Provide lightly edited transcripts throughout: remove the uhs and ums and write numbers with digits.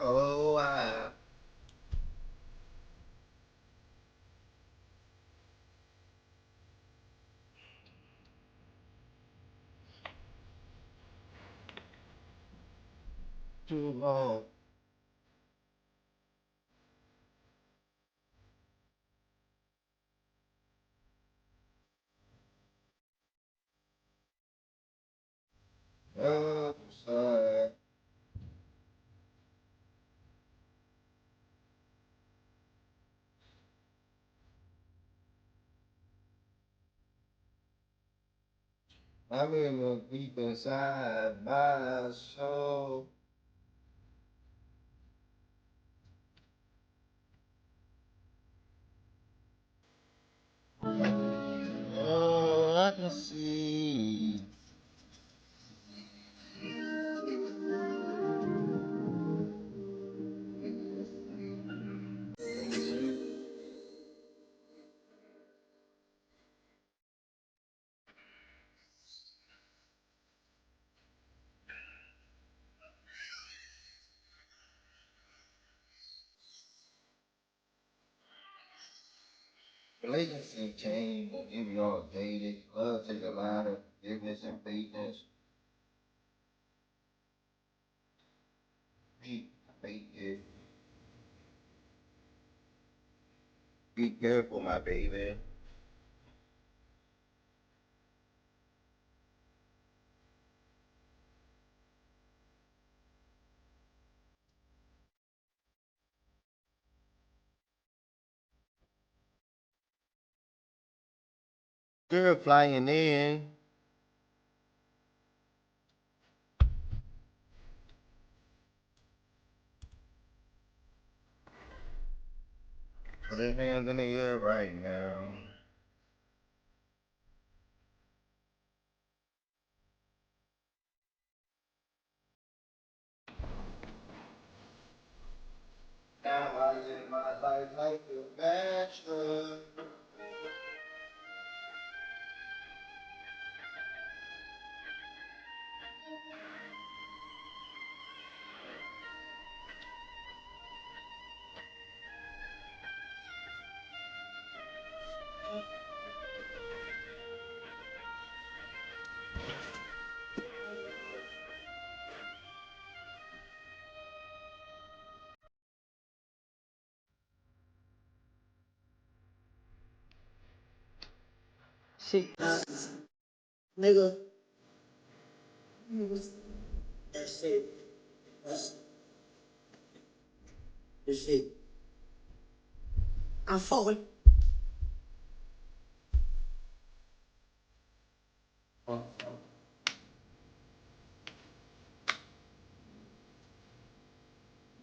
Oh, I. Too long. Oh, sorry. I remember deep inside my soul. Oh, I can see. Relationship change, if y'all dated, love take a lot of forgiveness and patience. Be, be careful, my baby. Girl flying in. Put his hands in the air right now. Now I live my life like a bachelor. Shit, nigga, that shit, this shit. I'm forward.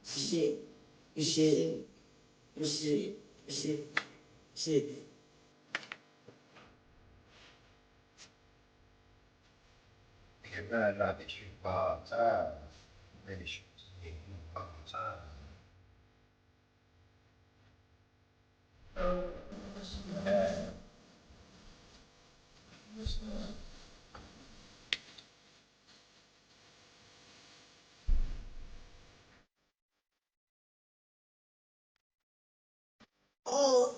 Shit, shit, shit, shit, shit. You better not be too far time. Maybe she was taking time. Oh,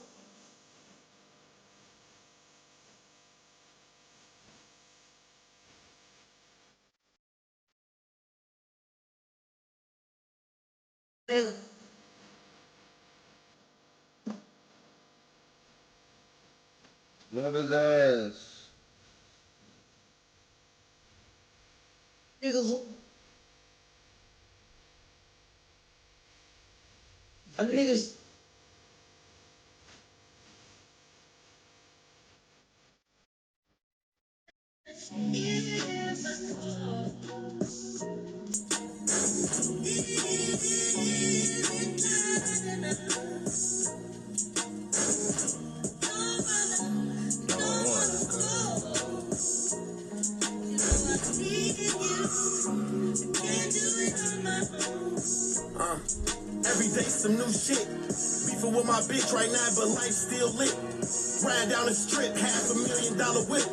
nigga. Love his ass. Nigga who? A nigga's. Don't wanna go. Every day some new shit. Beefing with my bitch right now, but life still lit. Riding down the strip, $500,000 whip.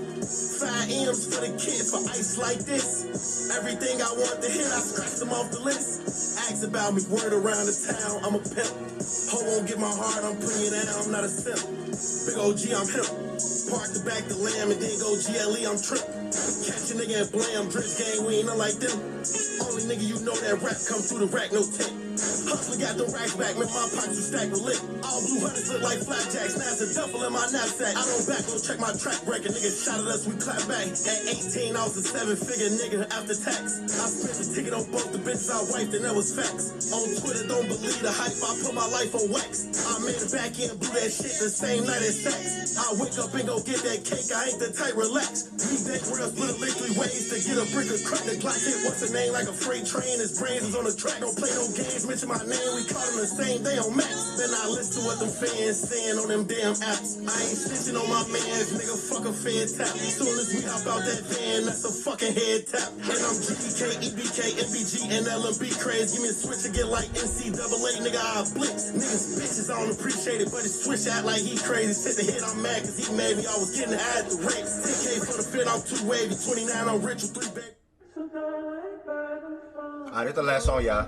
5 M's for the kid for ice like this. Everything I want to hit, I scratch them off the list. Ask about me, word around the town, I'm a pimp. Ho won't get my heart, I'm putting it down, I'm not a simp. Big OG, I'm hip. Park the back the lamb and then go GLE, I'm trip. Catch a nigga and blam, Drench gang, we ain't none like them. Only nigga you know that rap come through the rack, no tape. Hustler got the racks back, man, my pockets are stacked with lick. All blue hunters look like flapjacks, now it's a duffel in my knapsack. I don't back, go check my track record, nigga shot at us, we clap back. At 18, I was a 7-figure nigga after tax. I spent the ticket on both the bitches I wiped, and that was facts. On Twitter, don't believe the hype, I put my life on wax. I made it back in, blew that shit the same night as sex. I wake up and go get that cake, I ain't the type, relax. We date real, split a lick 3 ways to get a brick of crack. The Glock hit, what's the name, like a freight train, his brains is on the track. Don't play no games, mention my name, we call them the same day on Max. Then I listen to what them fans saying on them damn apps. I ain't snitching on my mans, nigga, fuck a fan tap. Soon as we hop out that van, that's a fucking head tap. And I'm GDK, EBK, MBG, and LMB craze. Give me a switch to get like NCAA, nigga, I blitz. Niggas bitches, I don't appreciate it, but his switch act like he crazy. Sit the hit, I'm mad cause he made me, I was getting high at the race. 10K for the fit, I'm too wavy, 29 on rich with 3 back. Alright, this the last song, y'all.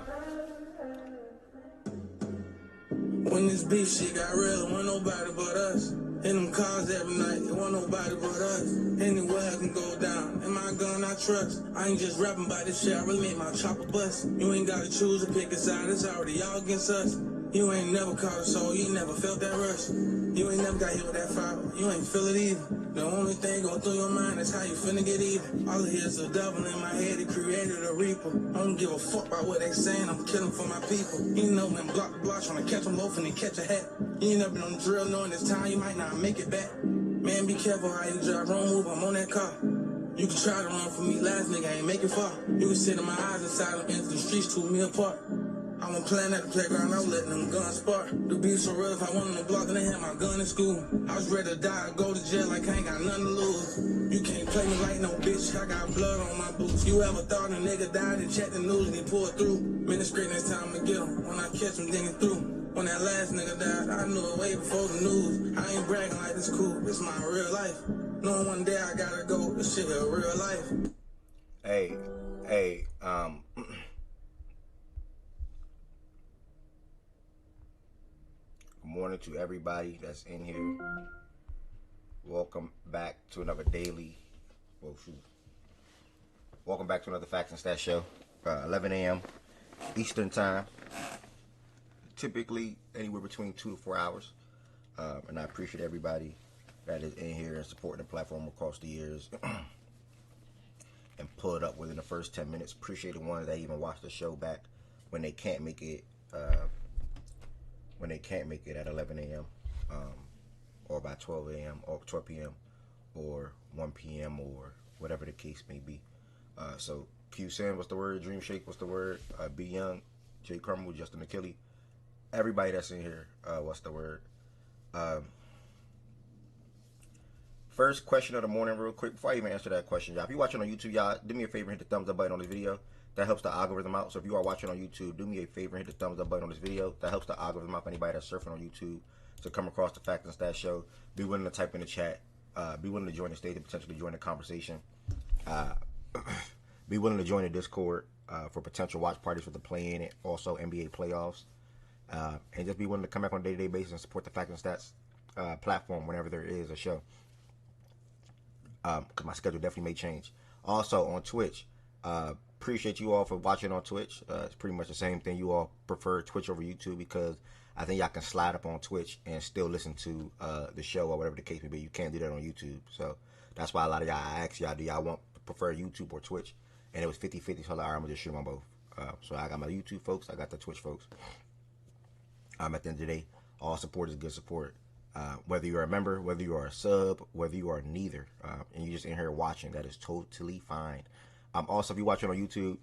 When this beef shit got real, it wasn't nobody but us. In them cars every night, it wasn't nobody but us. Anywhere I can go down, in my gun I trust. I ain't just rapping about this shit, I really made my chopper bust. You ain't gotta choose or pick a side, it's already all against us. You ain't never caught a soul, you ain't never felt that rush. You ain't never got hit with that fire, you ain't feel it either. The only thing going through your mind is how you finna get even. All I hear is the devil in my head, he created a reaper. I don't give a fuck about what they saying, I'm killing for my people. You know when block the block, trying to catch them loafing and catch a hat. You ain't never been on the drill, knowing this time you might not make it back. Man, be careful how you drive, wrong move, I'm on that car. You can try to run from me, last nigga ain't make it far. You can sit in my eyes inside them into the streets, 2 me apart. I wasn't playing at the playground, I was letting them guns spark. The beef so real, if I wanted to block, then I had my gun in school. I was ready to die, go to jail like I ain't got nothing to lose. You can't play me like no bitch, I got blood on my boots. You ever thought a nigga died and checked the news and he pulled through? Man, it's great next time to get him, when I catch him, then he through. When that last nigga died, I knew it way before the news. I ain't bragging like this cool, this my real life. Knowing one day I gotta go, this shit here real life. Hey, good morning to everybody that's in here. Welcome back to another daily. Welcome back to another Facts and Stats show. 11 a.m. Eastern time. Typically anywhere between 2 to 4 hours. And I appreciate everybody that is in here and supporting the platform across the years. And pull it up within the first 10 minutes. Appreciate the ones that even watch the show back when they can't make it. When they can't make it at 11 a.m. Or by 12 a.m. or 12 p.m. or 1 p.m. or whatever the case may be. So Q Sam, what's the word? Dream Shake, what's the word? B Young, J Crumble, Justin Achille, everybody that's in here, what's the word? First question of the morning, real quick, before I even answer that question, y'all. If you're watching on YouTube, y'all, do me a favor, hit the thumbs up button on this video. That helps the algorithm out. So if you are watching on YouTube, do me a favor, hit the thumbs up button on this video. That helps the algorithm out for anybody that's surfing on YouTube to come across the Facts and Stats show. Be willing to type in the chat. Be willing to join the stage and potentially join the conversation. Be willing to join the Discord for potential watch parties for the play-in and also NBA playoffs. And just be willing to come back on a day-to-day basis and support the Facts and Stats platform whenever there is a show. Because my schedule definitely may change. Also on Twitch, appreciate you all for watching on Twitch. It's pretty much the same thing. You all prefer Twitch over YouTube because I think y'all can slide up on Twitch and still listen to the show or whatever the case may be. You can't do that on YouTube. So that's why a lot of y'all, I asked y'all, do y'all prefer YouTube or Twitch? And it was 50-50, so I'm like, all right, I'm going to just stream on both. So I got my YouTube folks, I got the Twitch folks. At the end of the day, all support is good support. Whether you're a member, whether you are a sub, whether you are neither, and you're just in here watching, that is totally fine. Also, if you're watching on YouTube,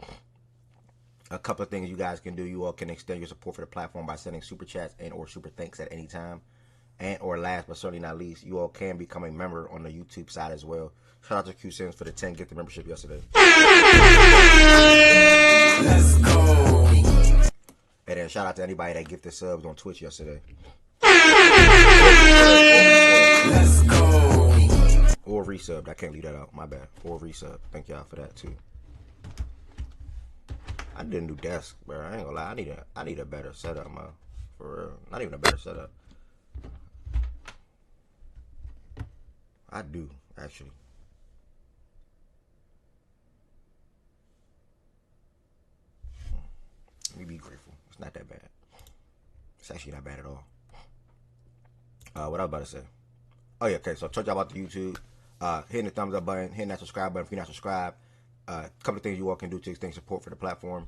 a couple of things you guys can do. You all can extend your support for the platform by sending super chats and or super thanks at any time. And or last but certainly not least, you all can become a member on the YouTube side as well. Shout out to Q Sims for the 10 gifted membership yesterday. Let's go. And then shout out to anybody that gifted subs on Twitch yesterday. Let's go. Or resubbed. I can't leave that out. My bad. Or resub. Thank y'all for that too. I did a new desk, bro. I ain't gonna lie. I need a better setup, man. For real. Not even a better setup. I do, actually. Let me be grateful. It's not that bad. It's actually not bad at all. What I was about to say. Oh yeah, okay. So I told y'all about the YouTube. Hitting the thumbs up button, hitting that subscribe button if you're not subscribed. A couple of things you all can do to extend support for the platform.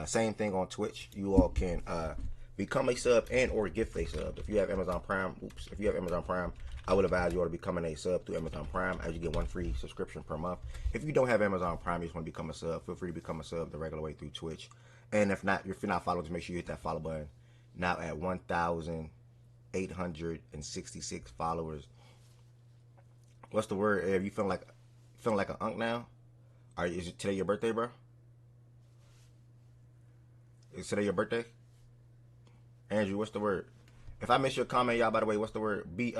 Same thing on Twitch. You all can become a sub and or gift a sub. If you have Amazon Prime, I would advise you all to becoming a sub through Amazon Prime as you get 1 free subscription per month. If you don't have Amazon Prime, you just want to become a sub, feel free to become a sub the regular way through Twitch. And if you're not following, just make sure you hit that follow button. Now at 1,866 followers. What's the word? If you feeling like an unk now? Is it today your birthday, bro? Is today your birthday? Andrew, what's the word? If I miss your comment, y'all, by the way, what's the word? B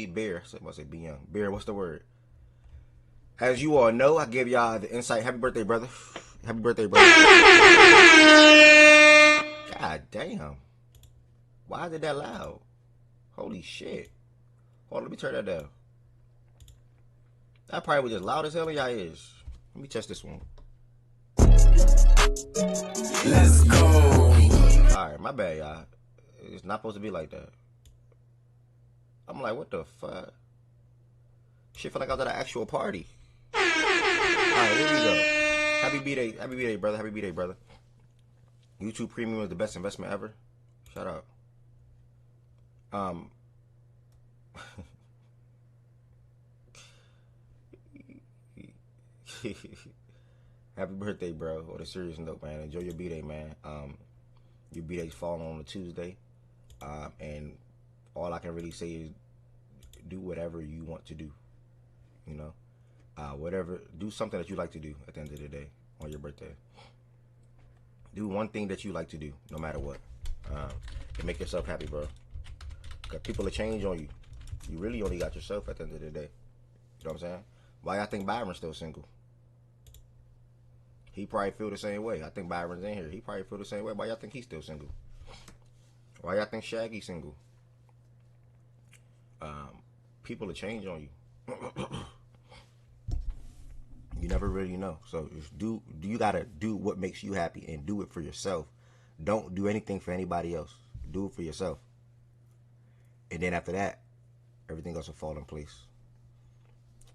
Bear. I say B Young. Bear, what's the word? As you all know, I give y'all the insight. Happy birthday, brother. Happy birthday, brother. God damn. Why is it that loud? Holy shit. Hold on, let me turn that down. That probably was just loud as hell in y'all ears. Let me test this one. Let's go. Alright, my bad, y'all. It's not supposed to be like that. I'm like, what the fuck? Shit feel like I was at an actual party. Alright, here we go. Happy B-Day, brother. Happy B-Day, brother. YouTube Premium is the best investment ever. Shout out. Happy birthday, bro. On a serious note, man. Enjoy your B-Day, man. Your B-Day's falling on a Tuesday. And all I can really say is do whatever you want to do. You know? Do something that you like to do at the end of the day on your birthday. Do one thing that you like to do, no matter what. And make yourself happy, bro. Because people will change on you. You really only got yourself at the end of the day. You know what I'm saying? Why y'all think Byron's still single? He probably feel the same way. I think Byron's in here. He probably feel the same way. Why y'all think he's still single? Why y'all think Shaggy's single? People will change on you. You never really know. So you gotta do what makes you happy and do it for yourself. Don't do anything for anybody else. Do it for yourself. And then after that, everything else will fall in place.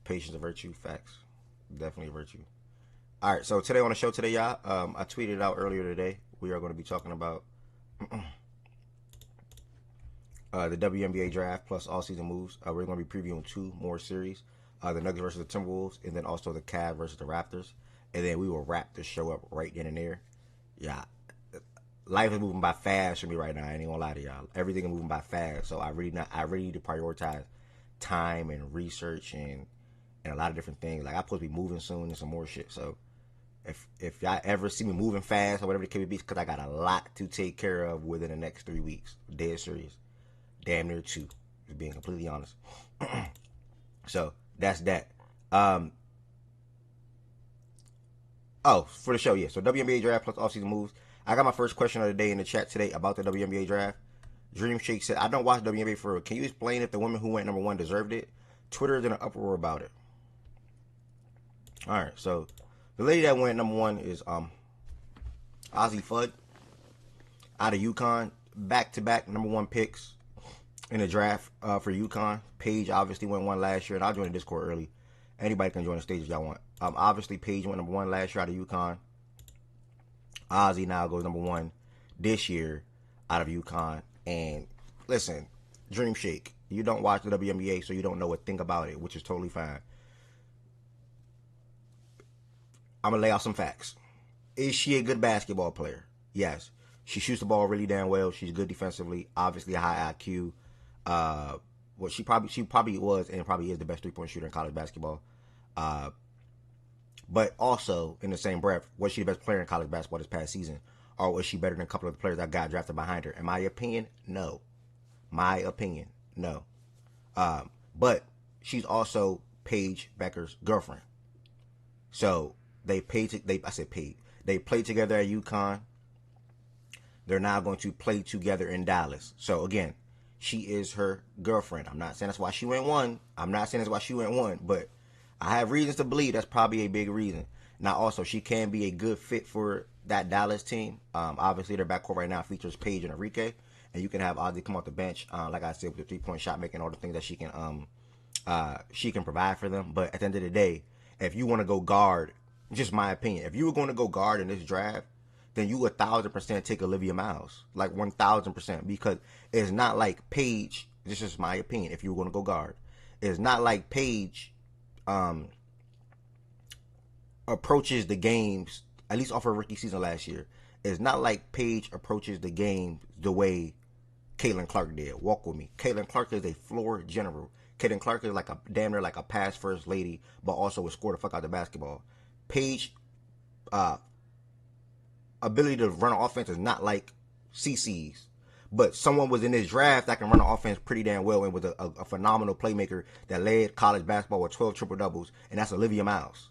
Patience, a virtue. Facts. Definitely a virtue. All right, so today on the show today, y'all, I tweeted out earlier today. We are going to be talking about the WNBA Draft plus all-season moves. We're going to be previewing 2 more series, the Nuggets versus the Timberwolves, and then also the Cavs versus the Raptors. And then we will wrap the show up right then and there. Yeah, life is moving by fast for me right now. I ain't gonna lie to y'all. Everything is moving by fast, so I really need to prioritize time and research and a lot of different things. Like I'm supposed to be moving soon and some more shit. So if y'all ever see me moving fast or whatever the case may be, because I got a lot to take care of within the next 3 weeks. Dead serious. Damn near 2. Just being completely honest. So that's that. For the show, yeah. So WNBA Draft plus offseason moves. I got my first question of the day in the chat today about the WNBA Draft. Dream Shake said, I don't watch WNBA for real. Can you explain if the woman who went number 1 deserved it? Twitter is in an uproar about it. Alright, so the lady that went number 1 is Ozzie Fudd out of UConn, back-to-back #1 picks in the draft for UConn. Paige obviously went 1 last year, and I'll join the Discord early. Anybody can join the stage if y'all want. Obviously, Paige went #1 last year out of UConn. Ozzie now goes #1 this year out of UConn. And listen, Dream Shake. You don't watch the WNBA, so you don't know a thing about it, which is totally fine. I'm going to lay out some facts. Is she a good basketball player? Yes. She shoots the ball really damn well. She's good defensively. Obviously a high IQ. Well, she probably was and probably is the best three-point shooter in college basketball. But also, in the same breath, was she the best player in college basketball this past season? Or was she better than a couple of the players that got drafted behind her? In my opinion, no. But she's also Paige Becker's girlfriend. So they play together at UConn. They're now going to play together in Dallas. So again, she is her girlfriend. I'm not saying that's why she went 1. But I have reasons to believe that's probably a big reason. Now also, she can be a good fit for that Dallas team. Obviously, their backcourt right now features Paige and Enrique. And you can have Ozzie come off the bench, like I said, with the 3-point shot making, all the things that she can provide for them. But at the end of the day, if you want to go guard, just my opinion, if you were going to go guard in this draft, then you 1,000% take Olivia Miles, like 1,000%, because it's not like Paige. This is my opinion. If you were going to go guard, it's not like Paige approaches the games, at least off her rookie season last year. It's not like Paige approaches the game the way Caitlin Clark did. Walk with me. Caitlin Clark is a floor general. Caitlin Clark is like a damn near like a pass first lady, but also will score the fuck out the basketball. Paige ability to run an offense is not like CC's, but someone was in this draft that can run an offense pretty damn well and was a phenomenal playmaker that led college basketball with 12 triple doubles, and that's Olivia Miles.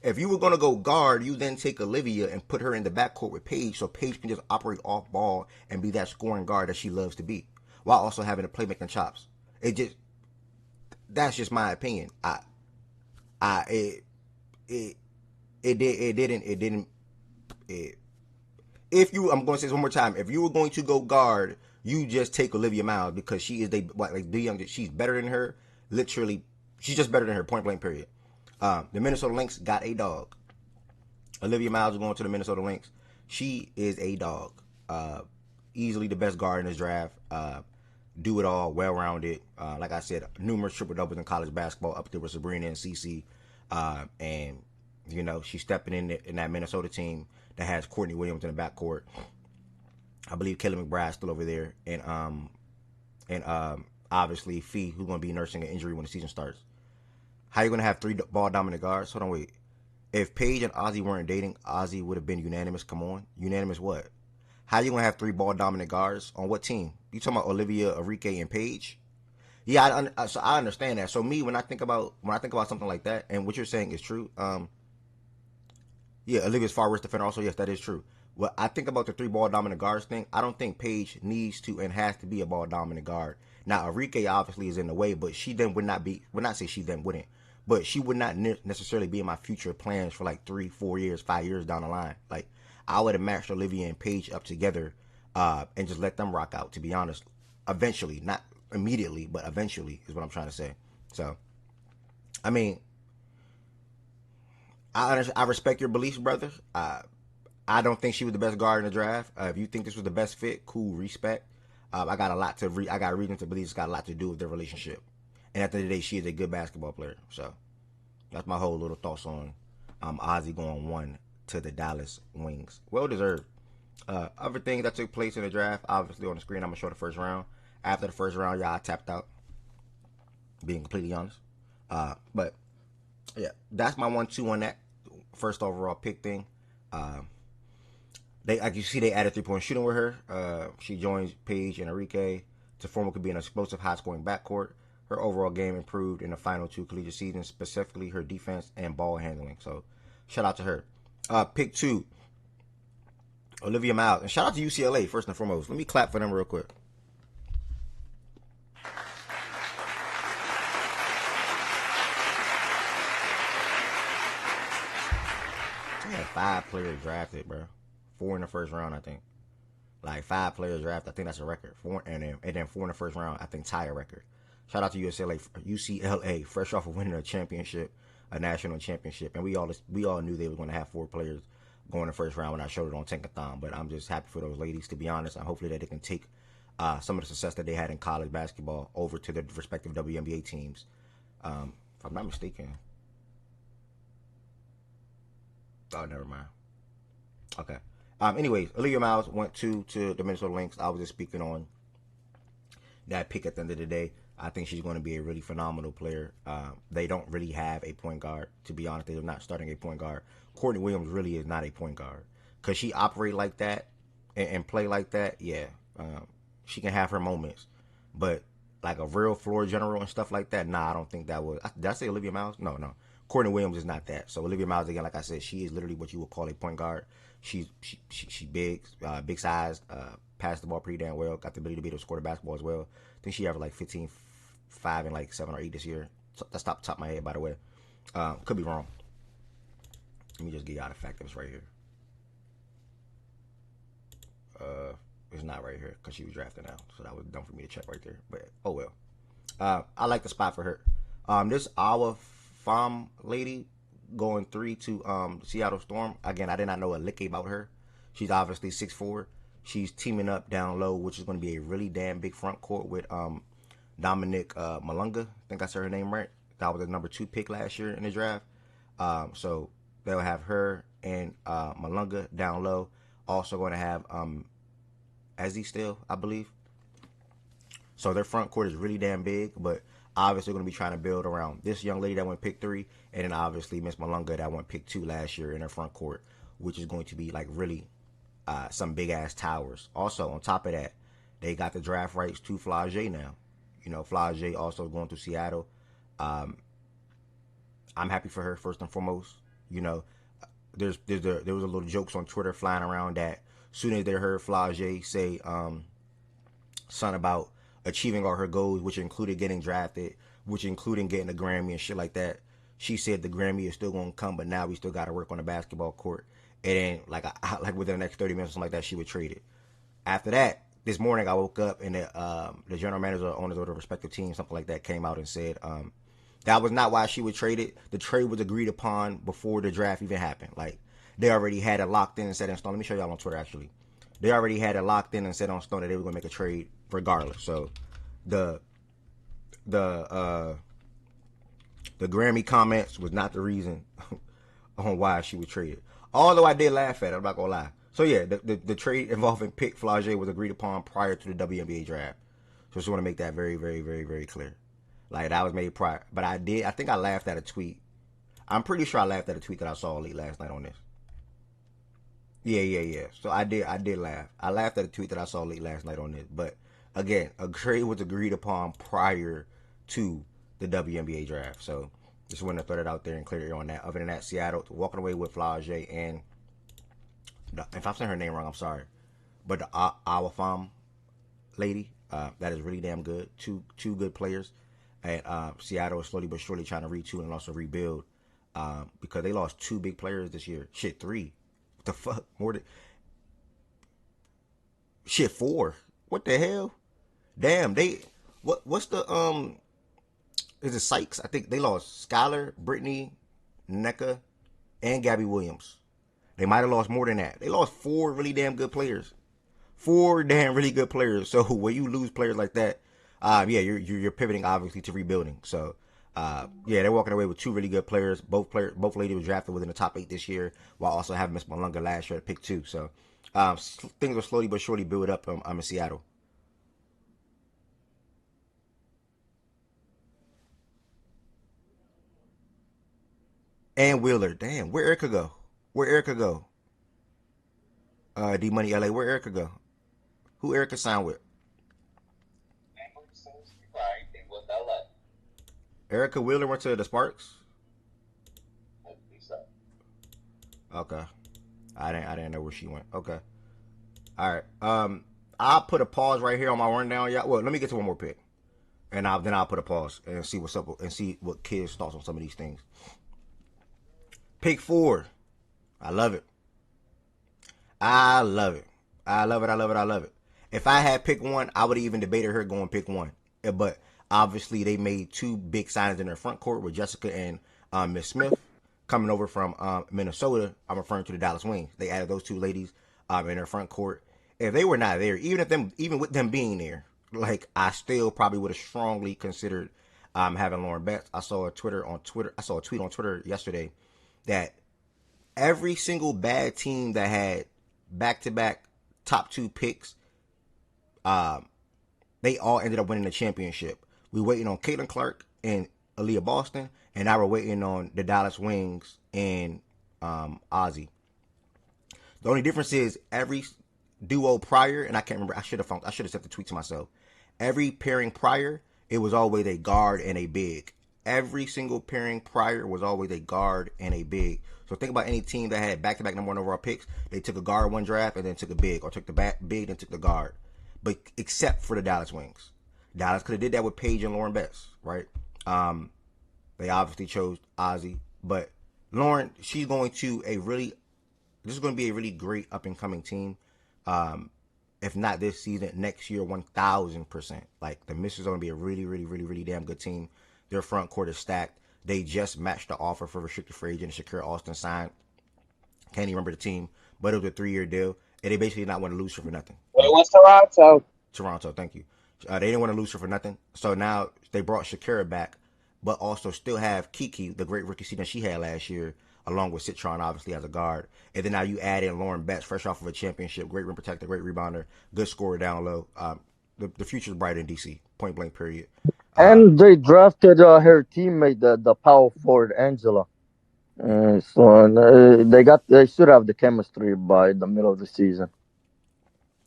If you were going to go guard, you then take Olivia and put her in the backcourt with Paige, so Paige can just operate off ball and be that scoring guard that she loves to be, while also having the playmaking chops. That's just my opinion. I'm going to say this one more time. If you were going to go guard, you just take Olivia Miles because she is the youngest. She's better than her. Literally, she's just better than her. Point blank. Period. The Minnesota Lynx got a dog. Olivia Miles is going to the Minnesota Lynx. She is a dog. Easily the best guard in this draft. Do it all, well-rounded. Like I said, numerous triple-doubles in college basketball up there with Sabrina and Cece. And, you know, she's stepping in that Minnesota team that has Courtney Williams in the backcourt. I believe Kayla McBride's still over there. And obviously, Fee, who's going to be nursing an injury when the season starts. How you going to have 3 ball-dominant guards? Hold on, wait. If Paige and Ozzie weren't dating, Ozzie would have been unanimous. Come on. Unanimous what? How you going to have 3 ball-dominant guards on what team? You talking about Olivia, Enrique, and Paige? Yeah, so I understand that. So me, when I think about something like that, and what you're saying is true, yeah, Olivia's far worse defender also. Yes, that is true. Well, I think about the 3 ball-dominant guards thing. I don't think Paige needs to and has to be a ball-dominant guard. Now, Enrique obviously is in the way, but she then would not be, would not say she then wouldn't, but she would not necessarily be in my future plans for like 3, 4 years, 5 years down the line. Like, I would have matched Olivia and Paige up together and just let them rock out, to be honest. Eventually, not immediately, but eventually is what I'm trying to say. So, I mean, I respect your beliefs, brother. I don't think she was the best guard in the draft. If you think this was the best fit, cool, respect. I got reason to believe it's got a lot to do with their relationship. And at the end of the day, she is a good basketball player. So that's my whole little thoughts on Ozzie going 1 to the Dallas Wings. Well deserved. Other things that took place in the draft, obviously on the screen, I'm going to show the first round. After the first round, y'all tapped out. Being completely honest. But, yeah, that's my 1-2 on that first overall pick thing. Like you see, they added 3-point shooting with her. She joins Paige and Enrique to form what could be an explosive, high-scoring backcourt. Her overall game improved in the final 2 collegiate seasons, specifically her defense and ball handling. So, shout out to her. Pick 2, Olivia Miles. And shout out to UCLA, first and foremost. Let me clap for them real quick. They had 5 players drafted, bro. 4 in the first round, I think. Like 5 players draft, I think that's a record. 4 and then 4 in the first round, I think tie a record. Shout out to UCLA, fresh off of winning a championship, a national championship, and we all knew they were going to have 4 players going in the first round when I showed it on Tankathon. But I'm just happy for those ladies, to be honest, and hopefully that they can take some of the success that they had in college basketball over to their respective WNBA teams. If I'm not mistaken. Oh, never mind. Okay. Anyways, Olivia Miles went to the Minnesota Lynx. I was just speaking on that pick at the end of the day. I think she's going to be a really phenomenal player. They don't really have a point guard. To be honest, they're not starting a point guard. Courtney Williams really is not a point guard. Because she operate like that and play like that, yeah. She can have her moments. But like a real floor general and stuff like that, nah, I don't think that was... Did I say Olivia Miles? No. Courtney Williams is not that. So Olivia Miles, again, like I said, she is literally what you would call a point guard. She big, big size, passed the ball pretty damn well. Got the ability to be able to score the basketball as well. I think she averaged like 15, 5, and like 7 or 8 this year. That's top of my head, by the way. Could be wrong. Let me just get y'all the fact that it's right here. It's not right here because she was drafted now, so that was dumb for me to check right there. But oh well. I like the spot for her. This Our Farm lady going 3 to Seattle Storm. Again, I did not know a lick about her. She's obviously 6'4". She's teaming up down low, which is going to be a really damn big front court with Dominic Malunga. I think I said her name right. That was the number 2 pick last year in the draft. So they'll have her and Malunga down low. Also going to have Ezzy still, I believe. So their front court is really damn big, but obviously going to be trying to build around this young lady that went pick 3, and then obviously Miss Malunga that went pick 2 last year in her front court, which is going to be like really some big ass towers. Also, on top of that, they got the draft rights to Flage now. You know, Flage also going to Seattle. I'm happy for her first and foremost. You know, there was a little jokes on Twitter flying around that as soon as they heard Flage say something about achieving all her goals, which included getting drafted, which included getting a Grammy and shit like that, she said the Grammy is still going to come, but now we still got to work on the basketball court. And then, like within the next 30 minutes or something like that, she would trade it. After that, this morning I woke up and the general manager or owners of the respective teams, something like that, came out and said that was not why she would trade it. The trade was agreed upon before the draft even happened. Like, they already had it locked in and set in stone. Let me show y'all on Twitter, actually. They already had it locked in and set on stone that they were going to make a trade regardless. So the Grammy comments was not the reason on why she was traded. Although I did laugh at it, I'm not gonna lie. So yeah, the trade involving pick Flage was agreed upon prior to the WNBA draft. So just want to make that very, very, very, very clear. Like, that was made prior. But I think I laughed at a tweet. I'm pretty sure I laughed at a tweet that I saw late last night on this. Yeah. So I did laugh. I laughed at a tweet that I saw late last night on this. But again, a trade was agreed upon prior to the WNBA draft. So just wanted to throw that out there and clear it on that. Other than that, Seattle walking away with Flage and if I'm saying her name wrong, I'm sorry. But the Our Farm lady, that is really damn good. Two good players. And Seattle is slowly but surely trying to retool and also rebuild because they lost 2 big players this year. Shit, 3. What the fuck? More than... Shit, 4. What the hell? Damn, what's the is it Sykes? I think they lost Skylar, Brittany, Nneka, and Gabby Williams. They might have lost more than that. They lost 4 really damn good players. 4 damn really good players. So when you lose players like that, yeah, you're pivoting obviously to rebuilding. So yeah, they're walking away with 2 really good players. Both ladies were drafted within the top 8 this year, while also having Miss Malunga last year at pick 2. So things will slowly but surely build up. I'm in Seattle. And Wheeler, damn, where Erica go? D Money LA, where Erica go? Who Erica signed with? Erica Wheeler went to the Sparks. Okay, I didn't know where she went. Okay, all right. I'll put a pause right here on my rundown. Yeah, well, let me get to one more pick, and then I'll put a pause and see what's up and see what kids' thoughts on some of these things. Pick 4, I love it. I love it. I love it. I love it. I love it. If I had pick one, I would have even debated her going pick one. But obviously, they made two big signings in their front court with Jessica and Miss Smith coming over from Minnesota. I'm referring to the Dallas Wings. They added those two ladies in their front court. If they were not there, even with them being there, like I still probably would have strongly considered having Lauren Betts. I saw a tweet on Twitter yesterday that every single bad team that had back-to-back top two picks, they all ended up winning the championship. We waiting on Caitlin Clark and Aaliyah Boston, and now we're waiting on the Dallas Wings and Ozzy. The only difference is every duo prior, and I can't remember. I should have sent the tweet to myself. Every pairing prior, it was always a guard and a big. Every single pairing prior was always a guard and a big. So think about any team that had back-to-back number one overall picks. They took a guard one draft and then took a big, or took the big and took the guard. But except for the Dallas Wings, Dallas could have did that with Paige and Lauren Betts, right? They obviously chose Ozzy, but Lauren, she's going to this is going to be a really great up and coming team. If not this season, next year, 1,000%. Like the Misses are going to be a really, really, really, really damn good team. Their front court is stacked. They just matched the offer for restricted free agent Shakira Austin signed. Can't even remember the team, but it was a 3-year deal, and they basically not want to lose her for nothing. It was Toronto. Toronto, thank you. They didn't want to lose her for nothing, so now they brought Shakira back, but also still have Kiki, the great rookie season she had last year, along with Citron, obviously, as a guard. And then now you add in Lauren Betts, fresh off of a championship, great rim protector, great rebounder, good scorer down low. The future's bright in DC, point blank, period. And they drafted her teammate, the power forward Angela. They should have the chemistry by the middle of the season.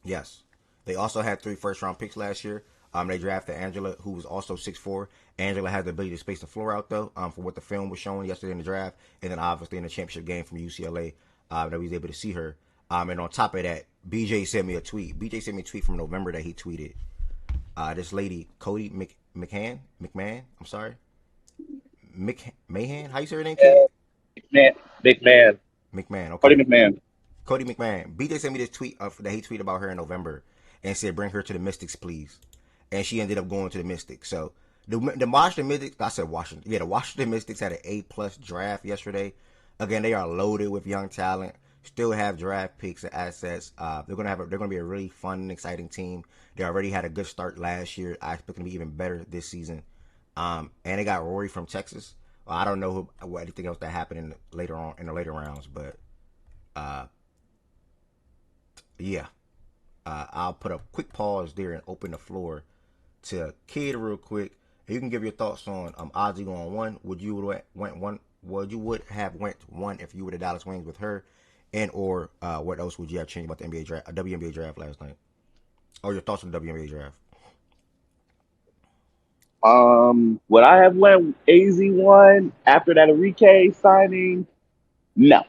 Yes. They also had 3 first-round picks last year. They drafted Angela, who was also 6'4". Angela had the ability to space the floor out, though, for what the film was showing yesterday in the draft. And then, obviously, in the championship game from UCLA, that we was able to see her. And on top of that, BJ sent me a tweet. BJ sent me a tweet from November that he tweeted. This lady, Cody McMahon. I'm sorry. McMahon? How you say her name, kid? McMahon. Okay. Cody McMahon. BJ sent me this tweet that he tweeted about her in November and said, bring her to the Mystics, please. And she ended up going to the Mystics. So the Washington Mystics, the Washington Mystics had an A+ draft yesterday. Again, they are loaded with young talent. Still have draft picks and assets. They're gonna be a really fun and exciting team. They already had a good start last year. I expect them to be even better this season. And they got Rory from Texas. Well, I don't know what anything else that happened later rounds, but yeah. I'll put a quick pause there and open the floor to Kid real quick. You can give your thoughts on Ozzy going 1. Would you have went 1 if you were the Dallas Wings with her, and or what else would you have changed about the WNBA draft last night, or your thoughts on the WNBA draft? Would I have went AZ1 after that Enrique signing? No,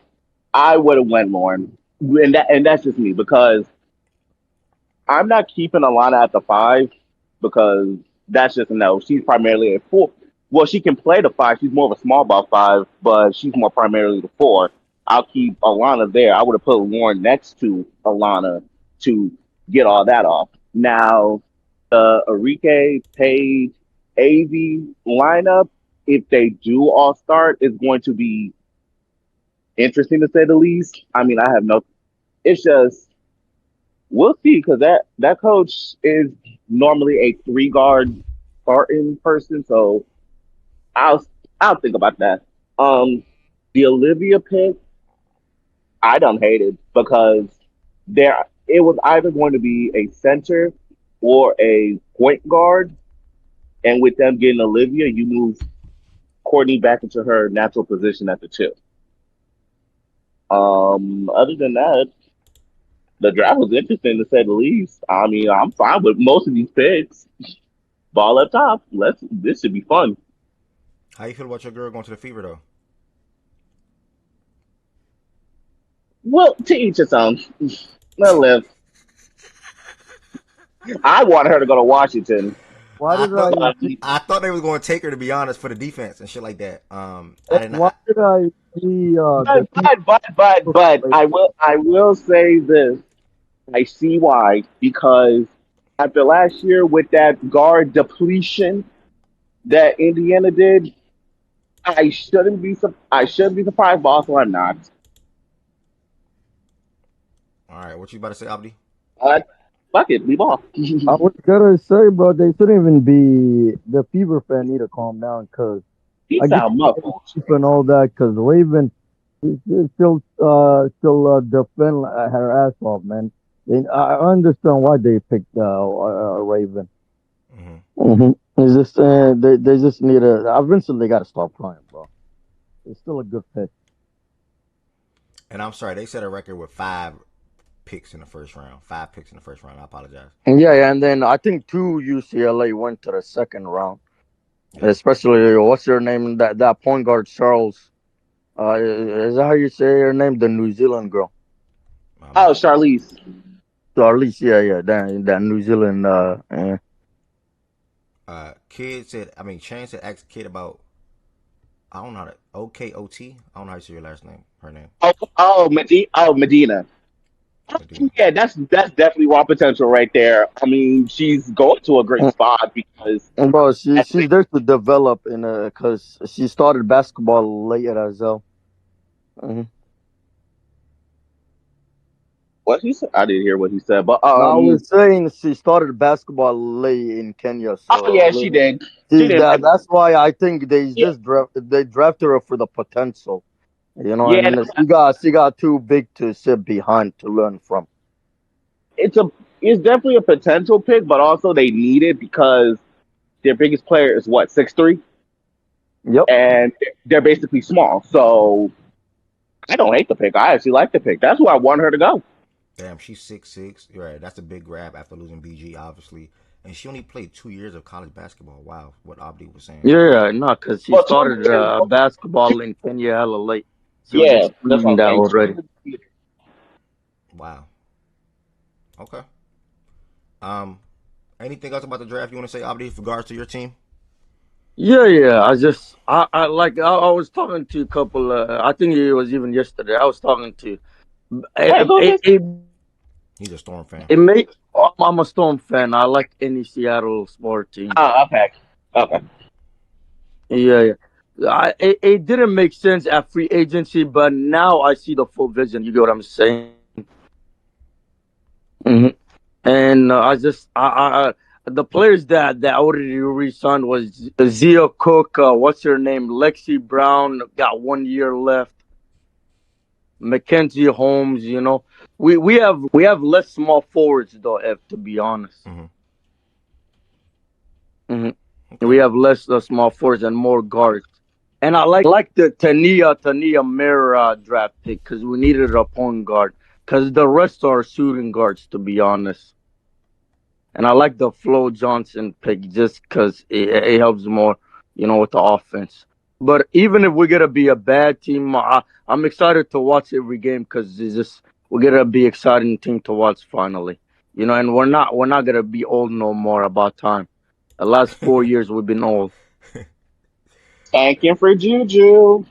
I would have went Lauren, and that's just me because I'm not keeping Alana at the 5 because that's just a no. She's primarily a 4. Well, she can play the 5. She's more of a small ball 5, but she's more primarily the 4. I'll keep Alana there. I would have put Lauren next to Alana to get all that off. Now, the Enrique, Page, AV lineup, if they do all start, is going to be interesting to say the least. I mean, I have no. It's just we'll see because that coach is normally a 3-guard starting person, so I'll think about that. The Olivia pick, I don't hate it because it was either going to be a center or a point guard, and with them getting Olivia, you move Courtney back into her natural position at the 2. Other than that, the draft was interesting to say the least. I mean, I'm fine with most of these picks. Ball up top. This should be fun. How you feel about your girl going to the Fever though? Well, to each its own. Let her live. I want her to go to Washington. Why I thought they were going to take her, to be honest, for the defense and shit like that. did I the team But I will say this. I see why because after last year with that guard depletion that Indiana did, I shouldn't be surprised, but also I'm not. All right, what you about to say, Abdi? Uh, Fuck it, leave off. I was gonna say, bro, they shouldn't even be the Fever fan need to calm down because He I get sound muffled. and all that because Raven she still defend her ass off, man. I understand why they picked Raven. Mm-hmm. It's just they just need to eventually they got to stop crying, bro. It's still a good pick. And I'm sorry, they set a record with 5 picks in the first round. 5 picks in the first round. I apologize. Yeah, and then I think two UCLA went to the second round, Yeah. especially what's her name that point guard Charles. Is that how you say her name? The New Zealand girl. Oh, Charlize. So at least, yeah, that New Zealand. Kid said, I mean, Chan said, ask Kid about, I don't know how to, OKOT? I don't know how you say your last name, her name. Medina. Medina. Yeah, that's definitely raw potential right there. I mean, she's going to a great spot because Bro, I she's think there to develop in because she started basketball late as well. hmm what he said. I didn't hear what he said, but Now I was saying she started basketball late in Kenya, oh so yeah, she did. She see did. But that's why I think they yeah, just they drafted her for the potential, yeah, and she got too big to sit behind to learn from. it's a it's definitely a potential pick, but also they need it because their biggest player is what 6'3", Yep. and they're basically small. So I don't hate the pick. I actually like the pick. That's who I want her to go. Damn, she's 6'6". You're right. That's a big grab after losing BG, obviously. And she only played 2 years of college basketball. Wow, what Abdi was saying. Yeah, no, because she Well, 2 started years. basketball in Kenya hella late. She was Yeah, that's what explaining I'm that saying. already. Wow. Okay. Um, Anything else about the draft you want to say, Abdi, with regards to your team? Yeah. I like I was talking to a couple. I think it was even yesterday. I was talking to. Wait, who this? He's a Storm fan. It may. I'm a Storm fan. I like any Seattle sport team. Oh, okay, okay. Yeah. It didn't make sense at free agency, but now I see the full vision. You get what I'm saying? hmm And the players that already re-signed was Zia Cook. What's her name? Lexi Brown got 1 year left. Mackenzie Holmes. We have less small forwards though. If to be honest, Mm-hmm. hmm we Okay. have less small forwards and more guards. And I like the Tania Mira draft pick because we needed a point guard because the rest are shooting guards to be honest. And I like the Flo Johnson pick just because it helps more, with the offense. But even if we're gonna be a bad team, I'm excited to watch every game because we're gonna be exciting team to watch finally. And we're not gonna be old no more about time. The last 4 years we've been old. Thanking for Juju.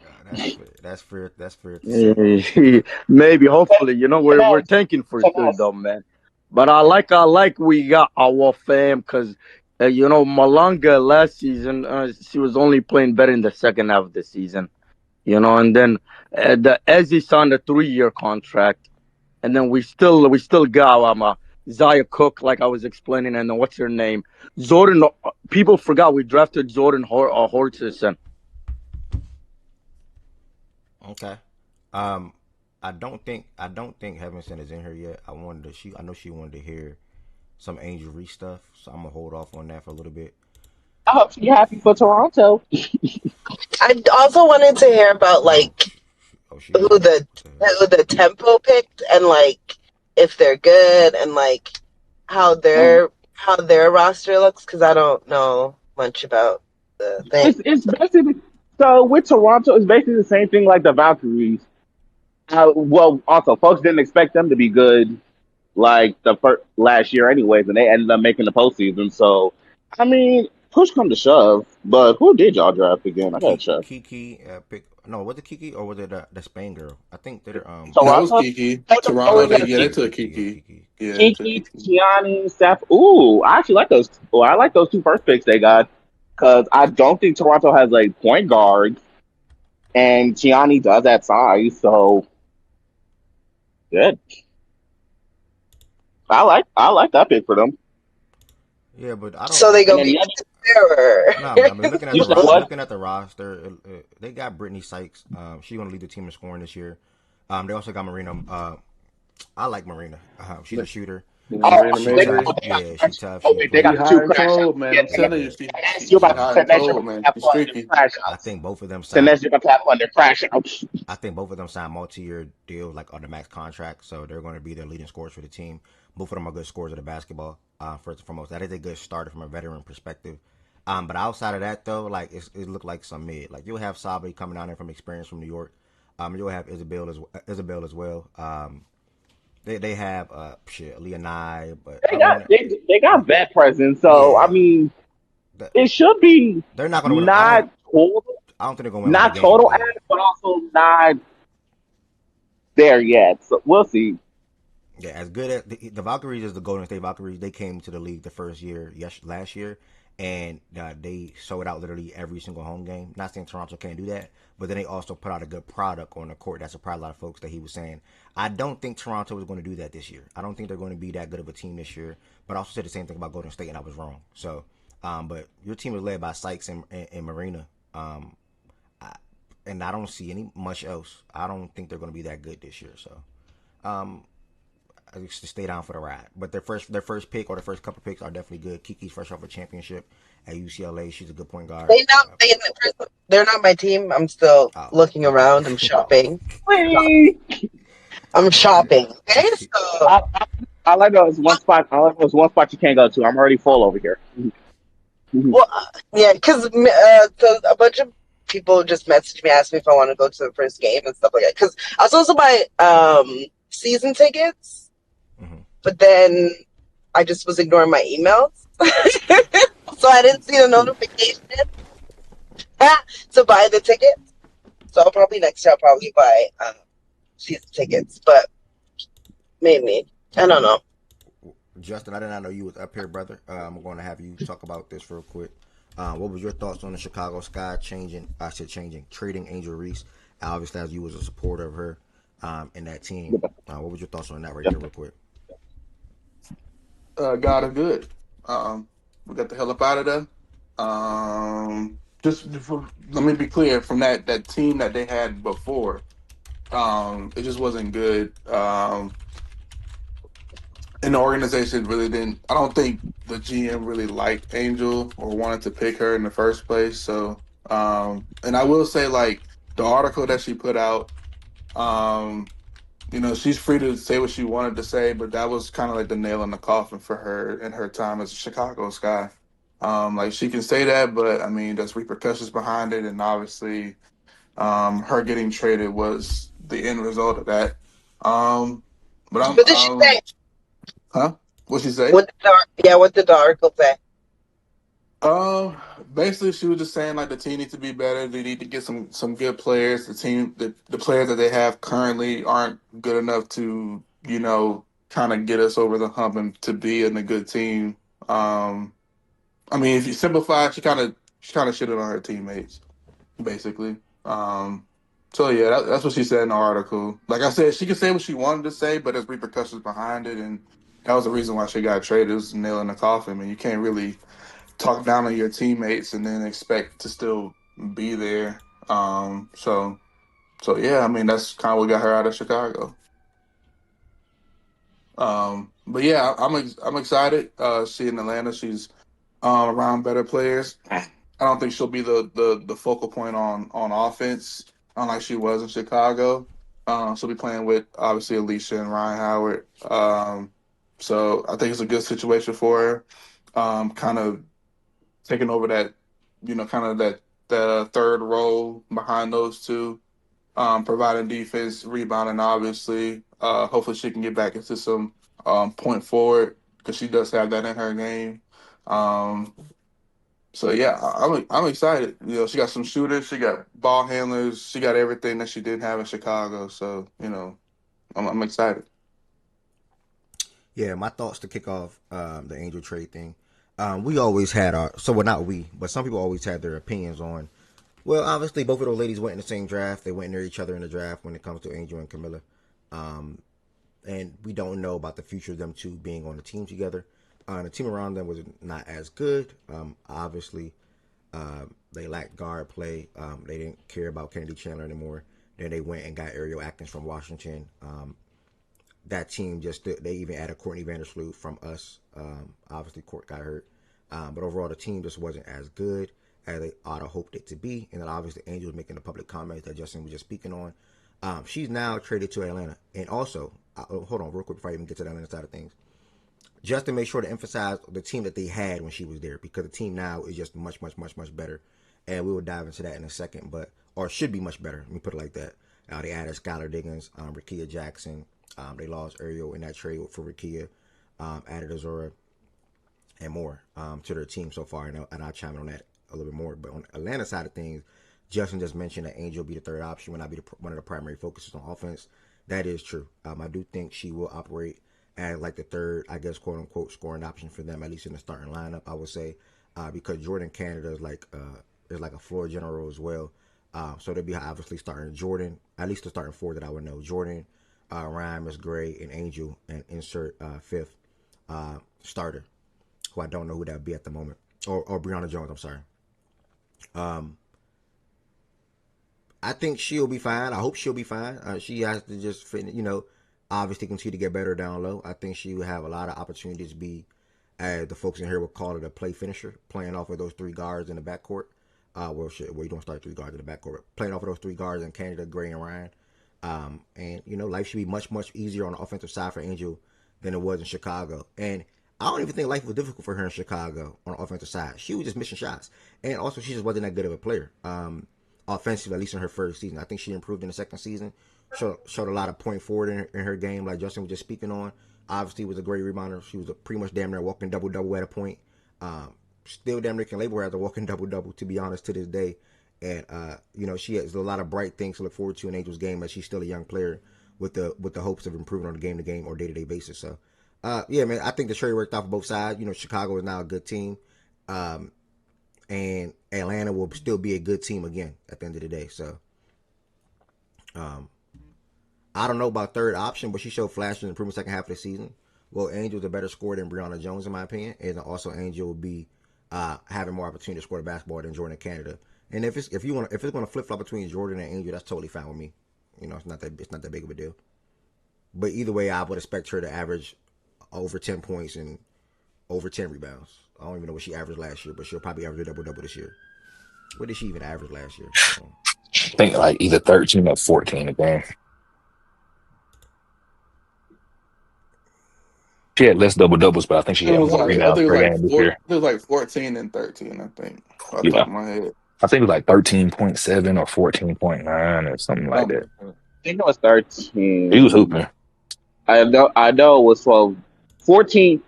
That's fair to say. Maybe, hopefully, we're Finesse, tanking for sure finesse. though, man. But I like we got our fam because Malanga last season she was only playing better in the second half of the season, and then the Ezzy signed a 3 year contract, and then we still got Zaya Cook like I was explaining, and then what's her name, Jordan. People forgot we drafted Jordan Hortison. Okay. I don't think Heavenson is in here yet. I know she wanted to hear some Angel Reese stuff, so I'm gonna hold off on that for a little bit. I hope you're happy for Toronto. I also wanted to hear about Oh, like she who on it. the who the tempo picked and like if they're good and like how Mm. their roster looks because I don't know much about the thing. It's basically so with Toronto, it's basically the same thing like the Valkyries. Well, also, folks didn't expect them to be good like the first last year, anyways, and they ended up making the postseason. So, I mean, push come to shove, but who did y'all draft again? I gotta check. Kiki pick No, was it Kiki or was it the Spain girl? I think they're That was Toronto. Kiki. Oh, Toronto, yeah, they yeah, took Kiki, Kiki. Kiki. Yeah, they took Kiki, Kiki. Tiani, Steph. Ooh, I actually like those. Oh, I like those two first picks they got because I don't think Toronto has like point guards, and Tiani does that size. So good. I like that pick for them. Yeah, but I don't. So they And gonna then be the other, fairer. No, but I mean, you said what? looking at the roster, they got Brittany Sykes. She's gonna lead the team in scoring this year. They also got Marina. I like Marina. She's a shooter. Oh, Marina She they, tough. Mabrey. oh, they got Yeah, she crash. tough. Oh She wait, they play. She got two high and crash outs. cold, man. Yeah, I'm telling you, Yeah, You she about high and Tanesha cold, about to man. have She's fun in streaky. crash I outs. think both of them signed. Tanesha about to have fun in crash outs. I think both of them signed multi-year deals, like on the max contract, so they're going to be their leading scorers for the team. Both of them are good scorers of the basketball. First and foremost, that is a good starter from a veteran perspective. But outside of that, though, like it looked like some mid. Like you'll have Sabi coming down there from experience from New York. You'll have Isabel as well. They have Leonai, but They other than got that, they got vet presence. So I yeah, mean, that, it should be they're not going to win. not total, I don't think they're going to win a lot of not games, total but ass, but also not there yet. So we'll see. yeah, as good as the Valkyries is the Golden State Valkyries. They came to the league the first year, last year, and they sold out literally every single home game. Not saying Toronto can't do that, but then they also put out a good product on the court that surprised a lot of folks. That he was saying, I don't think Toronto is going to do that this year. I don't think they're going to be that good of a team this year. But I also said the same thing about Golden State, and I was wrong. So, but your team is led by Sykes and Marina. And I don't see any much else. I don't think they're going to be that good this year. So, I used to stay down for the ride. But their first pick or the first couple picks are definitely good. Kiki's fresh off a championship at UCLA. She's a good point guard. They're not my team. I'm still Oh, looking okay. around. I'm shopping. Whee! I'm shopping. Okay, so I, I, I like those one spot. I like those one spot you can't go to. I'm already full over here. well, yeah, because so a bunch of people just messaged me, asked me if I want to go to the first game and stuff like that. Because I was also buy season tickets, Hmm. but then I just was ignoring my emails, so I didn't see the notification to buy the tickets. So I'll probably next year I'll probably buy season tickets, but maybe I don't know. Justin, I did not know you was up here, brother. I'm going to have you talk about this real quick. What was your thoughts on the Chicago Sky changing? I said changing, trading Angel Reese. Obviously, as you was a supporter of her in that team. What was your thoughts on that right there, real quick? God is good. We got the hell up out of there. Let me be clear from that team that they had before. It just wasn't good. And the organization really didn't. I don't think the GM really liked Angel or wanted to pick her in the first place. So, and I will say, like the article that she put out, um, she's free to say what she wanted to say, but that was kind of like the nail in the coffin for her in her time as a Chicago Sky. Like she can say that, but I mean, there's repercussions behind it, and obviously, her getting traded was the end result of that. Um, but What did she say? huh? What she say? What did the article say? Um, Basically, she was just saying like the team needs to be better. They need to get some good players. The players that they have currently aren't good enough to kind of get us over the hump and to be in a good team. I mean, if you simplify, she kind of shitted on her teammates basically. So yeah, that's what she said in the article. Like I said, she could say what she wanted to say, but there's repercussions behind it, and that was the reason why she got traded. It was a nail in the coffin. I mean, you can't really talk down on your teammates and then expect to still be there. So yeah, I mean that's kind of what got her out of Chicago. But yeah, I'm excited. She in Atlanta. She's around better players. I don't think she'll be the focal point on offense, unlike she was in Chicago. She'll be playing with obviously Alicia and Ryan Howard. So I think it's a good situation for her. Kind of taking over that, kind of that the third role behind those two, providing defense, rebounding, obviously. Hopefully, she can get back into some point forward because she does have that in her game. Um, So yeah, I'm excited. You know, she got some shooters, she got ball handlers, she got everything that she didn't have in Chicago. So you know, I'm excited. Yeah, my thoughts to kick off the Angel trade thing. We always had our well, not we, but some people always had their opinions on. Well, obviously, both of those ladies went in the same draft. They went near each other in the draft when it comes to Angel and Camilla. Um, and we don't know about the future of them two being on the team together. The team around them was not as good. Obviously, they lacked guard play. They didn't care about Kennedy Chandler anymore. Then they went and got Ariel Atkins from Washington. That team they even added Courtney Vandersloot from us. Obviously, Court got hurt. But overall, the team just wasn't as good as they ought to hoped it to be. And then obviously, Angel was making the public comments that Justin was just speaking on. She's now traded to Atlanta. And also, hold on real quick before I even get to the Atlanta side of things. Justin made sure to emphasize the team that they had when she was there, because the team now is just much, much, much, much better. And we will dive into that in a second, or should be much better. Let me put it like that. They added Skylar Diggins, Rakia Jackson. They lost Ariel in that trade for Rakia, added Azora, and more to their team so far. And I'll chime in on that a little bit more. But on the Atlanta side of things, Justin just mentioned that Angel will be the third option, will not be one of the primary focuses on offense. That is true. I do think she will operate as like the third, I guess, quote unquote, scoring option for them, at least in the starting lineup, I would say, because Jordan Canada is like a floor general as well. So they'll be obviously starting Jordan, at least the starting four that I would know: Jordan, Ryan, Miss Gray, and Angel, and insert fifth starter, who I don't know who that would be at the moment, or Brianna Jones. I'm sorry. I think she'll be fine. I hope she'll be fine. She has to just fit, obviously continue to get better down low. I think she will have a lot of opportunities to be, as the folks in here would call it, a play finisher, playing off of those three guards in the backcourt. You don't start three guards in the backcourt, playing off of those three guards in Canada, Gray, and Ryan. And life should be much, much easier on the offensive side for Angel than it was in Chicago. And I don't even think life was difficult for her in Chicago on the offensive side. She was just missing shots, and also she just wasn't that good of a player. Offensively, at least in her first season. I think she improved in the second season. Showed a lot of point forward in her game, like Justin was just speaking on. Obviously, was a great rebounder. She was pretty much damn near walking double-double at a point. Still damn near can label her as a walking double-double, to be honest, to this day. And, she has a lot of bright things to look forward to in Angel's game, as she's still a young player with the hopes of improving on a game-to-game or day-to-day basis. So, yeah, man, I think the trade worked out for both sides. Chicago is now a good team. And Atlanta will still be a good team again at the end of the day. So, I don't know about third option, but she showed flashes of improvement second half of the season. Well, Angel's a better scorer than Brianna Jones, in my opinion, and also Angel will be having more opportunity to score the basketball than Jordan Canada. And if it's going to flip flop between Jordan and Angel, that's totally fine with me. It's not that big of a deal. But either way, I would expect her to average over 10 points and over 10 rebounds. I don't even know what she averaged last year, but she'll probably average a double-double this year. What did she even average last year? I think like either 13 or 14 a game. She had less double doubles, but I think she had more I rebounds think it was per like game this year. 14 and 13. I think off the top Yeah, of my head. I think it was like 13.7 or 14.9 or something like Something that. like that. I think it was He was 13. hooping. I know it was 12. 14,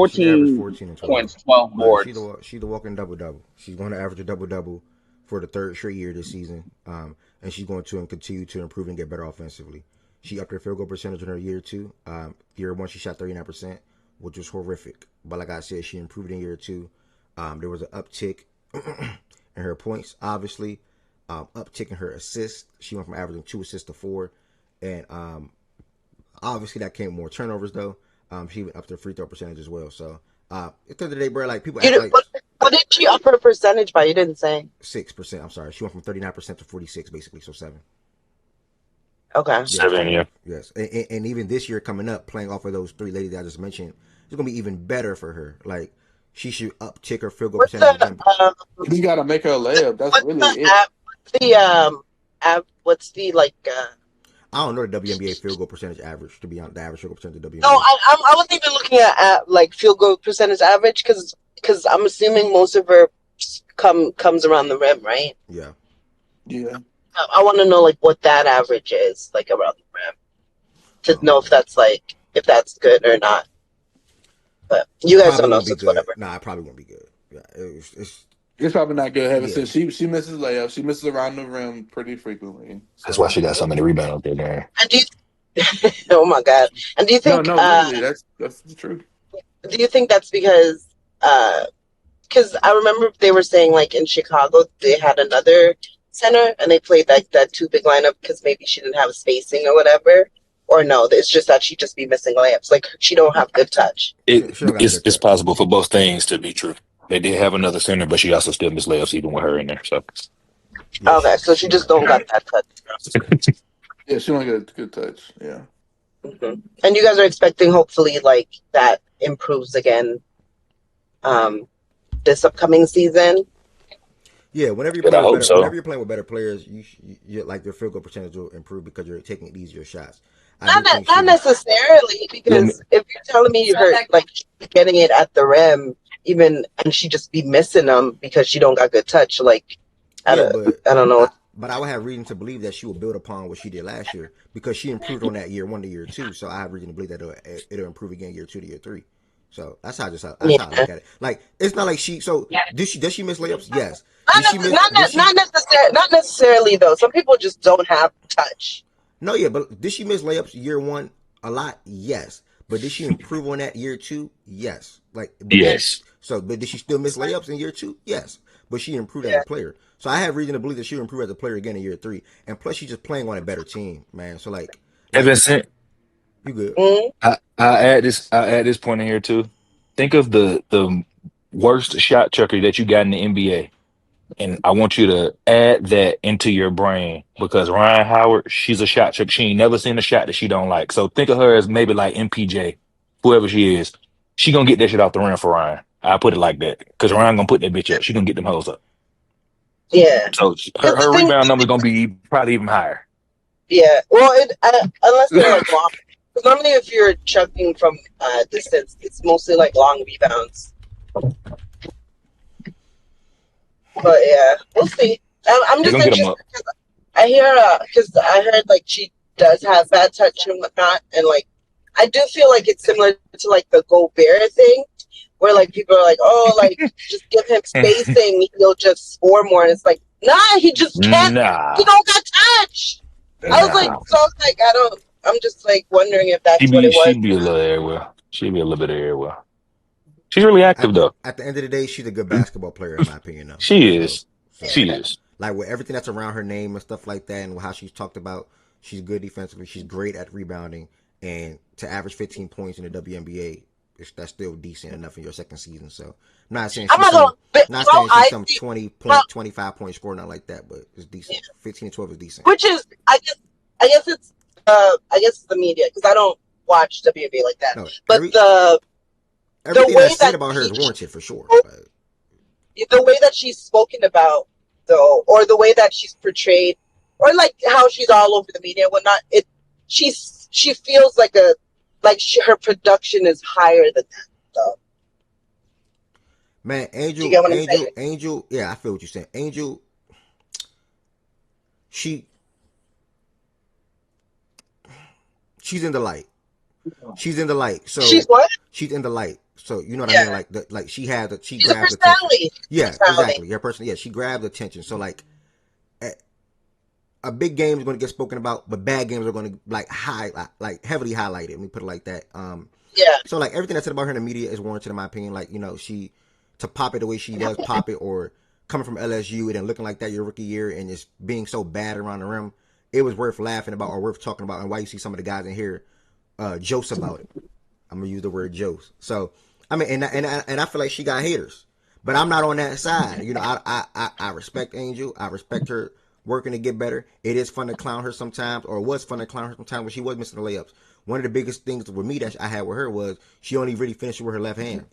She averaged 14 14 and 12. points, 12 But boards. she's the walking double-double. She's going to average a double-double for the third straight year this season. And she's going to continue to improve and get better offensively. She upped her field goal percentage in her year two. Year one, she shot 39%, which was horrific. But like I said, she improved in year two. There was an uptick in her points, obviously. Uptick in her assists. She went from averaging 2 assists to 4. And obviously that came with more turnovers, though. She even upped her free throw percentage as well. So at the end of the day, bro, like people act like What did she up her percentage by? You didn't say. 6%. I'm sorry, she went from 39% to 46, basically. So 7. Okay. Yes, 7, yeah. yes. And even this year coming up, playing off of those three ladies that I just mentioned, it's gonna be even better for her. Like she should uptick her field goal What's percentage the again. You just gotta make her a layup. That's what's really the it. app? What's the like? I don't know the WNBA field goal percentage average, to be honest. The average field goal percentage of WNBA. No, I wasn't even looking at like field goal percentage average because I'm assuming most of her comes around the rim, right? Yeah. Yeah. I want to know like what that average is like around the rim to know if that's good or not. But you guys Probably don't know, won't so be it's good. whatever. Nah, it probably won't be good. Yeah, It's probably not good having Yeah. since she misses layups. She misses around the rim pretty frequently. That's why So she got so many rebounds up there, man. And do you, oh my god. And no, literally, that's the truth. do you think that's because I remember they were saying like in Chicago they had another center and they played like that two big lineup because maybe she didn't have spacing or whatever. Or no, it's just that she just be missing layups. Like she don't have good touch. She don't got a good It's touch. possible for both things to be true. They did have another center, but she also still missed layups even with her in there. So Yeah, Okay, so she she don't just got don't that. got that touch. Yeah, she don't get a good touch. Yeah. And you guys are expecting hopefully like that improves again this upcoming season. Yeah, whenever you're but I playing with hope better, whenever so. you're playing with better players, you like your field goal percentage will improve because you're taking easier shots. I do Not think not she. necessarily Let me because if you're telling me her like she's getting it at the rim, even and she just be missing them because she don't got good touch. Like Yeah, but I don't know. I would have reason to believe that she will build upon what she did last year because she improved on that year 1 to year 2. So I have reason to believe that it'll improve again year 2 to year 3. So that's how I Yeah, look at it. Like it's not like she. So does she miss layups? Yes. not Did she miss? Did she? not necessarily though. Some people just don't have touch. No, yeah, but did she miss layups year 1 a lot? Yes. But did she improve on that year 2? Yes. Like, but did she? yes. So, but did she still miss layups in year 2? Yes. But she improved as a Yeah. player. So I have reason to believe that she'll improve as a player again in year 3. And plus, she's just playing on a better team, man. So like Vincent, you good? Mm-hmm. I add this point in here too. Think of the worst shot chucker that you got in the NBA. And I want you to add that into your brain because Ryan Howard, she's a shot chucker. She ain't never seen a shot that she don't like. So think of her as maybe like MPJ, whoever she is. She gonna get that shit off the rim for Ryan. I put it like that because Ryan gonna put that bitch up. She gonna get them hoes up. Yeah. So Because the her thing, rebound number gonna be probably even higher. yeah. Well, unless they're like long. Because normally, if you're chucking from distance, it's mostly like long rebounds. But yeah, we'll see. I'm They're just gonna get them interested up. because I hear because I heard like she does have bad touch and whatnot, and like I do feel like it's similar to like the Gobert thing, where like people are like, oh, like just give him spacing, he'll just score more, and it's like, nah, he just can't. He Nah, don't got touch. I was like, nah. so I was like, I don't. I'm just like wondering if that's what it was. She'd be a little everywhere. She'd be a little bit everywhere. She's really At active though. at the end of the day, she's a good basketball player in my opinion, though. She So is. so She is. like with everything that's around her name and stuff like that, and how she's talked about, she's good defensively. She's great at rebounding, and to average 15 points in the WNBA, that's still decent enough in your second season. So I'm not saying I'm she's not some, gonna. not Well, saying she's I some see. 25 point scorer, not like that, but it's decent. Yeah. 15 and 12 is decent. Which is, I guess it's, I guess it's the media because I don't watch WNBA like that. No, But the everything way that's said that about her is warranted for sure. the way that she's spoken about though, or the way that she's portrayed, or like how she's all over the media and whatnot, she feels like her production is higher than that. Though. Man, Do you get what I'm saying? Angel. Yeah, I feel what you're saying. Angel, she she's in the light. She's in the light. So She's what? she's in the light. So you know what I Yeah. mean? Like she She's a grabbed attention. personality. Yeah, Personality. exactly. Her person. Yeah, she grabbed attention. So like a big game is going to get spoken about, but bad games are going to like heavily highlighted. Let me put it like that. Yeah. So like everything that's said about her in the media is warranted in my opinion. Like she to pop it the way she does pop it, or coming from LSU and then looking like that your rookie year and just being so bad around the rim, it was worth laughing about or worth talking about. And why you see some of the guys in here jokes about it. I'm gonna use the word jokes. So I mean, and I feel like she got haters, but I'm not on that side. You know, I respect Angel. I respect her working to get better. It is fun to clown her sometimes, or it was fun to clown her sometimes when she was missing the layups. One of the biggest things with me that I had with her was she only really finished with her left hand.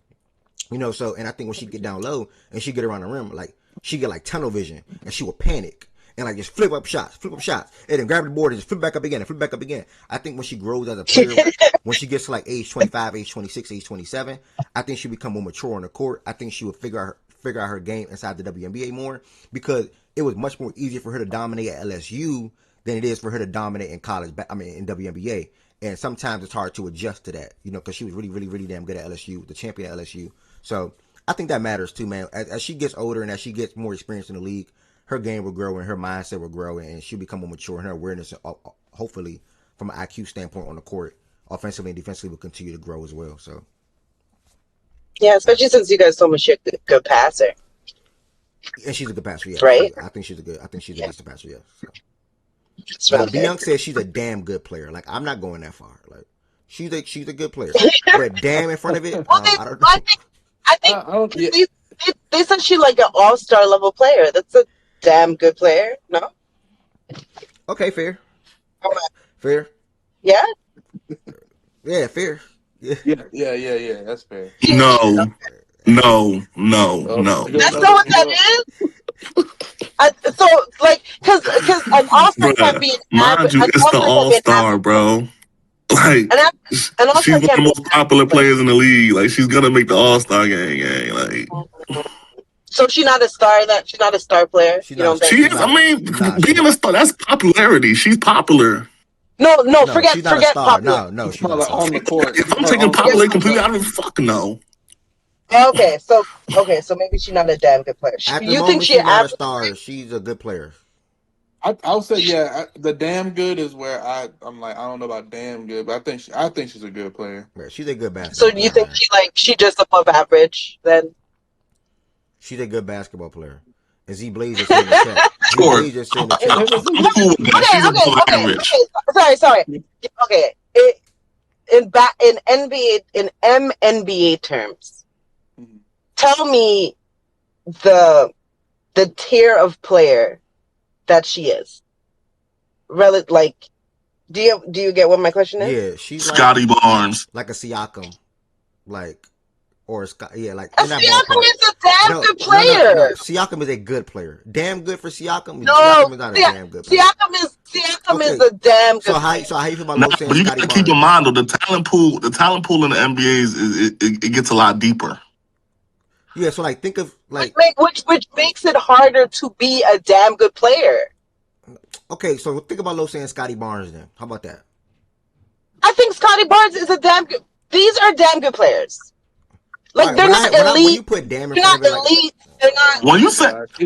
You know, so and I think when she get down low and she get around the rim, like she get like tunnel vision and she will panic and like just flip up shots, and then grab the board and just flip back up again and flip back up again. I think when she grows as a player, when she gets to like age 25, age 26, age 27, I think she'll become more mature on the court. I think she will figure out her game inside the WNBA more because it was much more easier for her to dominate at LSU than it is for her to dominate in college. I mean, in WNBA. And sometimes it's hard to adjust to that, you know, because she was really, really, really damn good at LSU, the champion at LSU. So I think that matters too, man. As she gets older and as she gets more experience in the league, her game will grow and her mindset will grow and she'll become more mature and her awareness, hopefully, from an IQ standpoint on the court, offensively and defensively, will continue to grow as well. So, yeah, especially since you guys told me she's a good passer, and she's a good passer, yeah. right? I think she's a decent passer, yeah. So. That's Now, really good. Bianca says she's a damn good player. Like, I'm not going that far. Like, she's a good player, but damn in front of it, Well, I don't know. I think I don't. Yeah, they said she's like an all-star level player. That's a damn good player, no? Okay, fair, Come on. fair, Yeah. yeah, fair. Yeah. yeah. That's fair. No, no. That's not what that is. So, like, because an all-star can Bruh, be an mind average. you, An it's the all-star can be an all-star, average. bro. Like, An she's all-star one of can the be most an popular average player. players in the league. Like, she's gonna make the all-star game. Like, So she's not a star. She's not a star player. She's You not. don't think? she is. I mean, being a star, that's popularity. She's popular. No. No, Forget she's not a star. popular. No, she's More not a like star. on the court. If I'm More taking on the popularity court. completely out of it, fuck no. Okay, so maybe she's not a damn good player. At the You think moment, she's she's not a average? star. She's a good player. I'll say the damn good is where I'm like I don't know about damn good, but I think she's a good player. Yeah, she's a good So basketball player. you think Man. she just above average then? She's a good basketball player. And Z Blaze just said in the chat. Z Sure. Blaze just said in the I'm chat. cool with that. She's above average. Okay. Sorry. Okay. In MNBA terms, Mhm. tell me the tier of player that she is. Like, do you get what my question is? Yeah, she's Scotty Barnes. like a Siakam, like or a Scott. Yeah, like A in that Siakam ballpark. is a damn good No. player. Siakam is a good player. Damn good for Siakam. No, Siakam is not a damn good player. Siakam is a damn good So player. how you feel about Nah, Los but you Scotty gotta keep Barnes? in mind though, the talent pool in the NBA it gets a lot deeper. Yeah, so like think of like which makes it harder to be a damn good player. okay, so think about Los and Scotty Barnes then. How about that? I think Scotty Barnes is a damn good. These are damn good players. Like, they're not elite. When you put damn in They're front not of it, elite. They're not. When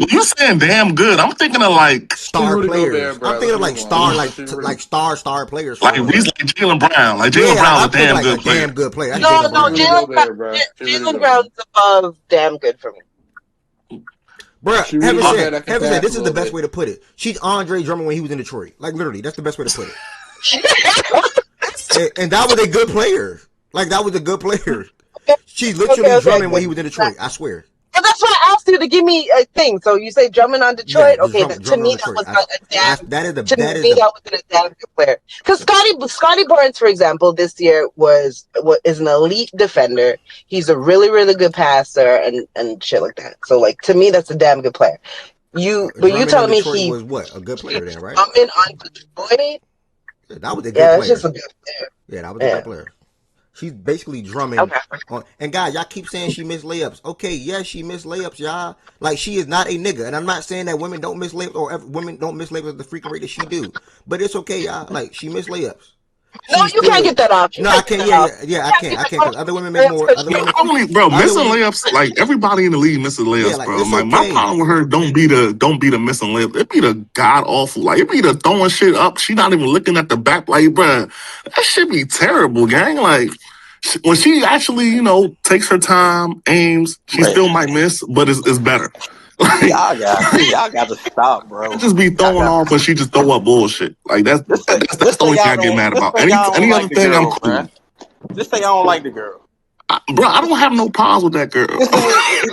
you saying damn good, I'm thinking of like star Rudy players. Gobert, bro. I'm thinking of like Let's star, move on. like star players. like Reese, like Jalen Brown. Like Jalen Yeah, Brown's I'm a damn like good a player. damn good player. That's No, Jalen Brown. Rudy Jalen Gobert, bro. Jalen Brown's above damn good for me. Bruh, She really Heaven got said, that Heaven said, this is a the little best bit. way to put it. She's Andre Drummond when he was in Detroit. Like, literally, that's the best way to put it. and that was a good player. Like, that was a good player. She's literally Drummond when he was in Detroit. I swear. But that's why I asked you to give me a thing. So you say Drummond on Detroit? Yeah, Okay, to me that was not a damn. That wasn't a damn good player. Because Scotty Barnes, for example, this year is an elite defender. He's a really, really good passer and shit like that. So like to me, that's a damn good player. But you telling me he was what? A good player then, right? Drummond on Detroit? Yeah, that was a good Yeah, player. that's just a good player. Yeah, that was a good player. She's basically drumming. Okay. And guys, y'all keep saying she missed layups. Okay, yes, she missed layups, y'all. Like, she is not a nigga. And I'm not saying that women don't miss layups or women don't miss layups at the freaking rate that she do. But it's okay, y'all. Like, she missed layups. No, you can't get that off. No, I can't. Yeah, I can't. Because other women make more. Other women, missing layups. Like everybody in the league misses layups, like, bro. it's Like okay. my problem with her don't be the missing layups. It be the god awful. Like it be the throwing shit up. She not even looking at the back. Like, bro, that shit be terrible, gang. Like when she actually, takes her time, aims, she still might miss, but it's better. Like, y'all got to stop, bro. Just be throwing off, but she just throw up bullshit. Like that's the only thing I get mad about. Any other thing, I'm cool. Man. Just say I don't like the girl, bro. I don't have no problems with that girl.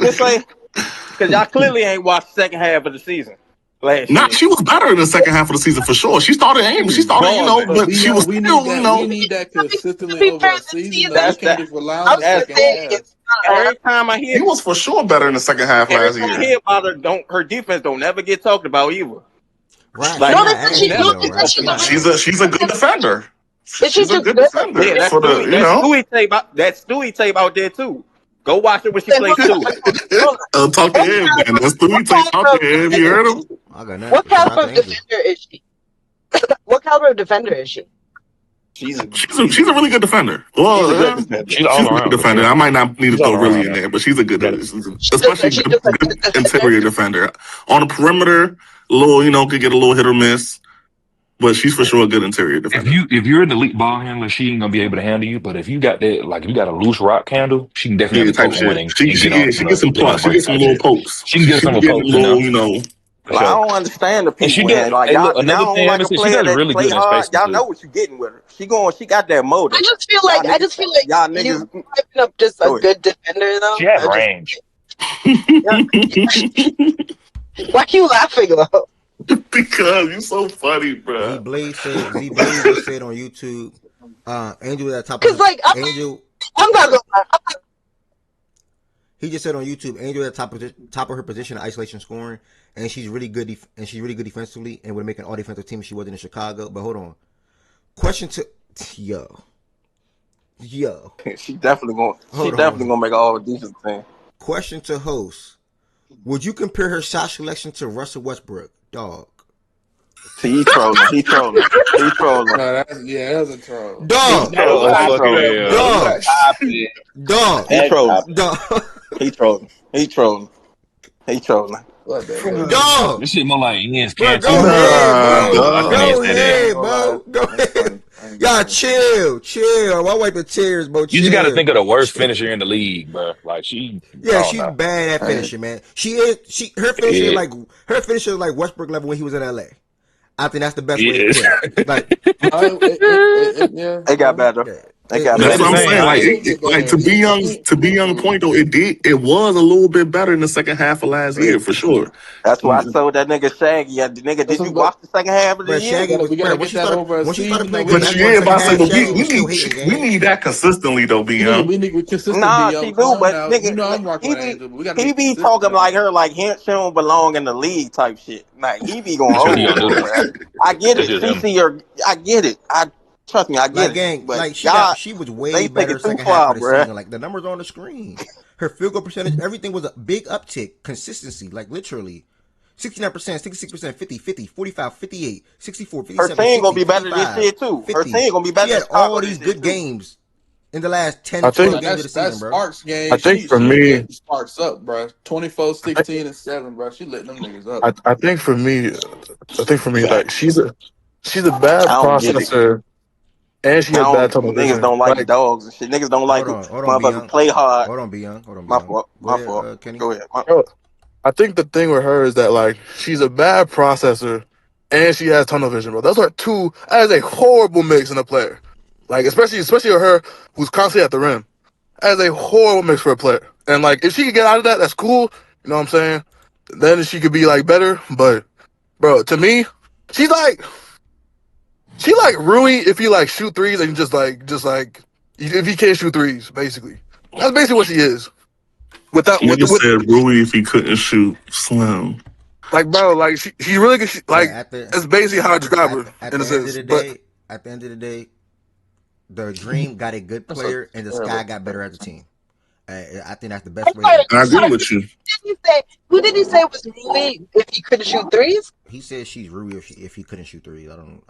Just say because y'all clearly ain't watched the second half of the season. She was better in the second half of the season for sure. She started aiming. She started, but she was we still, We need that consistently over a season. Though. You can't just rely on the second half. Every time I hear, he was for sure better in the second half last year. Every time I hear about her defense don't never get talked about either. Right? Like, she's a good defender. She's a good defender. Yeah, that's Stewie tape out there too. Go watch it when she plays too. Talk to him, man. That's Stewie tape out there. Have you heard him? What caliber of defender is she? What caliber of defender is she? She's a She's a really good defender. Well, she's a good defender. She's all she's a good around for defender. sure. I might not need to She's all throw really in around. there, but she's a good, Got especially She's a just a good good defender. interior defender. On the perimeter, a little, could get a little hit or miss, but she's for sure a good interior defender. if you're an elite ball handler, she ain't gonna be able to handle you. But if you got that, like if you got a loose rock handle, she can definitely Yeah, have type poke one shit. and She get on she gets some get on the pokes. She break gets some type little shit. pokes. She can get She some be getting pokes, you know, for Well, I sure. don't understand the And she people got and like hey look, y'all another don't thing like a Anderson, she player does that really play good in hard. spacing Y'all too. know what you're getting with her. She got that motor. I just feel Y'all like y'all you niggas hyping up just a go ahead. good defender though. She has I just range. why you laughing though? because you're so funny, bro. Z Blaze just said on YouTube, Angel at top Because of like Angel. I'm not gonna lie. He just said on YouTube, Angel at top of her position in isolation scoring, and she's really good. She's really good defensively, and would make an all defensive team if she wasn't in Chicago. But hold on, question to yo. She definitely gonna make all decent thing. Question to host: would you compare her shot selection to Russell Westbrook, dog? See, he trolling. He trolling. No, that was a troll. Dog, Oh fucking trolling. hell. dog, He trolling. dog. He trolling. He trolling. He trolling. What the Dog, This shit more like Ian's bro, cancer. go ahead, Nah, bro. I can't Go say that. ahead, bro. Go ahead. Y'all chill. Why wipe the tears, bro? You just got to Chill. think of the worst finisher in the league, bro. Like I Yeah, don't she's know. bad at finishing, man. Her finisher is like Westbrook level when he was in LA. I think that's the best way to put it. Like, Yeah. It got better. It got That's That's what I'm the better. thing. saying. Like to be young point though, it was a little bit better in the second half of last year for sure. That's why I told that nigga Shaggy. Yeah, the nigga, did you watch the second half of the bro, year? Shaggy was We gotta once get that over a she started season, playing though. good But basketball in the yeah, second but I half, say, Shaggy was still hating, we gang. need that consistently though, We Bion. need consistent. Nah, B.O. she Come do, on but now. nigga, You know I'm rocking with Angel, but we gotta he be be consistent. talking like her like she don't belong in the league type shit. Like he be going That's what he gonna overboard, do. bro. I get That's it. just She him. see her. I get it. Trust me, I get Like, it. gang, But like y'all, she was they way take better it too second half far, of the bro. season. Like the numbers are on the screen. Her field goal percentage, everything was a big uptick. Consistency, like literally. 69%, 66%, 50, 50, 45, 58, 64, Her 57, team gonna 60, be better this 55, year too. Her 50. team gonna be better She than had all Chicago this these year good too. games in the last 10 I to 12 think games of the season, that's bro. Sparks game. I think She for lit me, Sparks up, bro. 24, 16, and 7, bro. She lit them niggas up. I think for me, like she's a bad I don't get it. processor and she I has bad don't. tunnel Niggas vision. don't like Like dogs and shit. Niggas don't like Hold on, be motherfuckers young. play hard. Be young. My fault. Go ahead, Kenny. Go ahead. bro, I think the thing with her is that like she's a bad processor and she has tunnel vision, bro. Those are two. That is a horrible mix in a player. Like especially with her who's constantly at the rim. That is a horrible mix for a player. And like if she could get out of that, that's cool. You know what I'm saying? Then she could be like better. But bro, to me, she's like Rui if you like shoot threes and just like if he can't shoot threes, basically. That's basically what she is. With Nigga said Rui if he couldn't shoot Slim. like bro, like she really good. Like That's basically how I describe her in a sense. at the end of the day, the Dream got a good player and the Sky got better as a team. I think that's the best way. I agree with you. Who did he say was Rui if he couldn't shoot threes? He said she's Rui if he couldn't shoot threes. I don't.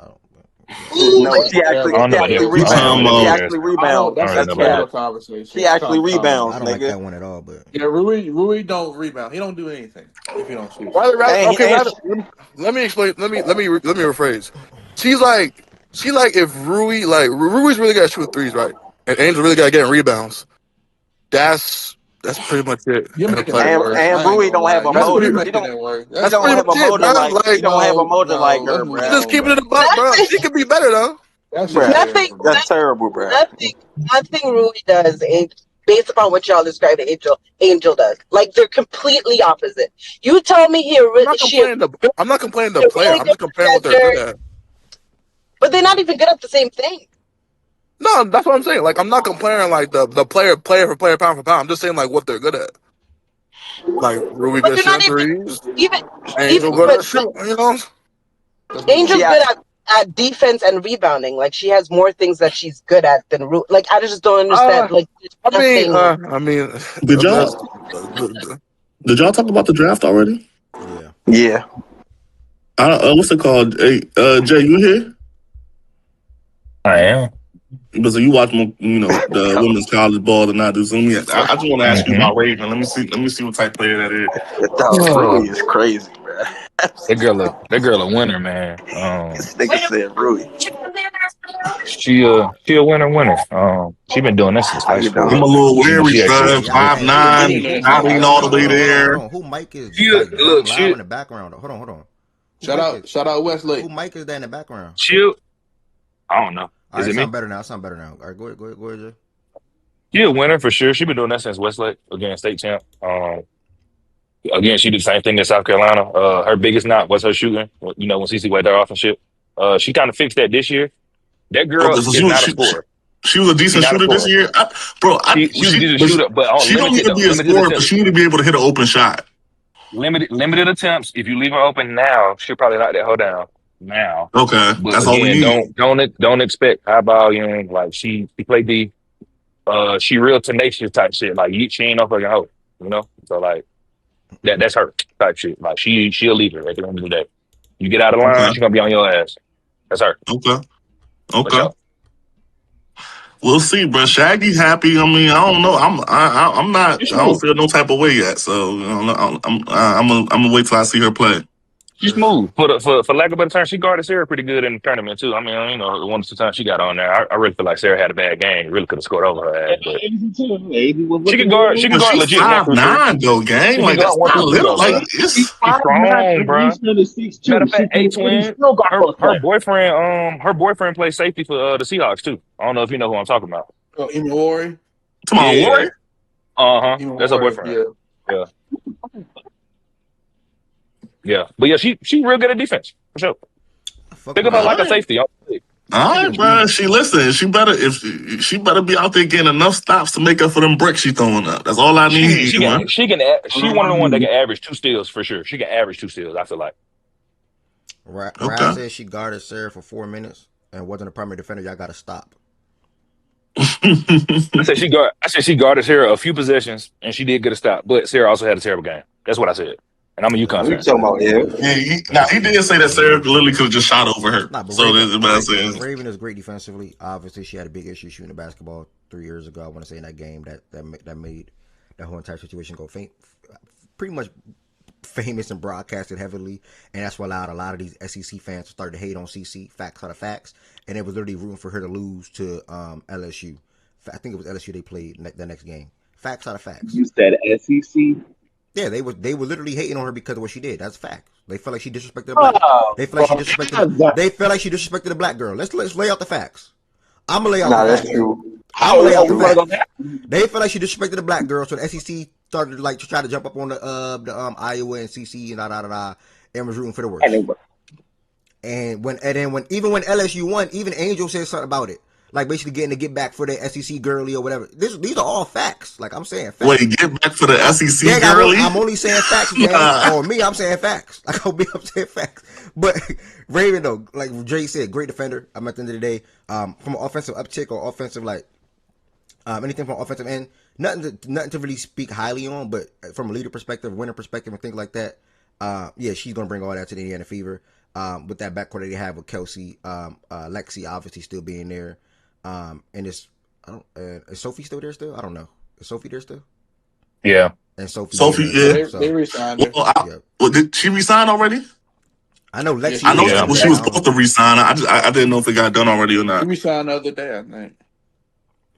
No, she actually rebounds. She actually rebounds. That's a terrible conversation. She actually rebounds, I don't nigga. like that one at all. But yeah, Rui don't rebound. He don't do anything if he don't shoot. Let me explain. Let me rephrase. She's like if Rui's really gotta shoot threes, right? And Angel really gotta get rebounds. That's pretty much it. And Rui don't have a motor. He don't have a motor like her, bro. Just keeping it a buck, bro. She could be better though. That's terrible, bro. Nothing Rui does based upon what y'all described Angel does. Like they're completely opposite. You tell me here. I'm not complaining the player. I'm just comparing what they're good at. But they're not even good at the same thing. No, that's what I'm saying. Like I'm not comparing like the player for player, pound for pound. I'm just saying like what they're good at. Like Rui good at shooting threes. Angel good at shooting, you know? Angel's good at defense and rebounding. Like she has more things that she's good at than Rui. Like I just don't understand. Did y'all talk about the draft already? Yeah. What's it called? Hey, Jay, you here? I am. But so you watch more, the women's college ball than I do. So I just want to ask you Mm-hmm. about Raven. Let me see what type player that is. Dog, Rui is crazy, bro. That girl a winner, man. This nigga said Rui. She a winner. She been doing this since How high you school. I'm doing? a little You know, weary, she actually son. Hey, y'all, hey, 5'9", not even all the way hold there. on. Who mic is she like dumb look loud she in the background? Hold on. Shout out Who Westlake. mic is that in the background? she I don't know. All Is right, it me? sound better now. All right, go ahead, Jay. She a winner for sure. She been doing that since Westlake, again, state champ. Again, she did the same thing in South Carolina. Her biggest knock was her shooting. You know, when CC went there off and shit. She kind of fixed that this year. That girl Okay, so is not a scorer. she was a She's decent not a shooter this scorer. year, She was a decent shooter, but on she don't need limited to though, be a limited scorer, but attempts. she need to be able to hit an open shot. Limited attempts. If you leave her open now, she'll probably knock that hoe down now. Okay, But that's all we again, need. don't expect high volume. Like she played D. She real tenacious type shit. Like she ain't no fucking hoe, you know. So like that's her type shit. Like she'll leave her at the end of the day. You get out of line, Okay, she gonna be on your ass. That's her okay, for okay. sure. We'll see, bro. Shaggy happy. I mean, I don't know. I'm not. She's I don't smooth. feel no type of way yet. So I'm gonna wait till I see her play. She's smooth. For lack of a better term, she guarded Sarah pretty good in the tournament too. I mean, you know, the 1 or 2 times she got on there, I really feel like Sarah had a bad game. Really could have scored over her ass, but Easy too. Easy was she looking can good. guard. She can But guard she's legit 1 through 3. 5'9" though, gang. She can Like that's guard one not through three little. though, Like bro. He's it's She's 5'9" strong, and bro. Reese Miller 6'2". Matter of She fact, can, but he A-Twin, still got post her player. boyfriend plays safety for the Seahawks too. I don't know if you know who I'm talking about. Oh, Imawari. come on, Yeah. Warrior. That's her Imawari. boyfriend. Yeah. Yeah. Yeah. But yeah, she real good at defense for sure. I fuck Think with of her. her All like a right, safety. all She right, can bro. She better be out there getting enough stops to make up for them bricks she throwing up. That's all I need, man. she one of the ones that can average 2 steals for sure. She can average 2 steals, I feel like. Where I Okay. said she guarded Sarah for 4 minutes and wasn't a primary defender, y'all got to stop. I said she guarded Sarah a few possessions and she did get a stop, but Sarah also had a terrible game. That's what I said. And I'm a UConn What you fan. talking about, yeah? Now he did say that Sarah literally could have just shot over her. Nah, but So that's what I said. Raven is great defensively. Obviously, she had a big issue shooting the basketball 3 years ago. I want to say in that game that made that whole entire situation go pretty much famous and broadcasted heavily, and that's what allowed a lot of these SEC fans to start to hate on CC. Facts out of facts, and it was literally rooting for her to lose to LSU. I think it was LSU they played the next game. Facts out of facts. You said SEC. Yeah, they were literally hating on her because of what she did. That's fact. They felt like she disrespected the black. They feel like she disrespected the black girl. Let's lay out the facts. I'm gonna lay out the facts. That's true. I'm gonna lay out the facts. They feel like she disrespected the black girl, so the SEC started to try to jump up on the Iowa and CC and and was rooting for the worst. And when LSU won, even Angel said something about it. Like basically getting to get back for the SEC girly or whatever. These are all facts. Like I'm saying facts. Wait, get back for the SEC girly? I'm only saying facts, gang. Or me, I'm saying facts. Like I'm saying facts. But Raven though, like Jay said, great defender. At the end of the day, from an offensive uptick or offensive anything from offensive end, nothing to really speak highly on. But from a leader perspective, winner perspective, and things like that, yeah, she's gonna bring all that to the Indiana Fever. With that backcourt that they have with Kelsey, Lexi obviously still being there. And is Sophie still there still? I don't know. Is Sophie there still? Yeah. And Sophie, yeah. They re-signed her. Did she resign already? I know Lexi. I know Yeah. she was supposed to resign. I didn't know if it got done already or She not. re-signed the other day, I think.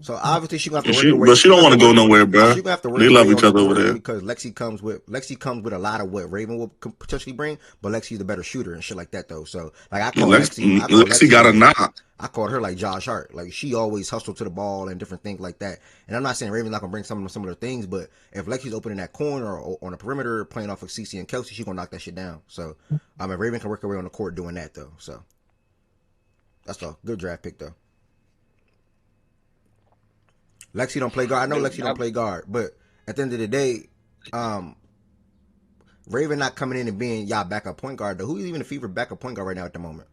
So obviously she's gonna have to work her way. But she don't want to go nowhere, bro. She's gonna have to work They her love way each on the other over court there. because Lexi comes with a lot of what Raven will potentially bring, but Lexi's the better shooter and shit like that though. So like I call Lexi got a knock. I called her like Josh Hart. Like she always hustled to the ball and different things like that. And I'm not saying Raven's not gonna bring some of their things, but if Lexi's opening that corner or on the perimeter playing off of CC and Kelsey, she's gonna knock that shit down. So if Raven can work her way on the court doing that though. So that's a good draft pick though. Lexi don't play guard. I know Lexi don't play guard, but at the end of the day, Raven not coming in and being y'all backup point guard though. Who's even the Fever backup point guard right now at the moment?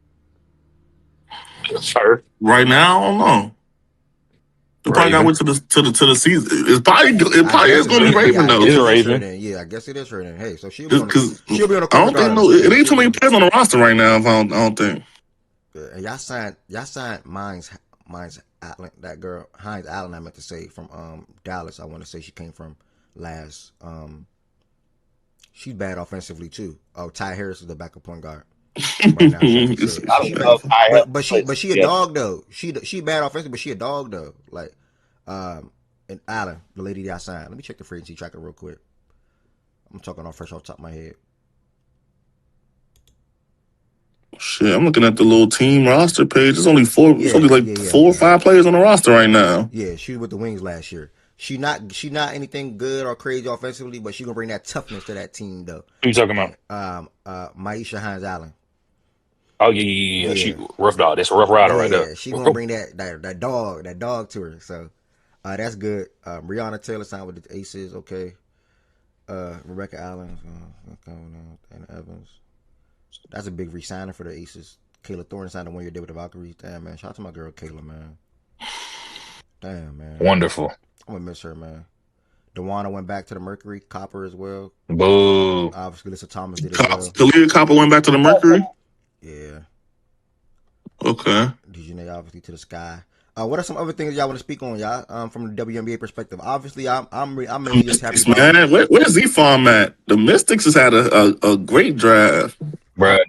Sure. Right now, I don't know. It probably got went to the season. It probably is going to be Raven though. It's Raven. Yeah, I guess it is her then. Hey, so she'll be on the court. I don't think it ain't too many players on the roster right now. I don't think. And y'all signed Mine's Allen. That girl, Hines Allen. I meant to say from Dallas. I want to say she came from last. She's bad offensively too. Oh, Ty Harris is the backup point guard right now. So he said I she bad, love Ty but she a Yes. dog though. She bad offensively, but she a dog though. Like and Allen, the lady that I signed. Let me check the free agency tracker real quick. I'm talking off fresh off the top of my head. Shit, I'm looking at the little team roster page. There's only four. There's only like four or five players on the roster right now. Yeah, she was with the Wings last year. She not anything good or crazy offensively, but she gonna bring that toughness to that team though. Who you talking about? Maisha Hines Allen. Oh yeah. She rough dog. That's a rough rider right there. Yeah, she gonna bring that dog to her. So that's good. Breonna Taylor signed with the Aces. Okay. Rebecca Allen and Evans. That's a big re-signing for the Aces. Kayla Thornton signed a 1-year deal with the Valkyries. Damn, man. Shout out to my girl Kayla, man. Damn, man. Wonderful. I'm gonna miss her, man. Dewana went back to the Mercury. Copper as well. Boo. Obviously, Lisa Thomas did as well. Kalia Copper went back to the Mercury? Yeah. Okay. Dejanay obviously to the Sky. What are some other things y'all want to speak on, y'all? From the WNBA perspective, obviously, I'm mainly just happy about. Man, where's Z-Farm at? The Mystics has had a great draft, bruh.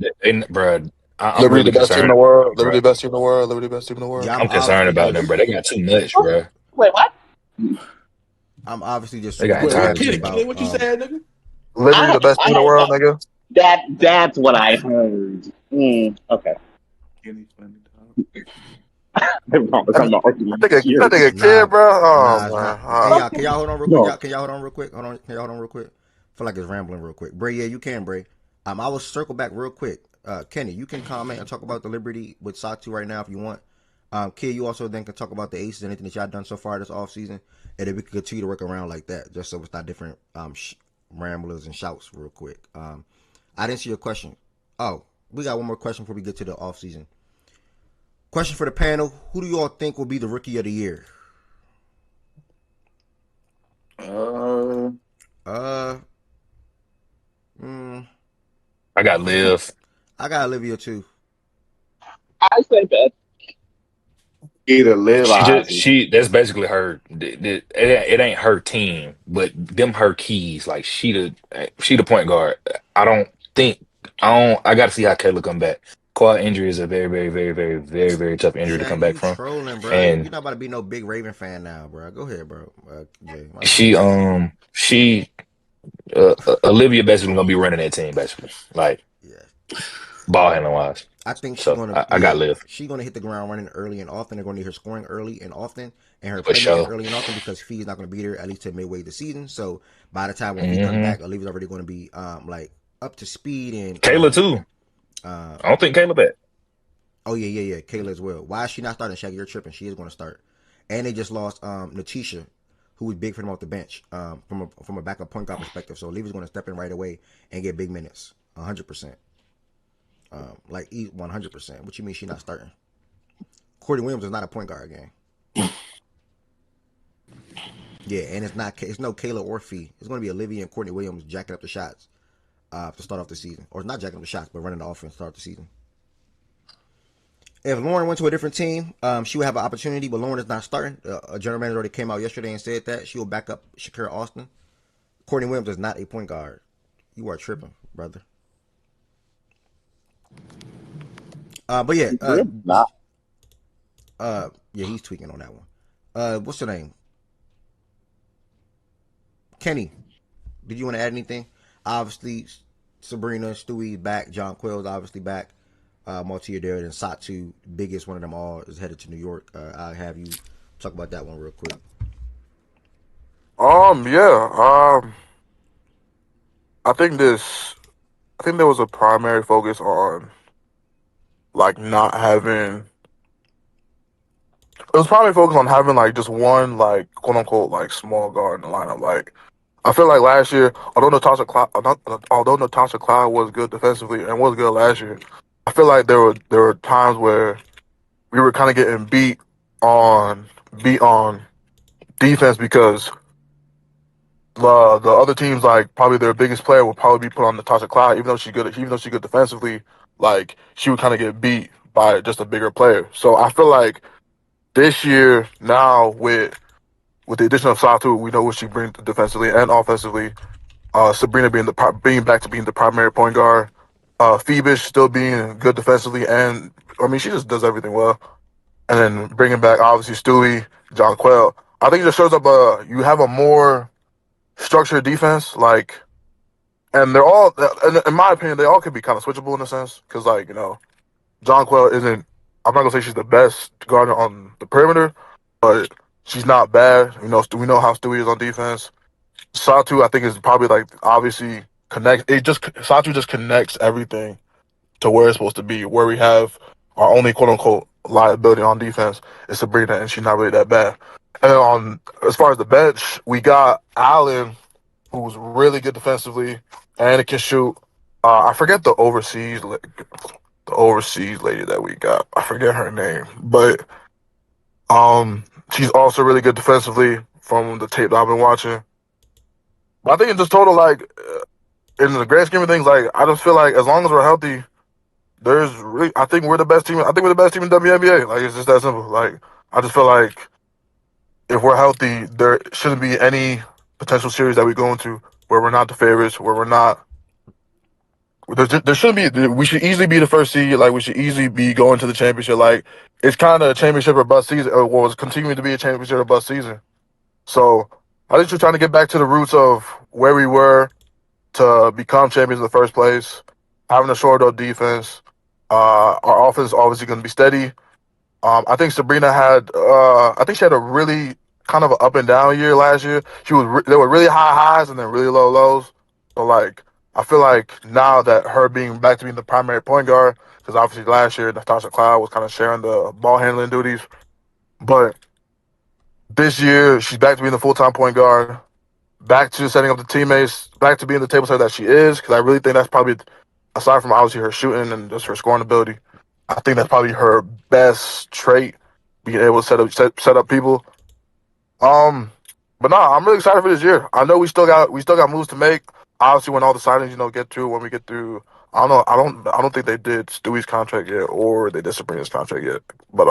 I'm Liberty really the best team in concerned. the world. Liberty the best team in the world. Liberty the best team in the world. Yeah, I'm concerned about them, bro. They got too much, bro. Wait, what? I'm obviously just They got happy entire What you said, nigga? Liberty the best team in the world, nigga. That's what I heard. Okay. That nigga kid, bro. Hey, y'all, can y'all hold on real quick? Can y'all hold on real quick? Can y'all hold on real quick? I feel like it's rambling real quick. Bray, yeah, you can, Bray. I will circle back real quick. Kenny, you can comment and talk about the Liberty with Satu right now if you want. Kid, you also then can talk about the Aces, anything that y'all done so far this offseason, and then we can continue to work around like that, just so it's not different ramblers and shouts real quick. I didn't see your question. Oh, we got one more question before we get to the offseason. Question for the panel: who do you all think will be the Rookie of the Year? I got Liv. I got Olivia too. I say that. Either Liv or That's basically her. It ain't her team, but them her keys. Like she the point guard. I got to see how Kayla come back. Quad injury is a very, very, very, very, very, very tough injury to come back from. Trolling, bro. And you're not about to be no big Raven fan now, bro. Go ahead, bro. Olivia basically gonna be running that team, basically, like ball handling wise. I think she's gonna. I got Liv. She's gonna hit the ground running early and often. They're gonna need her scoring early and often, and her playmaking early and often because Fee's not gonna be there at least to midway the season. So by the time when Fee comes back, Olivia's already gonna be like up to speed and Kayla too. I don't think Kayla back. Oh yeah. Kayla as well. Why is she not starting? Shaggy, you're tripping. She is gonna start. And they just lost Natisha, who was big for them off the bench from a backup point guard perspective. So Olivia's gonna step in right away and get big minutes, 100%. Like 100%. What you mean she's not starting? Courtney Williams is not a point guard game. Yeah, and it's no Kayla or Fee. It's going to be Olivia and Courtney Williams jacking up the shots to start off the season, or not jacking up the shots, but running the offense to start the season. If Lauren went to a different team, she would have an opportunity, but Lauren is not starting. A general manager already came out yesterday and said that she will back up Shakira Austin. Courtney Williams is not a point guard. You are tripping, brother. But yeah, he's tweaking on that one. What's her name? Kenny, did you want to add anything? Obviously, Sabrina, Stewie back. John Quill's obviously back. Multi-year there, and Satu, biggest one of them all, is headed to New York. I'll have you talk about that one real quick. I think there was a primary focus on like not having. It was probably focused on having like just one like quote unquote like small guard in the lineup. Like I feel like last year, although Natasha Cloud was good defensively and was good last year, I feel like there were times where we were kind of getting beat on defense because the other teams, like probably their biggest player would probably be put on Natasha Cloud, even though she's good defensively, like she would kind of get beat by just a bigger player. So I feel like this year now with the addition of Satu, we know what she brings defensively and offensively. Sabrina being back to being the primary point guard. Phoebus still being good defensively, and I mean she just does everything well. And then bringing back obviously Stewie, John Quell. I think it just shows up. You have a more structured defense, like, and they're all, in my opinion, they all could be kind of switchable in a sense, because like John Quell isn't. I'm not gonna say she's the best guard on the perimeter, but she's not bad. We know how Stewie is on defense. Satu, I think, is probably like obviously connect. Satu just connects everything to where it's supposed to be. Where we have our only quote unquote liability on defense is Sabrina, and she's not really that bad. And then on as far as the bench, we got Allen, who's really good defensively and it can shoot. I forget the overseas lady that we got. I forget her name, but she's also really good defensively from the tape that I've been watching. But I think in just total, like in the grand scheme of things, like I just feel like as long as we're healthy, I think we're the best team. I think we're the best team in WNBA. Like it's just that simple. Like I just feel like if we're healthy, there shouldn't be any potential series that we go into where we're not the favorites, where we're not. There shouldn't be. We should easily be the first seed. Like we should easily be going to the championship. Like it's kind of a championship or bust season, or was continuing to be a championship or bust season. So I think we're trying to get back to the roots of where we were to become champions in the first place. Having a short up defense, our offense is obviously going to be steady. I think Sabrina had. I think she had a really kind of an up and down year last year. There were really high highs and then really low lows. So like, I feel like now that her being back to being the primary point guard, because obviously last year Natasha Cloud was kind of sharing the ball handling duties, but this year she's back to being the full time point guard, back to setting up the teammates, back to being the table setter that she is. Because I really think that's probably, aside from obviously her shooting and just her scoring ability, I think that's probably her best trait, being able to set up people. But no, I'm really excited for this year. I know we still got moves to make. Obviously, when all the signings get through, when we get through, I don't know. I don't think they did Stewie's contract yet, or they did Sabrina's contract yet. But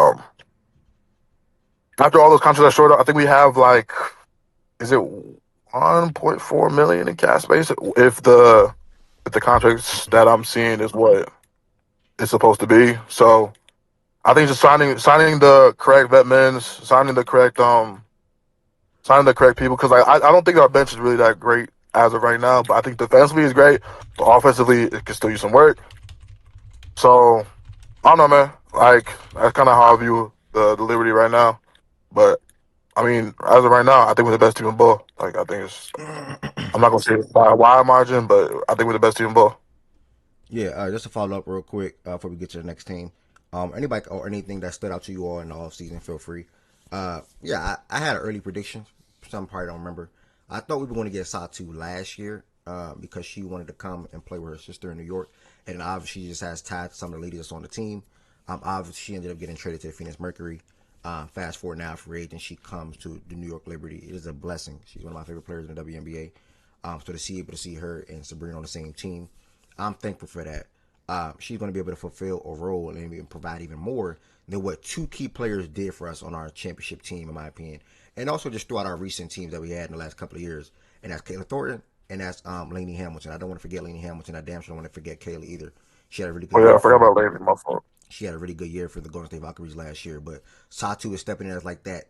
after all those contracts are short up, I think we have like, is it 1.4 million in cap space if the contracts that I'm seeing is what it's supposed to be. So I think just signing the correct vet men, signing the correct people, because I don't think our bench is really that great as of right now. But I think defensively is great, but offensively it can still use some work. So I don't know, man. Like that's kind of how I view the Liberty right now. But I mean, as of right now, I think we're the best team in ball. Like I think it's. I'm not gonna say by a wide margin, but I think we're the best team in ball. Yeah, just to follow up real quick before we get to the next team. Anybody or anything that stood out to you all in the offseason, feel free. Yeah, I had an early prediction. Some probably don't remember. I thought we were going to get Satu last year because she wanted to come and play with her sister in New York. And obviously she just has ties to some of the ladies that's on the team. Obviously she ended up getting traded to the Phoenix Mercury. Fast forward now, free agent, she comes to the New York Liberty. It is a blessing. She's one of my favorite players in the WNBA. So to see her and Sabrina on the same team, I'm thankful for that. She's going to be able to fulfill a role and even provide even more than what two key players did for us on our championship team, in my opinion. And also just throughout our recent teams that we had in the last couple of years. And that's Kayla Thornton and that's Lainey Hamilton. I don't want to forget Lainey Hamilton. I damn sure don't want to forget Kayla either. She had a really good year. I forgot about Lainey, my fault. She had a really good year for the Golden State Valkyries last year. But Satu is stepping in as like that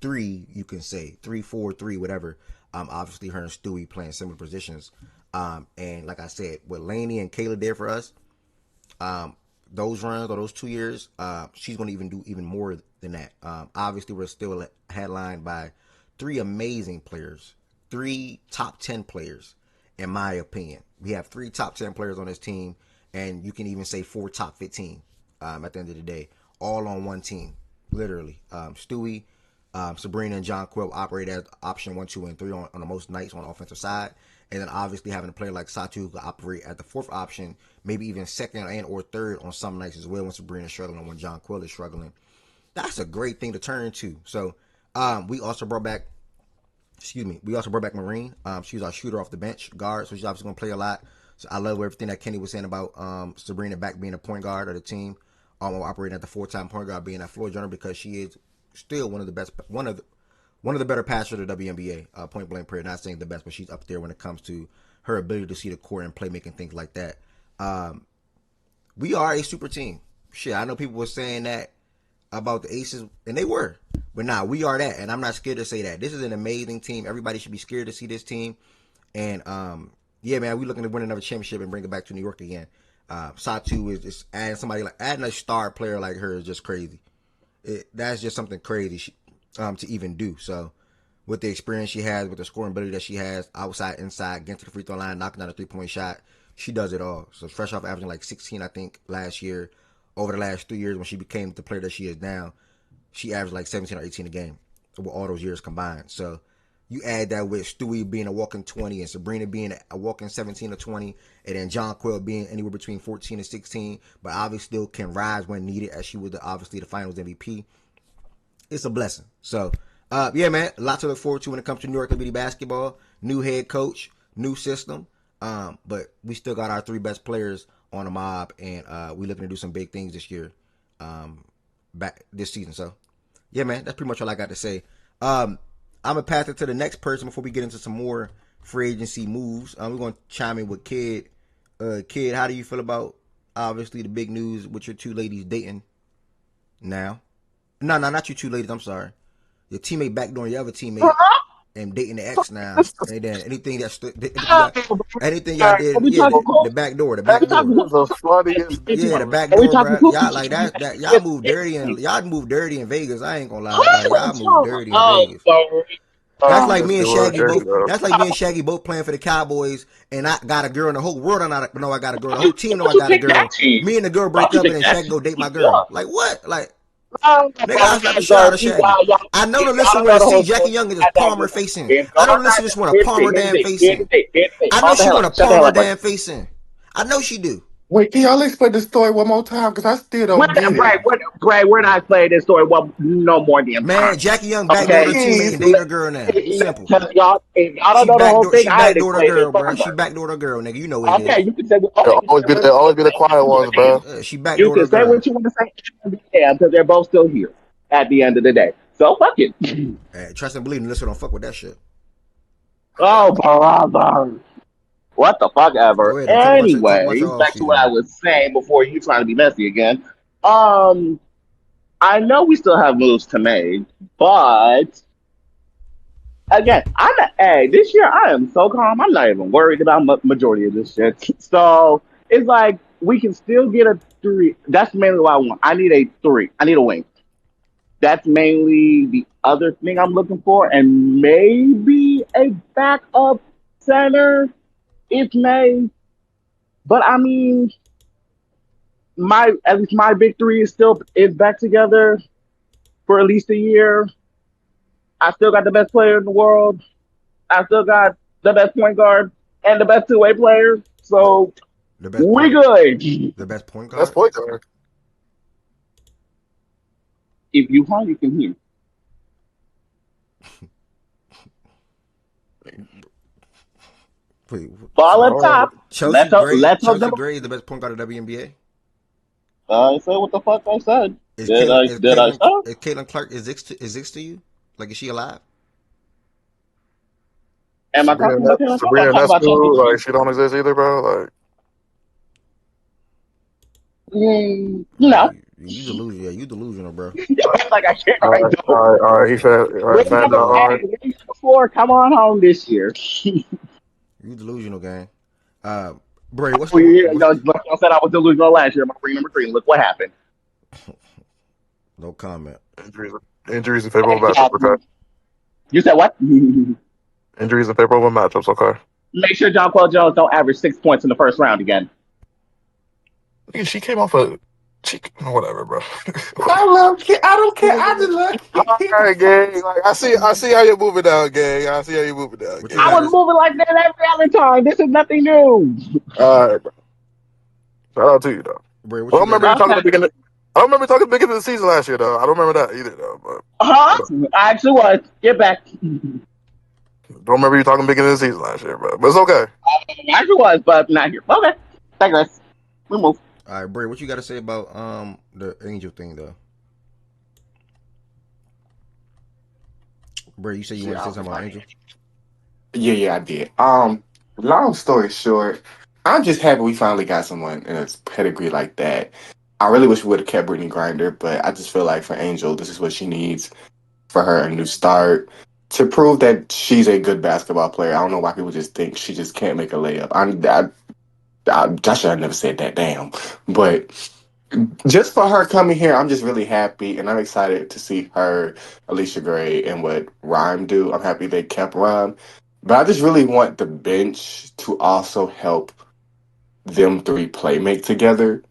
3, you can say. 3, 4, 3, whatever. Obviously her and Stewie playing similar positions. And like I said, what Lainey and Kayla did for us, those runs or those 2 years, she's going to even do even more than that. Obviously, we're still headlined by 3 amazing players, 3 top 10 players, in my opinion. We have 3 top 10 players on this team, and you can even say 4 top 15 at the end of the day, all on one team, literally. Stewie, Sabrina, and John Quill operate as option 1, 2, and 3 on the most nights on the offensive side. And then obviously having a player like Satu who can operate at the 4th option, maybe even 2nd and or 3rd on some nights as well when Sabrina's struggling or when John Quill is struggling. That's a great thing to turn to. So we also brought back Marine. She was our shooter off the bench, guard, so she's obviously going to play a lot. So I love everything that Kenny was saying about Sabrina back being a point guard of the team, or operating at the 4-time point guard, being that floor general, because she is still one of the better passers of the WNBA. Point blank period. Not saying the best, but she's up there when it comes to her ability to see the court and playmaking, things like that. We are a super team. Shit, I know people were saying that about the Aces, and they were. But nah, we are that, and I'm not scared to say that. This is an amazing team. Everybody should be scared to see this team. And yeah, man, we're looking to win another championship and bring it back to New York again. Satu is just adding a star player like her is just crazy. That's just something crazy to even do. So with the experience she has, with the scoring ability that she has, outside, inside, getting to the free throw line, knocking down a 3-point shot, she does it all. So fresh off averaging like 16, I think, last year. Over the last 3 years when she became the player that she is now, she averaged like 17 or 18 a game with all those years combined. So you add that with Stewie being a walking 20 and Sabrina being a walking 17 or 20, and then John Quill being anywhere between 14 and 16, but obviously still can rise when needed, as she was obviously the finals MVP. It's a blessing. So, yeah, man, a lot to look forward to when it comes to New York Liberty basketball. New head coach, new system, but we still got our 3 best players on the mob, and we looking to do some big things this year, back this season. So, yeah, man, that's pretty much all I got to say. I'm gonna pass it to the next person before we get into some more free agency moves. We're gonna chime in with Kid. Kid, how do you feel about obviously the big news with your 2 ladies dating now? No, not you 2 ladies. I'm sorry, your teammate backdooring your other teammate and dating the ex now. And then anything anything y'all did, yeah, the back door. That is the funniest. Yeah, the back door, bro. Y'all like that y'all move dirty in Vegas. I ain't gonna lie, like y'all move dirty in Vegas. That's like me and Shaggy both. That's like me and Shaggy both playing for the Cowboys, and I got a girl in the whole world. I know I got a girl. The whole team know I got a girl. Me and the girl break up, and then Shaggy go date my girl. Like what? Like. Nigga, I slap the shit out of Shaggy. I know the listener want to see Jackie Young is Palmer facing. I know the listener just want a Palmer damn facing. I know she want a Palmer damn facing. I know she do. Wait, can y'all explain the story one more time? Because I still don't get it. Brad, we're not playing this story no more damn time. Man, Jackie Young backdoored her teammate and dated her girl now. Simple. Y'all don't know the whole thing. She backdoored her girl, bro. She backdoored her girl, nigga. You know what it is. Okay, you can say always be the quiet ones, bro. She backdoored her girl. You can say what you want to say, because they're both still here at the end of the day. So fuck it. Hey, trust and believe, and listen, don't fuck with that shit. Oh, brother. What the fuck ever. Anyway, back to what I was saying before you trying to be messy again. I know we still have moves to make, but again, this year I am so calm. I'm not even worried about majority of this shit. So it's like we can still get a 3. That's mainly what I want. I need a 3. I need a wing. That's mainly the other thing I'm looking for, and maybe a backup center. It may, but I mean, at least my big 3 is back together for at least a year. I still got the best player in the world. I still got the best point guard and the best 2-way player. So we good. The best point guard. Best point guard. If you want, you can hear. Ball up top. Chelsea Gray is the best point guard of WNBA. I said what the fuck I said. Is Caitlin Clark exist to you? Like, is she alive? Am I talking about Caitlin Sabrina Nescu? Like, she don't exist either, bro. Like, no. You delusional. You delusional, bro. Like I can't. All right. He said, before, come on home this year. You delusional, gang. Bray, what's I said I was delusional last year. My ring number 3. Look what happened. No comment. Injuries in favor of matchups, okay? You said what? Injuries in favor of matchups, okay? Make sure John Paul Jones don't average 6 points in the first round again. She came off whatever, bro. I don't care. I just love All right, gang. Like, I see how you're moving down, gang. I was moving like that every other time. This is nothing new. All right, bro. Shout out to you, though. Bray, I don't remember talking at the beginning of the season last year, though. I don't remember that either, though. But I actually was. Get back. Don't remember you talking beginning of the season last year, bro. But it's okay. I actually was, but not here. Okay. Digress. We move. All right, Bray, what you got to say about the Angel thing, though? Bro, you said you Shit, want to I say was something about like, Angel? yeah, I did. Long story short, I'm just happy we finally got someone in a pedigree like that. I really wish we would have kept Brittany Grinder, but I just feel like for Angel, this is what she needs for her a new start to prove that she's a good basketball player. I don't know why people just think she just can't make a layup. I should have never said that, damn. But just for her coming here, I'm just really happy, and I'm excited to see her, Alicia Gray, and what Rhyme do. I'm happy they kept Rhyme, but I just really want the bench to also help them three play make together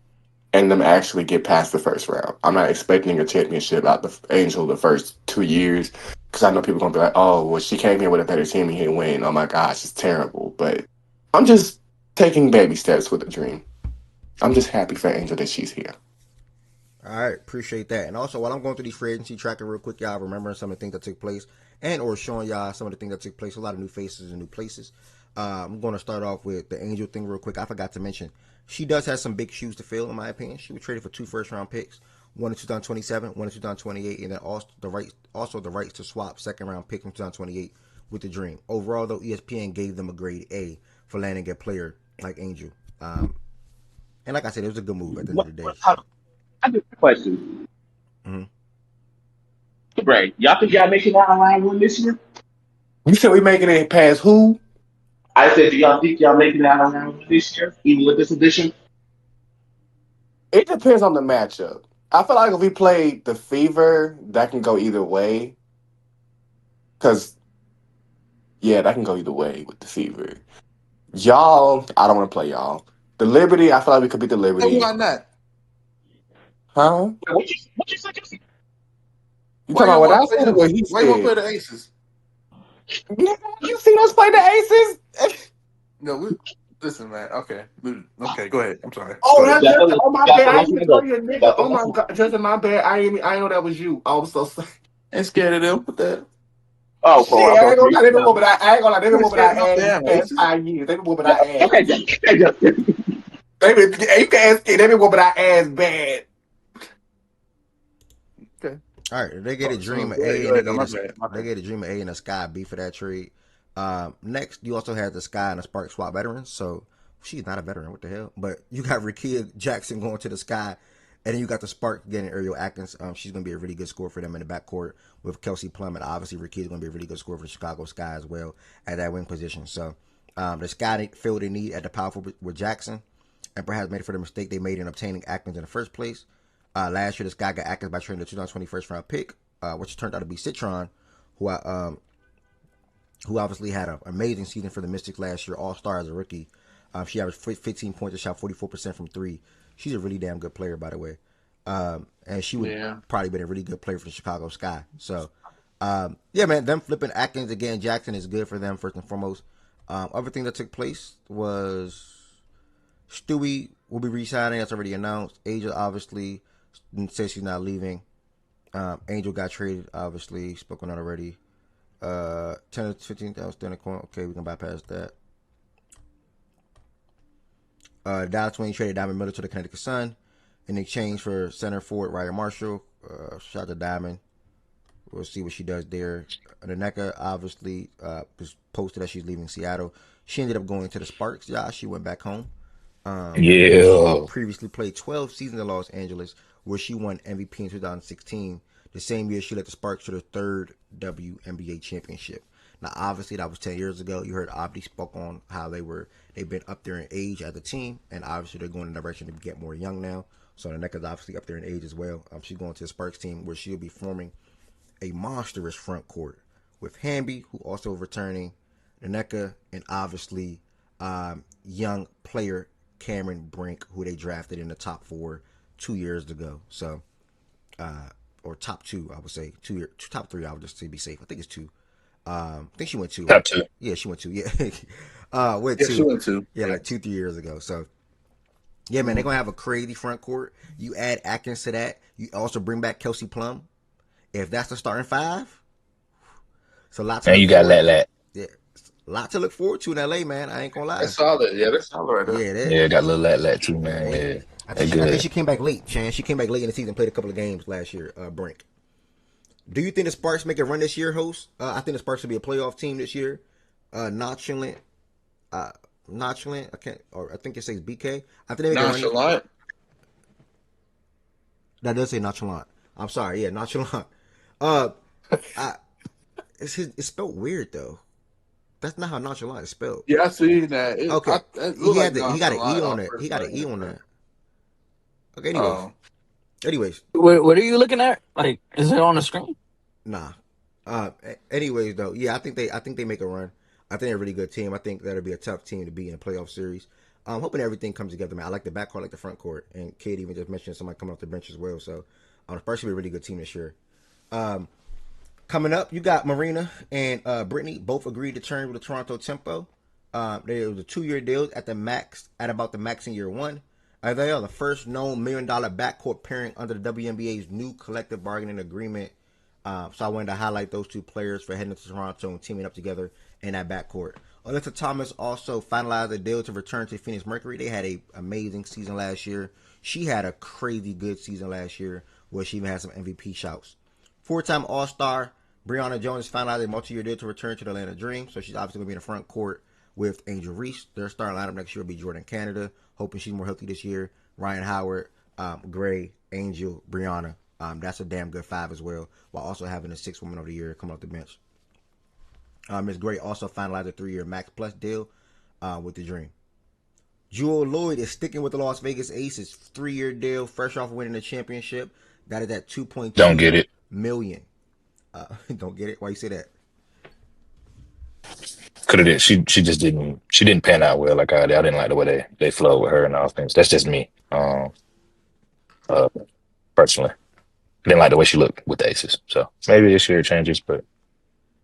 and them actually get past the first round. I'm not expecting a championship out the Angel the first 2 years because I know people gonna be like, "Oh, well, she came here with a better team and he didn't win. Oh my gosh, it's terrible." But I'm just taking baby steps with a dream. I'm just happy for Angel that she's here. All right, appreciate that. And also, while I'm going through these free agency tracker real quick, y'all remembering some of the things that took place and or showing y'all some of the things that took place. A lot of new faces and new places. I'm going to start off with the Angel thing real quick. I forgot to mention, she does have some big shoes to fill, in my opinion. She was traded for 2 first-round picks, one in 2027, one in 2028, and then also the rights to swap second-round pick from 2028 with the Dream. Overall, though, ESPN gave them a grade A for landing a player like Angel. And like I said, it was a good move at the end of the day. I have a question. Mm-hmm. Right. Y'all think y'all making out around one this year? You said we making it past who? I said, do y'all think y'all making out around one this year, even with this addition? It depends on the matchup. I feel like if we play the Fever, that can go either way. Cause yeah, that can go either way with the Fever. Y'all, I don't want to play y'all. The Liberty, I feel like we could beat the And Liberty. why not? Huh? What you say, Jesse? You Why talking you about don't what want I to play said or them? what he Why you want to said? play the Aces? Nigga, you seen us play the Aces? No, listen, man. Okay, go ahead. I'm sorry. Go Oh, ahead. that's Y'all just feel oh my y'all bad. feel I like didn't even y'all call you a nigga. y'all Oh feel my like god, Justin, my bad. I know that was you. I was so sorry. Ain't scared of them. What the oh, cool. Shit, I I ain't thought gonna lie. you. They been whooping our. I ain't gonna lie. They been ain't whooping scared our of no ass these damn past Aces. 5 years. They been whooping our Okay, ass. Jesse. Okay, Jesse. They been. You can ask. They been whooping our ass bad. Okay. All right, they get a So Dream of go ahead. A, Go and ahead. No, my bad. My they bad. get a Dream of A and a Sky B for that trade. Next, you also had the Sky and the Spark swap veterans. So she's not a veteran. What the hell? But you got Rakia Jackson going to the Sky, and then you got the Spark getting Ariel Atkins. She's going to be a really good scorer for them in the backcourt with Kelsey Plum, and obviously Rakia is going to be a really good scorer for the Chicago Sky as well at that wing position. So the Sky filled a need at the power forward with Jackson, and perhaps made it for the mistake they made in obtaining Atkins in the first place. Last year, this guy got Atkins by trading the 2020 first round pick, which turned out to be Citron, who obviously had an amazing season for the Mystics last year, All Star as a rookie. She averaged 15 points and shot 44% from three. She's a really damn good player, by the way, and she would Yeah. probably been a really good player for the Chicago Sky. So, yeah, man, them flipping Atkins again, Jackson is good for them first and foremost. Other thing that took place was Stewie will be re-signing. That's already announced. Angel obviously says she's not leaving. Angel got traded, obviously. Spoken on already. 10 to 15,000 standing coin. Okay, we can bypass that. Dallas Wayne traded Diamond Miller to the Connecticut Sun in exchange for center forward Ryan Marshall. Shout out to Diamond. We'll see what she does there. Naneka obviously was posted that she's leaving Seattle. She ended up going to the Sparks. Yeah, she went back home. She Yeah. previously played 12 seasons in Los Angeles, where she won MVP in 2016. The same year, she led the Sparks to the third WNBA championship. Now, obviously, that was 10 years ago. You heard Abdi spoke on how they've been up there in age as a team, and obviously they're going in the direction to get more young now. So Naneka's obviously up there in age as well. She's going to the Sparks team, where she'll be forming a monstrous front court with Hamby, who also returning, Naneka, and obviously young player Cameron Brink, who they drafted in the top 4 2 years ago. So, or top 2, I would say top 3. I would just say be safe. I think it's 2. I think she went 2, Top right? two. Yeah, she went 2. Yeah, went Yeah, she 2. went to. Yeah, Yeah. like 3 years ago. So, yeah, man, they're gonna have a crazy front court. You add Atkins to that. You also bring back Kelsey Plum. If that's the starting 5, it's a lot to And look you got forward. Lat. Yeah, a lot to look forward to in LA, man. I ain't gonna lie. That's solid. Yeah, that's solid right there. Yeah, that. Yeah, got a little Lat too, man. Yeah, Yeah. I That think good. she came back late, Chan. She came back late in the season, played a couple of games last year. Brink. Do you think the Sparks make a run this year, host? I think the Sparks will be a playoff team this year. Nonchalant, uh, nonchalant. I think it says BK. I think they make a run. Nonchalant. That does say nonchalant. I'm sorry. Yeah, nonchalant. I, it's spelled weird though. That's not how nonchalant is spelled. Yeah, I see that. Okay, It looked like he got an E nonchalant on on that. He first got an E glance. on that. Okay. Oh, Anyways, What are you looking at? Like, is it on the screen? nah. Anyways, though, yeah, I think they make a run. I think they're a really good team. I think that'll be a tough team to be in a playoff series. I'm hoping everything comes together, man. I like the backcourt, I like the front court, and Kate even just mentioned somebody coming off the bench as well. So, the Spurs should be a really good team this year. Coming up, you got Marina and Brittany both agreed to terms with the Toronto Tempo. There was a 2-year deal at about the max in year one. They are the first known $1 million backcourt pairing under the WNBA's new collective bargaining agreement. So I wanted to highlight those two players for heading to Toronto and teaming up together in that backcourt. Alyssa Thomas also finalized a deal to return to Phoenix Mercury. They had an amazing season last year. She had a crazy good season last year where she even had some MVP shouts. 4-time All-Star Brianna Jones finalized a multi-year deal to return to the Atlanta Dream. So she's obviously going to be in the front court with Angel Reese. Their starting lineup next year will be Jordan Canada. Hoping she's more healthy this year. Ryan Howard, Gray, Angel, Brianna. That's a damn good 5 as well, while also having a 6th woman of the year come off the bench. Ms. Gray also finalized a 3-year Max Plus deal with the Dream. Jewel Lloyd is sticking with the Las Vegas Aces, 3-year deal, fresh off winning the championship. That is at Don't $2.2 get it. million. Don't get it? Why you say that? Could have did. She just didn't. She didn't pan out well. Like I didn't like the way they flowed with her in the offense. That's just me. Uh, personally, I didn't like the way she looked with the Aces. So maybe this year it changes, but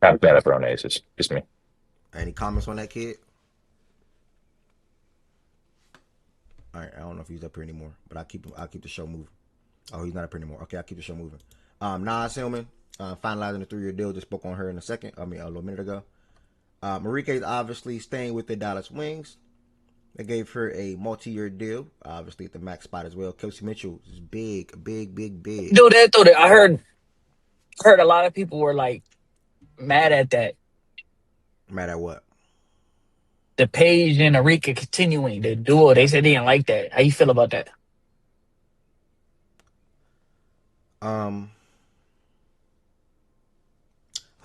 kind of bad up her on the Aces. Just me. Any comments on that kid? All right, I don't know if he's up here anymore, but I'll keep the show moving. Oh, he's not up here anymore. Okay, I'll keep the show moving. Nas Hillman finalizing the 3-year deal. Just spoke on her in a second. A little minute ago. Marike is obviously staying with the Dallas Wings. They gave her a multi-year deal, obviously at the max spot as well. Kelsey Mitchell is big. Dude, I heard a lot of people were like mad at that. Mad at what? The Paige and Arika continuing the duo. They said they didn't like that. How you feel about that? I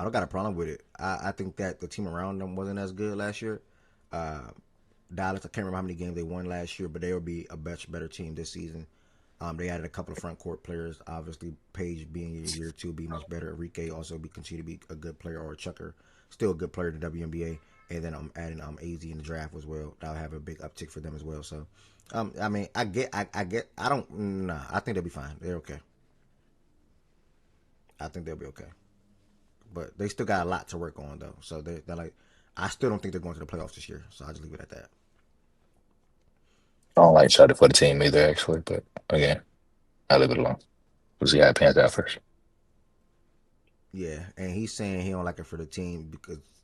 don't got a problem with it. I think that the team around them wasn't as good last year. Dallas, I can't remember how many games they won last year, but they will be a much better team this season. They added a couple of front court players. Obviously, Paige being a year 2 be much better. Enrique also continue to be a good player, or a chucker, still a good player in the WNBA. And then I'm adding AZ in the draft as well. That'll have a big uptick for them as well. So, I mean, I think they'll be fine. They're okay. I think they'll be okay. But they still got a lot to work on though. So they're like, I still don't think they're going to the playoffs this year. So I'll just leave it at that. I don't like shouting for the team either, actually. But again, I leave it alone. We'll see how it pans out first. Yeah, and he's saying he don't like it for the team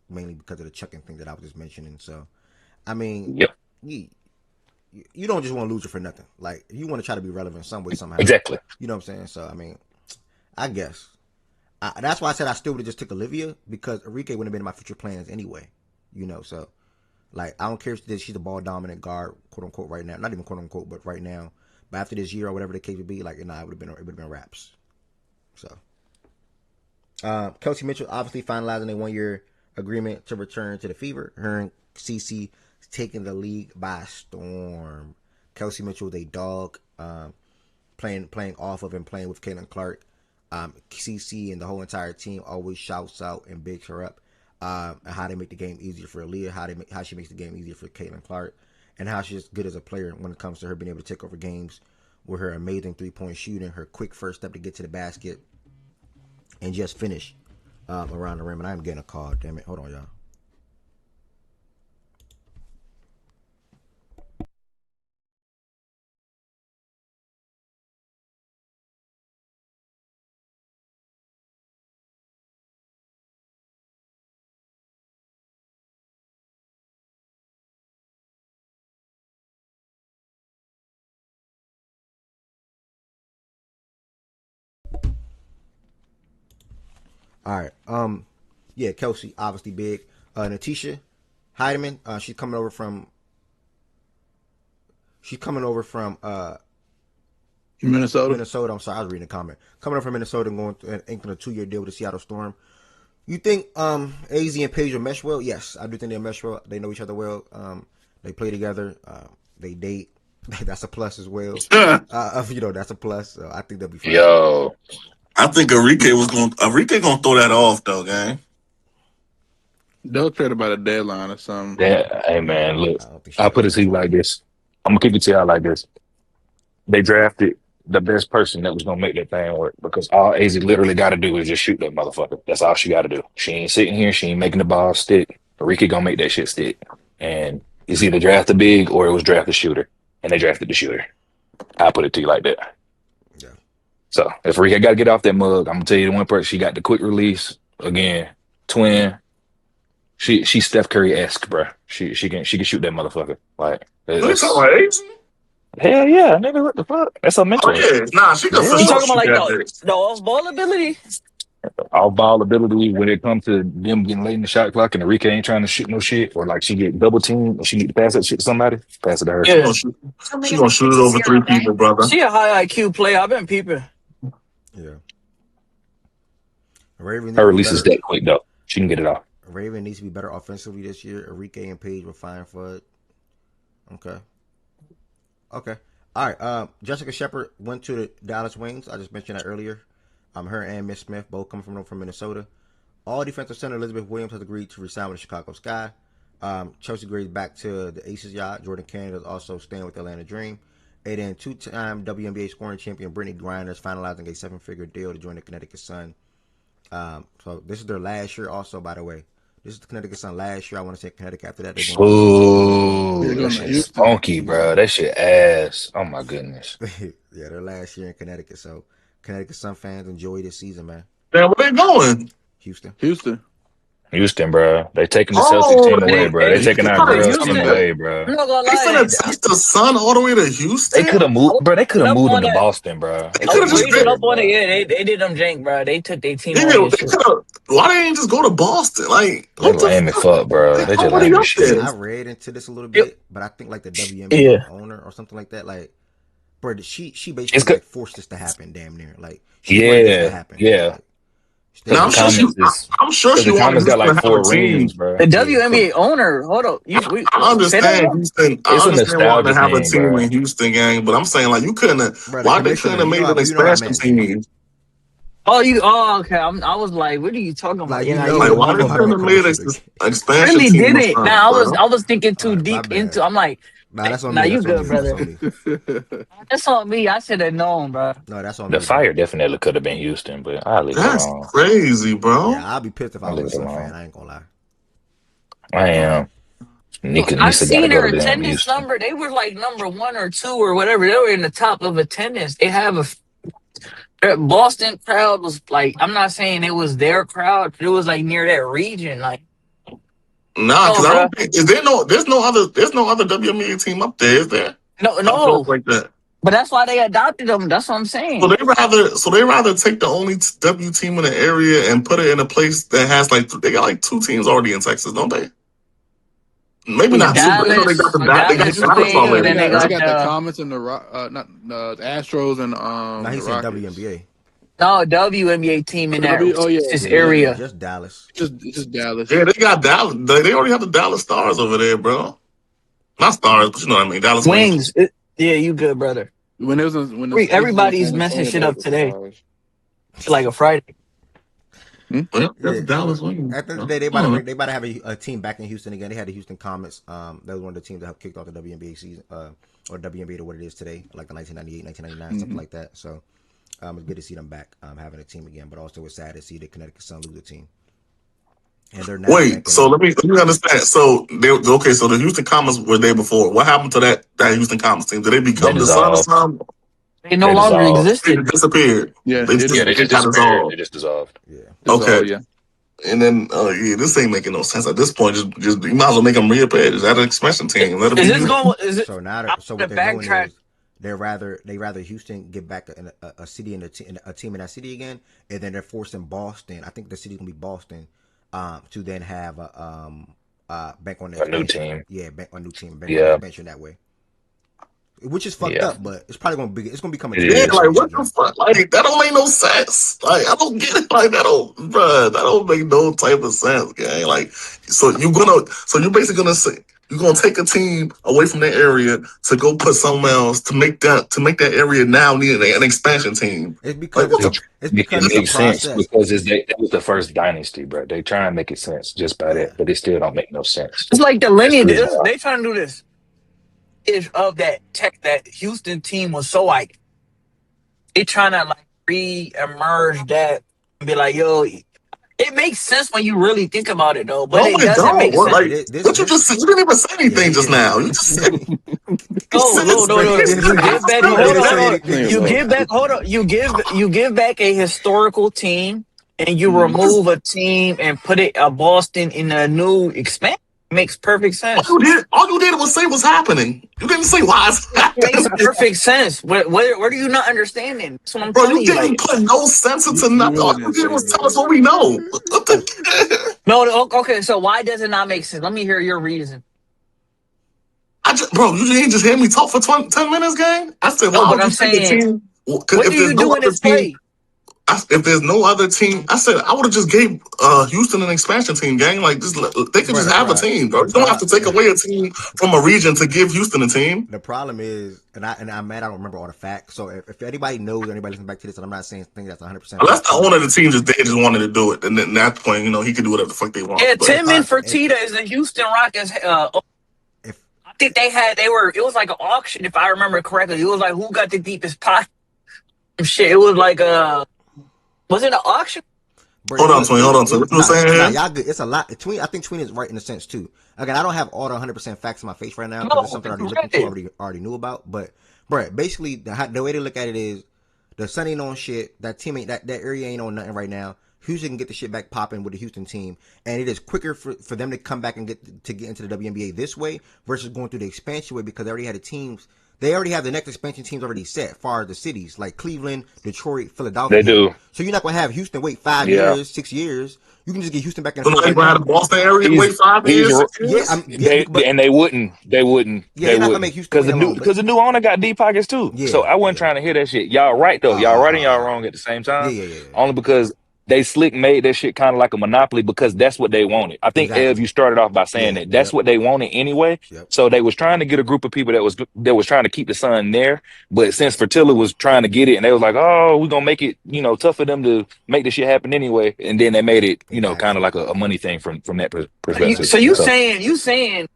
mainly because of the chucking thing that I was just mentioning. So, I mean, Yep. You don't just want to lose it for nothing. Like you want to try to be relevant some way somehow. Exactly. You know what I'm saying? So I mean, I guess that's why I said I still would have just took Olivia, because Enrique wouldn't have been in my future plans anyway. You know, so like I don't care if she's a ball dominant guard, quote unquote, right now. Not even quote unquote, but right now. But after this year or whatever the case would be, like it would have been raps. So. Kelsey Mitchell obviously finalizing a 1-year agreement to return to the Fever. Her and CC taking the league by storm. Kelsey Mitchell is a dog, playing off of and playing with Caitlin Clark. CC and the whole entire team always shouts out and bigs her up. And how they make the game easier for Aaliyah, how she makes the game easier for Caitlin Clark, and how she's good as a player when it comes to her being able to take over games with her amazing 3-point shooting, her quick first step to get to the basket, and just finish around the rim. And I'm getting a call. Damn it. Hold on, y'all. All right. Yeah, Kelsey, obviously big. Natisha Heidemann, she's coming over from Minnesota. Minnesota. I'm sorry, I was reading a comment. Coming over from Minnesota and going to inking a 2-year deal with the Seattle Storm. You think AZ and Paige will mesh well? Yes, I do think they mesh well. They know each other well. They play together. They date. That's a plus as well. That's a plus. So I think they'll be fine. Yo, I think Enrique gonna throw that off though, gang. They'll trade about a deadline or something. that, hey man, look, I don't think I'll she'll put it to you like this. I'm gonna keep it to y'all like this. They drafted the best person that was gonna make that thing work because all AZ literally got to do is just shoot that motherfucker. That's all she got to do. She ain't sitting here. She ain't making the ball stick. Ricky gonna make that shit stick. And it's either draft the big or it was draft the shooter, and they drafted the shooter. I'll put it to you like that. Yeah. So if Ricky got to get off that mug, I'm gonna tell you the one person she got the quick release again. Twin. She's Steph Curry-esque, bro. She can shoot that motherfucker. Like What are you talking about, AZ? hell yeah, nigga, what the fuck? That's her mentor. Oh yeah, nah, she can for You sure talking about shoot like that bitch. the off ball ability? All ball ability when it comes to them getting late in the shot clock and Enrique ain't trying to shoot no shit, or like she get double teamed and she need to pass that shit to somebody, pass it to her. She Yeah. gonna shoot it over 3 people, brother. She a high IQ player. I've been peeping. Yeah. Raven Her release is that quick though. She can get it off. Raven needs to be better offensively this year. Enrique and Paige were fine for it. Okay. All right. Jessica Shepard went to the Dallas Wings. I just mentioned that earlier. Her and Miss Smith both come from Minnesota. All defensive center Elizabeth Williams has agreed to resign with the Chicago Sky. Chelsea Gray's back to the Aces yacht. Jordan Canada is also staying with the Atlanta Dream. And then two-time WNBA scoring champion Brittany Griner is finalizing a 7-figure deal to join the Connecticut Sun. So this is their last year also, by the way. This is the Connecticut Sun last year. I want to say Connecticut after that. Ooh, that shit's funky, bro. That shit ass. Oh my goodness. Yeah, their last year in Connecticut. So Connecticut Sun fans enjoy this season, man. Damn, where they going? Houston, bro. They taking the Celtics team away, bro. They Hey, taking our girls team away, bro. I'm not gonna They lie. finna take the Sun all the way to Houston? They could have moved, bro. They could have moved on them to that. Boston, bro. They I could have was just reading up on it. Yeah, they did them jank, bro. They took their team away. And shit. Why they ain't just go to Boston? Like, They lame as fuck, bro. They just lame as shit. I read into this a little bit, but I think like the WNBA owner or something like that, like, bro, she basically like forced this to happen, damn near. Like, she wanted this to happen. Yeah. Like, I'm sure she wanted got like 4 team. rings, bro. The WNBA owner, hold up. I understand Houston. I understand wanting to have a team bro. in Houston, gang, but I'm saying like you couldn't have. Why they couldn't have made an expansion team? Okay. I was like, what are you talking about? Like, why they couldn't have made an expansion really team? Did it? Nah, I was thinking too deep into. I'm like, that's on nah, me. you good, brother. That's on me. I should have known, bro. No, that's on me. The fire definitely could have been Houston, but I'll leave it alone. That's crazy, bro. Yeah, I'll be pissed if I was a Sun fan. I ain't gonna lie. I am. I've seen their attendance number. They were like number 1 or 2 or whatever. They were in the top of attendance. They have their Boston crowd was like, I'm not saying it was their crowd, but it was like near that region. Like, nah, because I don't think there's no other WNBA team up there, is there? No, like that. But that's why they adopted them. That's what I'm saying. So they rather take the only W team in the area and put it in a place that has like they got like 2 teams already in Texas, don't they? Maybe not Dallas, 2, but they got Dallas already. They got the Comets and the Astros and Now he said WNBA. No, WNBA team in this area. Just Dallas. Just Dallas. Yeah, they got Dallas. They already have the Dallas Stars over there, bro. Not Stars, but you know what I mean. Dallas Wings. Yeah, you good, brother. Everybody's messing shit up today. It's like a Friday. That's Dallas Wings. At the end of the day, they about to have a team back in Houston again. They had the Houston Comets. That was one of the teams that helped kicked off the WNBA season, or WNBA to what it is today, like the 1998, 1999, something like that. So it's good to see them back having a team again, but also it's sad to see the Connecticut Sun lose a team. And they're now so let me understand. So so the Houston Comets were there before. What happened to that Houston Comets team? Did they become the Sun or something? They no longer existed. They disappeared. Yeah, they just dissolved. Yeah. Okay. Yeah. And then, this ain't making no sense at this point. Just you might as well make them reappear. Is that an expansion team? Let them so now, so what they're doing is they rather Houston get back a city in a team in that city again, and then they're forcing Boston. I think the city's gonna be Boston, to then have bank on the A new expansion. team. Yeah, bank on a new team, bank on the Yeah. expansion that way. Which is fucked Yeah. up, but it's probably gonna become a It team. Yeah, is. like what the fuck? Like that don't make no sense. Like I don't get it. Like that don't make no type of sense, gang. Like so you're basically gonna say you're gonna take a team away from that area to go put somewhere else to make that area now need an expansion team. It's because Like what it's Make because it it's a make sense process. because that was the first dynasty, bro. They try and make it sense just by Yeah. that, but it still don't make no sense. It's like the That's the lineage. reason why. They trying to do this. Is of that Houston team was so like they trying to like re-emerge that and be like, yo, it makes sense when you really think about it though, but no, it it doesn't don't. make What, sense. like what you just said? You didn't even say Yeah, anything he just didn't. now. You just said He You give back. he Hold didn't on, say hold on. anything. You give back. Hold on. You give back a historical team, and you remove a team and put it Boston in a new expansion. Makes perfect sense. all you did was say what's happening. You didn't say why it's Makes happening. perfect sense. What are you not understanding? That's what I'm Bro, telling you you. Like, didn't put no sense into You nothing. really All you didn't did say was tell us anything. what we know. What the no, okay. So why does it not make sense? Let me hear your reason. Bro, you didn't just hear me talk for 10 minutes, gang? I said, No, why but would you I'm take a saying, team? what If do there's you no do in other this team, play? if there's no other team, I said I would have just gave Houston an expansion team, gang. Like, they could Bro, just have a team, bro. You don't have to take away a team from a region to give Houston a team. The problem is, and I'm mad I don't remember all the facts. So if anybody knows, anybody listening back to this, and I'm not saying thing that's 100% Unless the factual. owner of the team they just wanted to do it, and then at that point, he could do whatever the fuck they want. Yeah, But Tim and Fertitta is the Houston Rockets. If I think it was like an auction, if I remember correctly. It was like who got the deepest pocket. Shit, it was like was it an auction? hold on, Twin. What you were saying Nah, here? y'all good. It's a lot. I think Tween is right in a sense too. Again, I don't have all the 100% facts in my face right now because it's No, something I it's already looked into, right. already knew about. But, bro, basically the way they look at it is the Sun ain't on shit. That team ain't that area ain't on nothing right now. Houston can get the shit back popping with the Houston team, and it is quicker for them to come back and get into the WNBA this way versus going through the expansion way because they already had the teams. They already have the next expansion teams already set, far as the cities like Cleveland, Detroit, Philadelphia. They do. So you're not gonna have Houston wait 5 Yeah. years, 6 years. You can just get Houston back in the So now fold you right gonna have now. the Boston area He's wait 5 he's years, 6 years? But they wouldn't yeah, they're not gonna make Houston because wait that long. But the new owner got deep pockets too. So I wasn't trying to hear that shit. Y'all right though. Y'all right and y'all wrong at the same time. yeah. Only because they slick made that shit kind of like a monopoly because that's what they wanted. I think Ev, Exactly. you started off by saying Yeah. that's what they wanted anyway. Yep. So they was trying to get a group of people that was trying to keep the sun there. But since Fertilla was trying to get it, and they was like, oh, we're gonna make it tough for them to make this shit happen anyway. And then they made it kind of like a money thing from that perspective. So you saying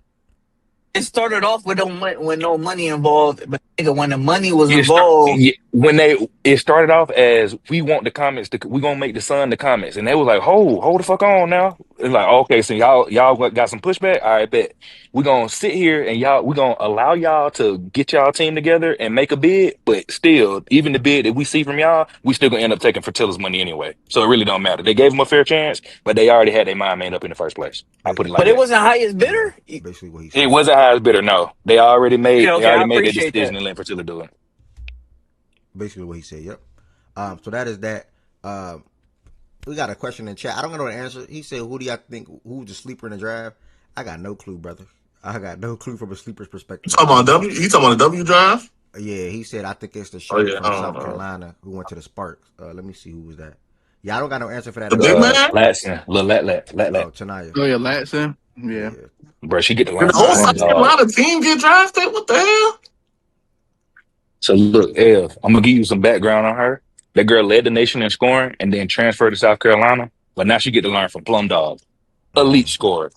it started off with no money involved, but nigga, when the money was involved, When it started off as we want the comments we gonna make the sun the comments, and they was like, hold the fuck on now. It's like, okay, so y'all got some pushback. All right, bet we gonna sit here and we gonna allow y'all to get y'all team together and make a bid, but still, even the bid that we see from y'all, we still gonna end up taking Fertilla's money anyway. So it really don't matter. They gave them a fair chance, but they already had their mind made up in the first place. I put it like but it that. wasn't highest bidder. Basically what he It said. wasn't highest bidder. No, they already made Okay, I their appreciate decision that. and let Fertilla do it. Basically what he said. Yep. So that is that. We got a question in chat. I don't know the answer. He said, "Who do y'all think who's the sleeper in the draft?" I got no clue, brother. I got no clue from a sleeper's perspective. You talking about the W draft? Yeah, he said I think it's the shorty from South Carolina who went to the Sparks. Let me see who was that. Yeah, I don't got no answer for that. The big man? Latson, Lat. Oh, Tanaya. Oh yeah, Latson. Yeah. Bro, she get the Did line the whole from South dog. Carolina team get drafted? What the hell? So look, Ev, I'm gonna give you some background on her. That girl led the nation in scoring and then transferred to South Carolina, but now she get to learn from Plum Dog, elite scorer.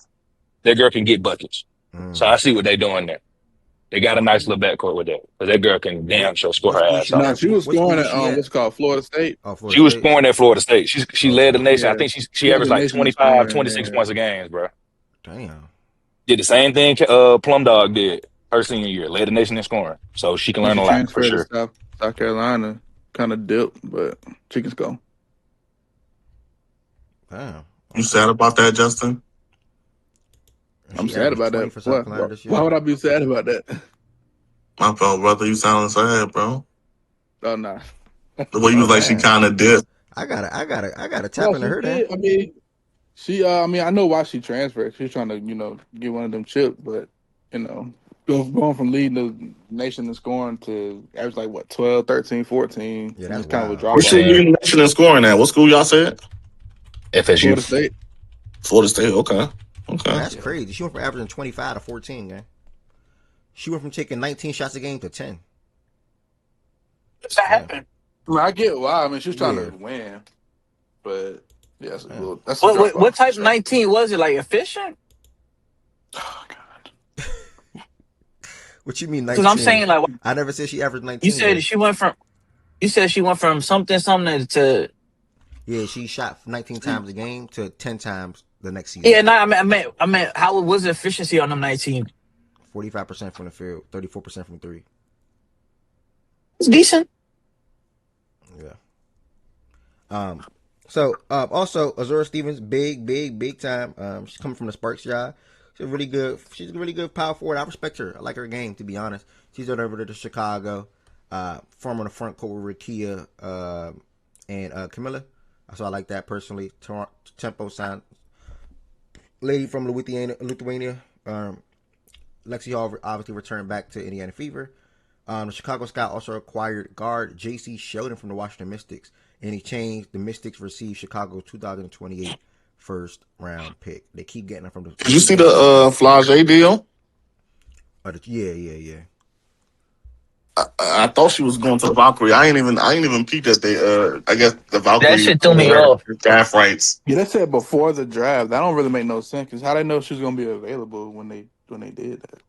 That girl can get buckets. So I see what they doing there. They got a nice little backcourt with that, but that girl can damn sure score her ass off. No, she was scoring at what's called Florida State. Oh, Florida She was State. scoring at Florida State. She led the nation. Yeah. I think she averaged like 25, 26 points a game, bro. Damn. Did the same thing Plum Dog did her senior year. Led the nation in scoring. So she can learn a lot for sure. To South Carolina, kind of dipped, but she can go. Damn. You sad about that, Justin? I'm sad about that. Why would I be sad about that? My fault, brother. You sounding sad, bro. Oh no. The way you Oh was like she man, kind of did. I gotta tap No, into she her then. did. I mean, I know why she transferred. She's trying to, get one of them chips, but going from leading the nation in scoring to average like what 12, 13, 14. Yeah, And that's it's kind of a wild. Where drop she off. Man, leading the nation in scoring at? What school y'all said? FSU. Florida State. Florida State. Okay. Man, Okay. that's Yeah. crazy. She went from averaging 25 to 14, man. She went from taking 19 shots a game to 10. Does that Yeah, happen? I mean, I get why. I mean, she was trying yeah, to win, but yeah, yeah. that's a drop What off for type of sure. 19 was it? Like efficient? Oh God. What you mean Because I'm 19? saying like I never said she averaged you 19 said though. she went from something to Yeah, she shot 19 times a game to 10 times the next season. yeah. No, I meant how was the efficiency on them 19? 45% from the field, 34% from three. It's decent. Yeah. Also Azura Stevens, big time. She's coming from the Sparks job. She's a really good power forward. I respect her. I like her game, to be honest. She's on over to Chicago. Forming the front court with Rakia and Camilla. So I like that personally. Tempo signed lady from Lithuania. Lexi Hall obviously returned back to Indiana Fever. The Chicago Sky also acquired guard J.C. Sheldon from the Washington Mystics. In exchange, the Mystics received Chicago's 2028 first round pick. They keep getting them from the. Did you see the Flage deal? Yeah. I thought she was going to Valkyrie. I ain't even peeped that they. I guess the That Valkyrie shit threw me her off. draft rights. Yeah, they said before the draft. That don't really make no sense because how they know she was gonna be available when they did that?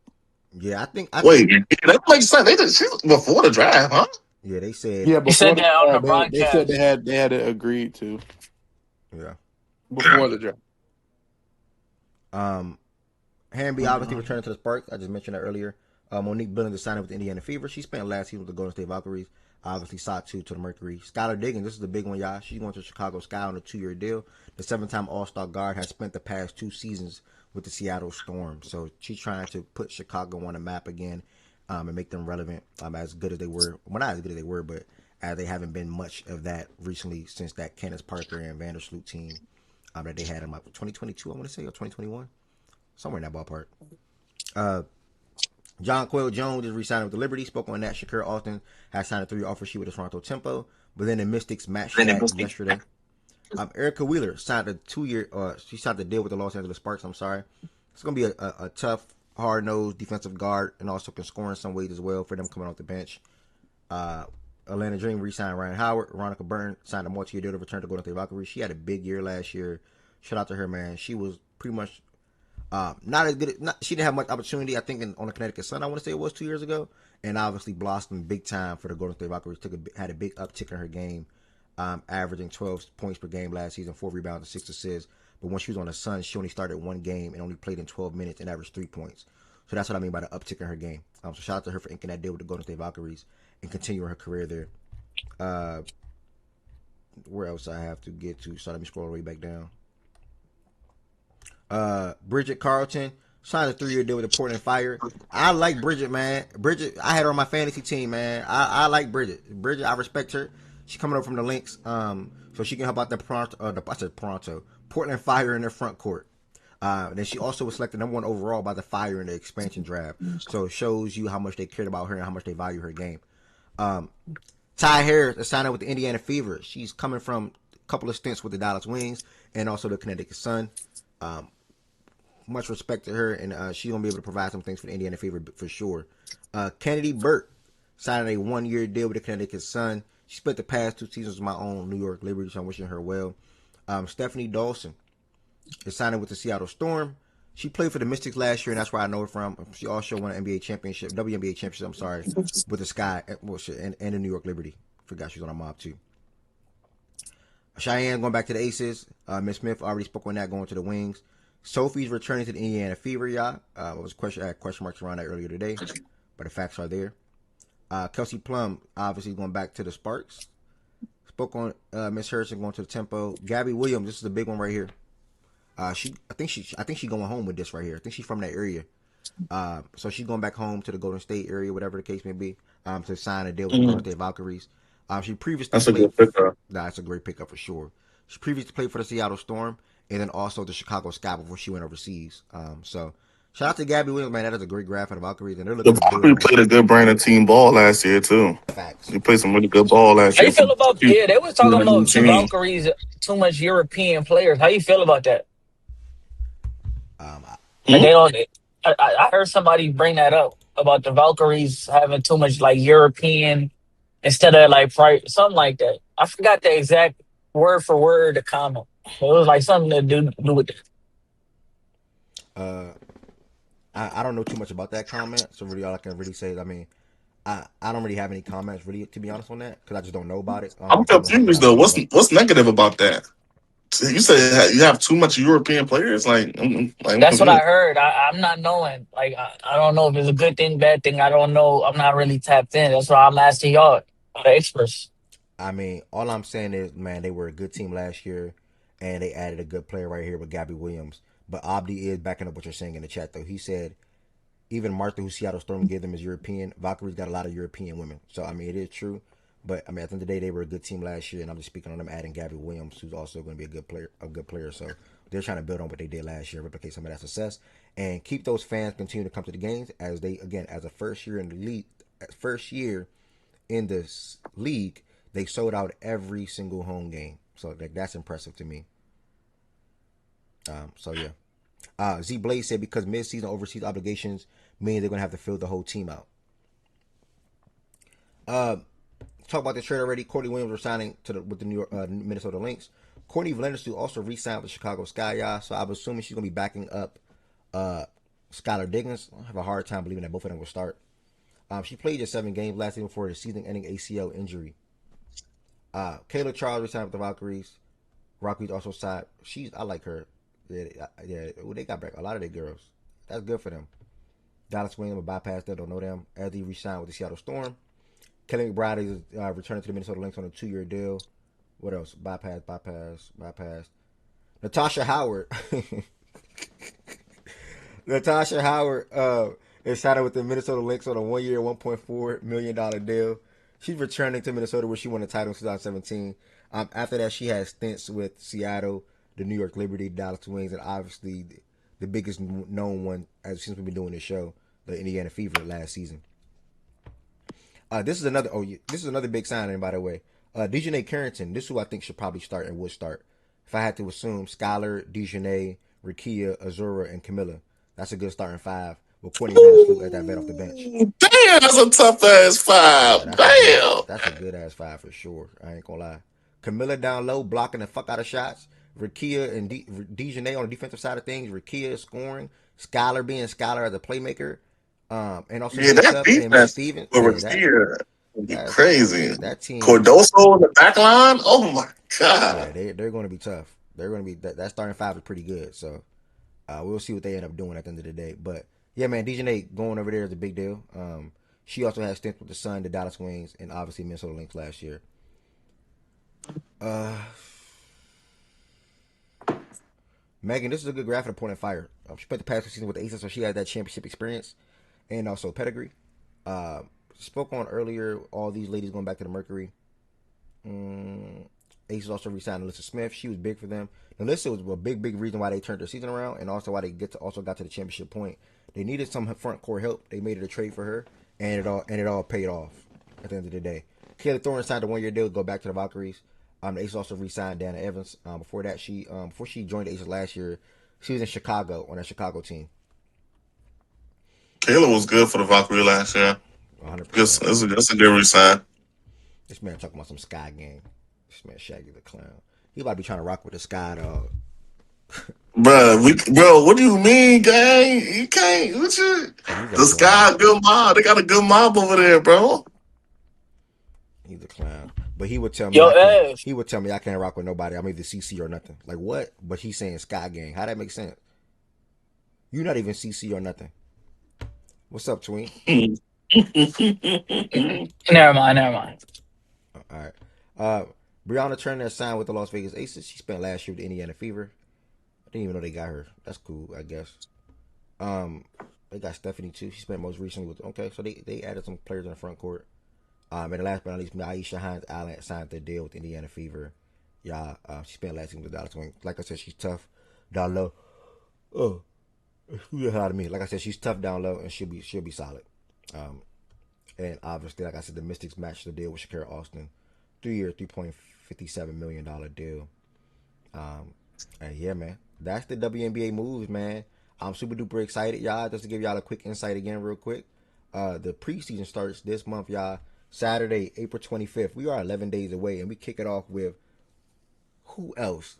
Yeah, I Wait, think. that makes sense. They did. She was before the draft, huh? Yeah, they said. Yeah, He before said the that on the draft, they said broadcast. they had it agreed to Yeah. before the draft. Hamby obviously returned to the Sparks. I just mentioned that earlier. Monique Billings signed with the Indiana Fever. She spent last season with the Golden State Valkyries. Obviously, Satu to the Mercury. Skylar Diggins, this is the big one, y'all. She's going to Chicago Sky on a 2-year deal. The 7-time All-Star guard has spent the past 2 seasons with the Seattle Storm. So she's trying to put Chicago on the map again and make them relevant as good as they were. Well, not as good as they were, but they haven't been much of that recently since that Candace Parker and Vandersloot team that they had in 2022, I want to say, or 2021. Somewhere in that ballpark. John Coyle Jones is re-signing with the Liberty. Spoke on that. Shakira Austin has signed a 3-year offer sheet with the Toronto Tempo. But then the Mystics matched that yesterday. Erica Wheeler signed a 2-year. She signed the deal with the Los Angeles Sparks. I'm sorry. It's gonna be a tough, hard-nosed defensive guard, and also can score in some ways as well for them coming off the bench. Atlanta Dream re-signed Ryan Howard. Veronica Byrne signed a multi-year deal to return to Golden State Valkyries. She had a big year last year. Shout out to her, man. She was pretty much not as good. She didn't have much opportunity, I think, on the Connecticut Sun. I want to say it was 2 years ago, and obviously blossomed big time for the Golden State Valkyries. Had a big uptick in her game, averaging 12 points per game last season, 4 rebounds, and 6 assists. But when she was on the Sun, she only started one game and only played in 12 minutes and averaged 3 points. So that's what I mean by the uptick in her game. So shout out to her for inking that deal with the Golden State Valkyries and continuing her career there. Where else I have to get to? So let me scroll all the way back down. Bridget Carlton signed a 3-year deal with the Portland Fire. I like Bridget, man. Bridget, I had her on my fantasy team, man. I like Bridget. Bridget, I respect her. She's coming up from the Lynx, so she can help out the Portland Fire in their front court. Then she also was selected #1 overall by the Fire in the expansion draft. So it shows you how much they cared about her and how much they value her game. Ty Harris is signed up with the Indiana Fever. She's coming from a couple of stints with the Dallas Wings and also the Connecticut Sun. Much respect to her, and she's going to be able to provide some things for the Indiana Fever for sure. Kennedy Burke signed a 1-year deal with the Connecticut Sun. She spent the past 2 seasons with my own New York Liberty, so I'm wishing her well. Stephanie Dawson is signing with the Seattle Storm. She played for the Mystics last year, and that's where I know her from. She also won an WNBA championship, with the Sky and the New York Liberty. Forgot she was on a mob too. Cheyenne going back to the Aces. Miss Smith already spoke on that, going to the Wings. Sophie's returning to the Indiana Fever, y'all. I had question marks around that earlier today, but the facts are there. Kelsey Plum obviously going back to the Sparks. Spoke on Miss Harrison going to the Tempo. Gabby Williams, this is the big one right here. I think she going home with this right here. I think she's from that area. So she's going back home to the Golden State area, whatever the case may be, to sign a deal with the Golden Mm, State Valkyries. She previously that's a played. good pickup. Nah, that's a great pickup for sure. She previously played for the Seattle Storm and then also the Chicago Sky before she went overseas. So shout out to Gabby Williams, man. That is a great grab for the Valkyries, and they're The looking to build Valkyrie on played a good brand of team ball last year too. facts. He played some really good ball last How year you feel from about? Yeah, they was talking Yeah, new about the team. Valkyries too much European players. How you feel about that? Um, I, Like Hmm? they don't. I heard somebody bring that up about the Valkyries having too much like European instead of like something like that. I forgot the exact word for word the comment. It was like something to do with. uh, I don't know too much about that comment, so really all I can really say is, I mean, I don't really have any comments really to be honest on that because I just don't know about it. I'm In terms of what confused I've though. seen, What's but what's negative about that? You say you have too much European players. I'm That's what I confused. heard. I'm not knowing. Like I don't know if it's a good thing, bad thing. I don't know. I'm not really tapped in. That's why I'm asking y'all, the experts. I mean, all I'm saying is, man, they were a good team last year, and they added a good player right here with Gabby Williams. But Abdi is backing up what you're saying in the chat, though. He said even Martha, who Seattle Storm gave them, is European. Valkyrie's got a lot of European women, so I mean, it is true. But I mean, at the end of the day, they were a good team last year, and I'm just speaking on them adding Gabby Williams, who's also going to be a good player. A good player, so they're trying to build on what they did last year, replicate some of that success, and keep those fans continue to come to the games as they again as a first year in the league, first year in this league, they sold out every single home game. So like, that's impressive to me. So yeah. Z Blaze said because mid-season overseas obligations mean they're gonna have to fill the whole team out. Uh, talk about the trade already. Courtney Williams resigning with the New York Minnesota Lynx. Courtney Valencia also re-signed with the Chicago Sky, y'all. So I'm assuming she's gonna be backing up Skylar Diggins. I have a hard time believing that both of them will start. She played just 7 games last season for the season-ending ACL injury. Kayla Charles resigned with the Valkyries. Valkyries also signed. I like her. Yeah. They got back a lot of their girls. That's good for them. Dallas Williams will bypass that. Don't know them. As he re-signed with the Seattle Storm. Kelly McBride is returning to the Minnesota Lynx on a 2-year deal. What else? Bypass. Natasha Howard. Natasha Howard is signing with the Minnesota Lynx on a 1-year, $1.4 million deal. She's returning to Minnesota where she won the title in 2017. After that, she has stints with Seattle, the New York Liberty, Dallas Wings, and obviously the biggest known one since we've been doing this show, the Indiana Fever last season. This is another big signing, by the way. Dejanay Carrington. This is who I think should probably start and would start. If I had to assume, Skylar, Dejanay, Rikia, Azura, and Camilla. That's a good starting 5 with Courtney Vandersloot at that vet off the bench. Damn, that's a tough ass Yeah, 5. Damn. that's a good ass 5 for sure. I ain't gonna lie. Camilla down low, blocking the fuck out of shots. Rikia and Dejanay on the defensive side of things. Rikia scoring. Skylar being Skylar as a playmaker. And also Yeah, being that tough. And Miss defense Stevens. over Yeah, here would be that's crazy. that team. Cordoso in the back line. Oh my Yeah, god. they're going to be tough. They're going to be that starting 5 is pretty good. So we'll see what they end up doing at the end of the day. But yeah, man, Dejanay going over there is a big deal. She also has stints with the Sun, the Dallas Wings, and obviously Minnesota Lynx last year. Megan, this is a good graph for the point of fire. She spent the past 2 seasons with the Aces, so she has that championship experience and also pedigree. Spoke on earlier, all these ladies going back to the Mercury. Aces also re-signed Alyssa Smith. She was big for them. Alyssa was a big reason why they turned their season around, and also why they got to the championship point. They needed some front court help. They made it a trade for her, and it all paid off at the end of the day. Kayla Thorne signed a 1-year deal to go back to the Valkyries. The Aces also re-signed Dana Evans. Before that, before she joined the Aces last year, she was in Chicago on that Chicago team. Kayla was good for the Valkyrie last year. 100%. That's a good resign. This man talking about some Sky game. This man Shaggy the Clown. He about to be trying to rock with the Sky dog. Bro, what do you mean, gang? You can't. What you? He's a The clown. Sky good mob. They got a good mob over there, bro. He's a clown. But he would tell me Yo, I can't. Ash. He would tell me I can't rock with nobody. I'm either CC or nothing. Like what? But he's saying Sky Gang. How that make sense? You not even CC or nothing. What's up, Tween? Never mind. All right. Brianna Turner signed with the Las Vegas Aces. She spent last year with the Indiana Fever. I didn't even know they got her. That's cool, I guess. They got Stephanie too. She spent most recently with. Okay, so they added some players in the front court. And the last but not least, Aisha Hines Allen signed the deal with Indiana Fever. Yeah, she spent last season with Dallas Wing. Like I said, she's tough down low. Oh, excuse the hell out of me. Like I said, she's tough down low, and she'll be solid. And obviously, like I said, the Mystics matched the deal with Shakira Austin, 3-year, $3.57 million deal. And yeah, man, that's the WNBA moves, man. I'm super duper excited, y'all. Just to give y'all a quick insight again, real quick. The preseason starts this month, y'all. Saturday, April 25th. We are 11 days away, and we kick it off with who else?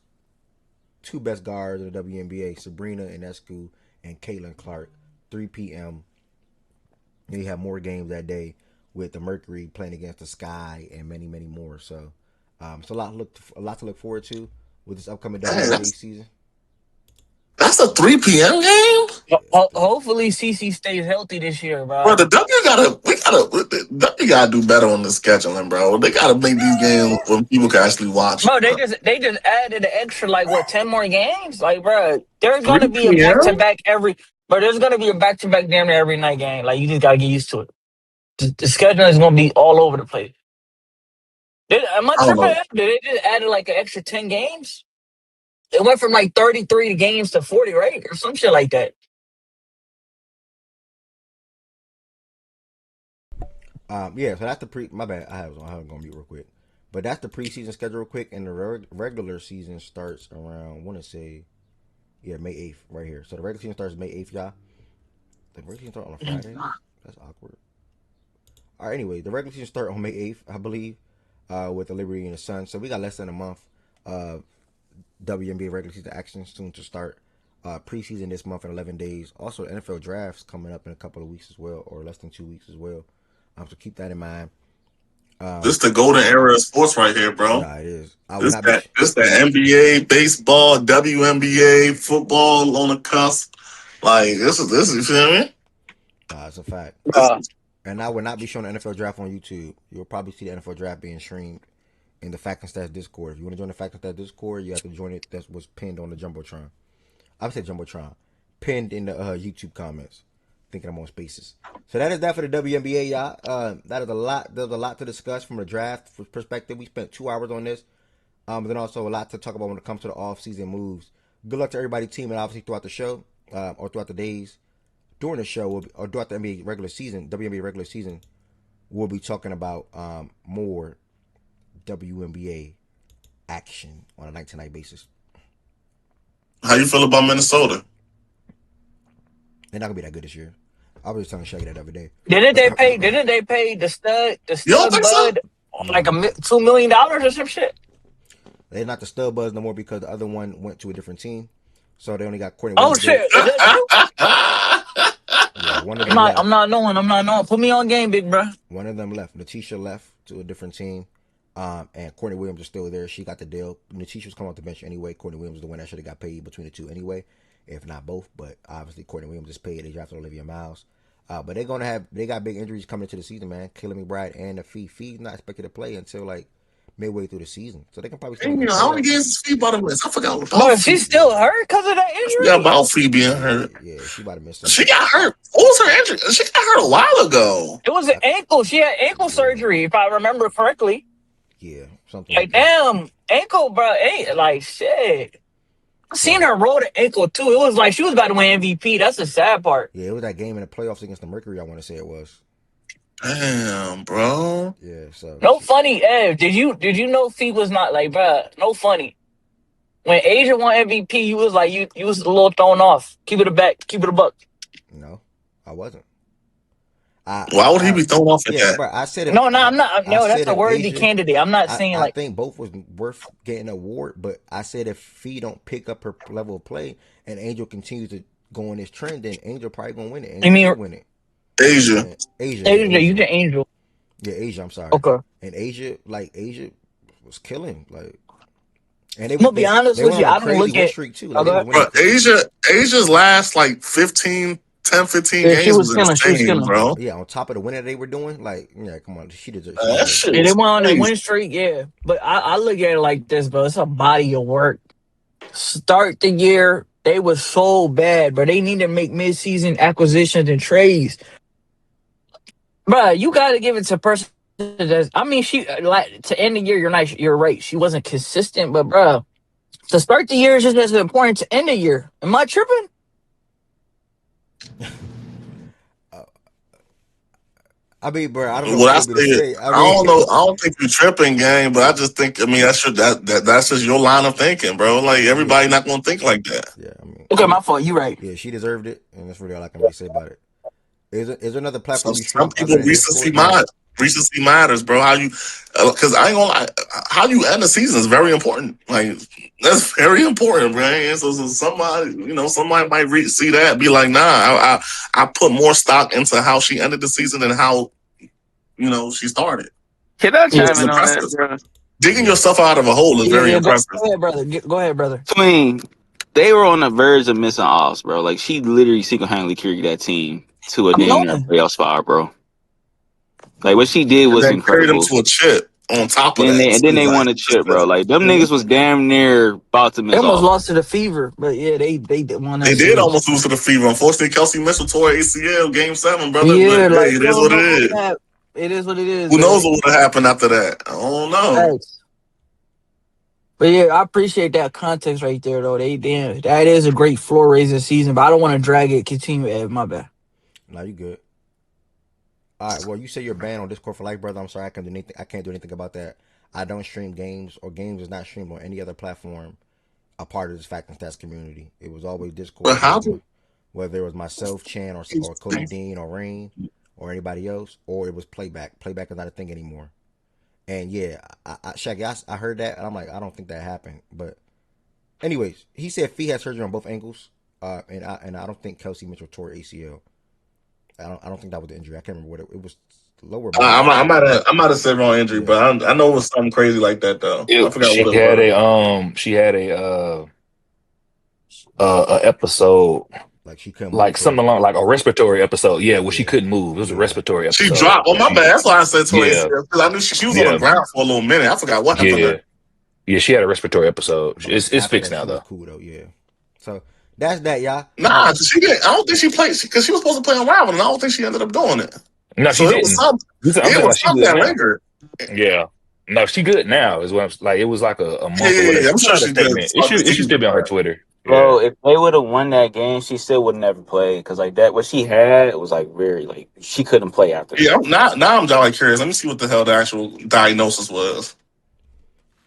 Two best guards in the WNBA, Sabrina Ionescu and Caitlin Clark, 3 p.m. And you have more games that day with the Mercury playing against the Sky and many, many more. So, it's a lot to look forward to with this upcoming WNBA season. That's a 3 p.m. game. Hopefully, CC stays healthy this year, bro. Bro, the W gotta do better on the scheduling, bro. They gotta make these games when people can actually watch. Bro, they just added an extra 10 more games. Like, bro, there's gonna be a back to back there's gonna be a back to back damn near every night game. Like, you just gotta get used to it. The schedule is gonna be all over the place. Am I tripping? Did they just added an extra 10 games? It went from 33 games to 40, right? Or some shit like that. Yeah, so that's my bad. I was going to mute real quick. But that's the preseason schedule real quick, and the regular season starts around, I want to say, May 8th, right here. So the regular season starts May 8th, y'all. The regular season starts on a Friday? That's awkward. All right, anyway, the regular season starts on May 8th, I believe, with the Liberty and the Sun. So we got less than a month of WNBA regular season action soon to start. Preseason this month in 11 days. Also, the NFL draft's coming up in a couple of weeks as well, or less than 2 weeks as well. So keep that in mind. This is the golden era of sports right here, bro. Yeah, it is. This the NBA, baseball, WNBA, football on the cusp. Like, this is you feel me? It's a fact. And I will not be showing the NFL draft on YouTube. You'll probably see the NFL draft being streamed in the Fact and Stats Discord. If you want to join the Fact and Stats Discord, you have to join it. That was pinned on the Jumbotron. I would say Jumbotron. Pinned in the YouTube comments. Thinking I'm on Spaces. So that is that for the WNBA, y'all. That is a lot. There's a lot to discuss from a draft perspective. We spent 2 hours on this. But then also a lot to talk about when it comes to the off-season moves. Good luck to everybody teaming, obviously, throughout the show, or throughout the days. During the show, or throughout the WNBA regular season, we'll be talking about more WNBA action on a night-to-night basis. How you feel about Minnesota? They're not gonna be that good this year. I was just telling Shaggy that the other day. Didn't they pay the stud bud so? $2 million or some shit? They're not the stud buds no more because the other one went to a different team. So they only got Courtney Williams. Oh shit! Is that true? Yeah, one of them left. I'm not knowing. Put me on game, big bro. One of them left. Natisha left to a different team. And Courtney Williams is still there. She got the deal. Natisha was coming off the bench anyway. Courtney Williams is the one that should have got paid between the two anyway, if not both. But obviously Courtney Williams is paid. They drafted Olivia Miles. But they got big injuries coming into the season, man. Kayla McBride and the Fee's not expected to play until midway through the season. So they can probably still how many games is Fee about to miss? I forgot about But she's still hurt because of that injury. Yeah, about Fee being hurt. Yeah, she about to miss. She got hurt. What was her injury? She got hurt a while ago. It was an ankle. She had ankle surgery, if I remember correctly. Yeah, something. Damn, ankle, bro. Shit. I seen her roll the ankle too. It was she was about to win MVP. That's the sad part. Yeah, it was that game in the playoffs against the Mercury. I want to say it was. Damn, bro. Yeah, so no funny. Did you know Fee was not bro? No funny. When Asia won MVP, you was you was a little thrown off. Keep it a buck. No, I wasn't. Why would he be thrown off at that? Bro, I said it. No, I'm not. No, that's a worthy candidate. I'm not saying I think both was worth getting an award, but I said if Fee don't pick up her level of play and Angel continues to go on this trend, then Angel probably gonna win it. Angel win it. Asia. You the Angel. Yeah, Asia. I'm sorry. Okay. And Asia was killing And I'm gonna be honest with you. I don't look at streak too. But Asia's last 10, 15 games was insane, bro. Yeah, on top of the winning they were doing, come on, she deserves. They went on a win streak, yeah. But I look at it like this, bro. It's a body of work. Start the year, They was so bad, but they need to make mid-season acquisitions and trades. Bruh, you got to give it to a person that's. I mean, she like to end the year. You're right. She wasn't consistent, but bruh, to start the year is just as important to end the year. Am I tripping? I mean, bro, I don't know What what you I want me to say, say. I I mean, don't know. I don't think you're tripping, gang. But I just think, I mean, that's just your line of thinking, bro. Like yeah, everybody not gonna think like that. yeah. I mean, Okay, my fault. You right. yeah, she deserved it, and that's really all I can really say about it. Is there another platform you Some stream other people than Discord? Yeah, recency matters, bro. How you? Because I ain't gonna lie, how you end the season is very important. Like that's very important, bro. And so somebody, somebody might see that and be like, nah, I put more stock into how she ended the season than how she started, Can I which Yeah, chime is in on that, impressive. bro? yeah. Digging yourself out of a hole is very yeah. Go impressive. ahead, brother. Go ahead, brother. I mean, they were on the verge of missing offs, bro. Like she literally single-handedly carried that team to a I'm damn near knowing. playoff spot, bro. Like what she did And was then carried them incredible. to a chip on top of Then that, they too. Like, won a chip, bro. Like them niggas was damn near about to They miss almost off. lost to the Fever, but yeah, they won they that did series. almost lose to the Fever. Unfortunately, Kelsey Mitchell tore ACL Game 7, brother. But Yeah, hey, like it we is don't what it know what is. happened. It is what it is, Who knows man. what would have happened after that? I don't know. Thanks. But yeah, I appreciate that context right there, though. Damn, that is a great floor raising season, but I don't want to drag it. Continue, my bad. No, you good. All right. Well, you say you're banned on Discord for life, brother. I'm sorry, I can't do anything. I can't do anything about that. I don't stream games, or games is not streamed on any other platform. A part of this Fact and Stats community. It was always But Discord, how? whether it was myself, Chan, or Cody Dean, or Rain, or anybody else, or it was playback. Playback is not a thing anymore. And yeah, Shaggy, I heard that, and I'm like, I don't think that happened. But anyways, he said Fee had surgery on both ankles, and I don't think Kelsey Mitchell tore ACL. I don't think that was the injury. I can't remember what it was. Lower body, I I think. might have said wrong injury, Yeah, but I know it was something crazy like that though. I forgot what it was. She had a episode like she couldn't move like for. something along like a respiratory episode. Yeah, where she Yeah, couldn't move. It was a yeah, respiratory She episode dropped. Oh where my bad. That's why I said tore yeah, ACL because I knew she was on the yeah, ground for a little minute. I forgot what happened yeah, there. yeah. She had a respiratory episode. but It's after fixed that, now she was though. cool though. Yeah. So that's that, y'all. Nah, she didn't. I don't think she played because she was supposed to play Unraveled, and I don't think she ended up doing it. No, she So it was didn't. some. I'm It saying was like she something good that now. lingered. Yeah. No, she good now. Is what I'm like. It was like a Yeah, month or yeah, whatever. yeah. She I'm put sure out a she did. statement. Start the It should season. still be on her Twitter. Yeah. Bro, if they would have won that game, she still would never play because like that what she had was like very like she couldn't play after Yeah, that. now I'm jolly curious. Let me see what the hell the actual diagnosis was.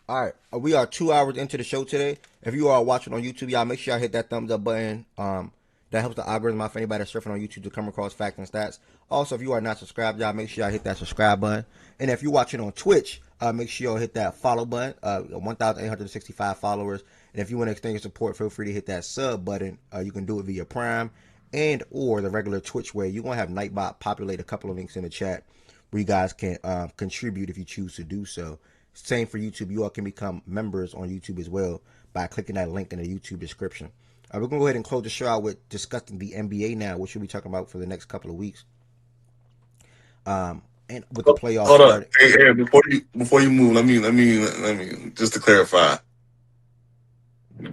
All right, we are 2 hours into the show today. If you are watching on YouTube, y'all make sure y'all hit that thumbs up button. That helps the algorithm out for anybody that's surfing on YouTube to come across Facts and Stats. Also, if you are not subscribed, y'all make sure y'all hit that subscribe button. And if you're watching on Twitch, make sure y'all hit that follow button. 1,865 followers. And if you want to extend your support, feel free to hit that sub button. You can do it via Prime and or the regular Twitch way. You're gonna have Nightbot populate a couple of links in the chat where you guys can contribute if you choose to do so. Same for YouTube. You all can become members on YouTube as well by clicking that link in the YouTube description. We're going to go ahead and close the show out with discussing the NBA now, which we'll be talking about for the next couple of weeks. And with the playoffs Hold up, starting. hey, before you move, let me just to clarify. I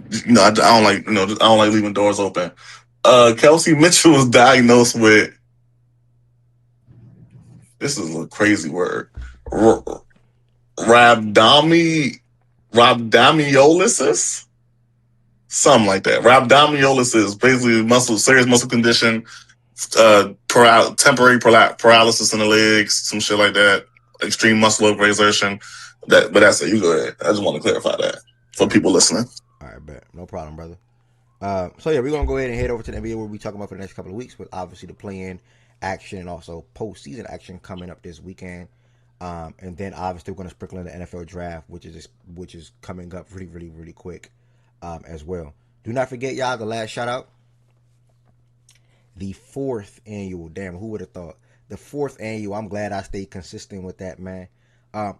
don't like I don't like leaving doors open. Kelsey Mitchell was diagnosed with, this is a crazy word, rhabdomyolysis, something like that. Rhabdomyolysis, basically serious muscle condition, temporary paralysis in the legs, some shit like that, extreme muscle exertion. But that's it. You go ahead. I just want to clarify that for people listening. All right, bet. No problem, brother. So yeah, we're gonna go ahead and head over to the NBA where we talk about for the next couple of weeks, with obviously the play-in action and also postseason action coming up this weekend. And then obviously we're gonna sprinkle in the NFL draft, which is coming up really, really, really quick, as well. Do not forget, y'all, the last shout out. The fourth annual, damn, who would have thought? The fourth annual, I'm glad I stayed consistent with that, man.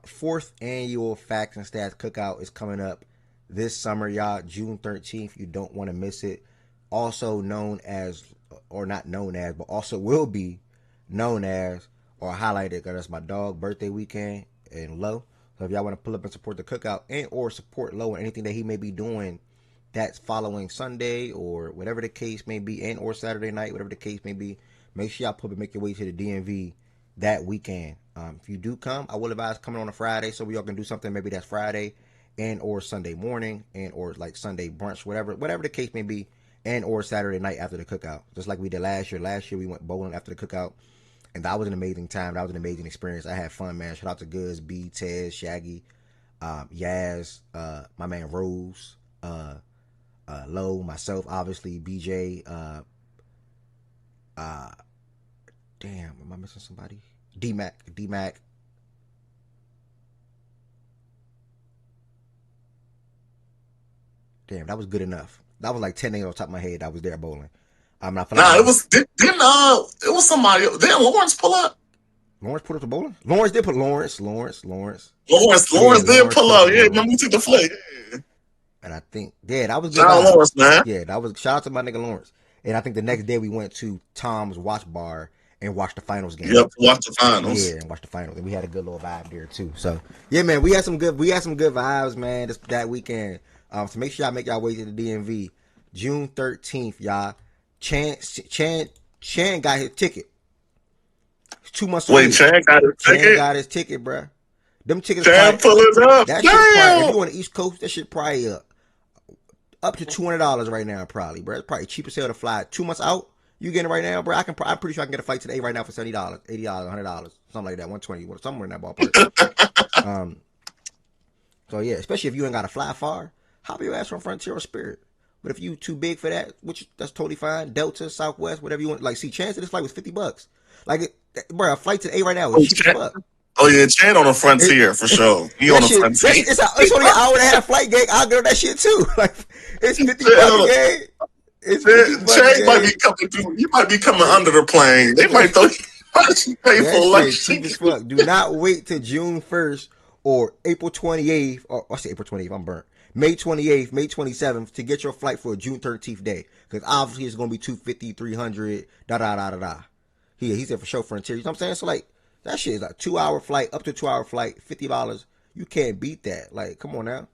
Fourth annual Facts and Stats Cookout is coming up this summer, y'all, June 13th. You don't want to miss it. Also known as, or not known as, but also will be known as, or highlighted, because that's my dog birthday weekend and Low. So if y'all want to pull up and support the cookout and or support Low and anything that he may be doing that following Sunday or whatever the case may be, and or Saturday night, whatever the case may be, make sure y'all probably make your way to the DMV that weekend. If you do come, I will advise coming on a Friday so we all can do something. Maybe that's Friday and or Sunday morning and or like Sunday brunch, whatever the case may be, and or Saturday night after the cookout. Just like we did last year. Last year we went bowling after the cookout, and that was an amazing time. That was an amazing experience. I had fun, man. Shout out to Goods, B, Tez, Shaggy, Yaz, my man Rose, Low, myself, obviously, BJ. Damn, am I missing somebody? D-Mac. Damn, that was good enough. That was like 10 names off the top of my head. I was there bowling. I feel Nah, like it was didn't it was somebody. Didn't Lawrence pull up? Lawrence put up the bowling. Lawrence did put Lawrence. Lawrence Yeah, did Lawrence pull put up up. the Yeah, bowling. remember we took the flight. Yeah. And I think, yeah, that was good Shout out vibes. Lawrence, man. Yeah, that was shout out to my nigga Lawrence. And I think the next day we went to Tom's Watch Bar and watched the finals game. Yep, watch the finals. Yeah, and watched the finals, and we had a good little vibe there too. So yeah, man, we had some good vibes, man, that weekend. So make sure y'all make y'all way to the DMV, June 13th, y'all. Chan got his ticket. It's 2 months away. Wait, Chan got his Chan ticket? got his ticket, bruh. Them tickets. Chan pull it up. That Damn. shit probably, if you on the East Coast, that shit probably up to $200 right now, probably, bro. It's probably cheaper sale to fly 2 months out. You getting it right now, bro? I'm pretty sure I can get a flight today right now for $70, $80, $100, something like that, 120, somewhere in that ballpark. So yeah, especially if you ain't got to fly far, hop your ass from Frontier or Spirit. But if you too big for that, which that's totally fine. Delta, Southwest, whatever you want. Like, see, chance of this flight was $50. Like, bro, a flight to the A right now is cheap as fuck. Oh yeah, Chan on the Frontier for sure. He on the Frontier. It's only an hour and a half flight, gang. I'll go that shit too. Like, it's $50, gang. It's Chan might be coming through. He might be coming under the plane. They might throw you pay for lunch. Cheap as fuck. Do not wait till June 1st or April 28th. Or I say April 28th. I'm burnt. May 28th, May 27th to get your flight for a June 13th day. Because obviously it's going to be 250, 300, da da da da da. He said for sure Frontier. You know what I'm saying? So like, that shit is like 2 hour flight, up to 2 hour flight, $50. You can't beat that. Like, come on now.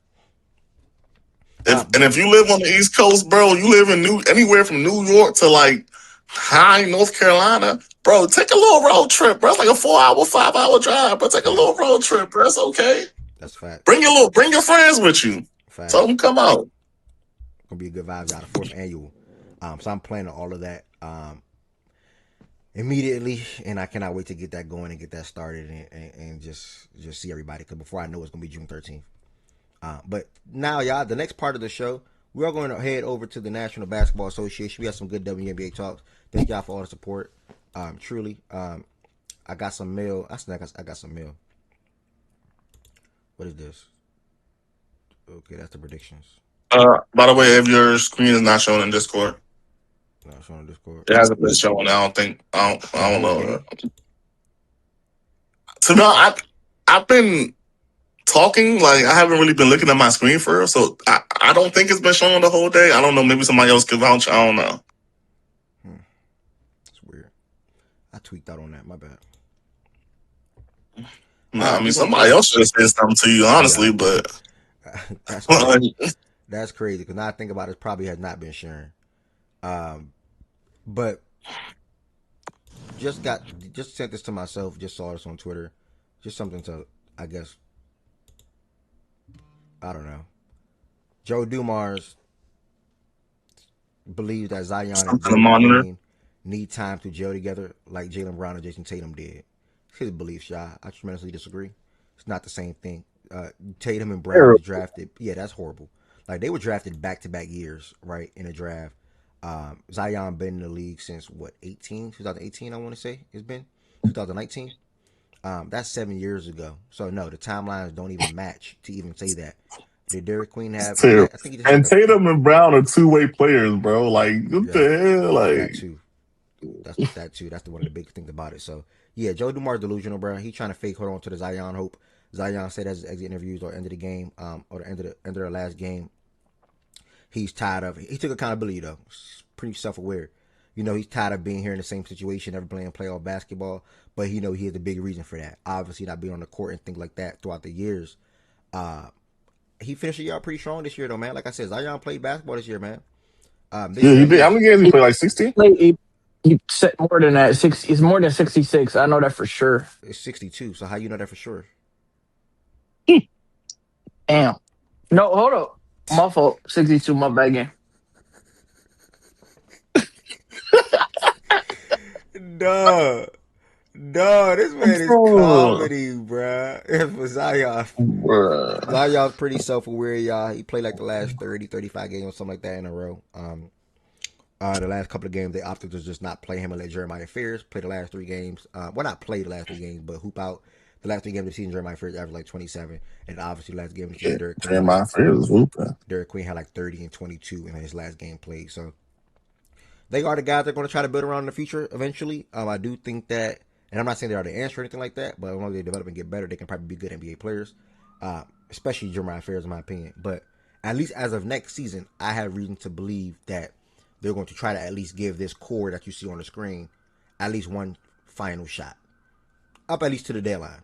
If you live on the East Coast, bro, you live in anywhere from New York to like High North Carolina, bro, take a little road trip, bro. It's like a 4 hour, 5 hour drive, but take a little road trip, bro. That's okay. That's fact. Bring your friends with you. Fact. Tell them come out. Gonna be a good vibes out of 4th annual. So I'm planning all of that immediately, and I cannot wait to get that going and get that started and just see everybody. Because before I know it's gonna be June 13th. But now, y'all, the next part of the show, we are going to head over to the National Basketball Association. We have some good WNBA talks. Thank y'all for all the support. Truly, I got some mail. I got some mail. What is this? Okay, that's the predictions. By the way, if your screen is not showing in Discord, not showing in Discord. It hasn't been showing. I don't know. So no, I've been talking, like I haven't really been looking at my screen for real, so I don't think it's been showing the whole day. I don't know, maybe somebody else could vouch. I don't know. It's weird. I tweaked out on that. My bad. I mean, somebody else should have said something to you, honestly, but that's crazy. That's crazy because now I think about it, probably has not been sharing. But just sent this to myself. Just saw this on Twitter. Just something to, I guess. I don't know. Joe Dumars believes that Zion and Jalen Green need time to gel together like Jaylen Brown and Jason Tatum did. It's his beliefs, y'all. I tremendously disagree. It's not the same thing. Tatum and Brown was drafted. Yeah, that's horrible. Like, they were drafted back-to-back years, right, in a draft. Zion been in the league since, 2018, I want to say it's been. 2019. That's 7 years ago. So, no, the timelines don't even match to even say that. Did Derek Queen have... I think and Tatum and Brown are two-way players, bro. Like, what the hell? Like... That too. That's one of the big things about it. So, yeah, Joe Dumars delusional, bro. He's trying to fake hold on to the Zion hope. Zion said as his exit interviews or end of the game, or the end of the last game, he's tired of... He took accountability, though. Pretty self-aware. You know, he's tired of being here in the same situation, never playing playoff basketball. But he has a big reason for that. Obviously, not being on the court and things like that throughout the years. he finished the year out pretty strong this year, though, man. Like I said, Zion played basketball this year, man. This Yeah, year he at did. How least. many games he played? Like 60? He set more than that. It's more than 66. I know that for sure. It's 62. So how you know that for sure? Damn. No, hold up. My fault. 62. My bad game. Duh. No, this man is Bro. comedy, bruh. For Zion. Bruh. Zion's pretty self-aware, y'all. He played like the last 30, 35 games or something like that in a row. The last couple of games, they opted to just not play him and let Jeremiah Fears play the last 3 games. Well, not play the last 3 games, but hoop out the last 3 games of the season. Jeremiah Fears averaged like 27, and obviously the last game of the season, Yeah, Derek Queen had like Jeremiah Fears was hooping. Derek Queen had like 30 and 22 in his last game played. So they are the guys they're going to try to build around in the future eventually. I do think that, and I'm not saying they are the answer or anything like that, but as long as they develop and get better, they can probably be good NBA players, especially Jeremiah Fears, in my opinion. But at least as of next season, I have reason to believe that they're going to try to at least give this core that you see on the screen at least one final shot, up at least to the deadline.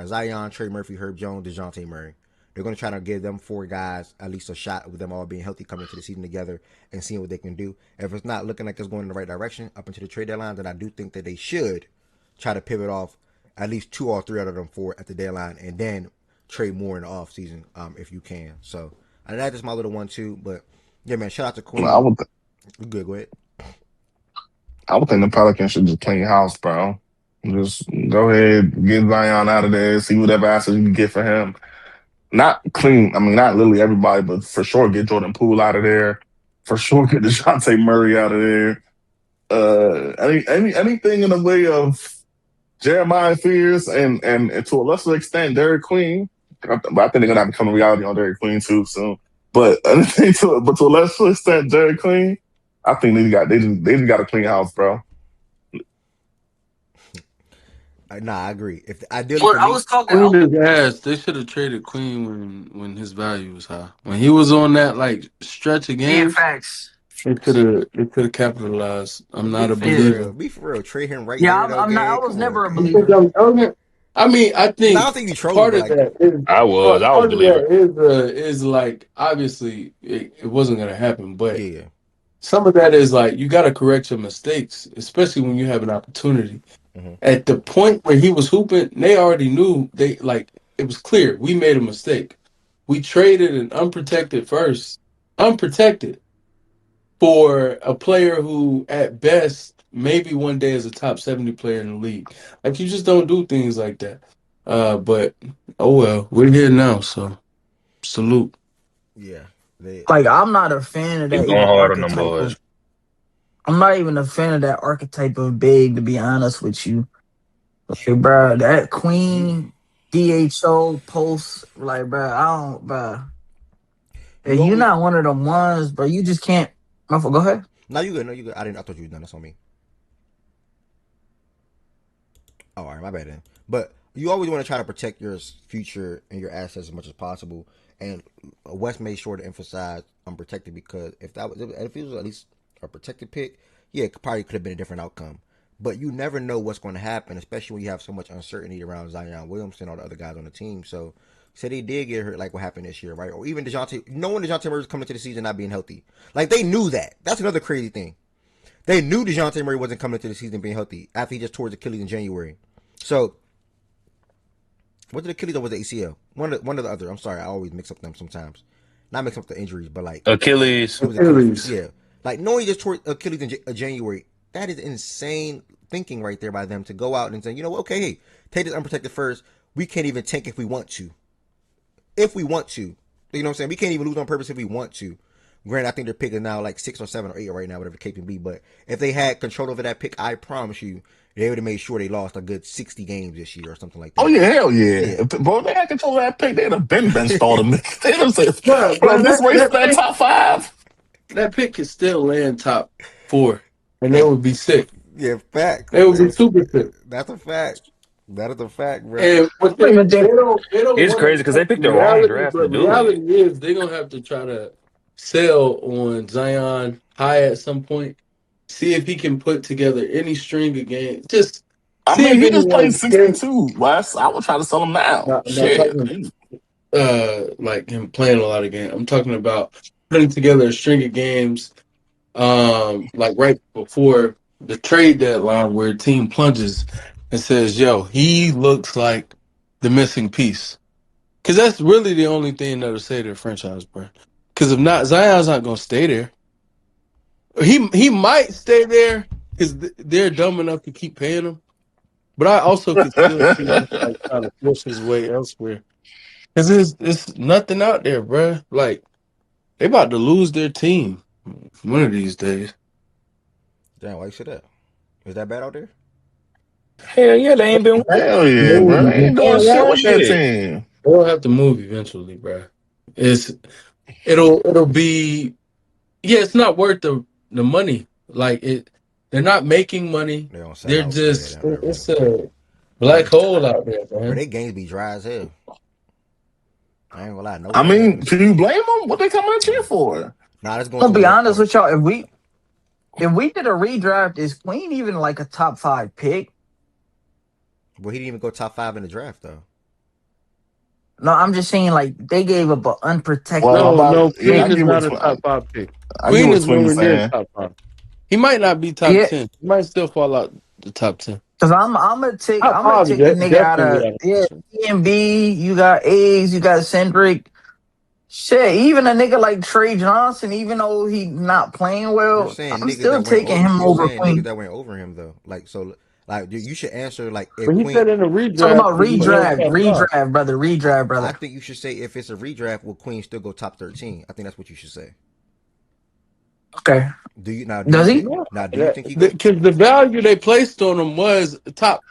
Zion, Trey Murphy, Herb Jones, DeJounte Murray. They're going to try to give them 4 guys at least a shot with them all being healthy coming into the season together and seeing what they can do. If it's not looking like it's going in the right direction up into the trade deadline, then I do think that they should try to pivot off at least 2 or 3 out of them 4 at the deadline and then trade more in the offseason if you can. So that's just my little 1-2. But yeah, man, shout out to I Queen. would, Good, go ahead. I would think the Pelicans should just clean house, bro. Just go ahead, get Zion out of there, see whatever assets you can get for him. Not clean, I mean, not literally everybody, but for sure get Jordan Poole out of there. For sure get DeJounte Murray out of there. Anything in the way of Jeremiah Fears and to a lesser extent Derek Queen. But I think they're gonna have to come to reality on Derek Queen too soon. But anything to a lesser extent Derek Queen, I think they just got a clean house, bro. Nah, I agree. If ideally But for I me, was talking. Queen is ass. They should have traded Queen when his value was high. When he was on that like stretch of Yeah, games, facts. it could have capitalized. I'm not a Yeah. believer. be for real. Trade him right Yeah, here I'm, though, I'm not. I gang. was Come on, never a gang. You think believer. I mean, I Nah, I think don't think you trolling, part but of like, that is I was a part of believer. that is like obviously it wasn't gonna happen, but yeah, some of that is like you got to correct your mistakes, especially when you have an opportunity. mm-hmm. At the point where he was hooping, they already knew it was clear we made a mistake. We traded an unprotected for a player who at best maybe one day is a top 70 player in the league. Like you just don't do things like that. But oh well, we're here now, so salute. yeah. They, Like, I'm not a fan of He's that going even hard on them archetype boys. of. I'm not even a fan of that archetype of big, to be honest with you. Like, bro, that you Queen, DHO post, like, bro, I don't, bro. If you you're always not one of them ones, bro, you just can't. My fault, go ahead. no, you good. No, you good. I thought you were done. That's on me. Oh, all right, my bad then. But you always want to try to protect your future and your assets as much as possible. And West made sure to emphasize unprotected because if it was at least a protected pick, yeah, it probably could have been a different outcome. But you never know what's going to happen, especially when you have so much uncertainty around Zion Williamson and all the other guys on the team. So, they did get hurt, like what happened this year, right? Or even DeJounte, knowing DeJounte Murray was coming into the season not being healthy, like they knew that. That's another crazy thing. They knew DeJounte Murray wasn't coming into the season being healthy after he just tore his Achilles in January. So, was it Achilles or was it ACL? One of the other. I'm sorry, I always mix up them sometimes. Not mix up the injuries, but like Achilles. it was Achilles. Achilles. Yeah, like knowing he just tore Achilles in January. That is insane thinking right there by them to go out and say, you know what? Okay, hey, take this unprotected first. We can't even tank if we want to. If we want to, you know what I'm saying? We can't even lose on purpose if we want to. Granted, I think they're picking now like 6 or 7 or 8 right now, whatever the case may be. But if they had control over that pick, I promise you, they would have made sure they lost a good 60 games this year or something like Oh that. yeah, hell yeah. Yeah. Bro, they had control of that pick, they'd have been benched all the niggas. They'd have said, Bro, bro, bro, this race to that top 5. that pick could still land top 4, and they would be sick. Yeah, facts. They would be super sick. That's a fact. That is a fact, bro. And what I don't even they think. don't It's want to crazy because they picked the wrong reality, draft to but do it. reality is they're gonna have to try to sell on Zion high at some point. See if he can put together any string of games. Just I see mean, if he just played anyone cares. 62, Wes. I would try to sell him now. I'm not Shit. talking. like him playing a lot of games. I'm talking about putting together a string of games, like right before the trade deadline, where a team plunges and says, "Yo, he looks like the missing piece." Because that's really the only thing that'll save their franchise, bro. Because if not, Zion's not gonna stay there. He might stay there because they're dumb enough to keep paying him. But I also could still see him like trying to force his way elsewhere. Because it's nothing out there, bro. Like they about to lose their team one of these days. Damn, why you say that? Is that bad out there? Hell yeah, they ain't been. Hell yeah, bro. Move. They ain't doing Ain't shit won with that shit. team. They'll have to move eventually, bro. It'll be it's not worth the money. Like they're not making money. They don't sell They're out. Yeah, just they're it's really. a black But hole out there, they man. games be dry as hell. I ain't gonna lie, no I mean, fans. can you blame them? What they coming at you Yeah. for? Nah, let's go I'm into gonna be the next honest point. with y'all. If we did a redraft, is Queen even like a top 5 pick? Well, he didn't even go top 5 in the draft though. No, I'm just saying like they gave up an Well, I'm unprotected about No, yeah, Queen I pick. is get what not a top five pick. I get Queen what is Twin is nowhere near saying. top five. He might not be top Yeah, 10. He might still fall out the top 10. because I'm gonna take Top I'm gonna five, take a nigga out definitely of out of yeah contention. B. You got A's, you got Cendric. Shit, even a nigga like Trey Johnson, even though he not playing You're well, saying I'm niggas still that went taking over. him You're over saying niggas Queen. that went over him though. Like so, like you should answer like if But he Queen. said in a Talk redraft, about he was But going redraft, top five. redraft, brother, redraft, I brother. think you should say if it's a redraft, will Queen still go top 13? I think that's what you should say. Okay, Do you now? Do does you he? think No, now? Do you think he go? because the value they placed on him was top.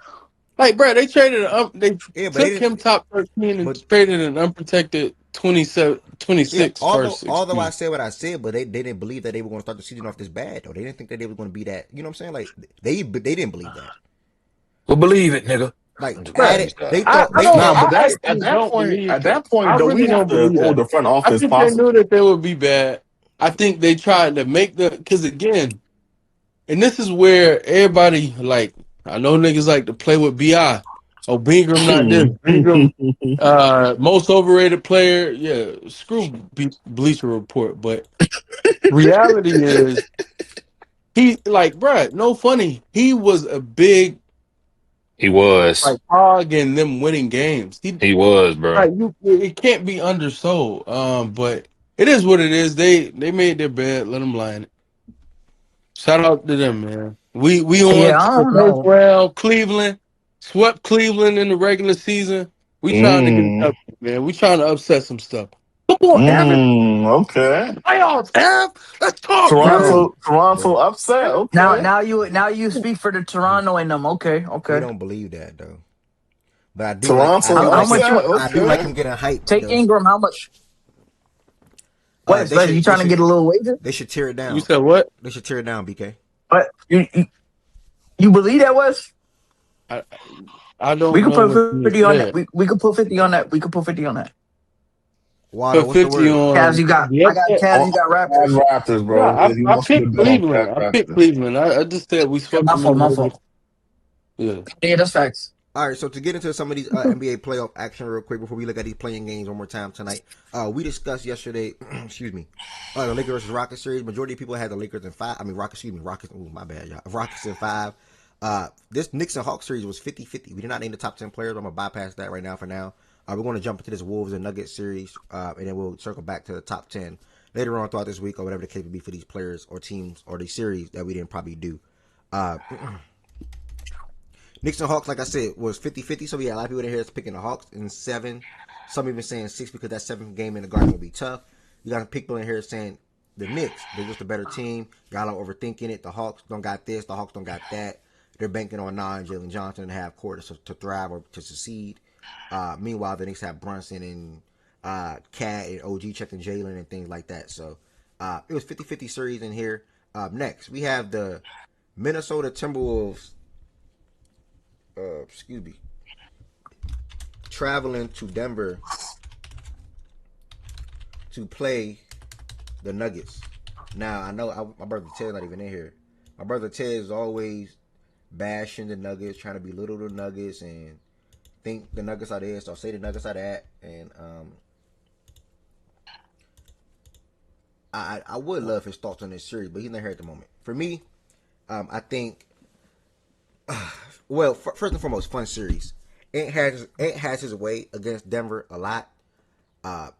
Like, bro, they traded they Yeah, but they took him didn't. top 13 and But traded an unprotected 27, yeah, 26 although first, although I excuse me. said what I said, but they didn't believe that they were going to start the season off this bad though. They didn't think that they were going to be that. You know what I'm saying? Like they didn't believe that. Well, believe it, nigga. Like Bro, at Praise it, they God. thought I they don't. Nah, but thought. I that's at actually that don't point. believe. At that I point, though, we really have don't to believe hold that. the front I office think they possible. knew that they would be bad. I think they tried to make because again, and this is where everybody like. I know niggas like to play with Bi. Oh, Bingram not this. Bingram, most overrated player. Yeah, screw Bleacher Report. But reality is, he like, bruh, no funny. He was a big He was. like hog in them winning games. He was, bro. Right, it can't be undersold. But it is what it is. They made their bed. Let them lie in it. Shout out to them, man. We on Yeah, to I the don't first know. round. Cleveland swept Cleveland in the regular season. We trying to get it Mm, up, man. We trying to upset some stuff. Come on, Evan. okay. Playoffs, Ev. Let's talk, Yeah. bro. Toronto But upset. Now, Okay. now you speak for the Toronto and them. Okay, we okay. don't believe that though. But Toronto How like him. much you upset. I do like Okay. him getting hyped take though. Ingram? How much? They Wes, you should trying to get a little wager? they should tear it You down. said what? They should tear it down, BK. What you believe that, Wes? I I We don't could know put what you 50 on that. said. We could put 50 on that. We could put 50 on that. Wado, Put what's the 50 word? Cavs, on you got. the I got upset. Cavs. On You got Cavs Raptors. Raptors, bro. Yeah, He I wants to picked bet on Cleveland. Cavs I picked Raptors. Cleveland. I just said we Yeah, swept my them in fault. the My regular. fault. Yeah. Yeah, that's facts. All right, so to get into some of these NBA playoff action real quick before we look at these playing games one more time tonight, we discussed yesterday, excuse me, the Lakers versus Rockets series. Majority of people had the Lakers in 5. I mean, Rockets, excuse me, Rockets. Oh, my bad, y'all. Rockets in 5. This Knicks and Hawks series was 50-50. We did not name the top 10 players. I'm going to bypass that right now for now. We're going to jump into this Wolves and Nuggets series, and then we'll circle back to the top 10 later on throughout this week or whatever the case may be for these players or teams or these series that we didn't probably do. Knicks and Hawks, like I said, was 50-50. So we had a lot of people in here that's picking the Hawks in 7. Some even saying 6 because that 7th game in the Garden will be tough. You got people in here saying the Knicks, they're just a better team. Y'all are overthinking it. The Hawks don't got this. The Hawks don't got that. They're banking on Nah and Jalen Johnson to have court to thrive or to succeed. Meanwhile, the Knicks have Brunson and Cat and OG checking Jalen and things like that. So it was 50-50 series in here. Next, we have the Minnesota Timberwolves excuse me, traveling to Denver to play the Nuggets. Now I know my brother Ted's not even in here. My brother Ted is always bashing the Nuggets, trying to belittle the Nuggets, and think the Nuggets are this or say the Nuggets are that. And I would love his thoughts on this series, but he's not here at the moment. For me, I think, well, first and foremost, fun series. Ant has his way against Denver a lot. Uh,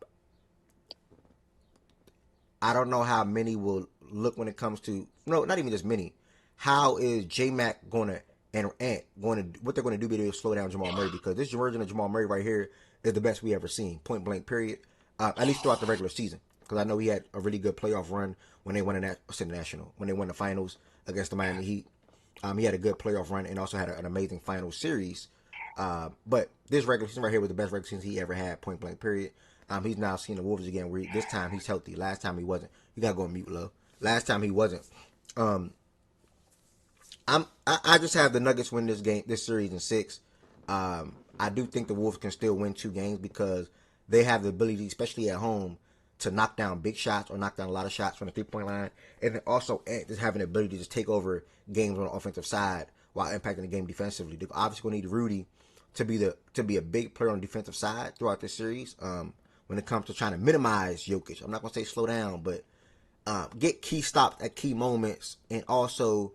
I don't know how many will look when it comes to no, not even just many. How is J Mac going to and Ant going to what they're going to do to slow down Jamal Murray, because this version of Jamal Murray right here is the best we ever seen, point blank period. At least throughout the regular season, because I know he had a really good playoff run when they won the national, when they won the finals against the Miami Heat. He had a good playoff run and also had an amazing final series. But this regular season right here was the best regular season he ever had, point blank period. He's now seen the Wolves again. Where this time he's healthy. Last time he wasn't. You gotta go on mute, low. Last time he wasn't. I just have the Nuggets win this series in 6. I do think the Wolves can still win 2 games because they have the ability, especially at home, to knock down big shots or knock down a lot of shots from the 3-point line, and then also just having the ability to just take over games on the offensive side while impacting the game defensively. They're obviously going to need Rudy to be a big player on the defensive side throughout this series. When it comes to trying to minimize Jokic, I'm not going to say slow down, but get key stops at key moments, and also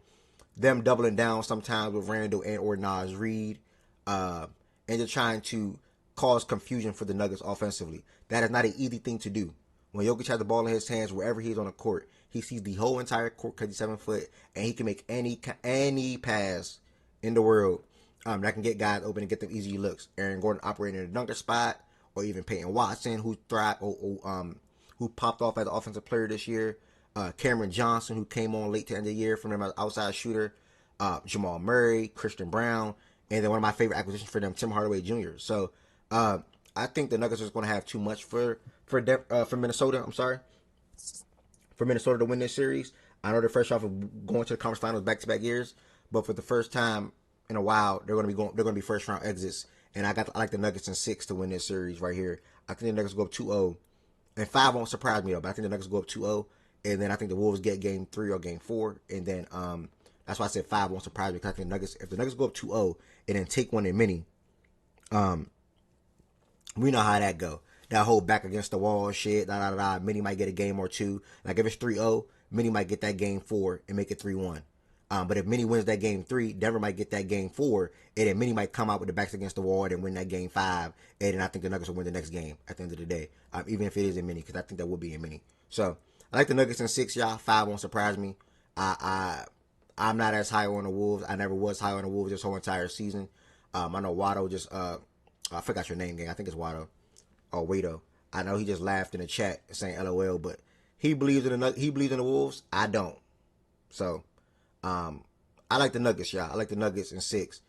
them doubling down sometimes with Randall and or Nas Reed, and just trying to cause confusion for the Nuggets offensively. That is not an easy thing to do. When Jokic has the ball in his hands, wherever he is on the court, he sees the whole entire court because he's 7 foot, and he can make any pass in the world that can get guys open and get them easy looks. Aaron Gordon operating in a dunker spot, or even Peyton Watson, who popped off as an offensive player this year. Cameron Johnson, who came on late to end of the year from them as an outside shooter. Jamal Murray, Christian Brown, and then one of my favorite acquisitions for them, Tim Hardaway Jr. So I think the Nuggets are going to have too much for Minnesota. I'm sorry, for Minnesota to win this series. I know they're fresh off of going to the conference finals back-to-back years, but for the first time in a while, they're going to be first round exits. And I like the Nuggets in 6 to win this series right here. I think the Nuggets go up 2-0, and 5 won't surprise me though. But I think the Nuggets go up 2-0, and then I think the Wolves get game 3 or game 4, and then that's why I said 5 won't surprise me, because I think if the Nuggets go up 2-0 and then take one in mini, we know how that go. That whole back against the wall shit, Mini might get a game or 2. Like if it's 3-0, Mini might get that game 4 and make it 3-1. But if Mini wins that game 3, Denver might get that game 4, and then Mini might come out with the backs against the wall and win that game 5, and then I think the Nuggets will win the next game at the end of the day, even if it is in Mini, because I think that will be in Mini. So I like the Nuggets in 6, y'all. 5 won't surprise me. I'm not as high on the Wolves. I never was high on the Wolves this whole entire season. I know Watto just I forgot your name, gang. I think it's Watto or Wado. I know he just laughed in the chat saying LOL, but he believes in the Wolves. I don't. So I like the Nuggets, y'all. I like the Nuggets in 6,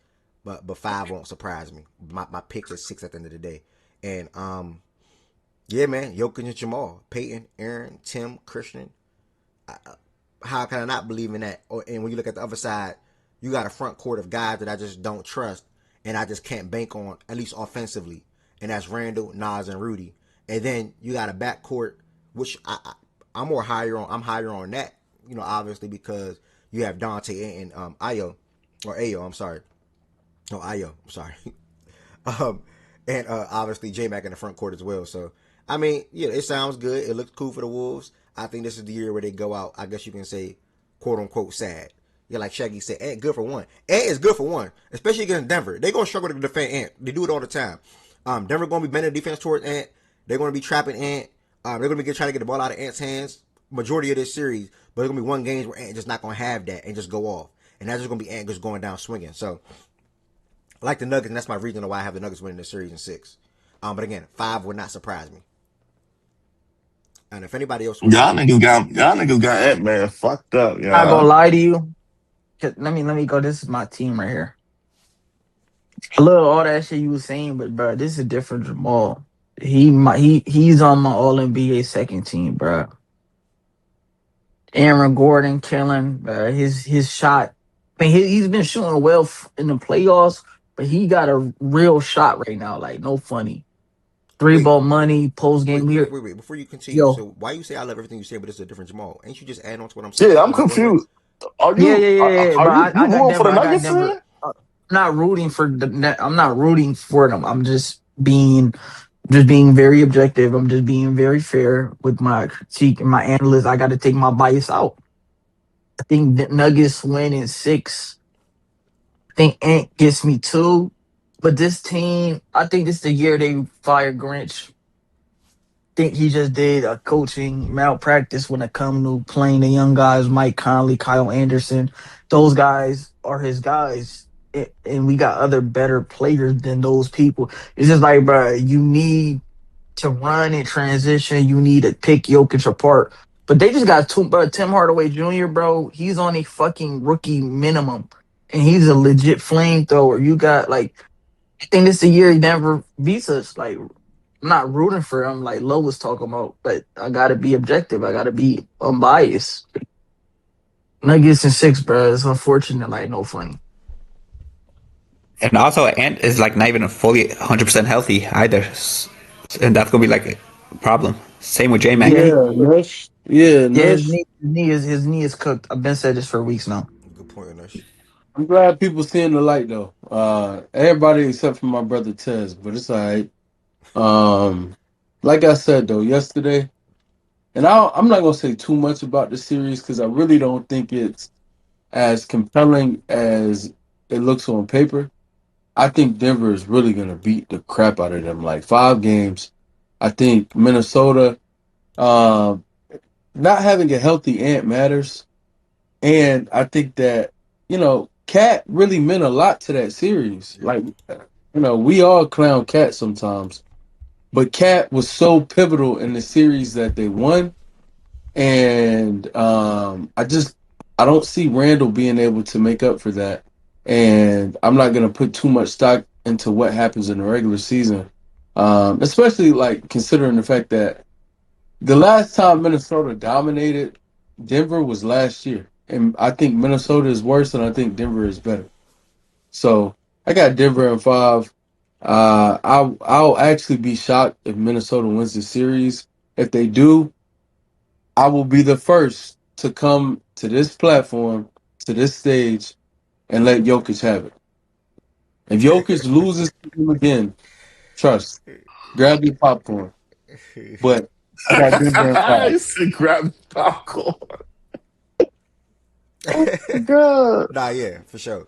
but 5 won't surprise me. My pick's at 6 at the end of the day. And yeah, man, Jokic and Jamal, Peyton, Aaron, Tim, Christian. How can I not believe in that? And when you look at the other side, you got a front court of guys that I just don't trust, and I just can't bank on, at least offensively. And that's Randall, Nas, and Rudy. And then you got a backcourt, which I'm higher on that, obviously, because you have Dante and Ayo, or Ayo, I'm sorry. No, Ayo, I'm sorry. And obviously J-Mac in the front court as well. So, I mean, yeah, it sounds good. It looks cool for the Wolves. I think this is the year where they go out, I guess you can say, quote unquote, sad. Yeah, like Shaggy said, Ant good for one. Ant is good for one, especially against Denver. They're going to struggle to defend Ant. They do it all the time. Denver going to be bending defense towards Ant. They're going to be trapping Ant. They're going to be trying to get the ball out of Ant's hands majority of this series, but there's going to be one game where Ant just not going to have that and just go off. And that's just going to be Ant just going down swinging. So, I like the Nuggets, and that's my reason why I have the Nuggets winning the series in 6. But again, 5 would not surprise me. And if anybody else wants y'all niggas got Ant-Man fucked up, I'm not gonna y'all. lie to you. Let me go. This is my team right here. I love all that shit you was saying, but bro, this is a different Jamal. He's on my All NBA second team, bro. Aaron Gordon killing, bro. His shot. I mean, he's been shooting well in the playoffs, but he got a real shot right now. Like no funny. 3-ball money post game here. Wait. Before you continue, Yo. so why you say I love everything you say, but it's a different Jamal? Ain't you just adding on to what I'm saying? Yeah, I'm confused. Are you Yeah. are But you I got going for Denver. the I got Nuggets? Denver. I'm not rooting for I'm not rooting for them. I'm just being Just being very objective. I'm just being very fair with my critique and my analyst. I got to take my bias out. I think the Nuggets win in six. I think Ant gets me two. But this team, I think this is the year they fire Grinch. Think he just did a coaching malpractice when it come to playing the young guys, Mike Conley, Kyle Anderson. Those guys are his guys. And we got other better players than those people. It's just like, bro, you need to run and transition. You need to pick Jokic apart. But they just got two, bro. Tim Hardaway Jr., bro, he's on a fucking rookie minimum. And he's a legit flamethrower. You got, like, I think this is the year he never beats us. Like, I'm not rooting for him like Lo was talking about, but I gotta be objective. I gotta be unbiased. Nuggets and six, bro. It's unfortunate, like no funny. And also, Ant is like not even fully 100% healthy either, and that's gonna be like a problem. Same with J Yeah, Mac. he, Yeah, Nush. Yeah, yeah, Nush. his knee is cooked. I've been said this for weeks now. Good point, Nush. I'm glad people seeing the light though. Everybody except for my brother Tez, but it's all right. Um, like I said though yesterday, and I'm not gonna say too much about the series because I really don't think it's as compelling as it looks on paper. I think Denver is really gonna beat the crap out of them, like 5 games. I think Minnesota, um, not having a healthy Ant matters, and I think that Cat really meant a lot to that series. Yeah. Like, we all clown Cat sometimes, but Cat was so pivotal in the series that they won. And I don't see Randall being able to make up for that. And I'm not gonna put too much stock into what happens in the regular season, especially like considering the fact that the last time Minnesota dominated Denver was last year, and I think Minnesota is worse, and I think Denver is better. So I got Denver in 5. I'll actually be shocked if Minnesota wins the series. If they do, I will be the first to come to this platform, to this stage, and let Jokic have it. If Jokic loses to him again, trust, grab your popcorn. But I got Denver in 5. I said grab popcorn. Oh my god. Nah, yeah, for sure.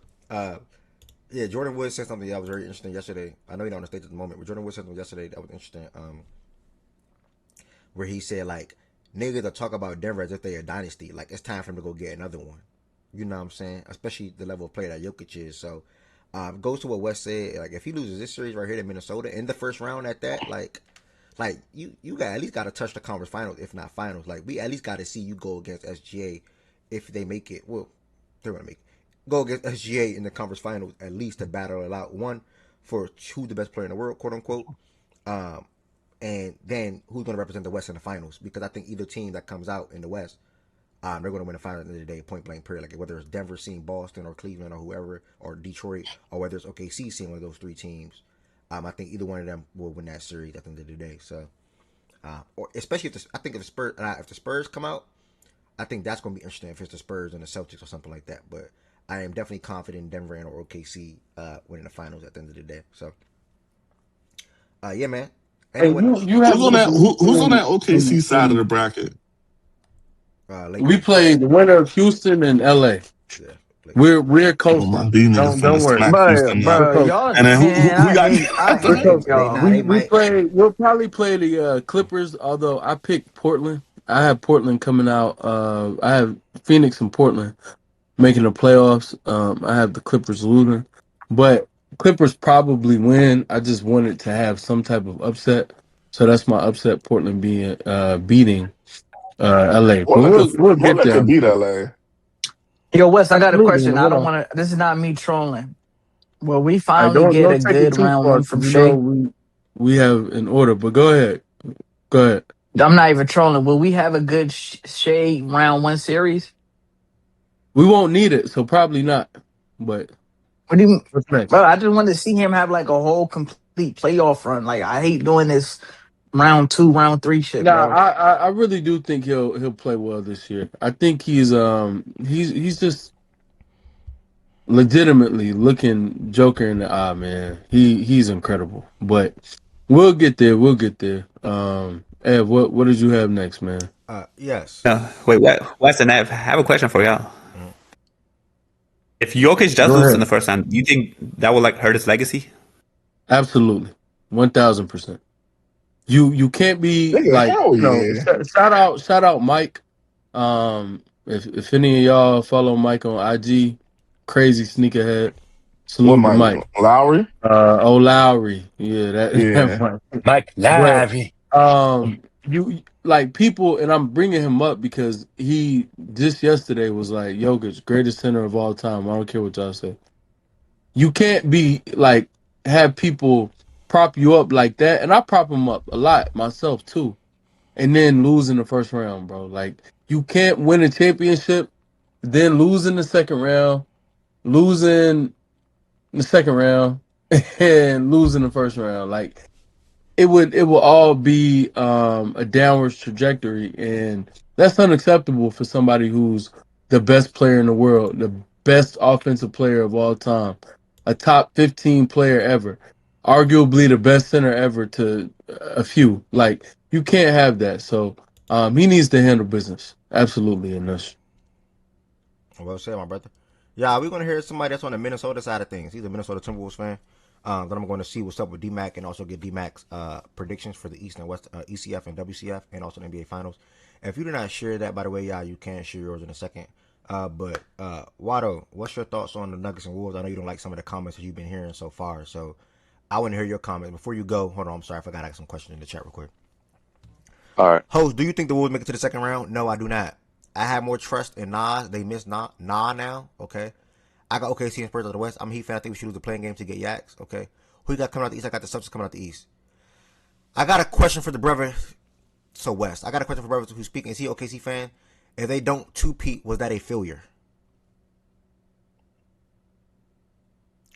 Yeah, Jordan Wood said something that was very interesting yesterday. I know he's not on the stage at the moment, but Jordan Wood said something yesterday that was interesting. Where he said like niggas that talk about Denver as if they a dynasty, like it's time for him to go get another one. You know what I'm saying? Especially the level of player that Jokic is. So goes to what Wes said. Like if he loses this series right here to Minnesota in the first round at that, like you got at least got to touch the conference finals, if not finals. Like we at least got to see you go against SGA if they make it. Well, they're gonna make it. Go against SGA in the conference finals at least to battle it out. One for who's the best player in the world, quote unquote. Um, and then who's going to represent the West in the finals? Because I think either team that comes out in the West, they're going to win the finals at the end of the day, point blank period. Like whether it's Denver seeing Boston or Cleveland or whoever, or Detroit, or whether it's OKC seeing one of those three teams, I think either one of them will win that series at the end of the day. So, or especially I think if the Spurs come out, I think that's going to be interesting if it's the Spurs and the Celtics or something like that. But I am definitely confident in Denver and or OKC winning the finals at the end of the day. So, yeah, man. Hey, Anyone else? you have Who's on to that? believe Who's on that OKC side of the bracket? we Lakers. play the winner of Houston and LA. Yeah, Lakers. We're Oh, my coasting. B niggas Don't finna worry. smack Bro, Houston We're up. bro, coasting. y'all, And then man, who we got after We're that? coasting. Nah, they We might. play. We'll probably play the Clippers. Although I picked Portland. I have Portland coming out. I have Phoenix and Portland making the playoffs. I have the Clippers losing, but Clippers probably win. I just wanted to have some type of upset, so that's my upset. Portland being beating LA, but we'll get Portland there. could beat LA. yo, Wes, I got a Absolutely. question. I Hold don't on. want to. This is not me trolling. Will we I finally get don't a take it good too round far one from because Shea? we have an order. But go ahead. Go ahead. I'm not even trolling. Will we have a good Shea round one series? We won't need it, so probably not. But What do you, what's next? bro? I just want to see him have like a whole complete playoff run. Like I hate doing this round two, round three shit, Nah, bro. I really do think he'll play well this year. I think he's just legitimately looking Joker in the eye, man. He's incredible. But We'll get there. We'll get there. Ed, what did you have next, man? Yes. Wait, Weston, I have a question for y'all. Mhm. If Jokic does Go lose in ahead. the first round, do you think that will like hurt his legacy? Absolutely, 1,000%. You can't be Nigga, like, hell yeah. shout out Mike. If any of y'all follow Mike on IG, crazy sneakerhead. What, Salute to Mike Mike. Lowry? Lowry, yeah, that Yeah. Mike. Mike But Lively. you like people, and I'm bringing him up because he just yesterday was like Jokic, greatest center of all time. I don't care what y'all say. You can't be like have people prop you up like that, and I prop him up a lot myself too, and then lose in the first round, bro. Like you can't win a championship, then lose in the second round, losing the second round, and lose in the first round. Like it will all be a downwards trajectory, and that's unacceptable for somebody who's the best player in the world, the best offensive player of all time, a top 15 player ever, arguably the best center ever to a few. Like you can't have that. So he needs to handle business absolutely in this. Well said, my brother. Yeah, we're gonna hear somebody that's on the Minnesota side of things. He's a Minnesota Timberwolves fan. Then I'm going to see what's up with DMAC and also get DMAC's predictions for the East and West, ECF and WCF, and also the NBA Finals. If you do not share that, by the way, yeah, you can share yours in a second. But Watto, what's your thoughts on the Nuggets and Wolves? I know you don't like some of the comments that you've been hearing so far, so I want to hear your comments. Before you go, hold on, I'm sorry, I forgot I got some questions in the chat real quick. All right. Host, do you think the Wolves make it to the second round? No, I do not. I have more trust in Nas. They miss Nah now. Okay. I got OKC and Spurs of the West. I'm a Heat fan. I think we should lose the playing game to get Yaks. Okay. Who you got coming out the East? I got the Substance coming out the East. I got a question for the brother. So West, I got a question for brother who's speaking. Is he OKC fan? If they don't two-peat, was that a failure?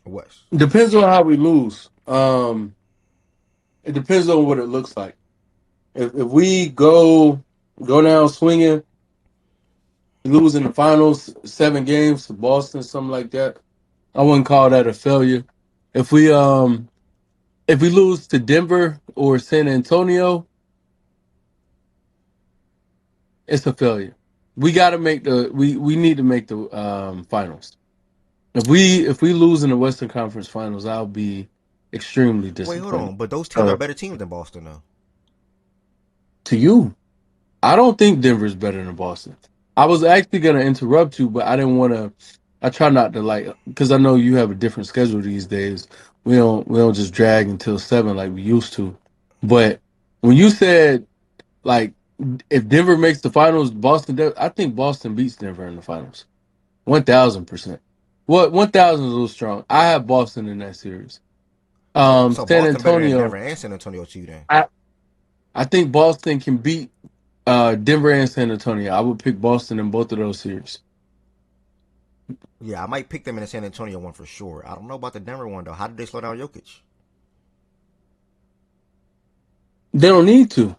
West. Depends on how we lose. It depends on what it looks like. If we go down swinging, lose in the finals, 7 games to Boston, something like that, I wouldn't call that a failure. If we lose to Denver or San Antonio, it's a failure. We got to make we need to make the finals. If we lose in the Western Conference Finals, I'll be extremely Wait, hold disappointed. on. But those teams are better teams than Boston, though. To you, I don't think Denver's better than Boston. I was actually gonna interrupt you, but I didn't want to. I try not to like because I know you have a different schedule these days. We don't just drag until 7 like we used to. But when you said like if Denver makes the finals, I think Boston beats Denver in the finals. 1,000%. What 1,000 is a little strong. I have Boston in that series. So San Boston better than Antonio. Denver and San Antonio to you then. I think Boston can beat Denver and San Antonio. I would pick Boston in both of those series. Yeah, I might pick them in the San Antonio one for sure. I don't know about the Denver one though. How did they slow down Jokic? They don't need to.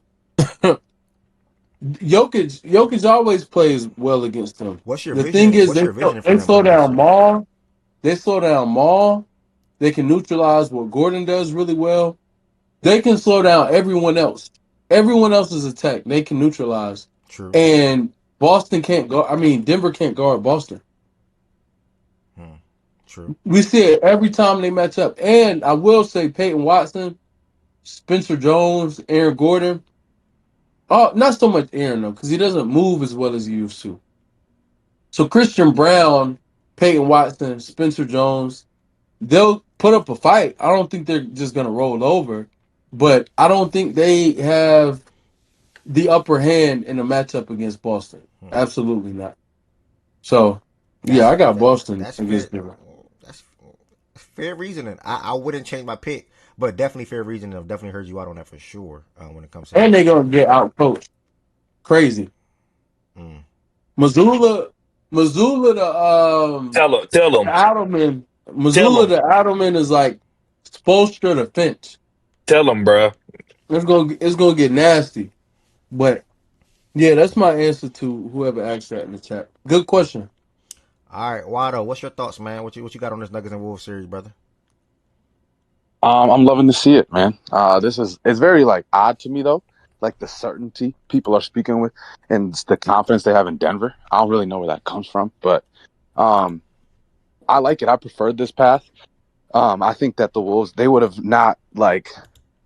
Jokic always plays well against them. What's your The thing vision? is, What's your vision for they them slow going into the down series? Maul. They slow down Maul. They can neutralize what Gordon does really well. They can slow down everyone else. Everyone else's attack they can neutralize. True. And Boston can't go. I mean, Denver can't guard Boston. True. We see it every time they match up. And I will say, Peyton Watson, Spencer Jones, Aaron Gordon. Oh, not so much Aaron though, because he doesn't move as well as he used to. So Christian Brown, Peyton Watson, Spencer Jones, they'll put up a fight. I don't think they're just gonna roll over, but I don't think they have the upper hand in a matchup against Boston. Absolutely not. So yeah, That's I got Boston that's fair. against Denver. That's fair reasoning. I wouldn't change my pick, but definitely fair reasoning. I've definitely heard you out on that for sure. When it comes to And that. they're gonna get out coached. Crazy. Mm. Missoula Tell the them, Adelman. tell Missoula them, the Adelman is like Spoelstra the Finch. tell them, bro. It's gonna get nasty. But yeah, that's my answer to whoever asked that in the chat. Good question. All right, Wado, what's your thoughts, man? What you got on this Nuggets and Wolves series, brother? I'm loving to see it, man. It's very like odd to me though, like the certainty people are speaking with and the confidence they have in Denver. I don't really know where that comes from, but um, I like it. I preferred this path. I think that the Wolves they would have not like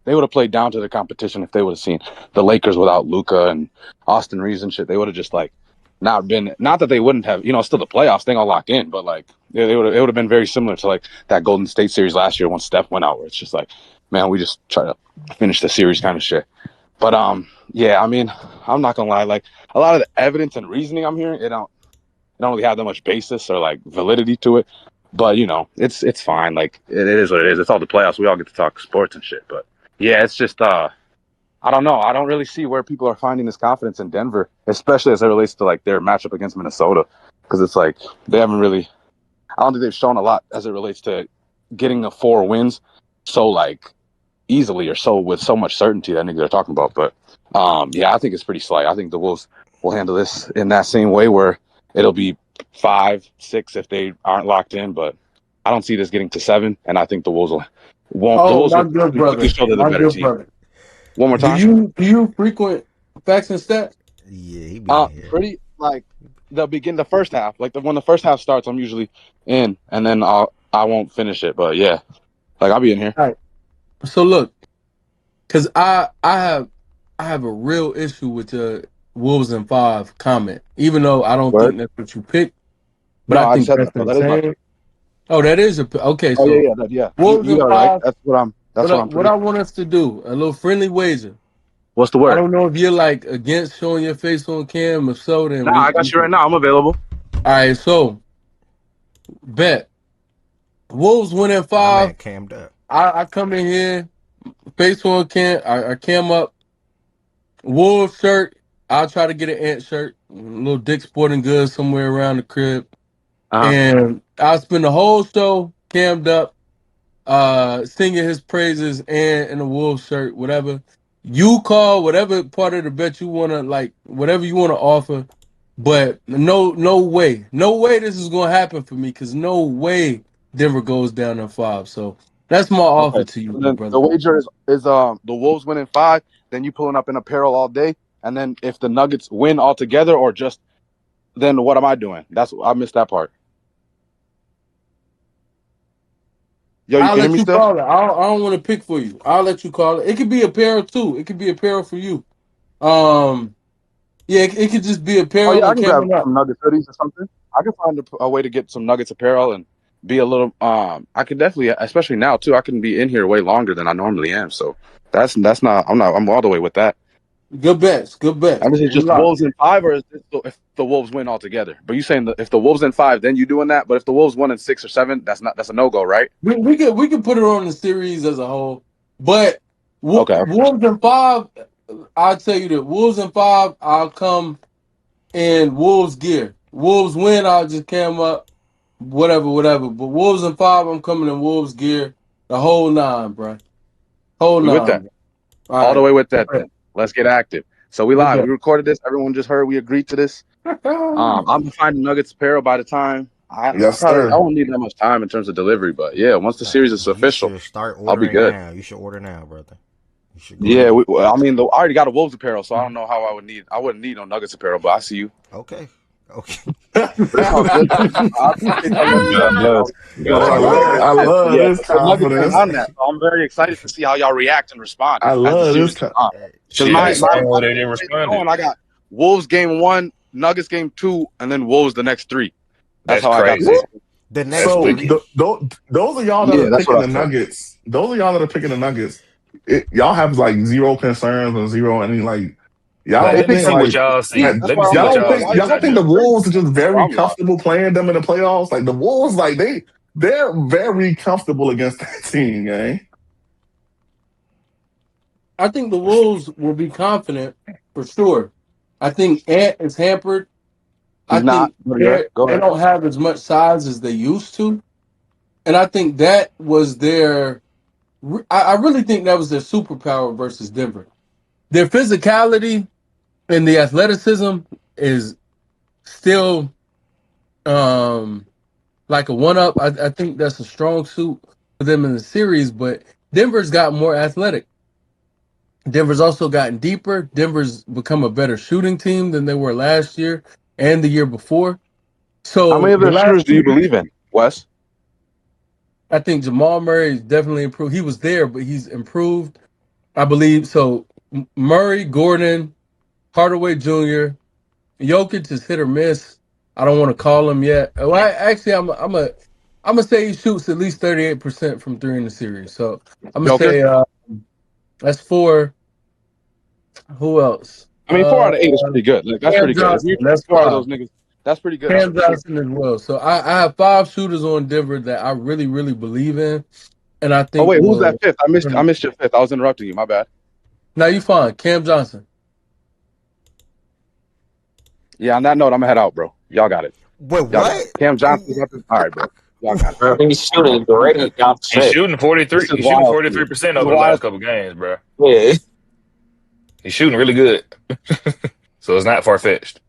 they would have played down to the competition if they would have seen the Lakers without Luka and Austin Reeves and shit. They would have just like not been not that they wouldn't have, still the playoffs thing all locked in, but like they would have it would have been very similar to like that Golden State series last year when Steph went out, where it's just like, man, we just try to finish the series kind of shit. But yeah, I mean, I'm not gonna lie, like a lot of the evidence and reasoning I'm hearing, it don't really have that much basis or like validity to it. But it's fine. Like it is what it is. It's all the playoffs. We all get to talk sports and shit. But yeah, it's just I don't know. I don't really see where people are finding this confidence in Denver, especially as it relates to like their matchup against Minnesota, because it's like they haven't really. I don't think they've shown a lot as it relates to getting the 4 wins so like easily or so with so much certainty that niggas are talking about. But yeah, I think it's pretty slight. I think the Wolves will handle this in that same way where it'll be 5, 6 if they aren't locked in. But I don't see this getting to 7, and I think the Wolves won't. The Oh, Wolves my will good quickly brother. show they're the My better good team. brother. One more Do time. you frequent Facts and Stats? Yeah, he be in here. Pretty like the first half. Like when the first half starts, I'm usually in, and then I won't finish it. But yeah, like I'll be in here. All right. So look, because I have a real issue with the Wolves and 5 comment, even though I don't Word? think that's what you picked, but No, I I just think had that's that. That is my insane. pick. Oh, that is okay. Oh So yeah. Wolves You and got it right. 5. That's what I'm What I predicting. want us to do, a little friendly wager. What's the I word? don't know if you're like against showing your face on cam. If so, then Nah, I got you right now. I'm available. all right. So bet Wolves winning My 5. man cammed up. I come in here, face on cam. I cam up. Wolves shirt. I'll try to get an ant shirt, a little Dick Sporting Goods somewhere around the crib, Uh-huh. and I'll spend the whole show cammed up, singing his praises and in a Wolves shirt, whatever. You call whatever part of the bet you wanna like, whatever you wanna offer. But no way, no way this is gonna happen for me, because no way Denver goes down in 5. So that's my offer Okay. to you, So good then the brother. wager is the Wolves winning 5. Then you pulling up in apparel all day, and then if the Nuggets win altogether or just then what am I doing? I missed that part. Yo, you I'll can hear let me you still? call it. I don't want to pick for you. I'll let you call it. It could be apparel too. It could be apparel for you. Um, yeah, it could just be Oh apparel yeah, I and can grab coming up. some Nuggets hoodies or something. I can find a way to get some Nuggets apparel and be a little. I could definitely, especially now too. I can be in here way longer than I normally am. So that's not. I'm all the way with that. Good bets. Good bets. And this is We just lock. Wolves in 5, or is this if the Wolves win altogether? But you saying that if the Wolves in 5, then you doing that. But if the Wolves won in 6 or 7, that's a no go, right? We could put it on the series as a whole, but Okay. Wolves in 5. I'll tell you that Wolves in 5. I'll come in Wolves gear. Wolves win. I'll just cam up. Whatever. But Wolves in 5. I'm coming in Wolves gear. The whole 9, bro. Whole We with that. 9. All All the right. way with that. Good bet. Then let's get active. So we Good live. bet. We recorded this. Everyone just heard. We agreed to this. I'm gonna find the Nuggets apparel by the time Yes, I sir. won't need that much time in terms of delivery, but yeah, once the series is You official, should start I'll be ordering good. now. You should order now, brother. You should go Yeah, ahead. I mean, I already got a Wolves apparel, so I don't know how I wouldn't need no Nuggets apparel, but I see you. Okay. But it's all good though. I appreciate y'all letting me know, God man. bless. We go God I ahead and bless. lock love, this I in. But love yeah, this the Nuggets ain't confidence. on that, so I'm very excited to see how y'all react and respond I as the love series this. goes on. Because Shit, my the my same way my they way it's responded. going, I got Wolves game 1, Nuggets game 2, and then Wolves the next 3. That's That's how I got crazy. this. The That's next So wicked. 3? those of y'all that Yeah, are that's picking what I the said. Nuggets, those of y'all that are picking the Nuggets, y'all have like zero concerns or zero any like y'all Now They don't let me picked think see them to what like y'all see. see. that- That's Let me why see I'm what y'all like, don't yo, y'all think why see. you y'all don't Not picking think them the just to 3? Wolves are just That's very why I'm lost. comfortable playing them in the playoffs. Like the Wolves, like they're very comfortable against that team, gang. I think the Wolves will be confident for sure. I think Ant is hampered. I He's not. think But yeah, go they ahead. don't have as much size as they used to, and I think that was their. I really think that was their superpower versus Denver. Their physicality and the athleticism is still like a one up. I think that's a strong suit for them in the series, but Denver's got more athletic. Denver's also gotten deeper. Denver's become a better shooting team than they were last year and the year before. How many So of the their shooters last do you 2 believe in, Wes? I think Jamal Murray's definitely improved. He was there, but he's improved. I believe so. Murray, Gordon, Hardaway Jr., Jokic is hit or miss. I don't want to call him yet. Well, I'm gonna say he shoots at least 38% from three in the series. So I'm gonna Joker? say that's 4. Who else? I mean, 4 out of 8 is pretty good. Like that's Cam pretty good. If you Johnson. trade That's 4 of 5. those niggas, that's pretty good Cam for sure. Johnson as well. So I have 5 shooters on Denver that I really, really believe in, and I Oh think wait, who's that will. fifth? I missed your fifth. I was interrupting you. My bad. Now you fine. Cam Johnson. Yeah, on that note, I'm gonna head out, bro. Y'all got it. Wait, Y'all got what? it. Cam Johnson's up. All right, bro. Y'all got it. Bro, he's shooting great. I'm He's sick. shooting 43. This is He's shooting wild. To me. 43% This is over the wild. last couple games, bro. Yeah. He's shooting really good. So it's not far fetched.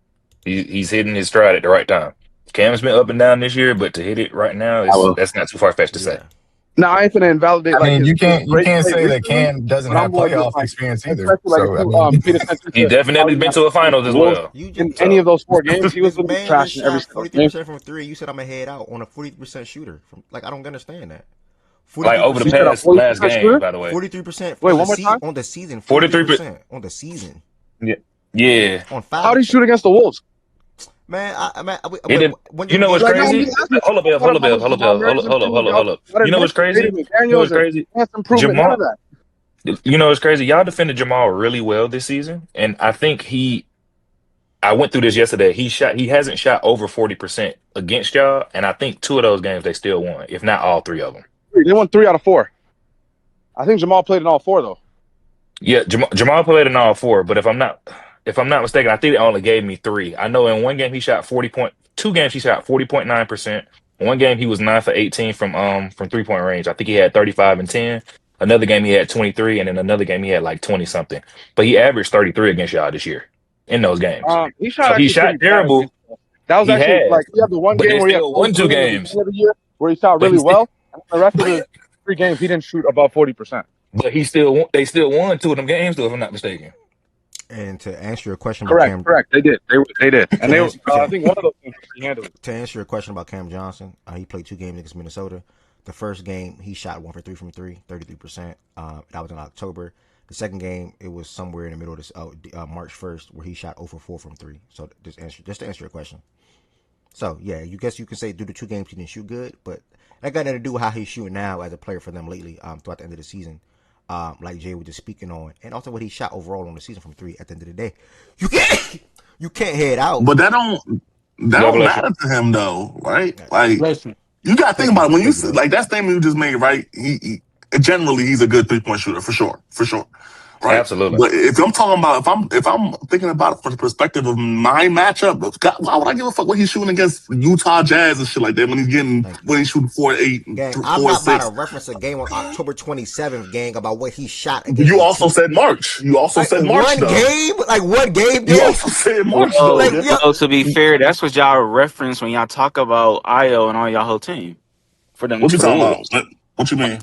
He's hitting his stride at the right time. Cam's been up and down this year, but to hit it right now, that's not too far fetched to say. Yeah. Now I ain't gonna invalidate I like mean, his you can't great play say that recently, Cam doesn't but I'm have more just playoff like, experience either. especially like if So I you mean, paid attention He to how definitely he been got to a against finals the as Wolves well. in any So of those 4 games, he was This literally man just trashing every shot single game. 43% from three. You said I'm gonna head out on a 43% shooter. Like I don't understand that. like over the You said a 43%. past last 40% game, shooter? by the way. 43% Wait, on one more time. on the season. 43%. 43% on the season. Yeah. On How 5. did he shoot against the Wolves? Man, It did. when You them know what's games Like, no, I'm crazy? just asking. Hold up, I Bev. thought Hold up, about Bev. his Hold up, Jamal Bev. Murray's improved. Hold up. Y'all You didn't know what's mention crazy? Tatum, You know what's McDaniels, and crazy? enhanced improvement. None of Jamal. that. You know what's crazy? Y'all defended Jamal really well this season, and I think I went through this yesterday. He hasn't shot over 40% against y'all, and I think 2 of those games they still won, if not all 3 of them. They won 3 out of 4. I think Jamal played in all 4 though. Yeah, Jamal played in all 4, but if I'm not mistaken, I think they only gave me 3. I know in one game he shot 2 games he shot 40.9%. One game he was 9 for 18 from 3-point range. I think he had 35 and 10. Another game he had 23, and then another game he had like 20 something. But he averaged 33 against y'all this year in those games. He shot So he actually shot pretty bad terrible. against us. That was He actually has, like he had the one but game they where he had still won 2 14 at the games. beginning of the year where he shot But really well. And the rest of the 3 games he didn't shoot above 40%. but they still won 2 of them games, though, if I'm not mistaken. And to answer your question about Correct. They did. They did. And to they answer, I think one of those games he handled it. to answer your question about Cam Johnson, he played 2 games against Minnesota. The first game he shot 1 for 3 from 3, 33%. That was in October. The second game it was somewhere in the middle of this March 1st where he shot 0 for 4 from 3. So just to answer your question. So yeah, you guess you can say through the 2 games he didn't shoot good, but that got nothing to do with how he's shooting now as a player for them lately throughout the end of the season. Like Jay was just speaking on, and also what he shot overall on the season from 3. At the end of the day, you can't head out. But that don't God bless you. matter to him though, right? Yeah. Like Listen, you got to think Thank about you. it when you Thank you, bro. like that statement you just made, right? He generally he's a good 3-point shooter for sure, right? Absolutely. But if I'm talking about if I'm thinking about it from the perspective of my matchup, God, why would I give a fuck what he's shooting against Utah Jazz and shit like that when he's shooting 4-8, Gang, I'm 4-6? not about to reference a game on October 27th, gang, about what he shot against You a also team. said March. You also Like said March one though. game? Like one game, You gang? also said March Well, though. Like, Nigga. yo, well, to be fair, that's what y'all reference when y'all talk about Io and all y'all whole team for What you the talking Wolves. about? What you mean?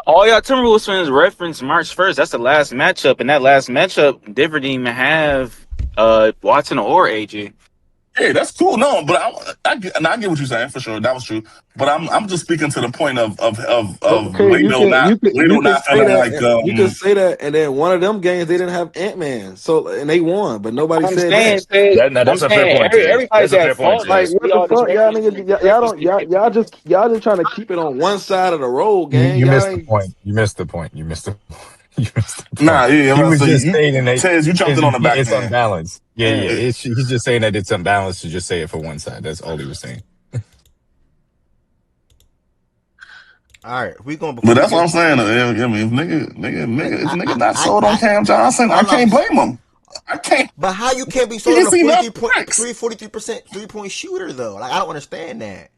All y'all Timberwolves fans reference March 1st. That's the last matchup, and that last matchup, Denver didn't even have Watson or AJ. Hey, that's cool. No, but I get what you're saying for sure. That was true. But I'm just speaking to the point of Okay, you Wado can not say feeling that like you can say that, and then one of them games they didn't have Ant-Man, so and they won, but nobody I'm said that. saying, Ted, I'm That's a fair saying point, Tiz. everybody's That's a at fair point, fault. Like Like Tiz. what we the all just fuck, y'all reference, niggas, y'all just trying to keep it on one side of the road, gang. you Y'all missed the ain't. point. You missed the point. You missed the nah, point. yeah, He I'm was so just you stating that Tez, you jumped in on the back it's end. unbalanced. Yeah, yeah. yeah. He's just saying that it's unbalanced to just say it for one side. That's all he was saying. all right, we going But before we that's what get. I'm saying. I mean, Like, if nigga not sold on Cam Johnson, I all I'm. can't blame him. I can't. But how you can't be He sold ain't on a seen enough 43% 3-point shooter though? Like I don't understand that.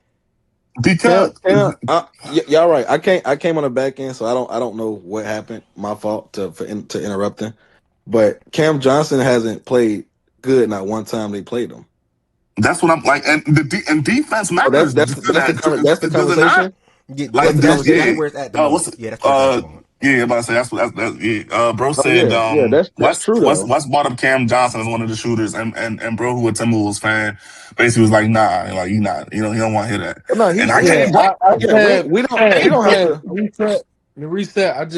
because Y'all right. I came on the back end, so I don't know what happened. My fault to interrupting. But Cam Johnson hasn't played good not one time they played him. that's what I'm like. And defense So matters. that's the Does it not? conversation. Yeah, Like that's this, yeah. where it's at the moment. What's Yeah, that's where it's at the moment. yeah, about to say that's yeah. Bro Oh said yeah, that's true though. West brought up Cam Johnson as one of the shooters, and bro, who a Timberwolves fan, basically was like, nah, like you not, you know, he don't want to hear that, But no, and he's I Yeah, can't blame. I yeah. said, We don't have said to. the reset.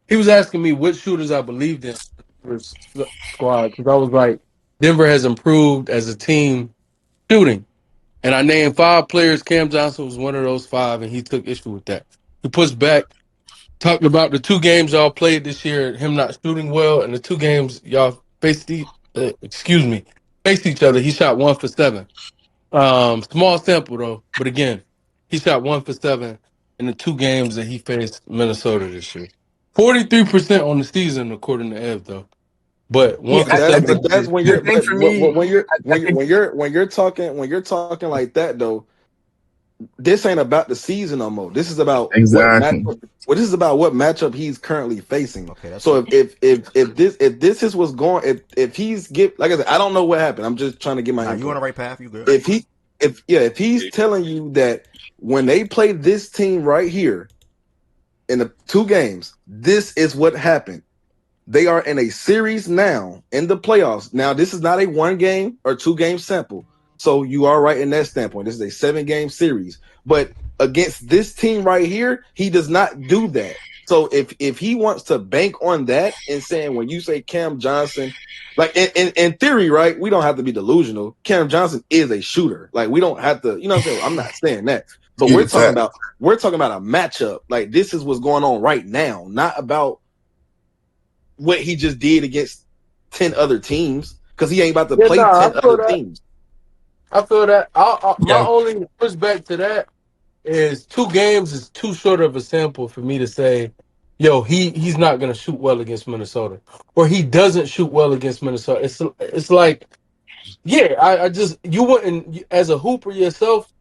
He was asking me which shooters I believed in for squad because I was like, Denver has improved as a team shooting, and I named 5 players. Cam Johnson was one of those 5, and he took issue with that. He pushed back, talked about the 2 games y'all played this year, him not shooting well, and the 2 games y'all faced each other. He shot 1 for 7. Small sample though, but again, he shot 1 for 7 in the 2 games that he faced Minnesota this year. 43% on the season, according to Ev, though. But Yeah, 1 for I 7. think But that's when the you're thing but for me, I think when you're talking like that though. This ain't about the season no more. This is about what match. Exactly. Well, this is about what matchup he's currently facing. Okay, that's So fair. if this is what's going, if he's like I said, I don't know what happened. I'm just trying to get my Nah, you on input. the right path. You good? If he's telling you that when they play this team right here in the 2 games, this is what happened. They are in a series now in the playoffs. Now, this is not a 1 game or 2 game sample. So you are right in that standpoint. This is a 7-game series. But against this team right here, he does not do that. So if he wants to bank on that and saying when you say Cam Johnson, like in theory, right? We don't have to be delusional. Cam Johnson is a shooter. Like we don't have to, you know what I'm saying? I'm not saying that. But Yeah, fact. we're talking about a matchup. Like this is what's going on right now, not about what he just did against 10 other teams because he ain't about to Yeah, play nah, 10 other teams. I feel that. My yeah, only pushback to that is 2 games is too short of a sample for me to say, yo, he's not going to shoot well against Minnesota. Or he doesn't shoot well against Minnesota. It's like, yeah, I just, you wouldn't, as a hooper yourself,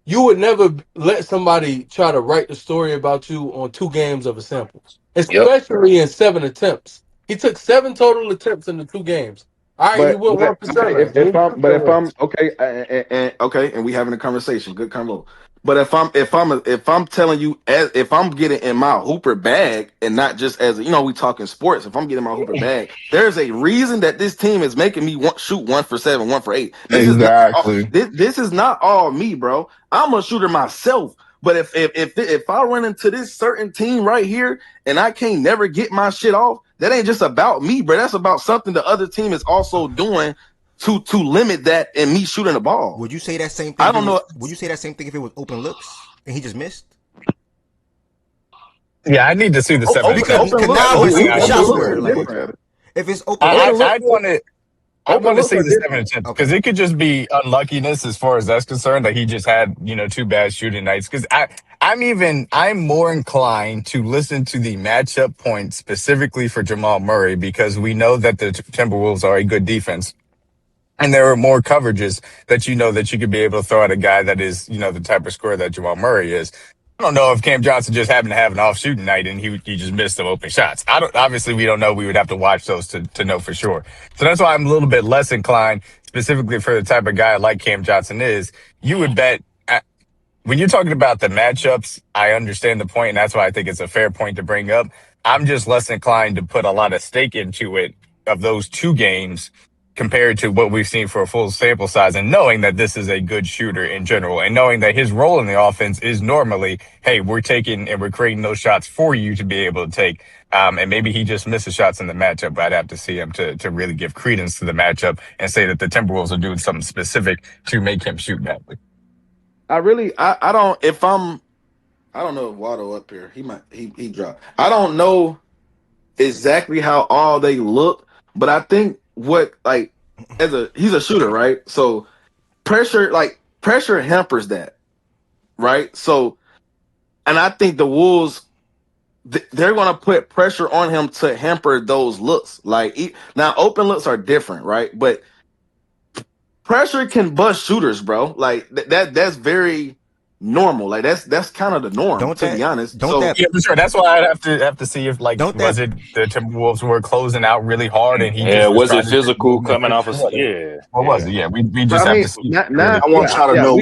you would never let somebody try to write the story about you on 2 games of a sample, yep. especially in 7 attempts. He took 7 total attempts in the 2 games. All right, he But went 1 for okay, 7. He didn't shoot that if well. I'm okay and okay, and we having a conversation, good convo. But if I'm telling you as if I'm getting in my hooper bag and not just as you know we talking sports, if I'm getting my hooper bag, there's a reason that this team is making me shoot 1 for 7, 1 for 8. Exactly. This is not all me, bro. I'm a shooter myself. But if I run into this certain team right here and I can't never get my shit off, that ain't just about me, bro. That's about something the other team is also doing to limit that and me shooting the ball. Would you say that same thing I if it don't was? know. Would you say that same thing if it was open looks and he just missed? Yeah, I need to see the seven Because attempts. Open cause look, now That we one see thing what the I open need shots to looks see. are were. Like different. if it's open I Open looks, look, I want to. I open want to looks see are the 7 different. attempts because okay. it could just be unluckiness as far as that's concerned. Like he just had, 2 bad shooting nights. Because I'm more inclined to listen to the matchup points specifically for Jamal Murray because we know that the Timberwolves are a good defense. And there are more coverages that that you could be able to throw at a guy that is, the type of scorer that Jamal Murray is. I don't know if Cam Johnson just happened to have an off shooting night and he just missed some open shots. I don't obviously we don't know. We would have to watch those to know for sure. So that's why I'm a little bit less inclined, specifically for the type of guy like Cam Johnson is. You would bet when you're talking about the matchups, I understand the point, and that's why I think it's a fair point to bring up. I'm just less inclined to put a lot of stake into it of those 2 games compared to what we've seen for a full sample size and knowing that this is a good shooter in general and knowing that his role in the offense is normally, hey, we're taking and we're creating those shots for you to be able to take. And maybe he just misses shots in the matchup, but I'd have to see him to really give credence to the matchup and say that the Timberwolves are doing something specific to make him shoot badly. I don't if I'm I don't know if Waddle up here. He dropped. I don't know exactly how all they look, but I think what like he's a shooter, right? So pressure hampers that, right? So and I think the Wolves they're going to put pressure on him to hamper those looks. Now open looks are different, right? But pressure can bust shooters, bro. Like that's very normal. Like that's kind of the norm, Don't to be that honest. don't So that Yeah, for sure. That's why I'd have to see if like don't was that it the Timberwolves were closing out really hard and he Yeah, just was was it trying to take physical movement coming off of? pictures. Yeah, What was yeah. it? Yeah, we but just I have mean, to see now, really. I want yeah, y'all to yeah, know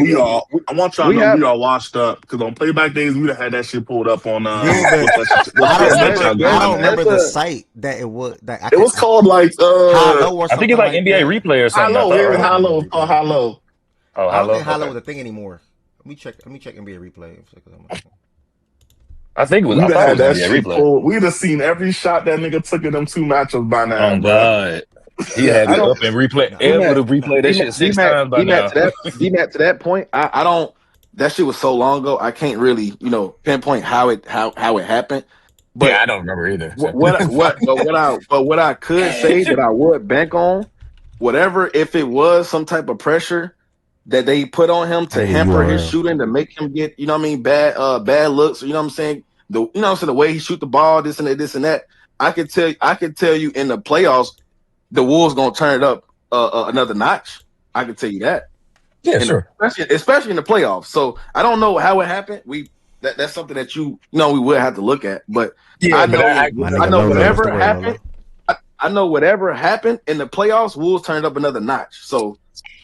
I want y'all to we know have we all washed up because on playback days we'd have had that shit pulled up on yeah, but what I yeah, don't site remember y'all I going don't on. there's remember the a site that it was that I It could was called like high low or I think it's something like like NBA that. replay or High something. I Low. thought, Here, It right? might High be NBA Low. Oh, replay. High Low. Oh, I don't hello. think high low Okay. was a thing anymore. Let me check NBA replay. I think it was. I We'd have thought it had was that NBA shit replay. pulled. We'd have seen every shot that nigga took in them two matchups by now, Oh bro. God, he yeah. had I it don't up and replay. Nah, Ed would DMAT have replayed that shit six DMAT times by now. DMAT to that point. I don't. That shit was so long ago. I can't really pinpoint how it happened. Yeah, But I don't remember either. So. what I could say that I would bank on, whatever, if it was some type of pressure that they put on him to NBA hamper his URL. shooting, to make him get, bad looks, you know what I'm saying? The way he shoot the ball, this and that. I could tell you in the playoffs, the Wolves gonna turn it up another notch. I can tell you that. Yeah, And sure. especially in the playoffs. So I don't know how it happened. That's something that we would have to look at. But Yeah, I but know My I nigga know Lolo, what's the whatever word, happened. Lolo? I know whatever happened in the playoffs, Wolves turned up another notch. So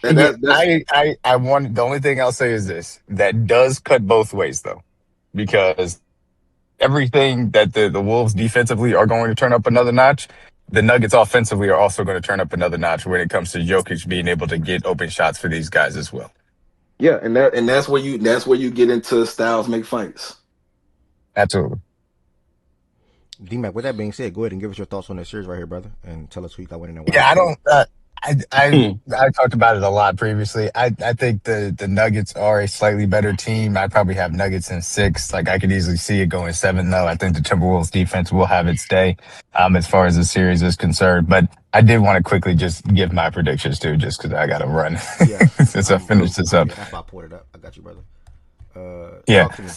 yeah, that's I want the only thing I'll say is this: that does cut both ways though, because everything that the Wolves defensively are going to turn up another notch. The Nuggets offensively are also going to turn up another notch when it comes to Jokic being able to get open shots for these guys as well. yeah, and that's where you get into styles make fights. Absolutely. D-Mac, with that being said, go ahead and give us your thoughts on this series right here, brother, and tell us who you got winning and Yeah, why. I don't. I talked about it a lot previously. I think the Nuggets are a slightly better team. I probably have Nuggets in 6. Like I could easily see it going 7 though. I think the Timberwolves defense will have its day, as far as the series is concerned. But I did want to quickly just give my predictions too, just because I got to run Yeah, since I finished this up. yeah, that's why I pulled it up. I got you, brother. Yeah. Talk to me.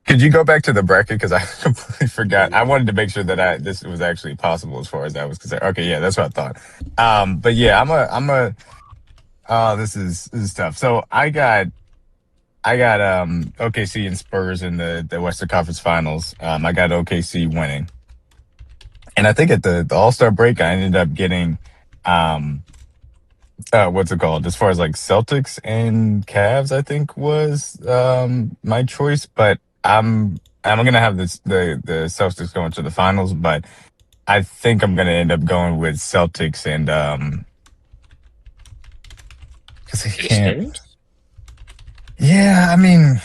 Could you go back to the bracket because I completely Yeah, forgot. you I good. wanted to make sure that this was actually possible as far as that was concerned. Okay, yeah, that's what I thought. But yeah, I'm a. Oh, this is tough. So I got OKC and Spurs in the Western Conference Finals. I got OKC winning, and I think at the All Star break I ended up getting um what's it called, as far as like Celtics and Cavs, I think was my choice, but I'm gonna have the Celtics going to the finals, but I think I'm gonna end up going with Celtics and because I The can't. Spurs? Yeah, I mean,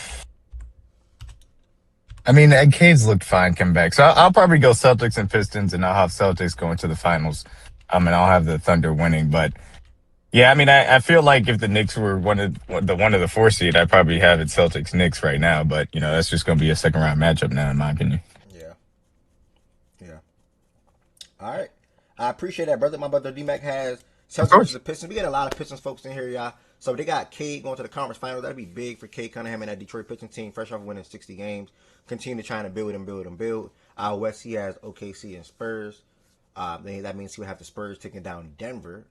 Cade's looked fine come back, so I'll probably go Celtics and Pistons, and I'll have Celtics going to the finals. And I'll have the Thunder winning, but yeah, I feel like if the Knicks were one of the 4 seed, I'd probably have it Celtics Knicks right now. But that's just going to be a second round matchup now, in my opinion. Yeah, yeah. All right. I appreciate that, brother. My brother D-Mac has Of Celtics versus course. the Pistons. We got a lot of Pistons folks in here, y'all. So they got Cade going to the conference finals. That'd be big for Cade Cunningham and that Detroit Pistons team, fresh off winning 60 games. Continue trying to build and build and build. Out west, he has OKC and Spurs. Then that means he would have the Spurs taking down Denver,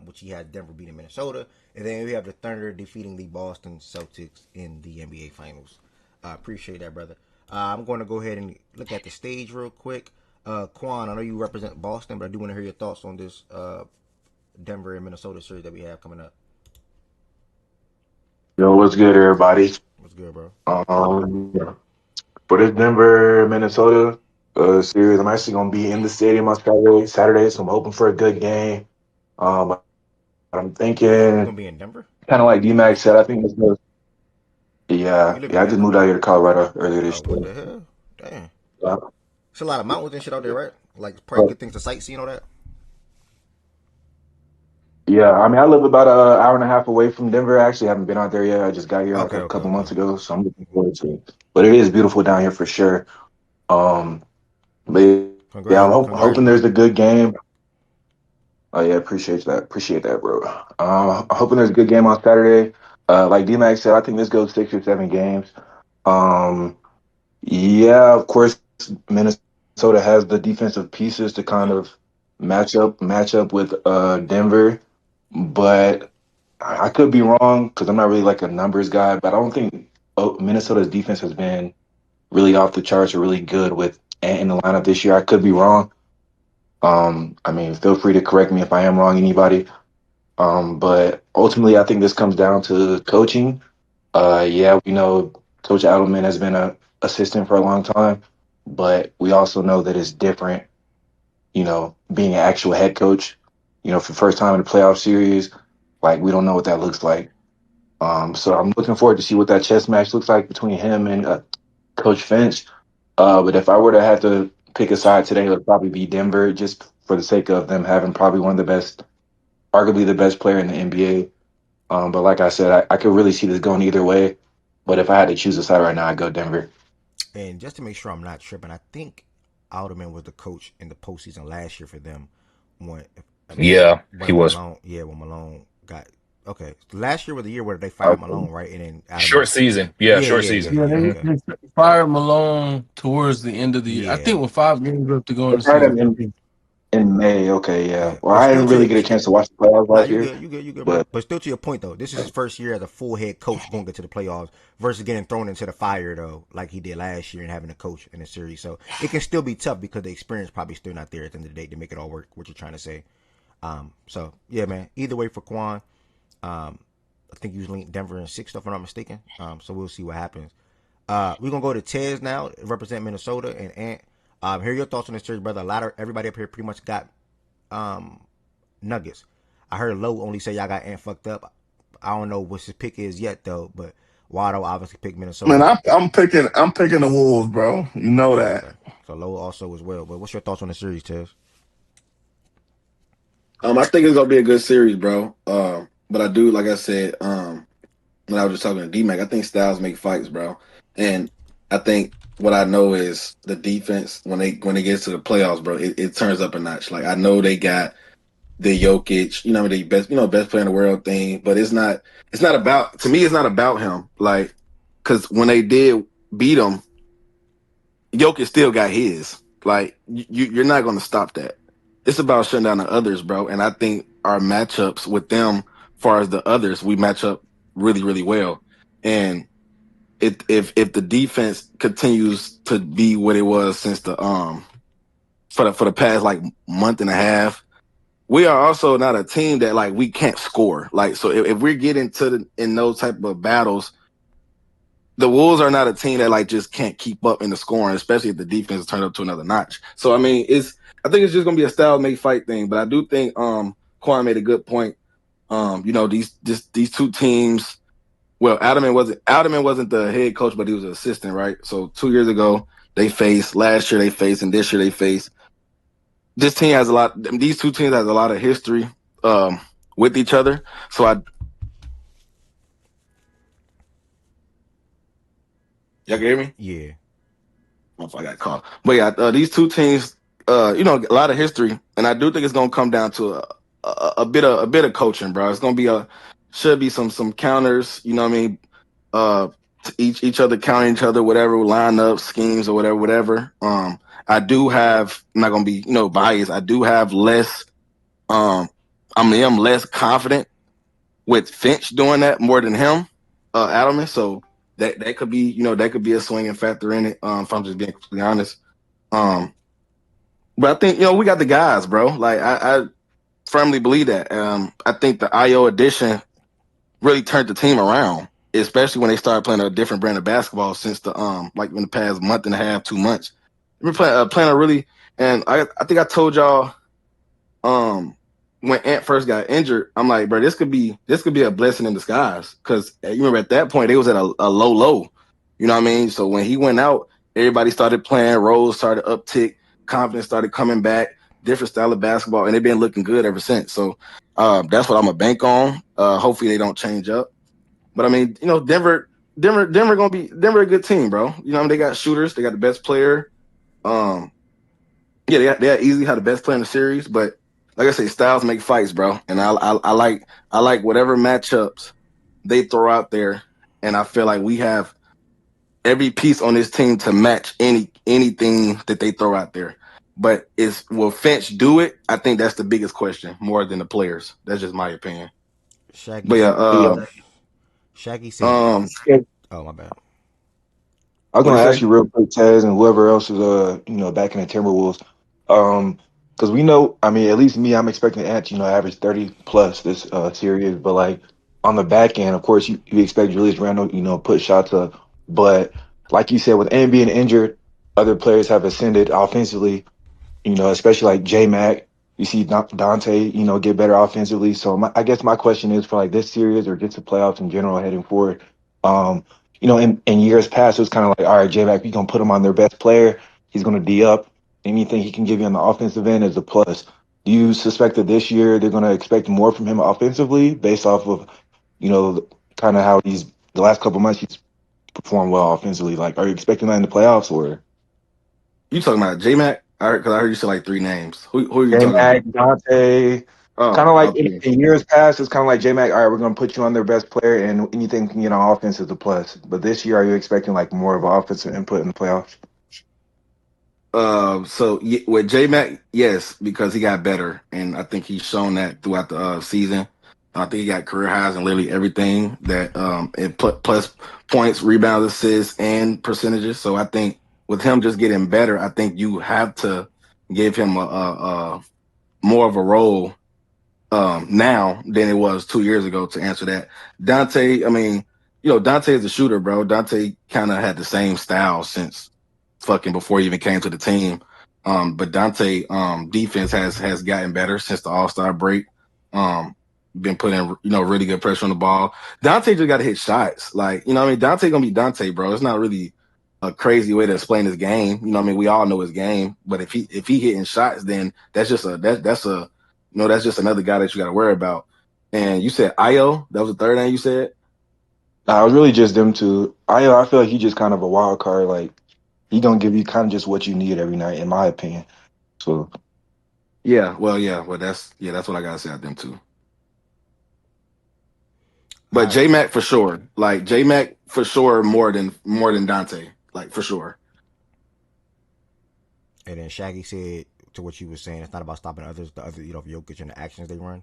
which he has Denver beating Minnesota. And then we have the Thunder defeating the Boston Celtics in the NBA Finals. Appreciate that, brother. I'm going to go ahead and look at the stage real quick. Quan, I know you represent Boston, but I do want to hear your thoughts on this Denver and Minnesota series that we have coming up. Yo, what's good, everybody? What's good, bro? For this Denver, Minnesota series, I'm actually gonna be in the stadium on Saturday, so I'm hoping for a good game. I'm You thinking gonna be in Denver? kind of like D-Max said. I think it's gonna, You yeah, live in yeah. I just Denver? moved out here to Colorado earlier Oh, this what year. the hell? Damn. Uh, It's a lot of mountains and shit out there, right? Like probably but good things to sightsee and all that. yeah, I mean, I live about an hour and a half away from Denver. I actually haven't been out there yet. I just got here like Okay, a okay, couple okay. months ago, so I'm looking forward to it. But it is beautiful down here for sure. Um, but yeah, Congrats, hoping bro. there's a good game. Oh yeah, appreciate that, bro. Hoping there's a good game on Saturday. Like D-Max said, I think this goes 6 or 7 games. Um, yeah, of course, Minnesota has the defensive pieces to kind of match up with Denver, but I could be wrong because I'm not really like a numbers guy. But I don't think Minnesota's defense has been really off the charts or really good with Ant in the lineup this year. I could be wrong. I mean, feel free to correct me if I am wrong, anybody. But ultimately, I think this comes down to coaching. Yeah, we know Coach Adelman has been a assistant for a long time, but we also know that it's different, being an actual head coach, for the first time in the playoff series. Like, we don't know what that looks like. So I'm looking forward to see what that chess match looks like between him and Coach Finch. But if I were to have to pick a side today, it would probably be Denver, just for the sake of them having probably one of the best, arguably the best player in the NBA. But like I said, I could really see this going either way. But if I had to choose a side right now, I'd go Denver. And just to make sure I'm not tripping, I think Alderman was the coach in the postseason last year for them. When Yeah, he when was. Malone, yeah, when Malone got okay. Last year was the year where they fired Okay. Malone, right? And then Short Alderman, season. Yeah, yeah, short yeah, yeah, season. Yeah, yeah. Hmm. Okay, they fired Malone towards the end of the year. I yeah, think with 5 games left to go They in the fired him season. in May. Okay, yeah. yeah. Well, But I still didn't really get a chance to watch the playoffs nah, last year, you good, bro. but But still, to your point though, this is his first year as a full head coach going into the playoffs versus getting thrown into the fire though, like he did last year and having a coach in the series. So it can still be tough because the experience probably still not there at the end of the day to make it all work. What you're trying to say. So yeah, man. Either way for Quan, I think usually Denver in 6, if I'm not mistaken. So we'll see what happens. We're gonna go to Tez now, represent Minnesota and Ant. Hear your thoughts on this series, brother. A lot of everybody up here pretty much got um Nuggets. I heard Lowe only say y'all got Ant fucked up. I don't know what his pick is yet though, but Wado obviously picked Man, Minnesota. I'm picking the Wolves, bro. You know that. Okay, so Lowe also as well. But what's your thoughts on the series, Tez? I think it's gonna be a good series, bro. But I do, like I said, when I was just talking to D-Mac, I think styles make fights, bro. And I think what I know is the defense when they get to the playoffs, bro, it turns up a notch. Like I know they got the Jokic, the best, best player in the world thing, but it's not about to me. It's not about him, like because when they did beat him, Jokic still got his. Like you're not going to stop that. It's about shutting down the others, bro. And I think our matchups with them, far as the others, we match up really, really well. And if the defense continues to be what it was since the for the past like month and a half, we are also not a team that like we can't score. Like so, if we're getting in those type of battles, the Wolves are not a team that like just can't keep up in the scoring, especially if the defense turns up to another notch. So I mean, I think it's just gonna be a style make fight thing. But I do think Quan made a good point. These two teams. Well, Adelman wasn't the head coach, but he was an assistant, right? So 2 years ago they faced, last year they faced, and this year they faced. This team has a lot. These two teams has a lot of history with each other. So y'all can hear me? Yeah, If I got caught. But yeah, these two teams, a lot of history, and I do think it's gonna come down to a bit of coaching, bro. It's gonna be should be some counters. You know what I mean? To each other counting each other, whatever lineup schemes or whatever. I do have. I'm not gonna be biased. I do have less. I'm less confident with Finch doing that more than him, Adelman. So that could be that could be a swinging factor in it. If I'm just being completely honest. Um, but I think we got the guys, bro. Like I firmly believe that. I think the IO addition really turned the team around, especially when they started playing a different brand of basketball since the like in the past month and a half, 2 months. We're playing a really, and I think I told y'all when Ant first got injured, I'm like, bro, this could be a blessing in disguise because you remember at that point they was at a low. You know what I mean? So when he went out, everybody started playing, roles started uptick, confidence started coming back, different style of basketball, and they've been looking good ever since. So that's what I'm a bank on. Hopefully they don't change up. But I mean, Denver gonna be Denver a good team, bro. They got shooters, they got the best player. Um, yeah, they easily have the best player in the series, but like I say, styles make fights, bro. And I like whatever matchups they throw out there, and I feel like we have every piece on this team to match anything that they throw out there. But will Finch do it? I think that's the biggest question, more than the players. That's just my opinion. Shaggy But yeah, said. Shaggy said. um, Oh my bad. I was What'd gonna you ask say? you real quick, Tez, and whoever else is back in the Timberwolves. Because we know, I mean, at least me, I'm expecting Ant to, average 30 plus this series, but like on the back end, of course, you expect Julius Randle, put shots up. But like you said, with Ant being injured, other players have ascended offensively, especially like J Mac. You see Dante, get better offensively. So I guess my question is for like this series or just the playoffs in general heading forward. Um, in years past, it was kind of like, all right, J Mac, you're gonna put him on their best player. He's gonna D up. Anything he can give you on the offensive end is a plus. Do you suspect that this year they're gonna expect more from him offensively based off of, kind of how the last couple months he's performed well offensively? Like, are you expecting that in the playoffs or? You talking about J Mac? Because I heard you say like three names. Who are you J talking Mac, about? Dante. Kind Oh, of like okay. in years past, it's kind of like J Mac. All right, we're going to put you on their best player, and anything you can get on offense is a plus. But this year, are you expecting like more of an offensive input in the playoffs? With J Mac, yes, because he got better, and I think he's shown that throughout the season. I think he got career highs in literally everything that plus points, rebounds, assists, and percentages. So I think with him just getting better, I think you have to give him a more of a role now than it was 2 years ago to answer that. Dante, I mean, Dante is a shooter, bro. Dante kind of had the same style since fucking before he even came to the team. But Dante defense has gotten better since the All-Star break. Been putting really good pressure on the ball. Dante just got to hit shots. Like, what I mean, Dante gonna be Dante, bro. It's not really a crazy way to explain his game. What I mean, we all know his game, but if he hitting shots, then that's just that's just another guy that you got to worry about. And you said Io, that was the third name you said. Nah, it was really just them two. I feel like he's just kind of a wild card. Like he gonna give you kind of just what you need every night, in my opinion. So Well, that's what I gotta say about them too. All But right. J Mac for sure, like J Mac for sure, more than Dante, like for sure. And then Shaggy said to what you were saying, it's not about stopping others. The other, Jokic and the actions they run.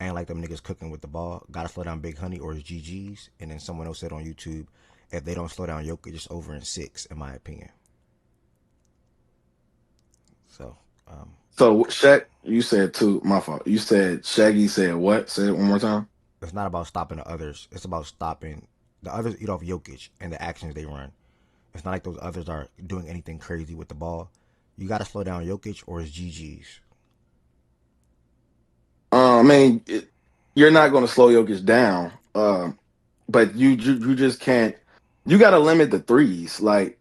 Ain't like them niggas cooking with the ball. Gotta slow down Big Honey or it's GG's. And then someone else said on YouTube, if they don't slow down Jokic, it's over in 6, in my opinion. So, So Shaq, you said too. My fault. You said Shaggy said what? Say it one more time. it's not about stopping the others. It's about stopping the others eat off Jokic and the actions they run. It's not like those others are doing anything crazy with the ball. You gotta slow down Jokic or it's GG's. I mean, you're not going to slow Jokic down, but you just can't. You got to limit the threes. Like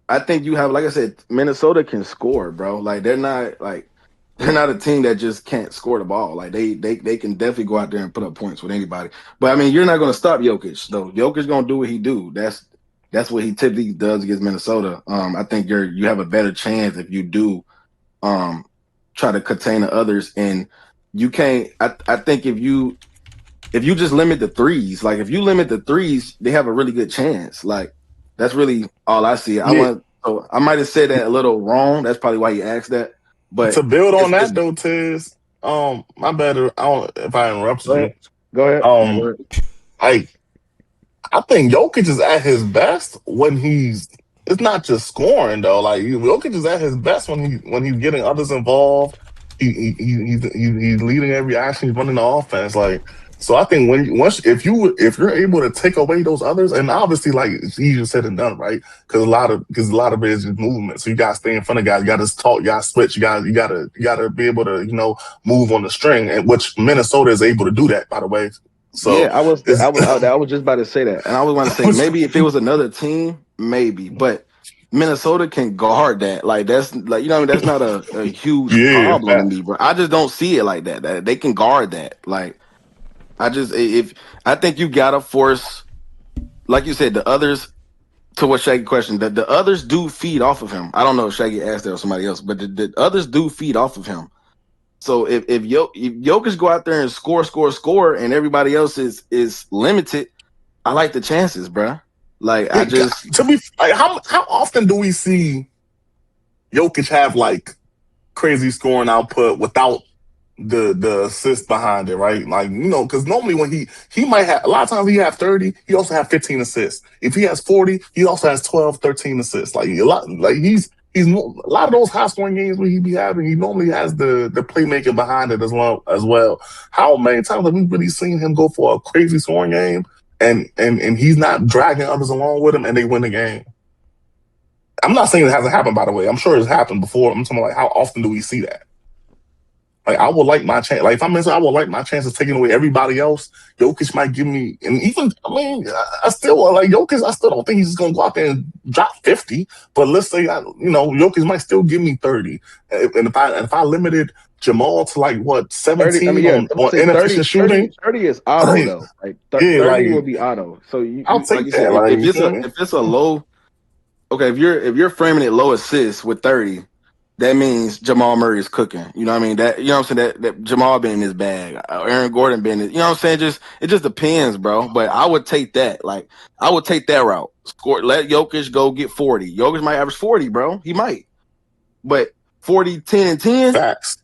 I think you have, like I said, Minnesota can score, bro. Like they're not a team that just can't score the ball. Like they can definitely go out there and put up points with anybody. But I mean, you're not going to stop Jokic though. Jokic going to do what he do. That's what he typically does against Minnesota. I think you have a better chance if you do try to contain the others, and you can't. I think if you just limit the threes, like if you limit the threes, they have a really good chance. Like that's really all I see. Yeah. So I might have said that a little wrong. That's probably why you asked that. To But build on it's that though, Tiz, my bad. I don't if I interrupted go you. ahead. Go ahead. No, go Um, ahead. like I think Jokic is at his best when he's. It's not just scoring though. Like Jokic is at his best when he's getting others involved. He's leading every action. He's running the offense. Like so, I think if you're able to take away those others, and obviously like it's easier said than done, right? Because a lot of it is just movement. So you got to stay in front of guys. You got to talk. You got to switch. You got to be able to move on the string, and which Minnesota is able to do that. By the way, Yeah, so I was it's. I was just about to say that, and I was going to say maybe if it was another team, maybe, but Minnesota can guard that. Like that's like that's not a huge Yeah, problem to me, bro. I just don't see it like that. That they can guard that. Like I just if I think you gotta force, like you said, the others to what Shaggy question. The others do feed off of him. I don't know if Shaggy asked that or somebody else, but the others do feed off of him. So if Jokic go out there and score, and everybody else is limited, I like the chances, bro. Like I just to be like, how often do we see Jokic have like crazy scoring output without the assist behind it, right? Like, because normally when he might have, a lot of times he have 30, he also have 15 assists. If he has 40, he also has 12, 13 assists. Like a lot, like a lot of those high scoring games where he be having, he normally has the playmaking behind it as well. How many times have we really seen him go for a crazy scoring game and he's not dragging others along with him and they win the game? I'm not saying it hasn't happened, by the way. I'm sure it's happened before. I'm talking like, how often do we see that? Like, I would like my chance. Like, if I'm in, I would like my chances taking away everybody else. Jokic might give me, and even, I mean, I still like Jokic. I still don't think he's just gonna go out there and drop 50. But let's say, Jokic might still give me 30. And if I limited Jamal to like what 30. I mean, 17 yeah, on say 30, inefficient shooting, 30 is auto though. Like yeah, 30 like will be auto. So I'll like take you that. said, Like, if you feel me? it's a low, okay, if you're framing it low assists with 30, that means Jamal Murray is cooking. You know what I mean? That, you know what I'm saying? That Jamal being in his bag, Aaron Gordon being in, you know what I'm saying? It just depends, bro. But I would take that. Like, I would take that route. Let Jokic go get 40. Jokic might average 40, bro. He might. But 40, 10, and 10, Facts.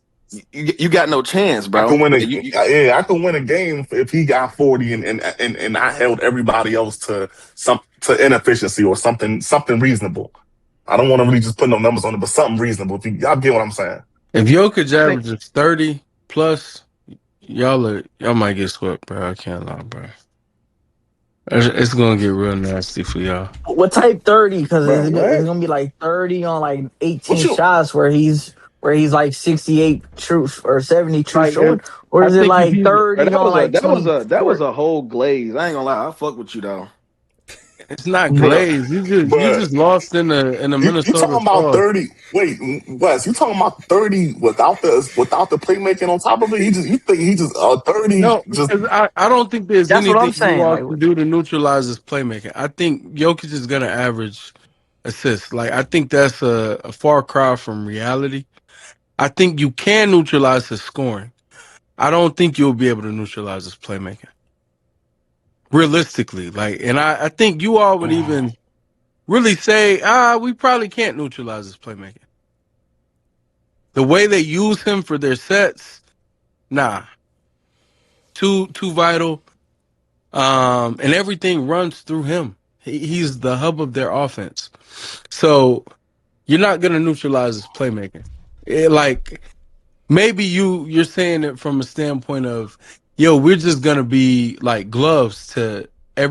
you got no chance, I bro. can win I can win a game if he got 40 and I held everybody else to inefficiency or something reasonable. I don't want to really just put no numbers on it, but something reasonable. Y'all get what I'm saying? If Jokic averages 30 plus, y'all might get swept, bro. I can't lie, bro. It's gonna get real nasty for y'all. What type 30? Because Bro, it's what? gonna be like 30 on like 18 What you? shots where he's like 68 true or 70 true Like, short, or I is it think if like he's bro, 30 on like that 24? was a whole glaze. I ain't gonna lie. I fuck with you though. it's not But glaze. You but just lost in the you Minnesota talking about sauce. 30? Wait, Wes, you talking about 30 without the playmaking on top of it? You think he just 30 No, just because I don't think there's That's what I'm anything you saying. all Like, can do to neutralize his playmaking. I think Jokic is gonna average assists. Like, I think that's a far cry from reality. I think you can neutralize his scoring. I don't think you'll be able to neutralize his playmaking. Realistically. Like, and I think you all would even really say, we probably can't neutralize his playmaking. The way they use him for their sets, nah. Too vital. And everything runs through him. He's the hub of their offense. So you're not gonna neutralize his playmaking. Like, maybe you're saying it from a standpoint of, yo, we're just gonna be like gloves to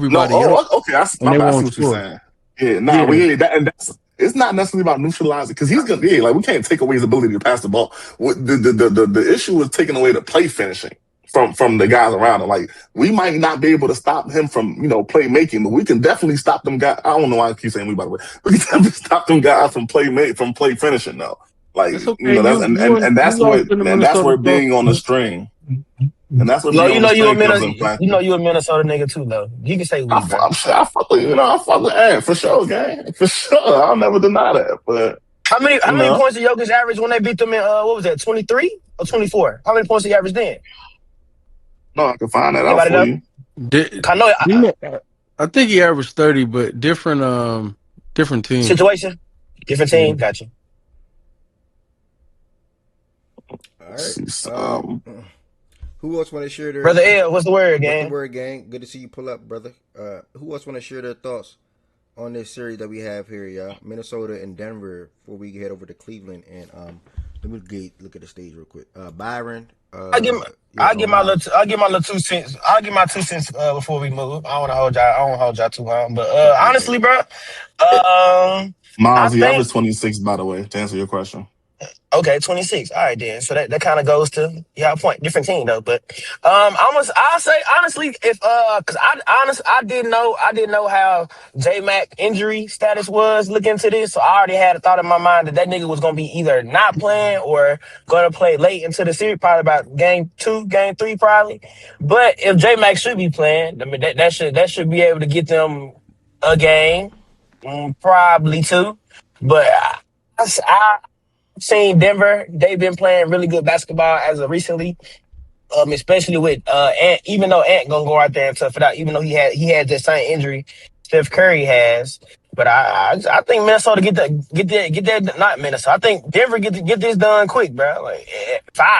no. everybody else, Oh, okay. and My they bad. I see won't what you're score. saying. Yeah, nah, well, Yeah, yeah, and that's it's not necessarily about neutralizing because he's gonna like we can't take away his ability to pass the ball. The issue is taking away the play finishing from the guys around him. Like we might not be able to stop him from play making, but we can definitely stop them guys. I don't know why I keep saying we, by the way. We can definitely stop them guys from play finishing though. Like it's okay. that's and You lost in the that's Minnesota where South. being on the string. And that's where No, being on the you a string comes Minnesota, in factor. you a Minnesota nigga too, though. You can say we, bro. I'm sure I fuck with I fuck with Ant for sure, gang. For sure. I'll never deny that. But How many you know, points did Jokic average when they beat them in what was that, 23 or 24? How many points did he average then? no, I can find that out Anybody for know? you. I know I think he averaged 30, but different team. situation, different Yeah. team. Got you. All Let's right. see, Who else want to share their Brother L, what's the word, What's the gang? word, gang? Good to see you pull up, brother. Who else want to share their thoughts on this series that we have here, y'all? Minnesota and Denver. Before we head over to Cleveland, and let me look at the stage real quick. Byron. I give my Miles. little 2 cents. I'll give my 2 cents before we move. I don't want to hold y'all. I don't hold y'all too long, but Okay, honestly, bet. bro, I Miles, he think averaged 26, by the way, to answer your question. okay, 26. All right, then. So that kind of goes to y'all point. Different team though, but I'll say honestly, if because I didn't know how J Mac injury status was looking into this, so I already had a thought in my mind that nigga was gonna be either not playing or gonna play late into the series, probably about game 2, game 3, probably. But if J Mac should be playing, I mean that should be able to get them a game, probably 2. But I seen Denver. They've been playing really good basketball as of recently. Especially with Ant, even though Ant gonna go out there and tough it out, even though he had that same injury Steph Curry has. But I think Minnesota get that not Minnesota. I think Denver get this done quick, bro. Like 5.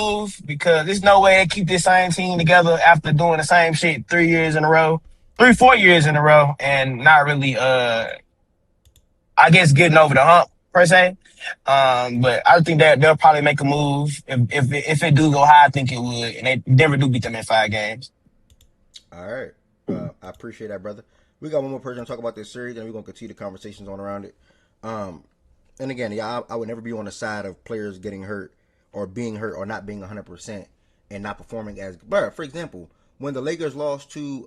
move because there's no way they keep this same team together after doing the same shit 3 years in a row, 4 years in a row, and not really, I guess, getting over the hump per se. But I think that they'll probably make a move if it do go high. I think it would, and they Denver do beat them in 5 games. All right. I appreciate that, brother. We got one more person to talk about this series, and we're gonna continue the conversations on around it. Um, and again, yeah, I would never be on the side of players getting hurt or being hurt or not being 100% and not performing as. But for example, when the Lakers lost to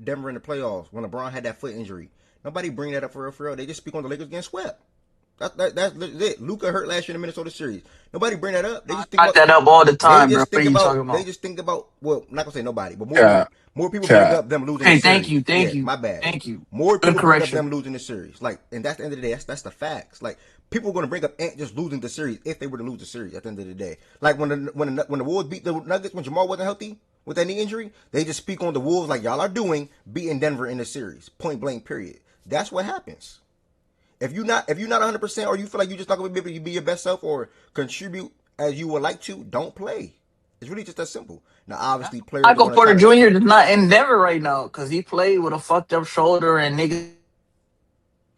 Denver in the playoffs, when LeBron had that foot injury, nobody bring that up for real. They just speak on the Lakers getting swept. That's it. Luka hurt last year in the Minnesota series. Nobody bring that up. They just think I got about. that up all the They time, bro. just What are think you talking about. They about? just think about. Well, I'm not gonna say nobody, but Cat, more people bring cat. up them losing the Okay, thank series. you, Yeah, thank you, my bad. thank you. More Good people bring up correction. them losing the series. Like, and that's the end of the day. That's the facts. Like, people are gonna bring up Ant just losing the series if they were to lose the series at the end of the day. Like when the Wolves beat the Nuggets when Jamal wasn't healthy with that knee injury, they just speak on the Wolves like y'all are doing beating Denver in the series. Point blank. Period. That's what happens. If you're not 100% or you feel like you're just not gonna be able to be your best self or contribute as you would like to, don't play. It's really just that simple. Now, obviously, players are Michael gonna try Porter to. Jr. is not in Denver right now because he played with a fucked up shoulder and niggas.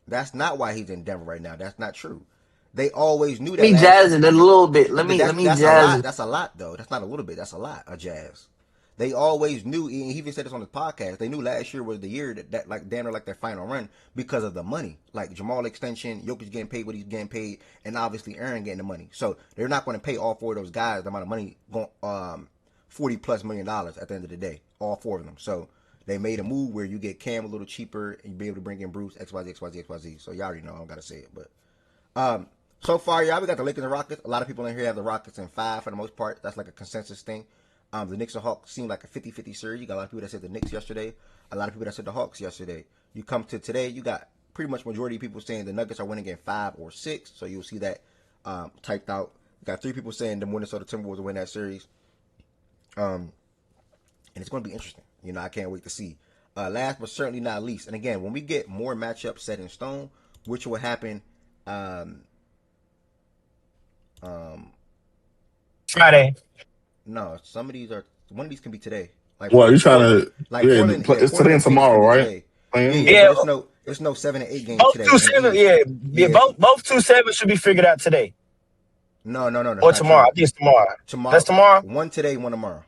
That's not why he's in Denver right now. That's not true. They always knew Let that me last. jazz it a little bit. Let But me that's let me that's a jazz lot. it. That's a lot though. That's not a little bit. That's a lot. A Jazz. They always knew. And he even said this on his podcast. They knew last year was the year that like damn near like their final run because of the money. Like Jamal extension, Jokic getting paid what he's getting paid, and obviously Aaron getting the money. So they're not going to pay all four of those guys the amount of money going $40+ million at the end of the day. All four of them. So they made a move where you get Cam a little cheaper and you be able to bring in Bruce XYZ. So y'all already know. I don't gotta say it, but so far, y'all, we got the Lakers and Rockets. A lot of people in here have the Rockets in 5 for the most part. That's like a consensus thing. The Knicks and Hawks seem like a 50-50 series. You got a lot of people that said the Knicks yesterday. A lot of people that said the Hawks yesterday. You come to today, you got pretty much majority of people saying the Nuggets are winning in 5 or 6. So you'll see that typed out. You got 3 people saying the Minnesota Timberwolves will win that series. And it's going to be interesting. You know, I can't wait to see. Last but certainly not least, and again, when we get more matchups set in stone, which will happen Friday. no, one of these can be today. Like Well, you trying Portland, to? Yeah, it's Portland today and and Phoenix tomorrow, can be right? today. Yeah, Playing. yeah, Yeah, but it's no 7 and 8 games both today two in the seven. East. Yeah, Yeah, both 2-7 should be figured out today no, that's or not tomorrow. true. I think it's tomorrow. That's Tomorrow, tomorrow. one today, one tomorrow.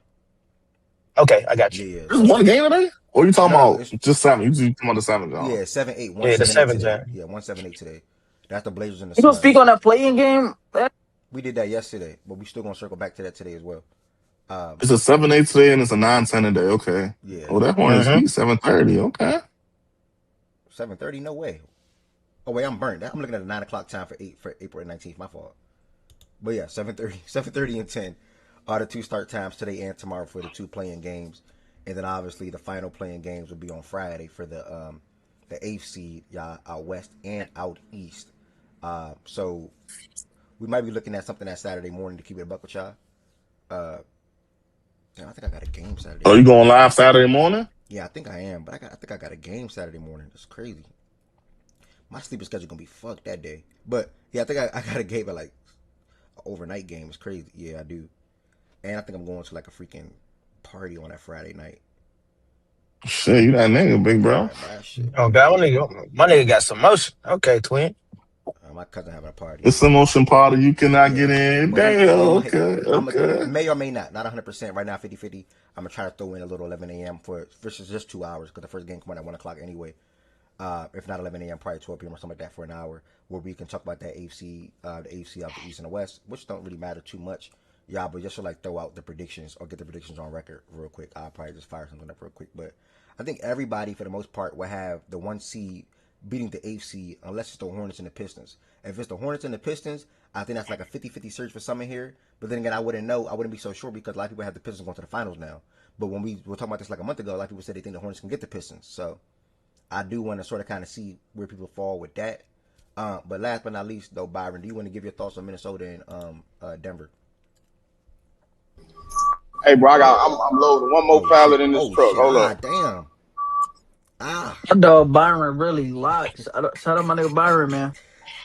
Okay, I got you. Yeah, There's so one game today. Or you talking no, about it's just 7? You talking about the 7, John? yeah 7-8, Yeah, the 1-7-8 seventh. today. Yeah. Yeah, 1-7-8 today. That's the Blazers and the You gonna speak Suns. on that playing game? We did that yesterday, but we still gonna circle back to that today as well. It's a 7-8 today, and it's a 9-10 today. Okay. Yeah, Oh, that Hornets Mm-hmm. beat 7:30. Okay. 7:30, no way. Oh wait, I'm burnt. I'm looking at the 9 o'clock time for April 19th. My fault. But yeah, 7:30 and 10 are the 2 start times today and tomorrow for the 2 playing games, and then obviously the final playing games will be on Friday for the 8th seed, y'all, out west and out east. So we might be looking at something that Saturday morning to keep it a buck with y'all. Uh, I think I got a game Saturday Oh, you morning. going live Saturday morning? Yeah, I think I am, but I think I got a game Saturday morning. It's crazy. My sleeping schedule gonna be fucked that day. But yeah, I think I got a game at like an overnight game. It's crazy. Yeah, I do. And I think I'm going to like a freaking party on that Friday night. Shit, you that nigga, big bro. Shit. Oh God, my nigga got some motion. Okay, twin. My cousin having a party. It's a motion party you cannot get in. But Damn. I'm Okay. may or may not 100% right now, 50-50. I'm gonna try to throw in a little 11 a.m. for just 2 hours because the first game come on at 1 o'clock anyway. If not 11 a.m., probably 12 p.m. or something like that for an hour, where we can talk about that AFC, the AFC of the East and the West, which don't really matter too much, y'all. But just to like throw out the predictions or get the predictions on record real quick. I'll probably just fire something up real quick. But I think everybody, for the most part, will have the 1 seed beating the 8th seed, unless it's the Hornets and the Pistons. If it's the Hornets and the Pistons, I think that's like a 50-50 search for some in here. But then again, I wouldn't be so sure because a lot of people have the Pistons going to the finals now. But when we were talking about this like a month ago, a lot of people said they think the Hornets can get the Pistons. So I do want to sort of kind of see where people fall with that. But last but not least, though, Byron, do you want to give your thoughts on Minnesota and Denver? Hey, bro, I'm loading one more pallet in this truck. Shit. Hold up. Damn. That dog Byron really locked. Shout out my nigga Byron, man.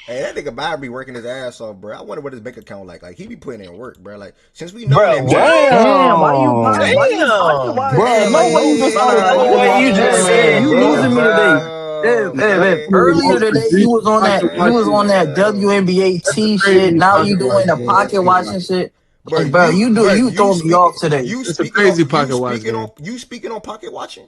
Hey, that nigga Byron be working his ass off, bro. I wonder what his bank account like. Like he be putting in work, bro. Like since we know that, Damn, why you Bro, no way you just started no talking way about you this just man, said you bro. losing me today. Earlier today you was on that WNBA T shit. Now you doing the pocket watching shit. Bro, Bro, you throw me off today. You It's a speaking on crazy pocket watch game. you speaking on pocket watching.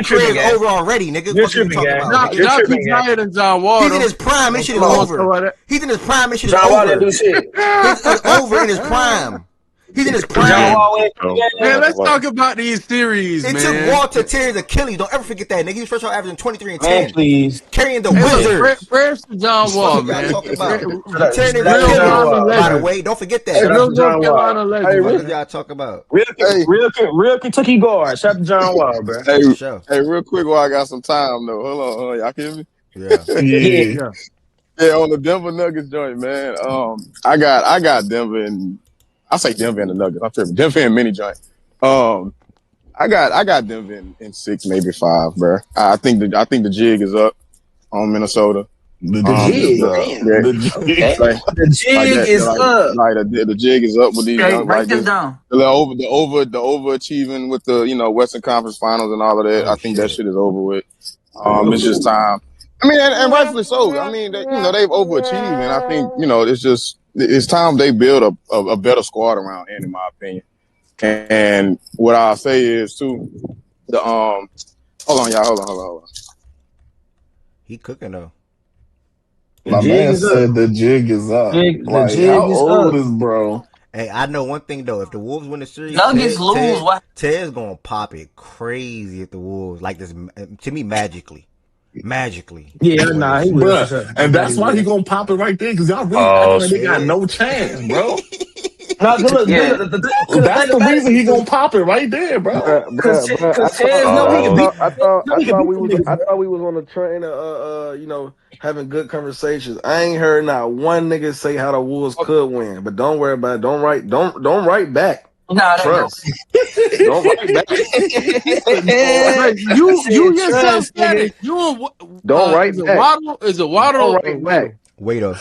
Steph Curry is over already, nigga. You're Fuck you tripping, talking gang. about, nigga? You're Knock, tripping, he's gang. higher than John Wall. He's in his prime. His shit is Come on, over. He's in his prime. His shit is John Wall didn't over. do shit. His over in his prime. He's in his John prime. Wall went to the game. Man, let's talk about these series, It man. took Wall to tear his Achilles. Don't ever forget that, nigga. He was first round averaging 23 and 10. Man, please. Carrying the Hey, look, Wizards. prayers to John Wall, What y'all man. talking about? Real Tearing his North Carolina Achilles, by the legend. way. Don't forget that. Shout out Real to North John Carolina Wall. legend, What man. y'all talking about? Real Kentucky guard. Shout out to John Wall, bro. Hey, For sure. hey, real quick while I got some time though. Hold on. Y'all can hear me? Yeah. Yeah. Yeah. Yeah, on the Denver Nuggets joint, man. I got Denver and I say Denver and the Nuggets. I'm tripping. Denver and mini joint. I got Denver in 6, maybe 5, bro. I think the jig is up on Minnesota. The jig. jig. Yeah, The jig. Okay. like The jig that. is up. The jig is up with these Okay, young, break like this this. down. The overachieving with the Western Conference Finals and all of that. Oh, I think that shit. shit is over with. It's just time. I mean, and rightfully so. I mean, they've overachieved, and I think it's time they build a better squad around him, in my opinion. And what I'll say is too, hold on, y'all, hold on. He cooking though. The My jig man is up. said the jig is up. The Like, jig how is old up. is bro? Hey, I know one thing though. If the Wolves win the series, Nuggets lose. What? Ted's gonna pop it crazy if the Wolves like this. To me, magically. Yeah, nah, he will for Bruh. sure. I And bet he that's why he will. gonna pop it right there, because y'all really acting Oh like they got shit. no chance, bro. No, Yeah. the That's thing the about it reason he is, gonna pop it right there, bro. Bruh, because Tez know he can beat. Know he can beat them niggas, I bro. thought we was on the train of having good conversations. I ain't heard not one nigga say how the Wolves could win, but don't worry about it. Don't write back. Nah, they don't. Trust. Don't write back. Like I you said yourself trust, said nigga. it. You Don't and write is it back. Waddle? Is it Don't Waddle or write Waddle? back. Waito.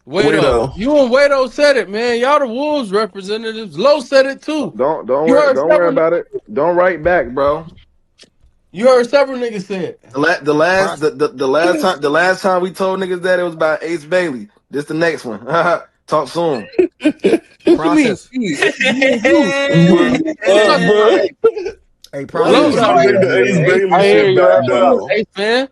Waito. You and Waito said it, man. Y'all the Wolves representatives. Lowe said it too. Don't You heard worry several. about it. Don't write back, bro. You heard several niggas say it. The last time we told niggas that it was about Ace Bailey. This the next one. Talk soon. What you mean? Process. You. Bro. Hey, Why Low, you process. trying to bring the Ace Bailey shit back though? Ace man.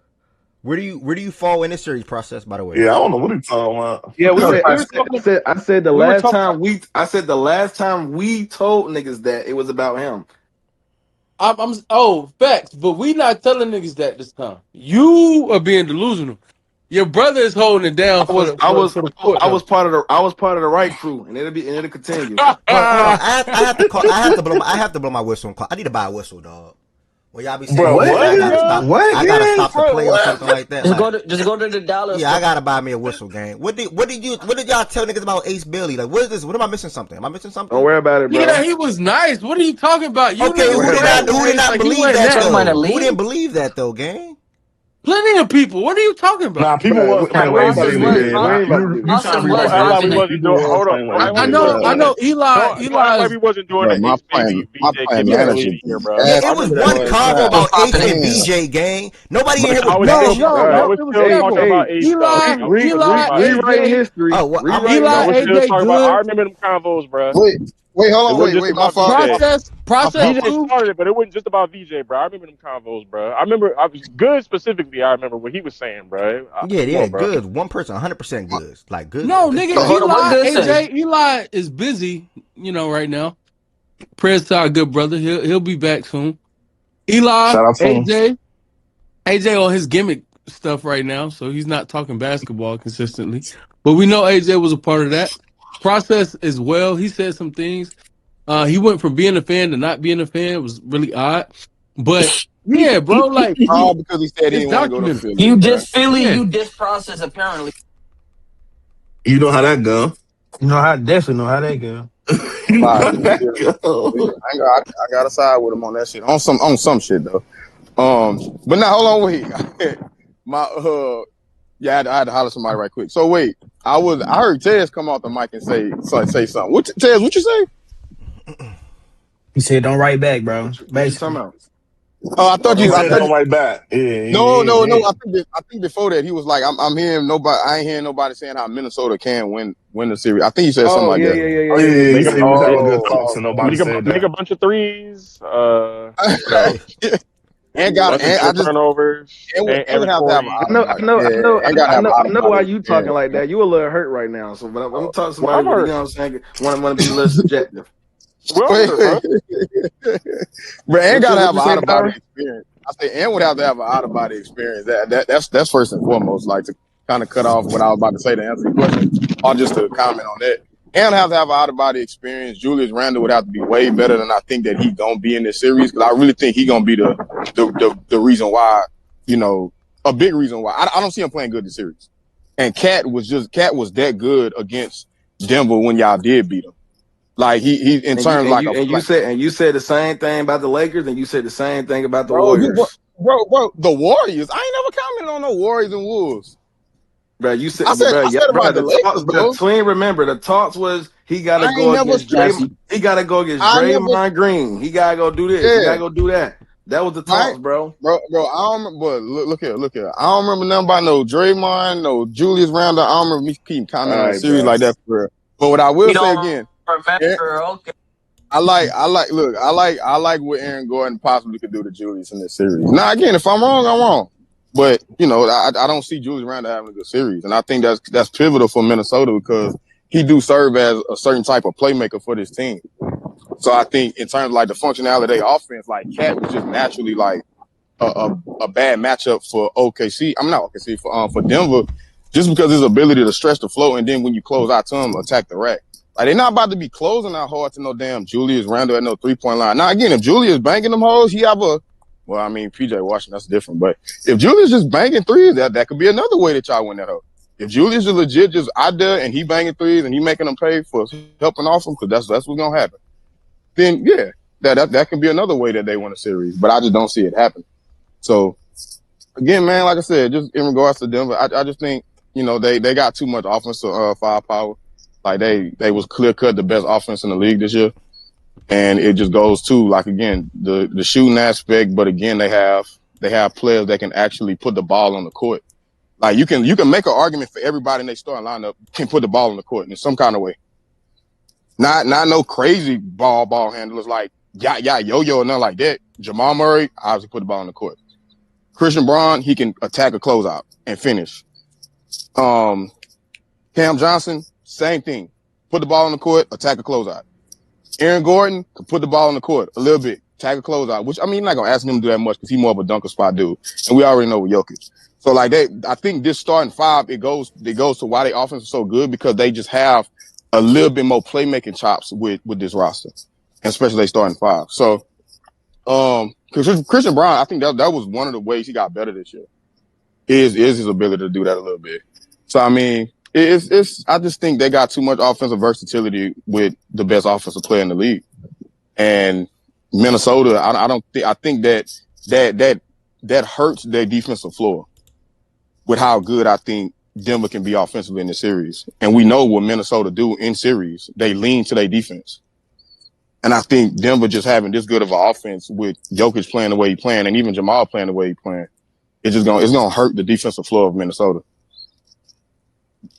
Where do you fall in this series process? By the way. Yeah, I don't know what he's talking about. Yeah, we were talking. I said the We were last talking. time we told niggas that it was about him. Facts, but we not telling niggas that this time. You are being delusional. Your brother is holding it down for the court. I was part of the right crew, and it'll continue. Hold on. I have to blow my whistle. I need to buy a whistle, dog. When y'all be saying Bro, shit, I gotta stop. what? I gotta stop the play or something like that. Just go to the Dallas. Yeah, I gotta buy me a whistle game. What did y'all tell niggas about Ace Bailey? Like, what is this? What am I missing something? Am I missing something? Don't worry about it, bro. Yeah, he was nice. What are you talking about? You Okay, who did not believe that though? Who didn't believe that though, gang? Plenty of people. What are you talking about? Nah, people want Process Bailey was- did. Process You trying to was rewrite repping history. it. People was saying like I know. Eli. Don't act like we wasn't doing Bro, the my Ace Bailey my BJ playing Kidd manager in here, be bro. Yeah, I it was remember that one shit. convo about Ace popping and it. BJ, gang. Nobody in But here I was was No, still, no, I no. was It was still talking several. about Ace though. I was still talking about Ace. rewriting AJ. history. Oh, well, Rewriting I was history. still AJ, talking about. I good. remember them convos, bro. Wait, hold It on, wasn't just wait, my about fault. VJ. Process VJ too. started it, but it wasn't just about VJ, bro. I remember them convos, bro. I was good specifically. I remember what he was saying, bro. Come yeah, on, bro. good. One person, 100% good. Like good. No, Good nigga, stuff. Hold on, what good say? Eli is busy, right now. Prayers to our good brother. He'll be back soon. Eli, Shout out to him. AJ on his gimmick stuff right now, so he's not talking basketball consistently. But we know AJ was a part of that process as well. He said some things. He went from being a fan to not being a fan. It was really odd. But yeah, bro, like All because he said he it's didn't want to go to documented. Philly, You bro. just Philly. Yeah. You just process apparently. You know how that go. Definitely know how that go. You know Bye. how that go. I got to side with him on that shit. On some shit though. But now hold on, wait. My yeah, I had to holler somebody right quick. So wait, I heard Tez come off the mic and say something. Tez, what you say? He said, "Don't write back, bro." What you Basically. talking about? Oh, I thought He you. said don't write back. No. I think before that he was like, I'm hearing nobody. I ain't hearing nobody saying how Minnesota can win the series. I think he said something like that. Oh yeah. He Make said he was having good Oh, talks and nobody said make that. a bunch of threes. yeah. And got Bunch of and I short just turnovers and would and have to have an Corey. out of body. Yeah, and got to have an out I of know body why you talking experience. like that. You a little hurt right now. So, but I'm talking to Well, somebody I'm with, you hurt. know what I'm saying, want to be a little subjective. Well, I'm Wait, hurt, wait. bro. But and got to What have you an say, out of body Byron? experience. I say and would have to have an out of body experience. That's first and foremost. Like to kind of cut off what I was about to say to answer the question, or just to comment on that. And have to have an out of body experience. Julius Randle would have to be way better than I think that he gonna be in this series because I really think he gonna be the reason why. You know, a big reason why I don't see him playing good this series. And Cat was that good against Denver when y'all did beat him. Like he in And you terms and like you a and you like, said the same thing about the Lakers, and you said the same thing about the bro, Warriors. the Warriors. I ain't never commented on no Warriors and Wolves. Bro, you said, I said bro, I yeah, said bro. about the The talks, Lakers but though. Twin, remember the talks was he got to I ain't go never against said Draymond. He got to go against I never Draymond Green. He got to go do this. He got yeah to go do that. That was the right talks, bro. bro. I don't remember. But look here. I don't remember nothing about no Draymond, no Julius Randle. I don't remember me keep All commenting on a right, series bro. like that for real. But what I You will say don't again, yeah, remember? Okay. I like what Aaron Gordon possibly could do to Julius in this series. Now again, if I'm wrong, I'm wrong. But you know, I don't see Julius Randle having a good series, and I think that's pivotal for Minnesota because he do serve as a certain type of playmaker for this team. So I think in terms of like the functionality of their offense, like Cat was just naturally like a bad matchup for OKC. I'm not OKC for Denver, just because his ability to stretch the flow and then when you close out to him, attack the rack. Like they're not about to be closing out hard to no damn Julius Randle at no 3-point line. Now again, if Julius banging them hoes, he have a well, I mean PJ Washington, that's different. But if Julius just banging threes, that could be another way that y'all win that hoe. If Julius is legit just out there and he banging threes and he making them pay for helping off him, because that's what's gonna happen. Then yeah, that can be another way that they win a series. But I just don't see it happen. So again, man, like I said, just in regards to Denver, I just think, you know, they got too much offensive firepower. Like they was clear cut the best offense in the league this year. And it just goes to like again, the shooting aspect, but again they have players that can actually put the ball on the court. Like you can make an argument for everybody in their starting lineup can put the ball on the court in some kind of way. Not no crazy ball handlers like yo or nothing like that. Jamal Murray obviously put the ball on the court. Christian Braun, he can attack a closeout and finish. Cam Johnson, same thing. Put the ball on the court, attack a closeout. Aaron Gordon can put the ball on the court a little bit, attack a closeout, which I mean, you're not gonna ask him to do that much because he's more of a dunker spot dude. And we already know with Jokic. So like I think this starting five, it goes to why their offense is so good because they just have a little bit more playmaking chops with this roster. And especially they starting five. So because Christian Braun, I think that was one of the ways he got better this year. Is his ability to do that a little bit. So I mean, it's I just think they got too much offensive versatility with the best offensive player in the league. And Minnesota, I think that hurts their defensive floor with how good I think Denver can be offensively in the series. And we know what Minnesota do in series. They lean to their defense. And I think Denver just having this good of an offense with Jokic playing the way he playing and even Jamal playing the way he playing, it's gonna hurt the defensive floor of Minnesota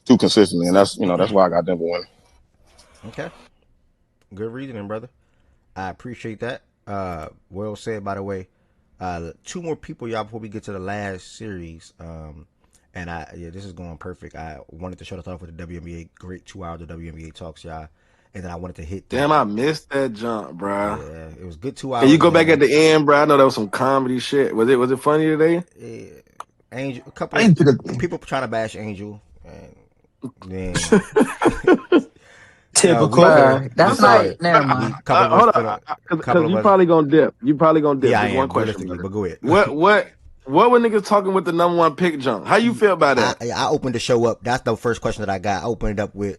too consistently. And that's why I got Denver winning. Okay. Good reasoning, brother. I appreciate that. Well said, by the way. Two more people, y'all, before we get to the last series. And this is going perfect. I wanted to shut us off with the WNBA, great 2 hours of WNBA talks, y'all. And then I wanted to hit Damn, I missed that jump, bro. Yeah, it was good 2 Can you hours. go back at the end, bro? I know that was some comedy shit. Was it funny today? Yeah, Angel, a couple of people trying to bash Angel, and then Typical. That's not. Never mind. Hold on, because you probably gonna dip. You probably gonna dip. Yeah, Just I one am, question, but go ahead. What were niggas talking with the number one pick junk? How you feel about that? I opened the show up. That's the first question that I got. I opened it up with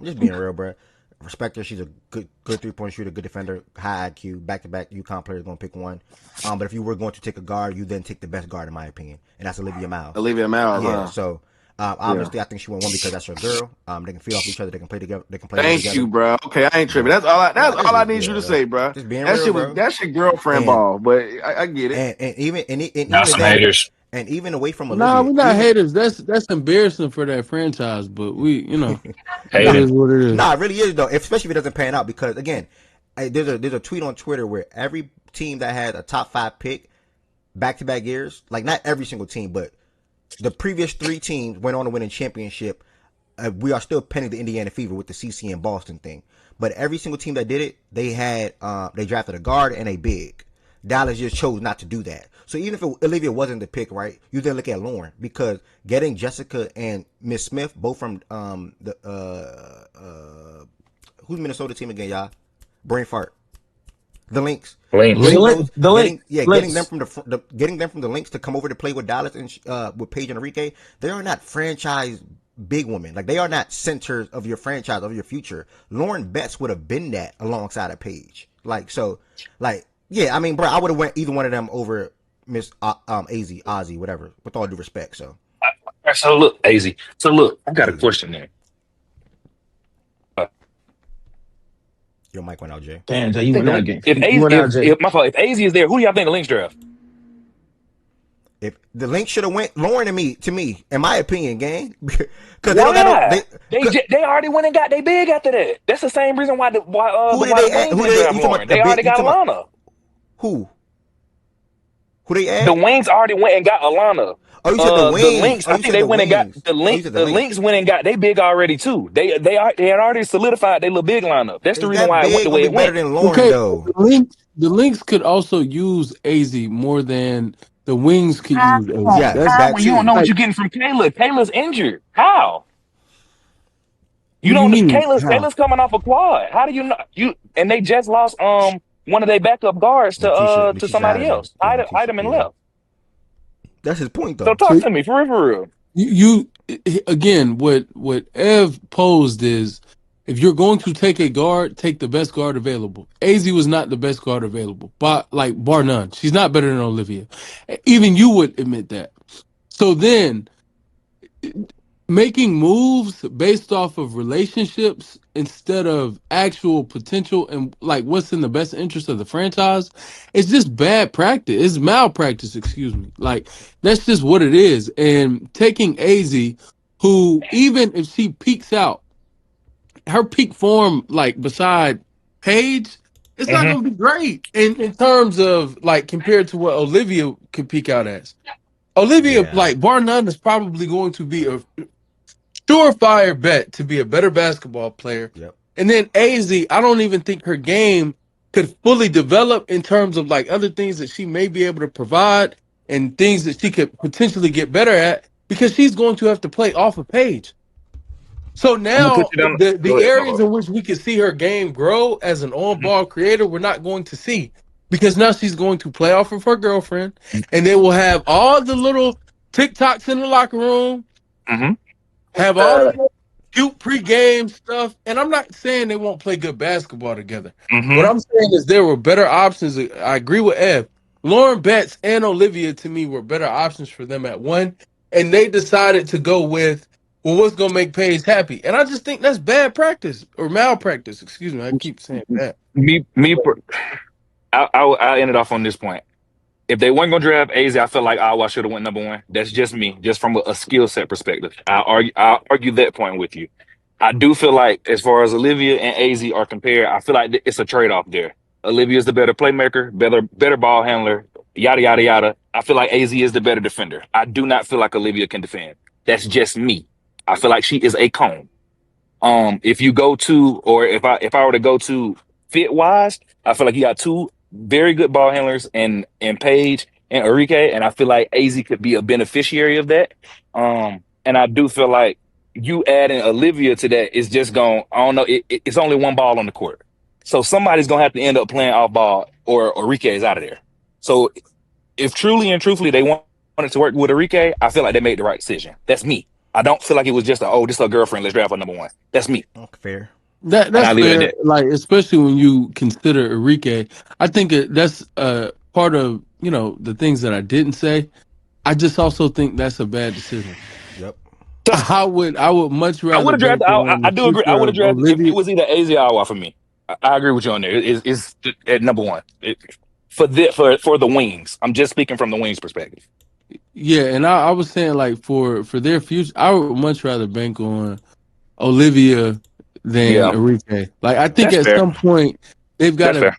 just being real, bro. Respect her. She's a good 3-point shooter, good defender, high IQ, back-to-back UConn players going to pick one. But if you were going to take a guard, you then take the best guard, in my opinion, and that's Olivia Miles. Yeah. So obviously, I think she won one because that's her girl. They can feed off each other. They can play together. Thank you, bro. Okay, I ain't tripping. That's all I need you to say, bro. Just being that real, shit bro. That shit girlfriend ball, but I get it. And even Not some haters. And even away from Olivia, Nah, we're not haters. That's embarrassing for that franchise, but we, Hey, it is what it is. Nah, it really is though, especially if it doesn't pan out. Because again, there's a tweet on Twitter where every team that had a top 5 pick back-to-back years, like not every single team, but the previous 3 teams went on to win a championship. We are still pending the Indiana Fever with the CC and Boston thing. But every single team that did it, they drafted a guard and a big. Dallas just chose not to do that. So even if Olivia wasn't the pick, right, you then look at Lauren, because getting Jessica and Miss Smith, both from the who's Minnesota team again, y'all? Brain fart. The Lynx. Getting those, getting them from getting them from the Lynx to come over to play with Dallas and with Paige and Enrique. They are not franchise big women. Like, they are not centers of your franchise, of your future. Lauren Betts would have been that alongside of Paige. Yeah, I mean, bro, I would have went either one of them over Miss Ozzy, whatever. With all due respect, so. So look, AZ. So look, I got a question there. Your mic went out, Jay. Damn, Jay, you went out again. If AZ is there, who do y'all think the Lynx draft? If the Lynx should have went Lauren to me, in my opinion, gang. Because they already went and got they big after that. That's the same reason why the Wings didn't draft Lauren. They already got Alana. Who they add? The Wings already went and got Alana. Oh, you said the Wings. The Lynx. I think they went and got the Lynx. The Lynx went and got they big already too. They had already solidified their little big lineup. That's the reason why it went the way it went. Than Lauren, though. The Lynx could also use AZ more than the Wings could use AZ. Yeah, that's when you don't know what you're getting from Kayla. Kayla's injured. How? You don't. Kayla's coming off a quad. How do you know? And they just lost one of their backup guards to somebody else. Item and left. That's his point, though. So talk to me for real. You again, what Ev posed is, if you're going to take a guard, take the best guard available. AZ was not the best guard available, bar none. She's not better than Olivia. Even you would admit that. So then, making moves based off of relationships instead of actual potential and like what's in the best interest of the franchise, it's just bad practice. It's malpractice, excuse me. Like, that's just what it is. And taking AZ, who even if she peaks out, her peak form, like beside Paige, it's not going to be great in terms of like compared to what Olivia could peak out as. Olivia, like bar none, is probably going to be a surefire bet to be a better basketball player. Yep. And then AZ, I don't even think her game could fully develop in terms of like other things that she may be able to provide and things that she could potentially get better at, because she's going to have to play off of Paige. So now the areas in which we can see her game grow as an on-ball creator, we're not going to see, because now she's going to play off of her girlfriend, and they will have all the little TikToks in the locker room, have all the cute pre-game stuff. And I'm not saying they won't play good basketball together. What I'm saying is there were better options. I agree with Ev. Lauren Betts and Olivia, to me, were better options for them at one, and they decided to go with, well, what's going to make Paige happy? And I just think that's bad practice, or malpractice. Excuse me. I keep saying that. I'll end it off on this point. If they weren't going to draft AZ, I feel like Iowa should have went number one. That's just me, just from a skill set perspective. I'll argue that point with you. I do feel like, as far as Olivia and AZ are compared, I feel like it's a trade-off there. Olivia is the better playmaker, better ball handler, yada, yada, yada. I feel like AZ is the better defender. I do not feel like Olivia can defend. That's just me. I feel like she is a cone. If you go to, or if I were to go to fit wise, I feel like you got two very good ball handlers in Paige and Enrique, and I feel like AZ could be a beneficiary of that. And I do feel like you adding Olivia to that is just going, I don't know, it's only one ball on the court. So somebody's going to have to end up playing off ball, or Enrique is out of there. So if truly and truthfully they wanted to work with Enrique, I feel like they made the right decision. That's me. I don't feel like it was just this is her girlfriend, let's draft her number one. That's me. Okay, fair. That's fair. Like, especially when you consider Enrique, I think that's part of, the things that I didn't say. I just also think that's a bad decision. Yep. I would much rather. I would have drafted. I do agree. I would have drafted if it was either AZ or Iowa for me. I agree with you on there. It's at number one for the Wings. I'm just speaking from the Wings perspective. Yeah, and I was saying, like, for their future, I would much rather bank on Olivia than Enrique. Like, I think at some point they've got to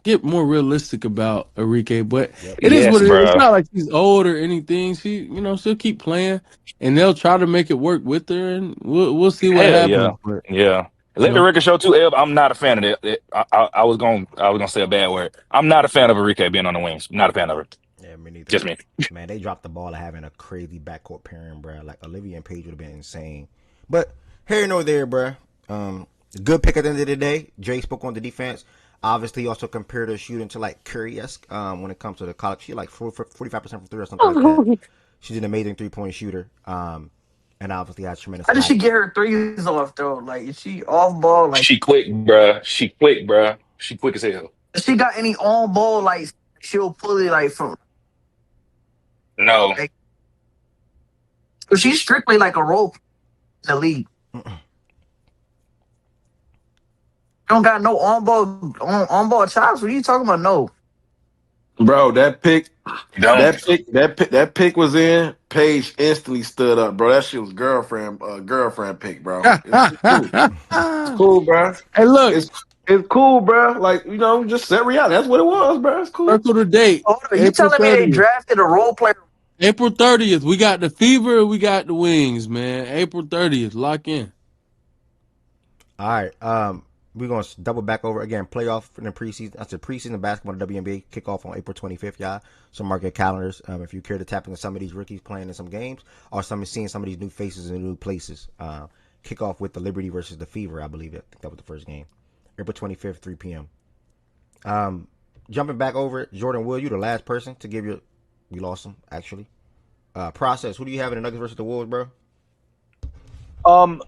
get more realistic about Enrique. But Yep. it is Yes, what it is. It's bro. not like she's old or anything. She'll keep playing, and they'll try to make it work with her, and we'll see what Hell yeah, happens. But yeah. you Let the know, record show too, Eb. I'm not a fan of it. I was gonna say a bad word. I'm not a fan of Enrique being on the wings. Not a fan of it. Yeah, me neither. Just me. Man, they dropped the ball of having a crazy backcourt pairing, bro. Like Olivia and Paige would have been insane. But here nor there, bro. Good pick at the end of the day. Jay spoke on the defense. Obviously, he also compared her shooting to like Curry-esque when it comes to the college. She like 45% from three or something like that. She's an amazing 3-point shooter. And obviously has tremendous How did she height. get her threes off though? Like, is she off ball? Like, She quick, bruh. She quick, bruh. She quick as hell. if she got any on ball? Like, she'll pull it like from. No. Like, so she's strictly like a role in the league. Don't got no on ball chops. What are you talking about? No. Bro, that pick Don't. that pick was in. Paige instantly stood up, bro. That shit was girlfriend pick, bro. It's cool. It's cool, bro. hey, look, It's cool, bro. Like, just set reality. That's what it was, bro. It's cool. circle the date. Hold on, you April telling me they 30th. drafted a role player? April 30th. We got the Fever. We got the Wings, man. April 30th. Lock in. All right. We're going to double back over again. Playoff in the preseason. That's the preseason basketball. The WNBA kickoff on April 25th, y'all. So mark your calendars. If you care to tap into some of these rookies playing in some games or seeing some of these new faces in new places. Kickoff with the Liberty versus the Fever, I believe. I think that was the first game. April 25th, 3 p.m. Jumping back over it, Jordan Wood, you the last person to give your. We lost him, actually. Process. Who do you have in the Nuggets versus the Wolves, bro?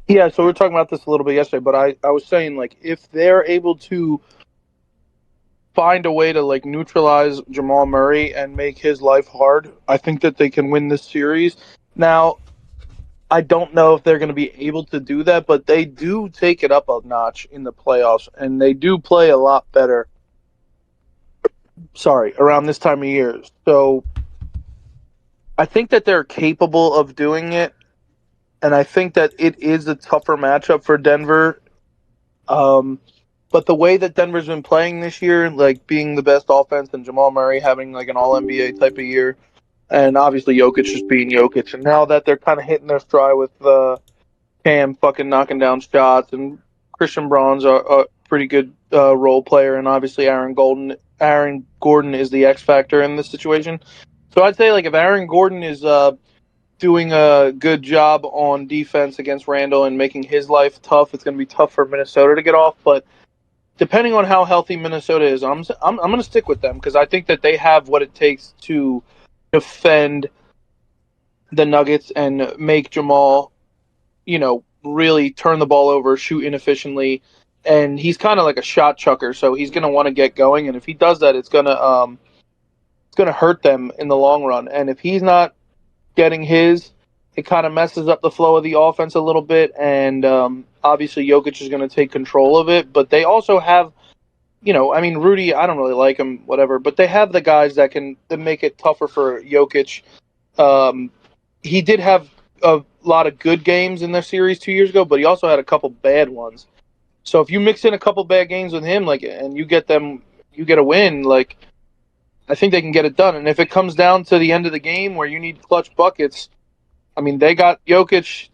Yeah, so we were talking about this a little bit yesterday, but I was saying, like, if they're able to find a way to, like, neutralize Jamal Murray and make his life hard, I think that they can win this series. Now, I don't know if they're going to be able to do that, but they do take it up a notch in the playoffs, and they do play a lot better, around this time of year. So I think that they're capable of doing it. And I think that it is a tougher matchup for Denver. But the way that Denver's been playing this year, like being the best offense and Jamal Murray having like an all-NBA type of year, and obviously Jokic just being Jokic. And now that they're kind of hitting their stride with Cam fucking knocking down shots and Christian Braun's a pretty good role player, and obviously Aaron Gordon is the X factor in this situation. So I'd say like if Aaron Gordon is doing a good job on defense against Randall and making his life tough, it's going to be tough for Minnesota to get off. But depending on how healthy Minnesota is, I'm going to stick with them because I think that they have what it takes to defend the Nuggets and make Jamal, really turn the ball over, shoot inefficiently. And he's kind of like a shot chucker, so he's going to want to get going. And if he does that, it's going to hurt them in the long run. And if he's not getting his, it kind of messes up the flow of the offense a little bit, and obviously Jokic is going to take control of it, but they also have, Rudy, I don't really like him, whatever, but they have the guys that make it tougher for Jokic. He did have a lot of good games in their series 2 years ago, but he also had a couple bad ones. So if you mix in a couple bad games with him, and you get a win, I think they can get it done. And if it comes down to the end of the game where you need clutch buckets, they got Jokic,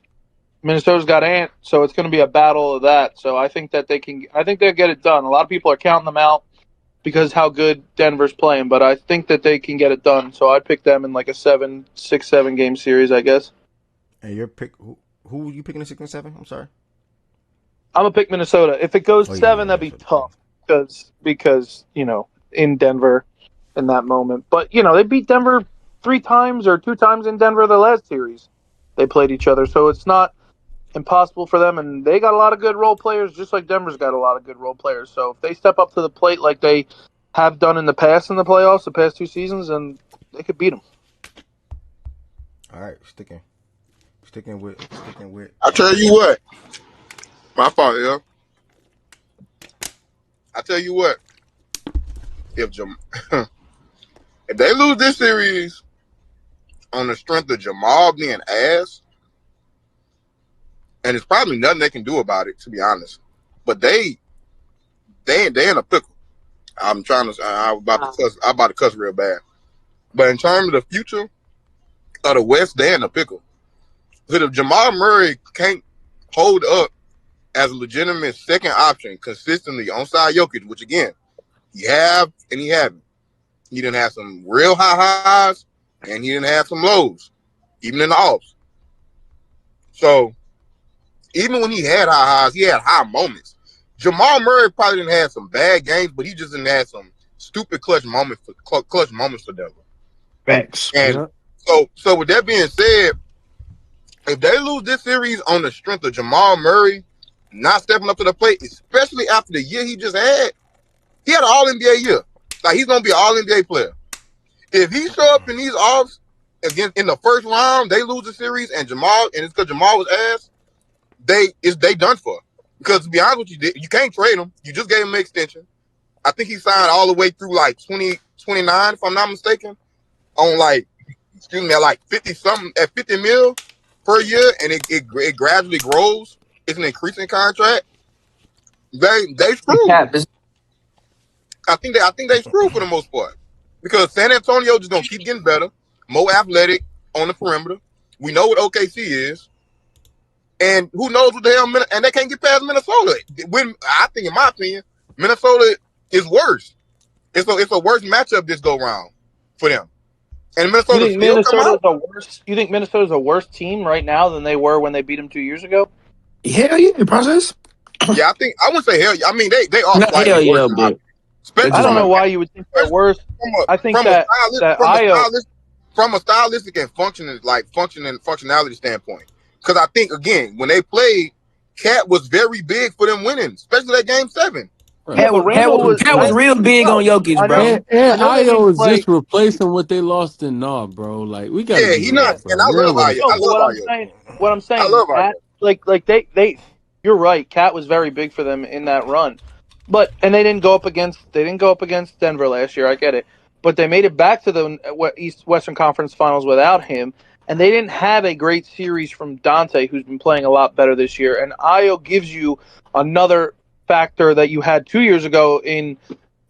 Minnesota's got Ant, so it's going to be a battle of that. So I think that they'll get it done. A lot of people are counting them out because how good Denver's playing, but I think that they can get it done. So I'd pick them in like a 7 game series, I guess. And your pick, who are you picking in 6 and 7? I'm sorry. I'm going to pick Minnesota. If it goes 7, that'd be tough because, in Denver in that moment. But, they beat Denver 3 times or 2 times in Denver the last series they played each other. So it's not impossible for them. And they got a lot of good role players, just like Denver's got a lot of good role players. So if they step up to the plate like they have done in the past in the playoffs, the past 2 seasons, then they could beat them. All right, sticking with. I tell you what. My fault, yeah. I tell you what. If they lose this series on the strength of Jamal being ass, and it's probably nothing they can do about it, to be honest. But they in a pickle. I'm trying to. I'm about to cuss. I'm about to cuss real bad. But in terms of the future of the West, they in a pickle. Because if Jamal Murray can't hold up as a legitimate second option consistently on side Jokic, which again he have and he haven't. He didn't have some real high highs and he didn't have some lows, even in the offs. So even when he had high highs, he had high moments. Jamal Murray probably didn't have some bad games, but he just didn't have some stupid clutch moments for Denver. Facts. And so with that being said, if they lose this series on the strength of Jamal Murray not stepping up to the plate, especially after the year he just had, he had an All NBA year. Like he's gonna be an All NBA player. If he show up in these offs again in the first round, they lose the series, and it's because Jamal was ass. They done for. Because to be honest with you, you can't trade him. You just gave him an extension. I think he signed all the way through like 2029, if I'm not mistaken, on like at like 50 something at 50 mil per year, and it gradually grows. It's an increasing contract. They screwed. I think they screwed for the most part because San Antonio just gonna keep getting better, more athletic on the perimeter. We know what OKC is, and who knows what the hell? And they can't get past Minnesota. When I think, in my opinion, Minnesota is worse. It's a worse matchup this go round for them, and You Minnesota think still come Minnesota's out. a worse? You think Minnesota's a worse team right now than they were when they beat them 2 years ago? Hell yeah, process. Yeah, I wouldn't say hell. I mean, they are Not slightly hell worse. yeah, but I Especially don't from know why you would think they're worse. I think from a that Io. stylistic and functionality standpoint. Because I think again, when they played, Cat was very big for them winning, especially that game 7. Yeah, but Randall was. Cat was real big on Jokic, I know. bro. I know they Io didn't is play. just replacing what they lost in Nah, bro. Like we gotta Yeah, be he real, not, bro. and I Real love with Aya. it. I No, but love Aya. what I'm I saying, love Aya. Cat, like they, you're right. Cat was very big for them in that run, and they didn't go up against Denver last year. I get it, but they made it back to the Western Conference Finals without him, and they didn't have a great series from Dante, who's been playing a lot better this year. And Io gives you another factor that you had 2 years ago in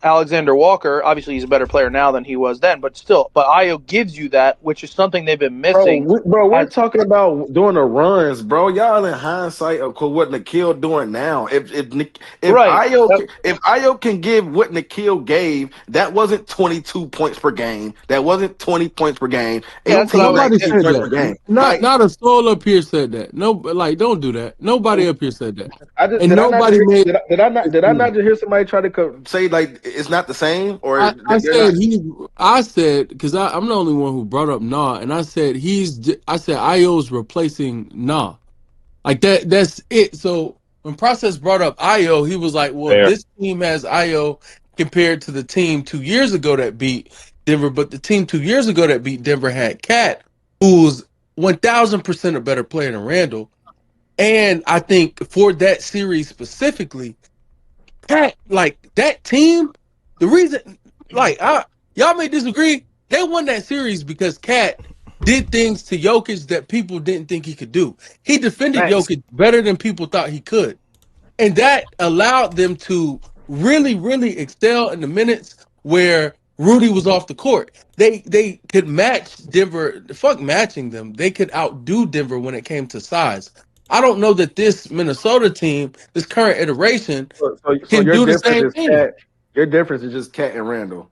Alexander Walker. Obviously, he's a better player now than he was then, but still, Io gives you that, which is something they've been missing. We're talking about doing the runs, bro. Y'all in hindsight of what Nikhil doing now. Right. If Io can give what Nikhil gave, that wasn't 22 points per game. That wasn't 20 points per game. Yeah, that's what 18, I was. 19 Nobody Yeah. said points per that. game. Not a soul up here said that. No, like don't do that. Nobody up here said that. And Did I not just nobody made. did I not just hear somebody try to say like it's not the same or I they're not? said I said because I'm the only one who brought up Nah, and I said I said Io's replacing Nah, like that. That's it. So when Process brought up Io, he was like, "Well, Fair. this team has Io compared to the team 2 years ago that beat Denver, but the team 2 years ago that beat Denver had Cat, who's 1,000% a better player than Randall, and I think for that series specifically." Cat, like that team, the reason, y'all may disagree, they won that series because Cat did things to Jokic that people didn't think he could do. He defended Facts. Jokic better than people thought he could, and that allowed them to really, really excel in the minutes where Rudy was off the court. They could match Denver. Fuck matching them. They could outdo Denver when it came to size. I don't know that this Minnesota team, this current iteration, So can your do the difference same is thing. Your difference is just Cat and Randall.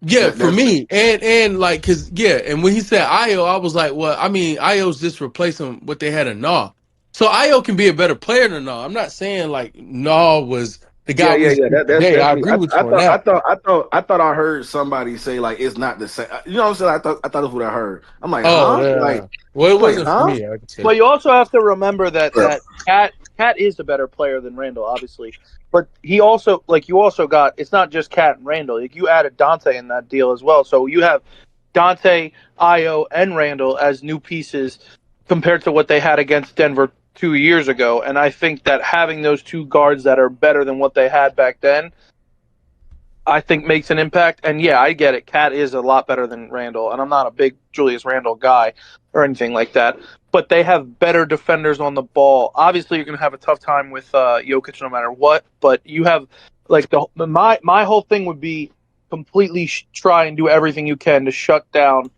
Yeah, for That's me, and like, cause yeah, and when he said Io, I was like, well, I mean, Io's just replacing what they had in Nah. So Io can be a better player than Nah. I'm not saying like Nah was the guy we see today. That's I me. agree with you on that. I thought I heard somebody say like it's not the same. You know what I'm saying? I thought that's what I heard. I'm like, Oh huh? yeah. Well, it wasn't for me. I could say. But you also have to remember that Cat is a better player than Randall, obviously. But he also you also got, it's not just Cat and Randall. Like you added Dante in that deal as well. So you have Dante, Io, and Randall as new pieces compared to what they had against Denver 2 years ago. And I think that having those two guards that are better than what they had back then, I think makes an impact. And yeah, I get it. Cat is a lot better than Randall, and I'm not a big Julius Randall guy or anything like that. But they have better defenders on the ball. Obviously, you're going to have a tough time with Jokic no matter what. But you have Like my whole thing would be completely try and do everything you can to shut down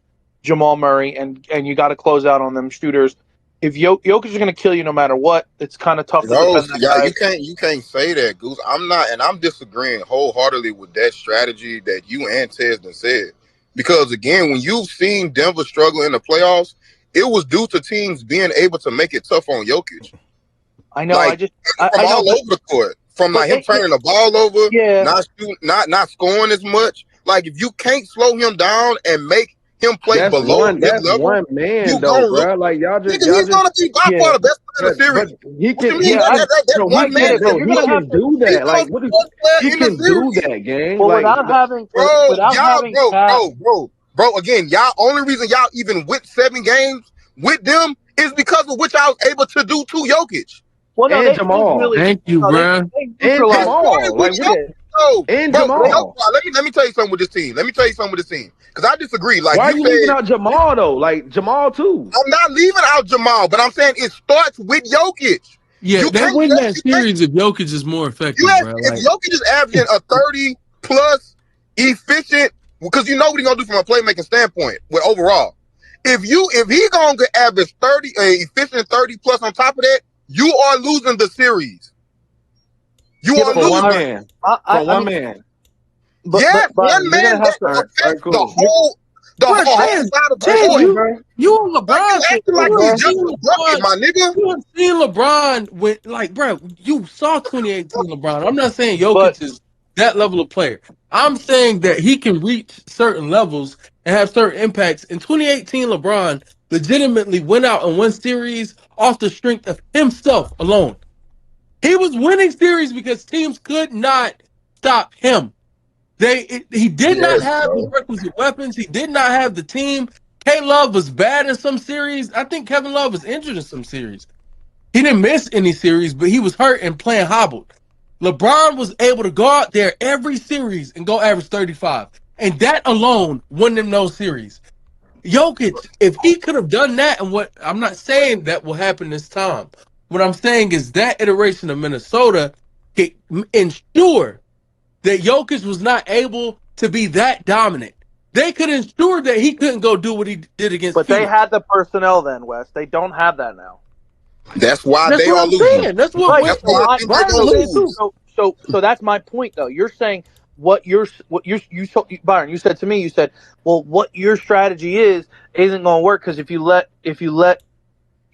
Jamal Murray, and you got to close out on them shooters. If Jokic is going to kill you no matter what, it's kind of tough to defend that Yeah, guy. you can't say that, Goose. I'm disagreeing wholeheartedly with that strategy that you and Tesden said. Because again, when you've seen Denver struggle in the playoffs, it was due to teams being able to make it tough on Jokic. I know. Like from I know, all over the court, from like him it, turning the ball over, yeah. not shooting, not scoring as much. Like if you can't slow him down and make him play That's below his level, one man you though, gonna lose. bro. Like y'all Nigga, just he's gonna be by far the best player in the but series. he What you can mean? That bro, one he man can bro, You're he gonna have can to. do he's that. gonna Like be what the is best player he in the can do series. that, gang. Well, Like Bro, again, y'all only reason y'all even went 7 games with them is because of what y'all was able to do to Jokic. Well, no, and they Jamal. really Thank you, bruh. they And neutralized. Jamal. Like what and Bro, Jamal. let me tell you something with this team. Because I disagree. Like Why are you you said, leaving out Jamal though? Like Jamal too. I'm not leaving out Jamal, but I'm saying it starts with Jokic. Yeah, You they can't win that you can't series if Jokic is more effective, bro. if Like, Jokic is averaging a 30 plus efficient, because you know what he's gonna do from a playmaking standpoint with overall. If he gonna average 30 efficient 30 plus on top of that, you are losing the series. You are For one losing. man. For one man. But Byron, one you're man gonna have that to. All right, affects the cool. whole Chaz, side of the That's court. cool, you bro. and Like you LeBron, acting like you he's have just seen a bucket, LeBron. my nigga. You have seen LeBron with like, bro. You saw 2018 LeBron. I'm not saying But Jokic is that level of player. I'm saying that he can reach certain levels and have certain impacts. In 2018, LeBron legitimately went out and won series off the strength of himself alone. He was winning series because teams could not stop him. He did not Yes, have the bro. requisite weapons. He did not have the team. K Love was bad in some series. I think Kevin Love was injured in some series. He didn't miss any series, but he was hurt and playing hobbled. LeBron was able to go out there every series and go average 35. And that alone won them those series. Jokic, if he could have done that, and what I'm not saying that will happen this time. What I'm saying is that iteration of Minnesota can ensure that Jokic was not able to be that dominant. They could ensure that he couldn't go do what he did against they Phoenix. had the personnel then, Wes. They don't have that now. That's why That's they what are I'm losing. saying. That's what Right. That's So why what I they're Brian gonna said too. lose. so that's my point though. You're saying Byron, you said to me, you said, well, what your strategy isn't going to work because if you let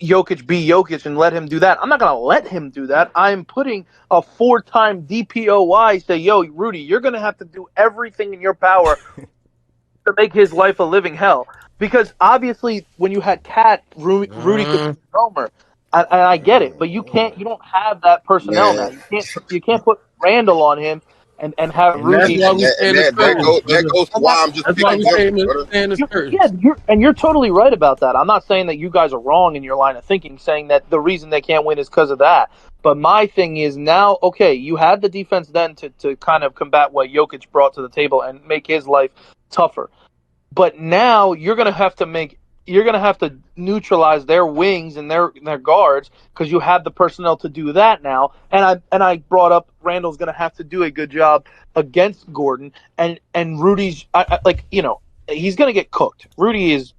Jokic be Jokic and let him do that, I'm not going to let him do that. I'm putting a 4-time DPOY say, yo, Rudy, you're going to have to do everything in your power to make his life a living hell. Because obviously, when you had Cat, Rudy could be Romer, and I get it, but you don't have that personnel now. Man. You can't put Randall on him and have And that's And, Rudy. why and, we that, stay and in the that, that curtains, goes that brother. goes to I'm not. why I'm just That's why picking we Denver, stay in brother. the Yeah, curtains. you're totally right about that. I'm not saying that you guys are wrong in your line of thinking, saying that the reason they can't win is because of that. But my thing is now, okay, you had the defense then to kind of combat what Jokic brought to the table and make his life tougher. But now you're gonna have to neutralize their wings and their guards because you have the personnel to do that now. And I brought up Randall's gonna have to do a good job against Gordon and Rudy's he's gonna get cooked. Rudy is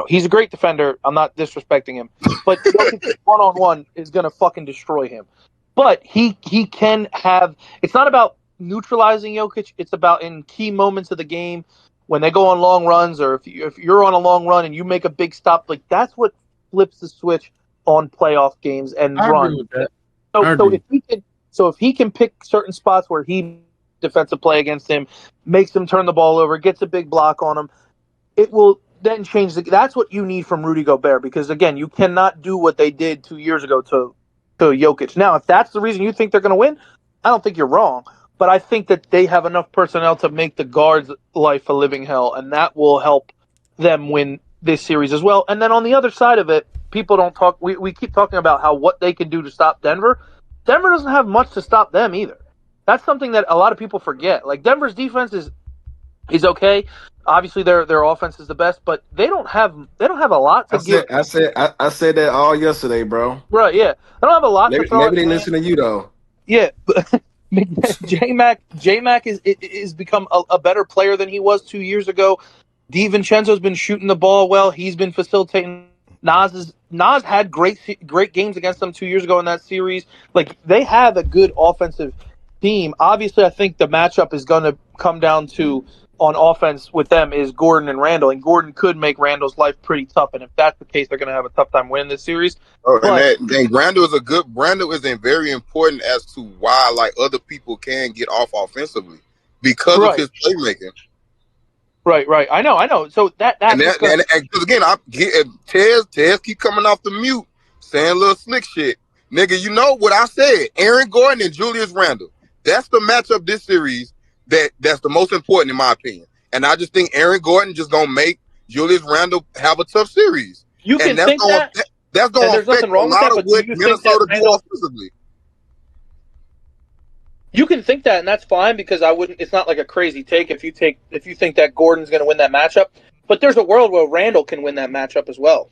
he's a great defender. I'm not disrespecting him, but Jokic 1-on-1 is gonna fucking destroy him. But he can have. It's not about neutralizing Jokic. It's about in key moments of the game when they go on long runs, or if you're on a long run and you make a big stop, like that's what flips the switch on playoff games and I agree runs. with that. So I so agree. if he can pick certain spots where he defensive play against him, makes him turn the ball over, gets a big block on him, it will then change that's what you need from Rudy Gobert, because again, you cannot do what they did 2 years ago to Jokic. Now, if that's the reason you think they're going to win, I don't think you're wrong, but I think that they have enough personnel to make the guards' life a living hell, and that will help them win this series as well. And then on the other side of it, people don't talk. We keep talking about what they can do to stop Denver. Denver doesn't have much to stop them either. That's something that a lot of people forget. Like Denver's defense is okay. Obviously, their offense is the best, but they don't have a lot to give. I said that all yesterday, bro. Right? Yeah, they don't have a lot to throw Maybe at they man. listen to you though. Yeah, J-Mac is become a better player than he was 2 years ago. DiVincenzo's been shooting the ball well. He's been facilitating. Nas had great games against them 2 years ago in that series. Like, they have a good offensive team. Obviously, I think the matchup is going to come down to, on offense with them, is Gordon and Randall. And Gordon could make Randall's life pretty tough. And if that's the case, they're going to have a tough time winning this series. Oh, and Randall is very important as to why like other people can get off offensively because of his playmaking. Right. I know. So because again, Tez keep coming off the mute saying little slick shit. Nigga, you know what I said? Aaron Gordon and Julius Randle. That's the matchup this series that's the most important in my opinion. And I just think Aaron Gordon just gonna make Julius Randle have a tough series. You can think that. That's gonna affect a lot of what Minnesota do offensively. You can think that, and that's fine because I wouldn't. It's not like a crazy take if you think that Gordon's going to win that matchup. But there's a world where Randall can win that matchup as well.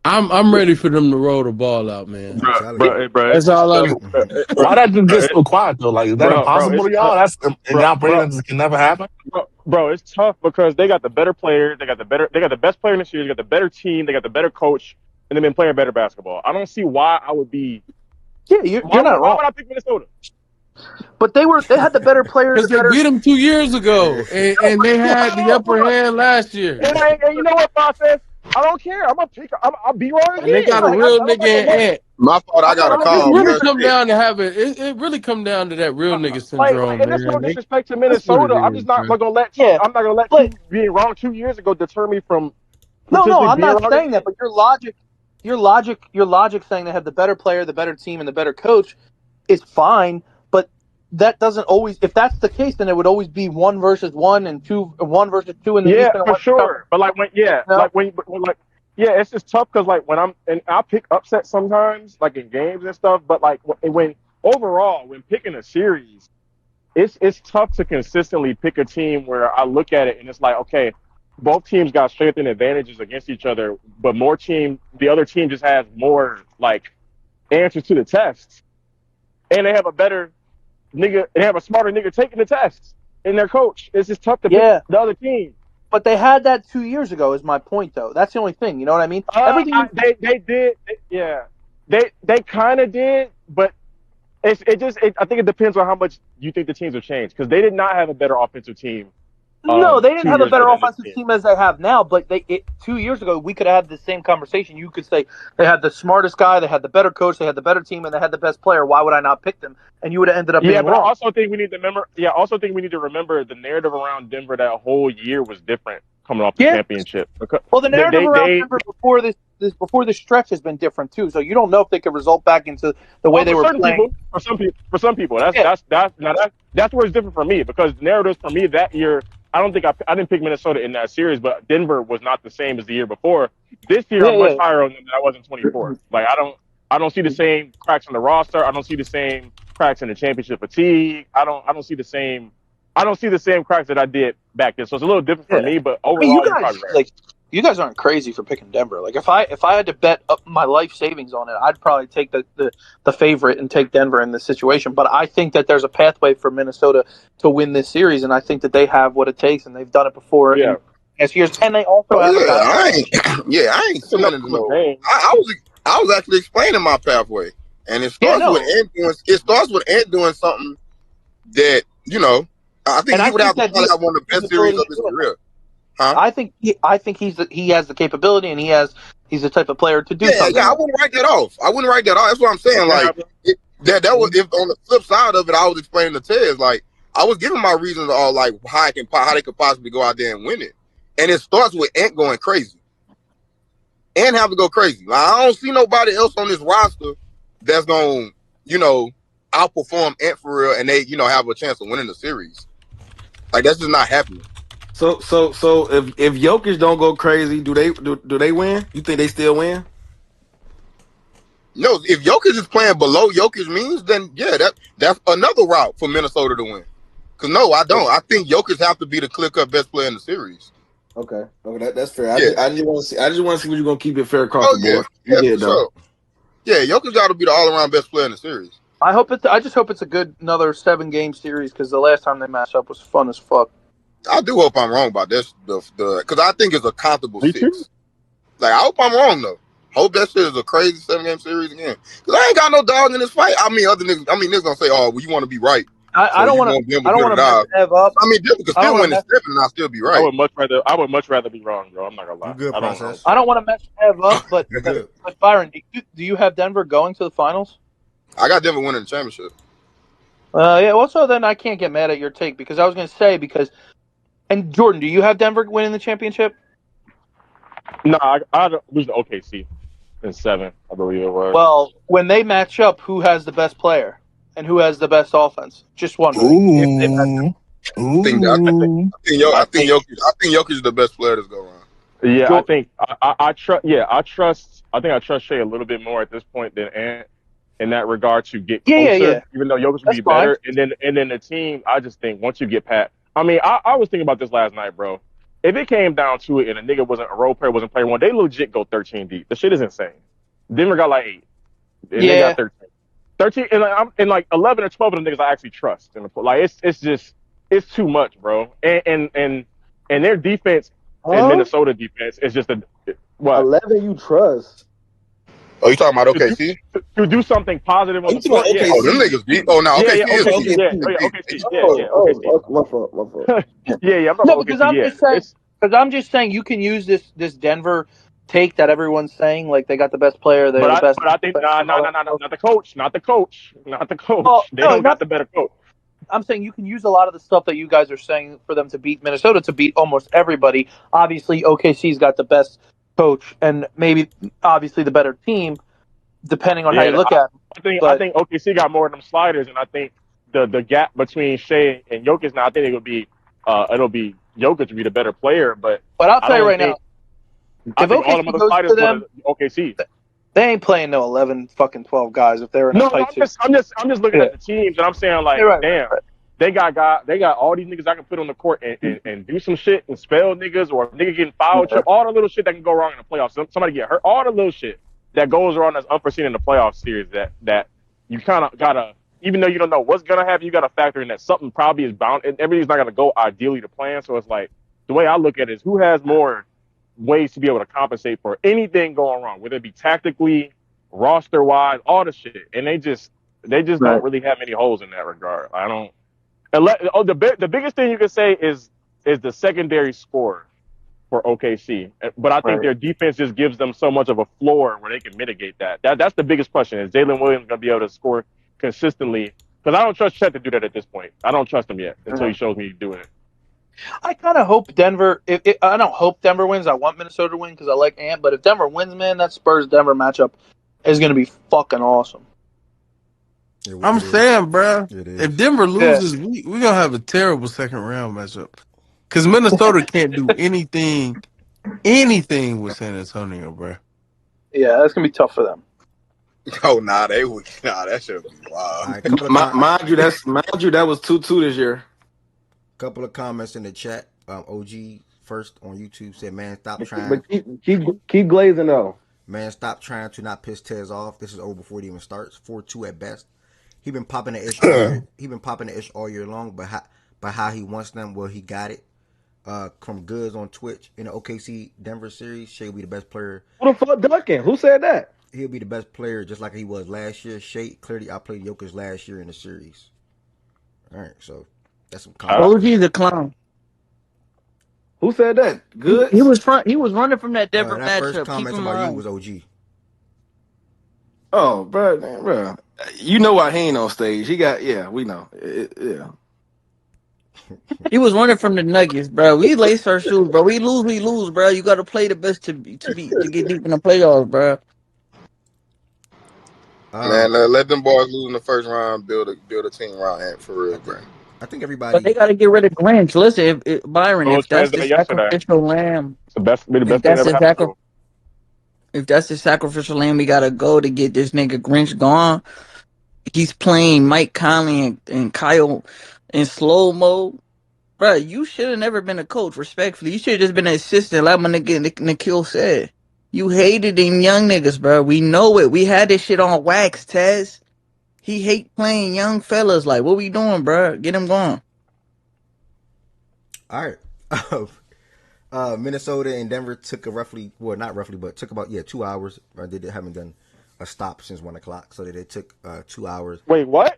I'm ready for them to roll the ball out, man. Bro. That's all I. Why that just get so quiet though? Like, is that impossible to y'all? That's now Brandon can never happen. Bro, it's tough because they got the better player, they got the best player in the series, they got the better team, they got the better coach, and they've been playing better basketball. I don't see why I would be. Yeah, you're not wrong. Why would I pick Minnesota? But they had the better players. Because they beat them 2 years ago, and they had the upper hand last year. And you know what, process? I don't care. I'm gonna pick. I'll be wrong again. And they got a real nigga in Ant. My fault. I got a call. It really come down to it really come down to that real nigga syndrome, and there's no disrespect to Minnesota. I'm just not gonna let. I'm not gonna let you being wrong 2 years ago deter me from. No, I'm not saying that. But your logic saying they have the better player, the better team, and the better coach is fine. But that doesn't always. If that's the case, then it would always be 1 versus 1 and 1 versus 2 in the East. Yeah, for sure. But it's just tough because like I'll pick upset sometimes, like in games and stuff. But like when picking a series, it's tough to consistently pick a team where I look at it and it's like, okay, both teams got strength and advantages against each other, but the other team just has more like answers to the tests, and they have a better nigga, they have a smarter nigga taking the tests in their coach. It's just tough to pick the other team. But they had that 2 years ago, is my point, though. That's the only thing. You know what I mean? They did. They kind of did, but I think it depends on how much you think the teams have changed because they did not have a better offensive team. No, they didn't have a better offensive team as they have now. But 2 years ago, we could have had the same conversation. You could say they had the smartest guy, they had the better coach, they had the better team, and they had the best player. Why would I not pick them? And you would have ended up being wrong. I also think we need to remember the narrative around Denver that whole year was different coming off the championship. Well, the narrative around Denver before this stretch has been different too. So you don't know if they could result back into the way they were playing. For some people, that's where it's different for me because the narratives for me that year. I didn't pick Minnesota in that series, but Denver was not the same as the year before. This year, I'm much higher on them than I was in 24. Like I don't see the same cracks on the roster. I don't see the same cracks in the championship fatigue. I don't see the same cracks that I did back then. So it's a little different for me, but overall, you're probably right. You guys aren't crazy for picking Denver. Like if I had to bet up my life savings on it, I'd probably take the favorite and take Denver in this situation. But I think that there's a pathway for Minnesota to win this series, and I think that they have what it takes, and they've done it before in past years. And they also have. I ain't saying no. I was actually explaining my pathway, and it starts with Ant doing something that I think he would have one of the best series of his career. Huh? I think he has the capability and he's the type of player to do something. Yeah, I wouldn't write that off. That's what I'm saying. Like that was if on the flip side of it, I was explaining to Tez, like I was giving my reasons all like how they could possibly go out there and win it. And it starts with Ant going crazy. Ant have to go crazy. Like, I don't see nobody else on this roster that's gonna, outperform Ant for real and they, have a chance of winning the series. Like that's just not happening. So if Jokic don't go crazy, do they win? You think they still win? No, if Jokic is playing below Jokic means, then that's another route for Minnesota to win. Because no, I don't. I think Jokic have to be the clear-cut best player in the series. Okay, that's fair. I just want to see what you're gonna keep it fair across the board. Yeah, for sure. Yeah, Jokic got to be the all-around best player in the series. I just hope it's a good another 7-game series because the last time they matched up was fun as fuck. I do hope I'm wrong about this, because I think it's a comfortable Me too. 6. Like, I hope I'm wrong though. Hope that shit is a crazy 7-game series again. Because I ain't got no dog in this fight. I mean, niggas gonna say, "Oh, well, you want to be right." I So don't you want want to. them I to don't get a want to mess dog. Ev up. I mean, Denver could I don't still want win to the mess. 7 and I'll still be I right. would much rather be wrong, bro. I'm not gonna lie. You good, I don't know. Process? I don't want to mess Ev up, but You good? Byron, do you have Denver going to the finals? I got Denver winning the championship. Yeah. Also, then I can't get mad at your take because I was going to say and Jordan, do you have Denver winning the championship? No, I lose to OKC in 7. I believe it was. Well, when they match up, who has the best player and who has the best offense? Just wondering if they match up. Ooh, ooh. I think Jokic is the best player that's go around. Yeah, I think I trust. Yeah, I trust. I think I trust Shea a little bit more at this point than Ant in that regard to get closer. Yeah. Even though Jokic would That's be fine. better, and then the team. I just think once you get Pat. I mean, I was thinking about this last night, bro. If it came down to it, and a nigga wasn't a role player, wasn't player one, they legit go 13 deep. The shit is insane. Denver got like 8, and they got 13. 13, and like 11 or 12 of the niggas I actually trust. Like it's too much, bro. And their defense in Minnesota defense is just what 11 you trust. Oh, you talking about OKC? To do something positive on You the talking court? about Yeah. Oh, them OKC? niggas deep. Oh, no, Yeah, OKC yeah, is OKC, deep. yeah, They oh, yeah, deep. OKC, They deep. yeah, OKC. My fault. Yeah, I'm talking No, about because OKC. I'm Yeah, just saying. Because I'm just saying you can use this Denver take that everyone's saying like they got the best player, they're the best. but I think nah, not the coach, not the coach. Well, They no, don't got not. the better coach. I'm saying you can use a lot of the stuff that you guys are saying for them to beat Minnesota to beat almost everybody. Obviously, OKC's got the best coach and maybe obviously the better team, depending on how you Yeah, look at it. I But think OKC got more of them sliders, and I think the gap between Shea and Jokic now, I think it'll be Jokic to be the better player, but I'll I tell you don't right now, think I if think all them OKC other goes sliders to go to them, OKC. they ain't playing no 11 fucking 12 guys if they're in a No, tight series. I'm just looking Yeah, at the teams, and I'm saying like, you're right. damn, they got all these niggas I can put on the court and do some shit and spell niggas or nigga getting fouled, trip, all the little shit that can go wrong in the playoffs. Somebody get hurt, all the little shit that goes around that's unforeseen in the playoff series that you kind of gotta, even though you don't know what's gonna happen, you gotta factor in that something probably is bound, and everything's not gonna go ideally to plan. So it's like the way I look at it is who has more ways to be able to compensate for anything going wrong, whether it be tactically, roster wise, all the shit, and they just don't really have any holes in that regard. I don't. The biggest thing you can say is the secondary score for OKC, but I think their defense just gives them so much of a floor where they can mitigate that. That's the biggest question: is Jalen Williams going to be able to score consistently? Because I don't trust Chet to do that at this point. I don't trust him yet until he shows me doing it. I kind of hope Denver. I don't hope Denver wins. I want Minnesota to win because I like Ant. But if Denver wins, man, that Spurs Denver matchup is going to be fucking awesome. I'm saying, bro, It is. if Denver loses, we gonna have a terrible second round matchup because Minnesota can't do anything with San Antonio, bro. Yeah, that's gonna be tough for them. Oh, nah, that should be wild. Right, Mind you, that was 2-2 this year. Couple of comments in the chat. OG first on YouTube said, "Man, stop trying. But keep glazing though. Man, stop trying to not piss Tez off. This is over before it even starts. 4-2 at best. He been popping the ish all year. He been popping the ish all year long. But how he wants them, well, he got it. From Goods on Twitch in the OKC Denver series, Shea will be the best player. Who the fuck ducking? Who said that? He'll be the best player just like he was last year. Shea clearly outplayed Jokic last year in the series. All right, so that's some comments. OG's a clown. Who said that? Good. He was running from that Denver That first matchup. Keep comment him about you around. was OG. Oh, bro, you know why he ain't on stage? He got we know. Yeah. He was running from the Nuggets, bro. We lace our shoes, bro. We lose, bro. You got to play the best to get deep in the playoffs, bro. Man, let them boys lose in the first round. Build a team around Ant for real, bro. I think everybody. But they got to get rid of Grinch. Listen, Byron, if that's the Yesterday. sacrificial lamb, It's the best thing that ever happened to him. If that's the sacrificial lamb we gotta go to get this nigga Grinch gone, he's playing Mike Conley and Kyle in slow mo. Bro, you should have never been a coach, respectfully. You should have just been an assistant, like my nigga Nikhil said. You hated them young niggas, bro. We know it. We had this shit on wax, Tez. He hate playing young fellas. Like, what we doing, bro? Get him going. All right. Minnesota and Denver took not roughly, but took about 2 hours. They haven't done a stop since 1 o'clock, so they took 2 hours. Wait, what?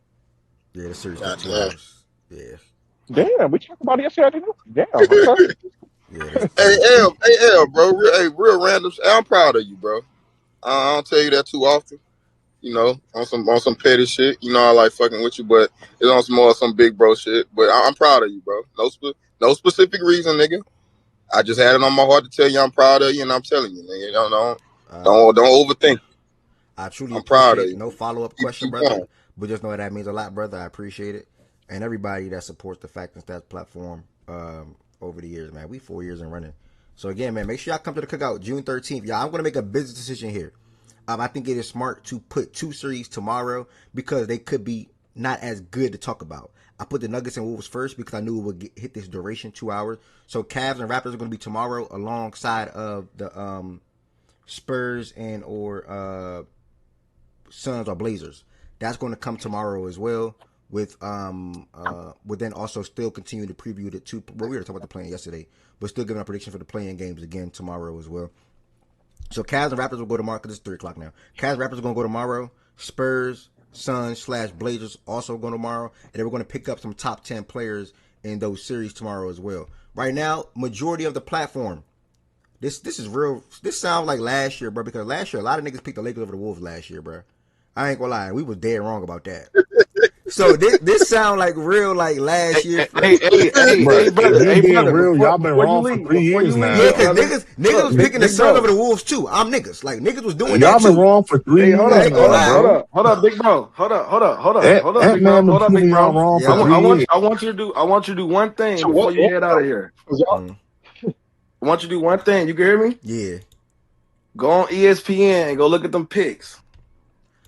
Yeah, the series took 2 hours. Yeah. Damn, we talked about it yesterday. Damn. Okay. Yeah. Hey, bro. Real random. I'm proud of you, bro. I don't tell you that too often. You know, on some petty shit. You know, I like fucking with you, but it's on some big bro shit. But I'm proud of you, bro. No specific reason, nigga. I just had it on my heart to tell you I'm proud of you, and I'm telling you, nigga. Don't overthink. I truly I'm proud of appreciate you. No follow-up question, brother. But just know that means a lot, brother. I appreciate it. And everybody that supports the Fact and Stats platform over the years, man. We 4 years and running. So again, man, make sure y'all come to the cookout June 13th. Y'all, I'm going to make a business decision here. I think it is smart to put 2 series tomorrow because they could be not as good to talk about. I put the Nuggets and Wolves first because I knew it would hit this duration, 2 hours. So Cavs and Raptors are going to be tomorrow alongside of the Spurs and or Suns or Blazers. That's going to come tomorrow as well. With then also still continue to preview the two. Well, we were talking about the play-in yesterday, but still giving a prediction for the play-in games again tomorrow as well. So Cavs and Raptors will go tomorrow because it's 3 o'clock now. Cavs and Raptors are going to go tomorrow. Spurs, Suns / Blazers also going tomorrow, and then we're going to pick up some top 10 players in those series tomorrow as well. Right now, majority of the platform. This is real. This sounds like last year, bro. Because last year a lot of niggas picked the Lakers over the Wolves last year, bro. I ain't gonna lie, we was dead wrong about that. So this sound like real like last year. Hey, brother. Real, y'all been wrong for 3 years now. Yeah, because niggas was picking the Suns over the Wolves too. I'm niggas. Like niggas was doing that too. Y'all been wrong for 3 years. Hold up, big bro. Hold up, big bro. Hold up, big bro. Wrong for 3 years. I want you to do one thing before you get out of here. I want you to do one thing. You can hear me? Yeah. Go on ESPN and go look at them picks.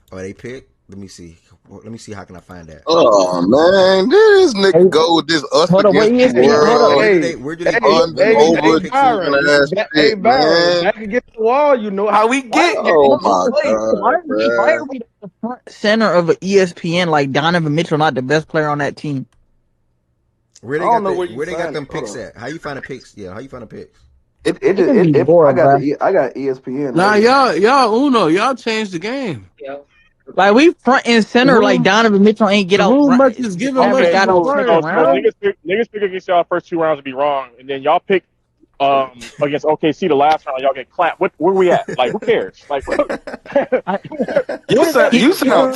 Oh, they pick? Let me see. How can I find that? Oh man, this nigga go with this us against the world. Where do they Hey, Byron, back against the wall. You know how we get. Oh my god! Why are we the front center of an ESPN like Donovan Mitchell not the best player on that team? Where they got them picks at? How you find the picks? Yeah, how you find the picks? I got ESPN. Nah, y'all changed the game. Yeah. Like we front and center, like Donovan Mitchell ain't get out. Much is given much got out second round. Niggas pick against y'all first 2 rounds to be wrong, and then y'all pick against OKC the last round, y'all get clapped. Where we at? Like, who cares? Like, you sound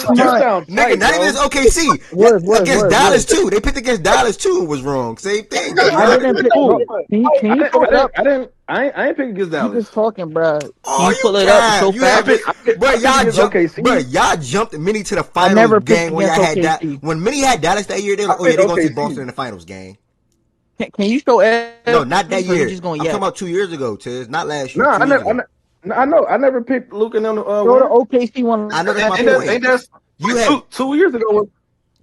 nigga, not even OKC. Against Dallas too. They picked against Dallas too and was wrong. Same thing. I ain't picking against Dallas. You just talking, bro. Can you pull it up so fast? But y'all jumped Mini to the finals game when y'all had that. When Mini had Dallas that year, they were like, they're going to see Boston in the finals game. Can you show No, not that year. I'm talking about 2 years ago, Tiz. Not last year. I know. I never picked Luka on the go to OKC one. I know that's my point. You had 2 years ago.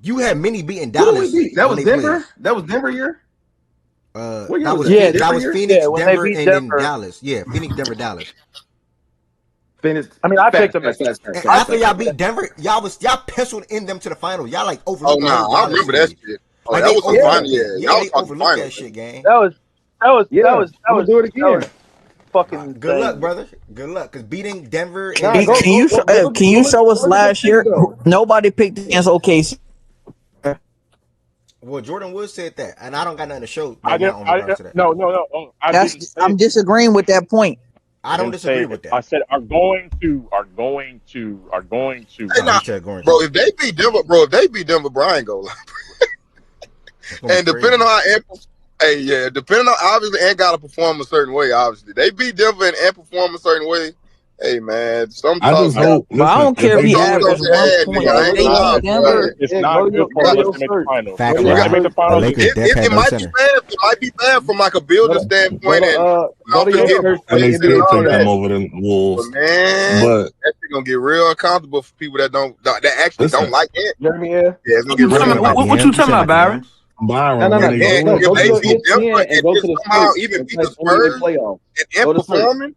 You had Mini beating Dallas. That was Denver. That was Denver year. That was Phoenix, Denver, and then Dallas. Yeah, Phoenix, Denver, Dallas. Phoenix. I mean, I picked them. After y'all beat Denver, y'all penciled in them to the final. Y'all like overlooked. Oh no, I remember that shit. Oh, like that was the final. Yeah, they overlooked that shit, gang. That was do it again. Fucking good luck, brother. Good luck, cause beating Denver. Can you show us last year? Nobody picked against OKC. Well, Jordan Woods said that, and I don't got nothing to show. No. I'm disagreeing with that point. I don't disagree with that. I said are going to. Hey, nah, bro, if they beat Denver, Brian go like. And depending on how depending on obviously Ant got to perform a certain way. Obviously, they beat Denver and perform a certain way. Hey man, I don't care if he averages 1 point. It's not good for us to make the finals. It might be bad from like a builder standpoint. And they still took them over the Wolves. But man, that shit gonna get real uncomfortable for people that actually don't like it. Jeremy, it's gonna get real uncomfortable. What you talking about, Byron? If they beat Denver and somehow even beat the Spurs and performing.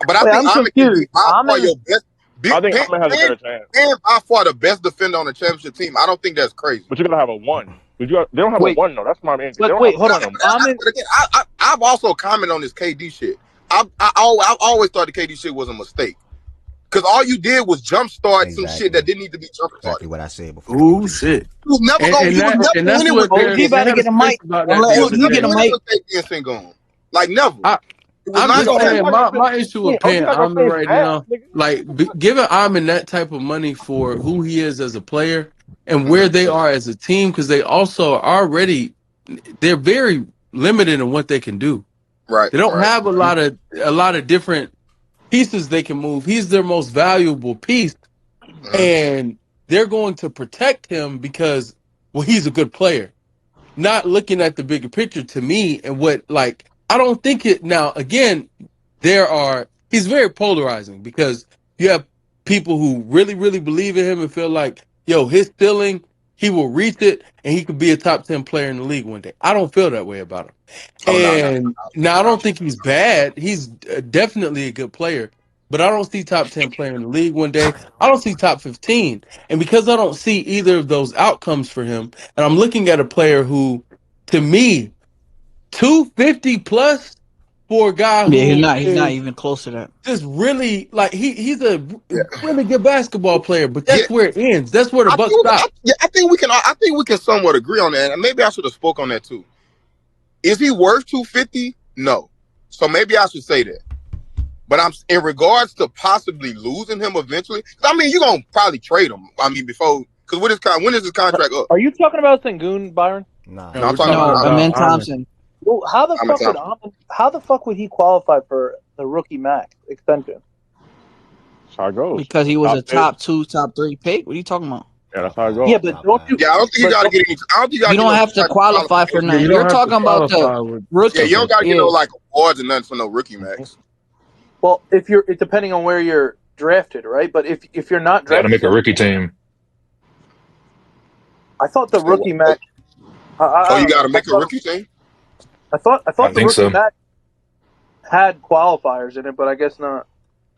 But I Wait, think I'm Ahmed can be confused. by far Ahmed, your best. I think Ahmed has a better chance. And by far the best defender on the championship team. I don't think that's crazy. But you're gonna have a 1. They don't have a wait, 1 though. That's my main thing. They but don't wait, have a hold 1. on. Ahmed, But again, I've also commented on this KD shit. I've always thought the KD shit was a mistake. Because all you did was jumpstart some shit that didn't need to be jumpstarted. Exactly what I said before. Oh shit! He was never And, going. and He was that, and never that's winning what with OG they about to had a get a space mic. about I'm that gonna the let He was other OG never day. get a winning mic. with that dancing going. Like never. I'm just saying Everybody ain't my issue with OG paying not gonna Amon play right fast, now, nigga. like giving Amon that type of money for who he is as a player and where they are as a team, because they also are already they're very limited in what they can do. Right, They don't right. have a lot of different pieces they can move. He's their most valuable piece, and they're going to protect him because he's a good player. Not looking at the bigger picture to me and what I don't think it now again he's very polarizing because you have people who really, really believe in him and feel like, yo, his ceiling, he will reach it and he could be a top 10 player in the league one day. I don't feel that way about him. Oh no. And now I don't think he's bad. He's definitely a good player, but I don't see top 10 player in the league one day. I don't see top 15. And because I don't see either of those outcomes for him, and I'm looking at a player who, to me, 250 plus for a guy Yeah, who he's not is even close to that. just really he's a really good basketball player, but Yeah, that's where it ends. That's where the buck stops. I think we can. I think we can somewhat agree on that. And maybe I should have spoke on that too. Is he worth 250? No. So maybe I should say that. But I'm in regards to possibly losing him eventually. I mean, you're gonna probably trade him. I mean, before because when is his contract up? Are you talking about Sengun, Byron? Nah. No, I'm talking about Amen Thompson. Well, how the Amen fuck would Thompson. how the fuck would he qualify for the rookie max extension? That's how it goes. Because he was a pick. top 2, top 3 pick. What are you talking about? Yeah, that's how it goes. Yeah, but don't you? Yeah, I don't think you got to get any. I don't think you got to You get don't no have to type of qualify for qualification. nothing. you don't You're have to talking about qualify the with- rookie. Yeah, you don't got to get Yeah. no like awards and nothing for no rookie max. Well, if you're depending on where you're drafted, right? But if you're not Got to drafted, make a rookie team. I thought the rookie max. Oh, you got to make a rookie team. I thought I the think rookie so. max had qualifiers in it, but I guess not.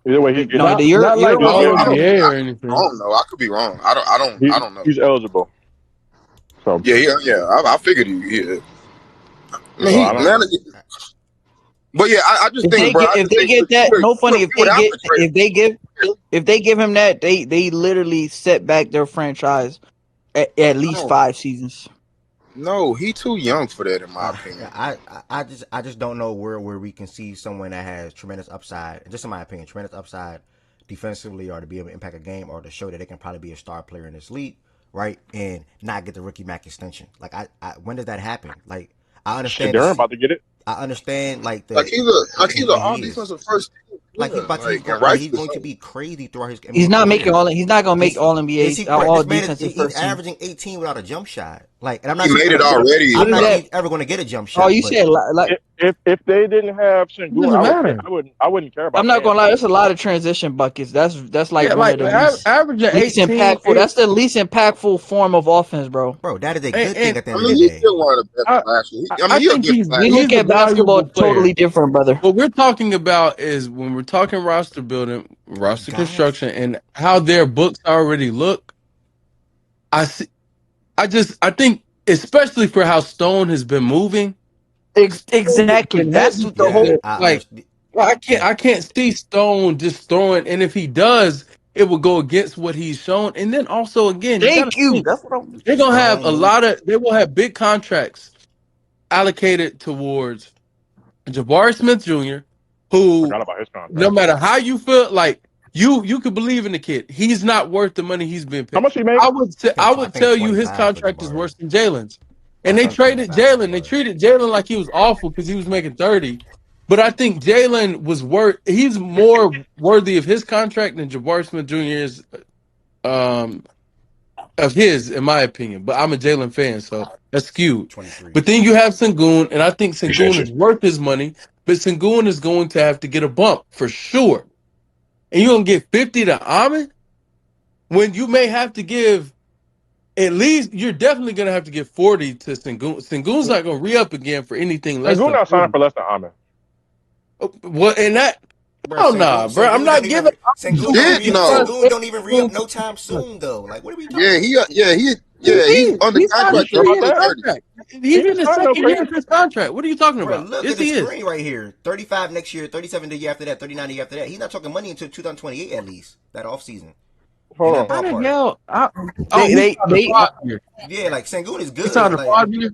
Either way, he gets. not like all NBA or anything. I don't know. I could be wrong. I don't know. He's eligible. So Yeah. I figured he. Yeah. I mean, So I don't- But yeah, I just think, bro. If they get that, no funny. If they give him that, they literally set back their franchise at least 5 seasons. No, he too young for that, in my opinion. I just don't know where we can see someone that has tremendous upside, just in my opinion, tremendous upside defensively, or to be able to impact a game, or to show that they can probably be a star player in this league, right? And not get the rookie max extension. Like I when does that happen? Like I understand. Darren about to get it. I understand like he's an all defensive first team. Like he's about to, he's going to be crazy throughout his. He's not making all. He's not gonna make all NBA. All defensive He's first team. averaging 18 without a jump shot. Like, and I'm not. He made it already. I'm not ever going to get a jump shot. Oh, you said like if they didn't have Sengun, I wouldn't care about. I'm not gonna lie. There's a lot of transition buckets. That's like Yeah, one like of the least impactful. That's the least impactful form of offense, bro. Bro, that is a good thing at the end I of mean, the he's day. still one of the best last year. I mean, think he's We look at basketball totally different, brother. What we're talking about is when we're talking roster building, roster construction, and how their books already look. I think, especially for how Stone has been moving. Exactly. That's the whole. I can't see Stone just throwing, and if he does, it will go against what he's shown. And then also, again, Thank you. That's what I'm. They're gonna have they will have big contracts allocated towards Jabari Smith Jr., who, no matter how you feel, like you could believe in the kid. He's not worth the money he's been paid. How much he make? I would tell you his contract is worse than Jalen's. And they traded Jalen. They treated Jalen like he was awful because he was making 30. But I think Jalen was he's more worthy of his contract than Jabari Smith Jr. is of his, in my opinion. But I'm a Jalen fan, so that's skewed. 23. But then you have Sengun, and I think Sengun is worth his money, but Sengun is going to have to get a bump for sure. And you're going to get 50 to Ahmed when you may have to give at least, you're definitely going to have to give 40 to Sengun. Sengun's not going to re-up again for anything less than Sengun not signing for less than Ahmed. Well, and that, bro, nah, bro. I'm not giving. Sengun don't even re-up no time soon, though. Like, what are we talking about? He's on the contract. He's in his second year of his contract. What are you talking about? Look at the screen right here. 35 next year, 37 the year after that, 39 the year after that. He's not talking money until 2028 at least. That offseason. Hold on. How the hell? Yeah, like Sengun is good. He's on the 5 year.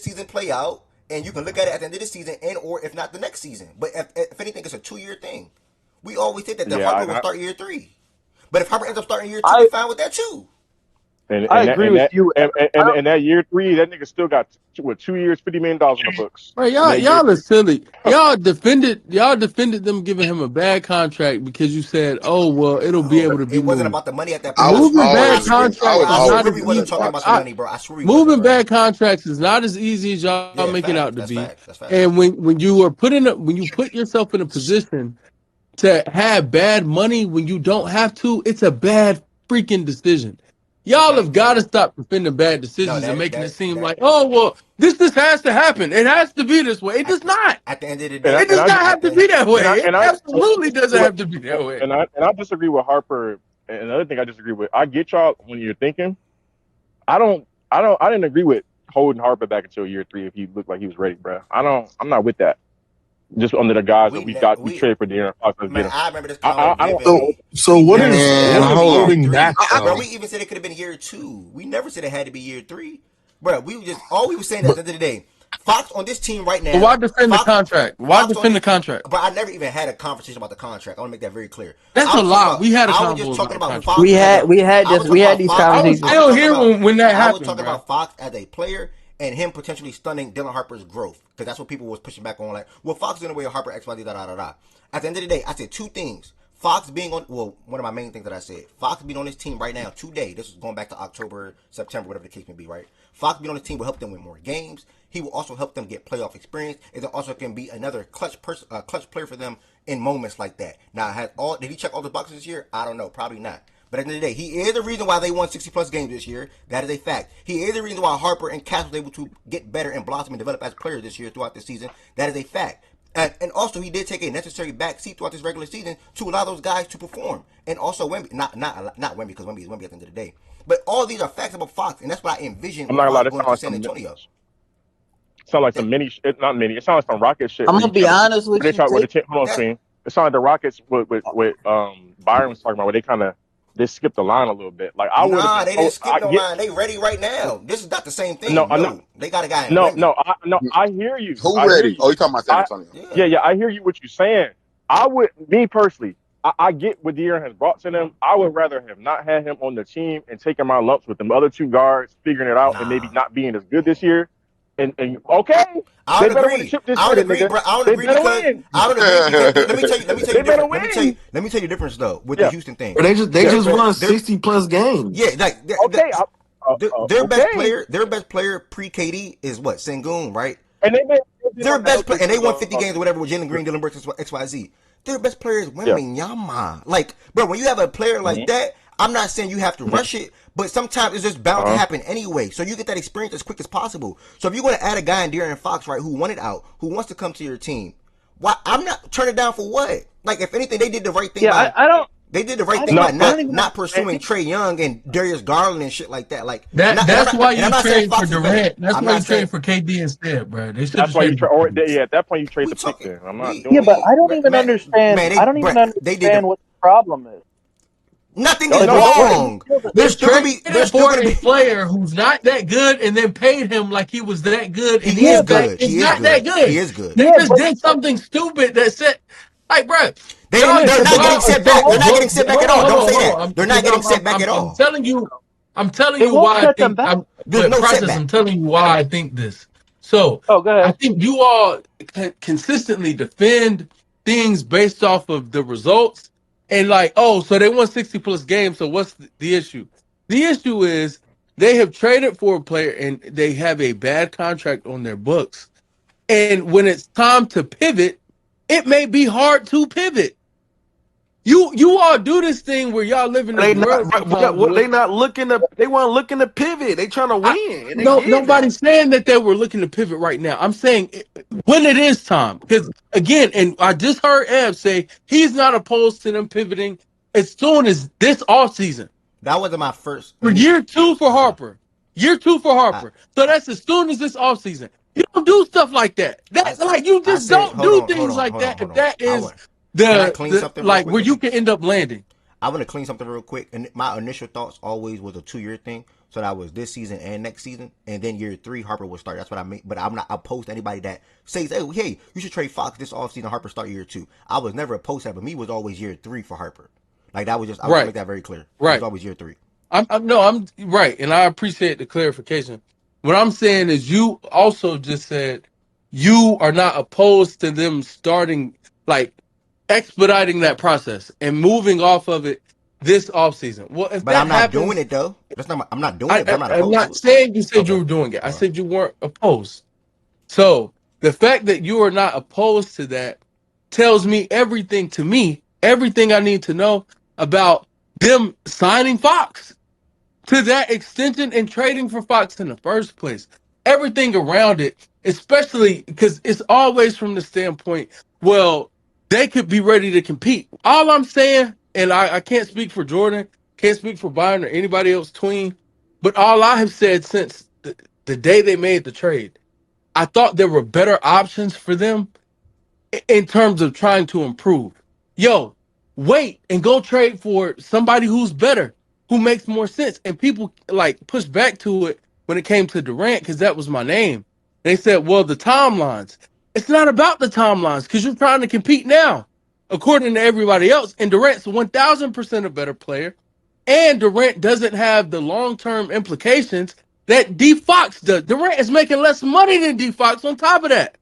this season play out, and you can look at it at the end of this season, and or if not the next season. But if anything, it's a 2-year thing. We always said that Harper will start year 3. But if Harper ends up starting year 2, we fine with that too. And I agree with you. And that year 3, that nigga still got 2 years, $50 million on the books. Right, y'all are silly. Y'all defended them giving him a bad contract because you said, "Oh well, it'll be able to be It wasn't moved." about the money at that I point. was Moving bad always against. I contracts was is I not always swear as we against wasn't easy. talking Tupac about the shit. money, bro. I swear we wasn't, Moving bro. bad contracts is not as easy as y'all Yeah, make it out facts. to That's be. facts. That's facts. And when you are when you put yourself in a position to have bad money when you don't have to, it's a bad freaking decision. Y'all have got to stop defending bad decisions and making it seem like, oh well, this has to happen. It has to be this way. It does not. At the end of the And day, I, It and does I not have to be that way. It and I absolutely doesn't have to be that way. and I disagree with Harper. And another thing I disagree with, I get y'all when you're thinking. I didn't agree with holding Harper back until year 3 if he looked like he was ready, bro. I'm not with that. Just under the guise that we traded for De'Aaron Fox. Man, I remember this I comment don't. So what is said holding back bro, though? we even said it could have been year 2. We never said it had to be year 3. Bro, all we were saying at the end of the day, Fox on this team right now. But why defend the contract? Why defend the contract? But I never even had a conversation about the contract. I want to make that very clear. That's a lot. We had a conversation about the contract. We had these conversations. I was still here when that happened. I was talking about Fox as a player and him potentially stunning Dylan Harper's growth, because that's what people was pushing back on. Like, well, Fox is in the way of Harper, XYZ, da da da da. At the end of the day, I said 2 things. Fox being on, well, one of my main things that I said, Fox being on this team right now today, this is going back to October, September, whatever the case may be, right? Fox being on this team will help them win more games. He will also help them get playoff experience. It also can be another clutch player for them in moments like that. Now, did he check all the boxes this year? I don't know, probably not. But at the end of the day, he is the reason why they won 60-plus games this year. That is a fact. He is the reason why Harper and Cass was able to get better and blossom and develop as players this year throughout the season. That is a fact. And also, he did take a necessary back seat throughout this regular season to allow those guys to perform. And also, Wemby, not Wemby, because Wemby is Wemby at the end of the day. But all these are facts about Fox, and that's what I envision. I'm not gonna lie. That going to San Antonio. Sound like some mini, not mini. It sounds like some Rocket shit. I'm gonna be honest with you. Hold on, screen. It sounded like the Rockets with Byron was talking about, where they skipped the line a little bit. Like I would. Nah, they didn't skip no line. They ready right now. This is not the same thing. No, they got a guy in I hear you. Who ready? Oh, you talking about San Antonio? Yeah. I hear you. What you're saying. Me personally, I get what De'Aaron has brought to them. I would rather have not had him on the team and taking my lumps with them other 2 guards, figuring it out, and maybe not being as good this year. And okay, I don't agree. I don't agree, bro. I don't agree because let me tell you Let me tell you the difference though with the Houston thing. They just won 60-plus games. Yeah, like their best player pre KD is what, Sengun, right? And their best player, and they won 50 games or whatever with Jalen Green, Dylan Brooks, XYZ. Their best player is Wembanyama. Like, bro, when you have a player like that, I'm not saying you have to rush it, but sometimes it's just bound to happen anyway. So you get that experience as quick as possible. So if you're going to add a guy in De'Aaron Fox, right, who wanted out, who wants to come to your team, why? I'm not turning down for what? Like, if anything, they did the right thing. Yeah, I don't. They did the right thing by not pursuing Trae Young and Darius Garland and shit like that. Like that's why you trade for Durant. That's why you trade for KD instead, bro. That's why you trade. At that point, you trade the pick. Then I'm not doing. Yeah, but I don't even understand. I don't even understand what the problem is. Nothing is wrong. There's still gonna be a player who's not that good, and then paid him like he was that good, and he is good. He's not that good. He is good. They just did something stupid that said, like, bro. They're not getting set back. They're not getting set back at all. Don't say that. They're not getting set back at all. I'm telling you why I think. I'm telling you why I think this. So I think you all consistently defend things based off of the results. And like, so they won 60-plus games, so what's the issue? The issue is they have traded for a player and they have a bad contract on their books. And when it's time to pivot, it may be hard to pivot. You all do this thing where y'all live in the world. They weren't looking to pivot. They trying to win. Nobody's saying that they were looking to pivot right now. I'm saying when it is time. Because again, and I just heard Ab say he's not opposed to them pivoting as soon as this offseason. That wasn't my first. For year 2 for Harper. So that's as soon as this offseason. You don't do stuff like that. That's like you just don't do things like that. If that is where you can end up landing. I want to clean something real quick. And my initial thoughts always was a 2-year thing. So that was this season and next season. And then year 3, Harper will start. That's what I mean. But I'm not opposed to anybody that says, hey, you should trade Fox this offseason, Harper start year 2. I was never opposed to that, but me was always year 3 for Harper. Like that was just, I want to make that very clear. Right. It was always year 3. I'm right. And I appreciate the clarification. What I'm saying is you also just said you are not opposed to them starting, like, expediting that process and moving off of it this offseason. Well, if but I'm not doing it though. I'm not doing it. But I'm not saying you said you were doing it. I said you weren't opposed. So the fact that you are not opposed to that tells me everything I need to know about them signing Fox. to that extension and trading for Fox in the first place. Everything around it, especially because it's always from the standpoint, well, they could be ready to compete. All I'm saying, and I can't speak for Jordan, can't speak for Byron or anybody else tween, but all I have said since the day they made the trade, I thought there were better options for them in terms of trying to improve. Yo, wait and go trade for somebody who's better, who makes more sense. And people like push back to it when it came to Durant because that was my name. They said, well, the timelines. It's not about the timelines because you're trying to compete now, according to everybody else. And Durant's 1,000% a better player. And Durant doesn't have the long-term implications that D Fox does. Durant is making less money than D Fox on top of that.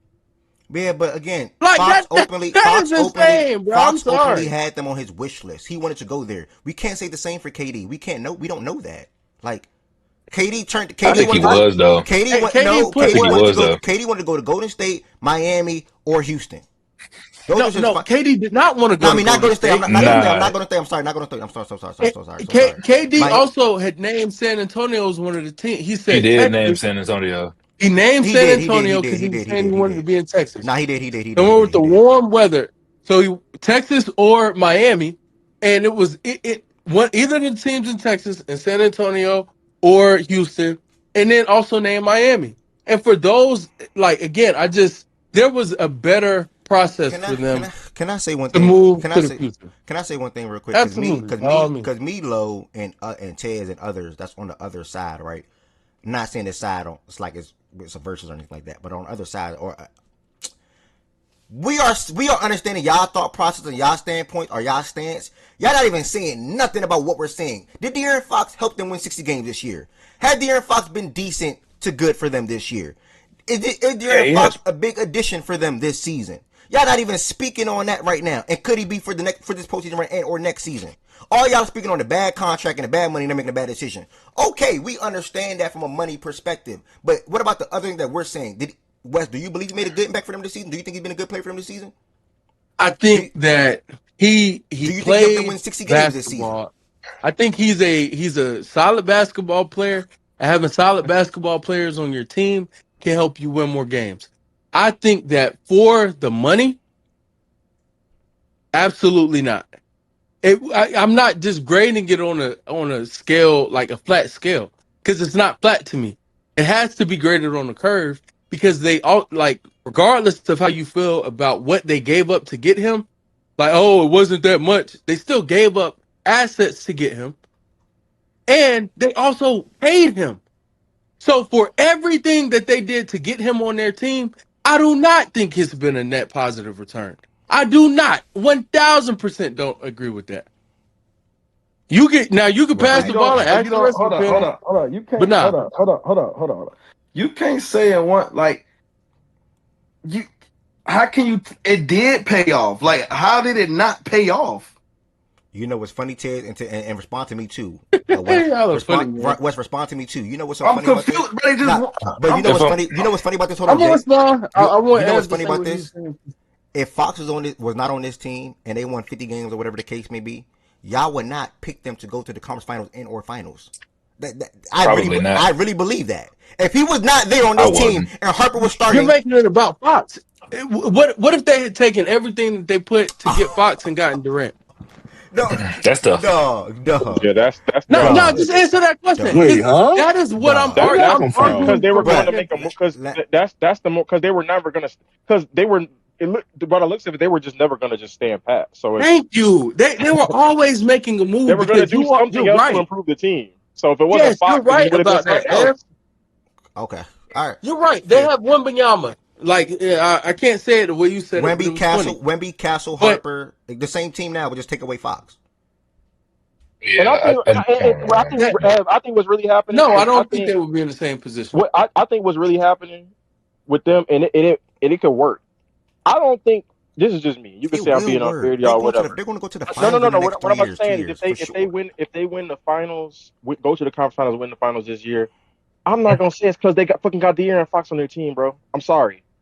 Yeah, but again, Like Fox that is insane, bro. I'm Fox openly sorry. had them on his wish list. He wanted to go there. We can't say the same for KD. We don't know that. Like KD turned. KD I think he was though. KD went. KD No, put KD he wanted to was go. though. KD wanted to go to Golden State, Miami, or Houston. No, KD did not want to go. No, I mean not Golden State. I'm not Golden State. I'm not Nah, Golden State. I'm sorry. Not Golden State. I'm sorry. KD My also had named San Antonio as one of the teams. He he said did name Texas. San Antonio. He named he San did. Antonio because he was saying he wanted to be in Texas. Nah, he did. He did. He The did. He one did. with the He did. warm weather. So Texas or Miami, and it was one either of the teams in Texas and San Antonio or Houston, and then also named Miami. And for those, like again, there was a better process for them Can I say one to thing? move to the future. Can I say one thing real quick? Absolutely, by all means. Because me, Low, and Tez and others, that's on the other side, right? I'm not saying this side it's like it's a versus or anything like that, but on the other side, or we are understanding y'all thought process and y'all standpoint or y'all stance. Y'all not even saying nothing about what we're saying. Did De'Aaron Fox help them win 60 games this year? Had De'Aaron Fox been decent to good for them this year? Is De'Aaron Fox a big addition for them this season? Y'all not even speaking on that right now. And could he be for this postseason run or next season? All y'all speaking on the bad contract and the bad money and they're making a bad decision. Okay, we understand that from a money perspective. But what about the other thing that we're saying? Wes, do you believe he made a good impact for them this season? Do you think he's been a good player for them this season? I think that he do you think played he helped them win 60 games this season? basketball. I think he's a solid basketball player. And having solid basketball players on your team can help you win more games. I think that for the money, absolutely not. I'm not just grading it on a scale like a flat scale because it's not flat to me. It has to be graded on a curve because they all like regardless of how you feel about what they gave up to get him, like oh it wasn't that much. They still gave up assets to get him, and they also paid him. So for everything that they did to get him on their team, I do not think it's been a net positive return. I do not 1,000% don't agree with that. You can pass the ball and ask the rest of the panel. Hold on. You can't But nah. hold on. You can't say in one like you. How can you? It did pay off. Like how did it not pay off? You know what's funny, Ted, and respond to me too. Wes, respond to me too. You know what's so I'm funny confused, about this? But you know what's funny? You know what's funny about this? Hold on, I'm gonna respond. I want you know what's funny about this? If Fox was not on this team and they won 50 games or whatever the case may be, y'all would not pick them to go to the conference finals and or finals. I really believe that. If he was not there on this team and Harper was starting, you're making it about Fox. What if they had taken everything that they put to get Fox and gotten Durant? No, that's tough. No. Yeah, that's no. Just answer that question. Wait, huh? That is what I'm arguing because they were going to make a move. Because that's the because they were never going to because they were. By the looks of it, they were just never going to just stand pat. So thank you. They were always making a move. They were going to do something else to improve the team. So if it wasn't Fox, you're right about that. Okay, all right. You're right. They have Wembanyama. Like I can't say it the way you said Wemby, Castle, Harper, the same team now, but just take away Fox. Yeah, and I think what's really happening. No, I don't think they would be in the same position. What I think what's really happening with them, and it could work. I don't think this is just me. You can say I'm being unfair to y'all, whatever. They're going to go to the finals. No. What I'm saying is, if they win the finals, go to the conference finals, win the finals this year, I'm not gonna say it's because they got De'Aaron Fox on their team, bro. I'm sorry.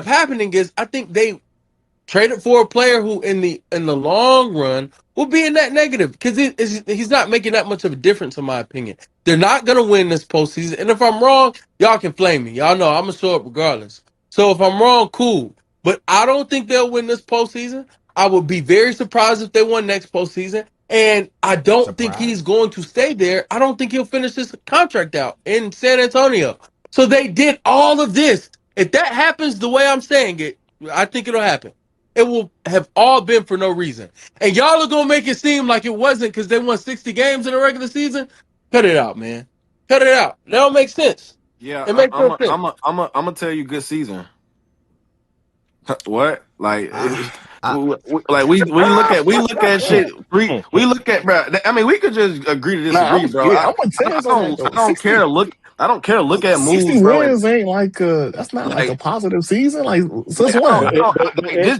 up happening is I think they traded for a player who in the long run will be in that negative because he's not making that much of a difference in my opinion. They're not gonna win this postseason, and if I'm wrong, y'all can flame me. Y'all know I'm gonna show up regardless. So if I'm wrong, cool. But I don't think they'll win this postseason. I would be very surprised if they won next postseason, and I don't think he's going to stay there. I don't think he'll finish this contract out in San Antonio. So they did all of this. If that happens the way I'm saying it, I think it'll happen. it will have all been for no reason. And y'all are gonna make it seem like it wasn't because they won 60 games in the regular season. Cut it out, man. Cut it out. That don't make sense. Yeah, It makes no sense. I'm gonna tell you good season. What? Like, like we look at shit. We look at, bro. I mean, we could just agree to disagree, bro. I'm with Tez on that though. I don't care to look. I don't care to look at 60 moves, bro. wins ain't like that's not like a positive season. Like since when?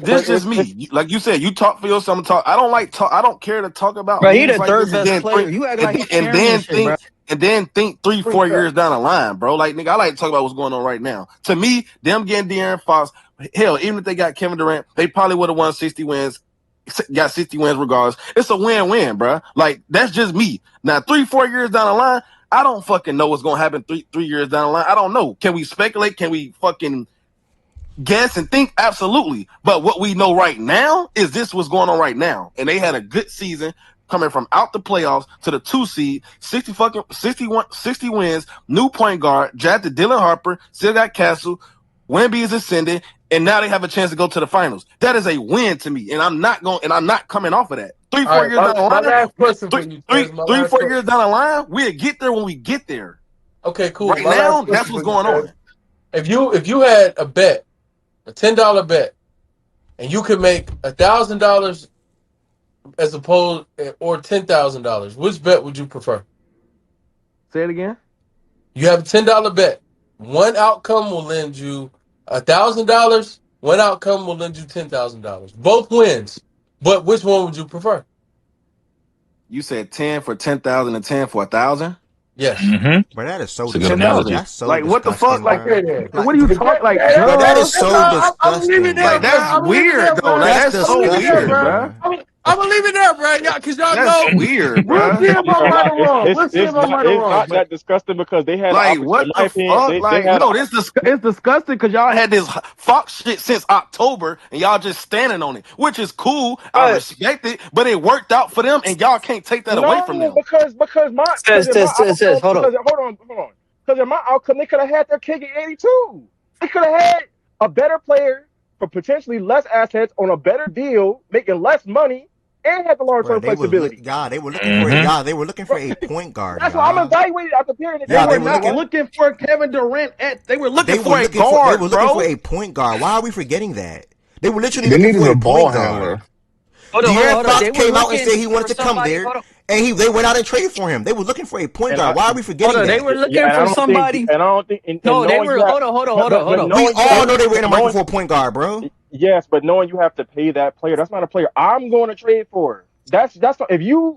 This just me. Like you said, you talk for yourself. I don't like talk. I don't care to talk about. Bro, he the like third best player. You act like and then think 3-4 years down the line, bro. Like nigga, I like to talk about what's going on right now. To me, them getting De'Aaron Fox. Hell, even if they got Kevin Durant, they probably would have won 60 wins. Got 60 wins regardless. It's a win-win, bro. Like that's just me. Now, 3-4 years down the line, I don't fucking know what's gonna happen 3 years down the line. I don't know. Can we speculate? Can we fucking guess and think? Absolutely. But what we know right now is this what's going on right now. And they had a good season coming from out the playoffs to the 2 seed, 60 wins, new point guard, drafted Dylan Harper, still got Castle, Wemby is ascending, and now they have a chance to go to the finals. That is a win to me, and I'm not coming off of that. 3-4 years down the line. Last question for you, 3-4 years down the line, we'll get there when we get there. Okay, cool. Right now, that's what's going on. If you had a bet, a $10 bet, and you could make $1,000 as opposed or $10,000, which bet would you prefer? Say it again. You have a $10 bet. One outcome will lend you $1,000. One outcome will lend you $10,000. Both wins. But which one would you prefer? You said 10 for 10,000 and 10 for 1,000? Yes. Mm-hmm. But that is so disgusting. That's so like what the fuck? Like, bro. what are you talking? Like, bro, that is so disgusting. Like that's weird though. Like that's so weird, bro. I'm gonna leave it there, bro. Because y'all that's know weird, bro. We'll see if I'm right or wrong. We'll see if I'm right or wrong. It's not that disgusting because they had like what the fuck? It's disgusting because y'all had this Fox shit since October and y'all just standing on it, which is cool. I respect it, but it worked out for them and y'all can't take that away from them. Because my hold on. Because in my outcome, they could have had their kid at 82. They could have had a better player for potentially less assets on a better deal, making less money, and had the long-term flexibility. They were looking for y'all. They were looking for a point guard. That's why I'm evaluating after comparing it. They were not looking for Kevin Durant. They were looking for a guard. They were looking for a point guard. Why are we forgetting that? They were literally looking for a ball point guard. De'Aaron Fox came out and said he wanted to come there, and they went out and traded for him. They were looking for a point guard. Why are we forgetting that? They were looking for somebody. And I don't think. No, they were. Hold on. We all know they were in the market for a point guard, bro. Yes, but knowing you have to pay that player, that's not a player I'm going to trade for. That's just because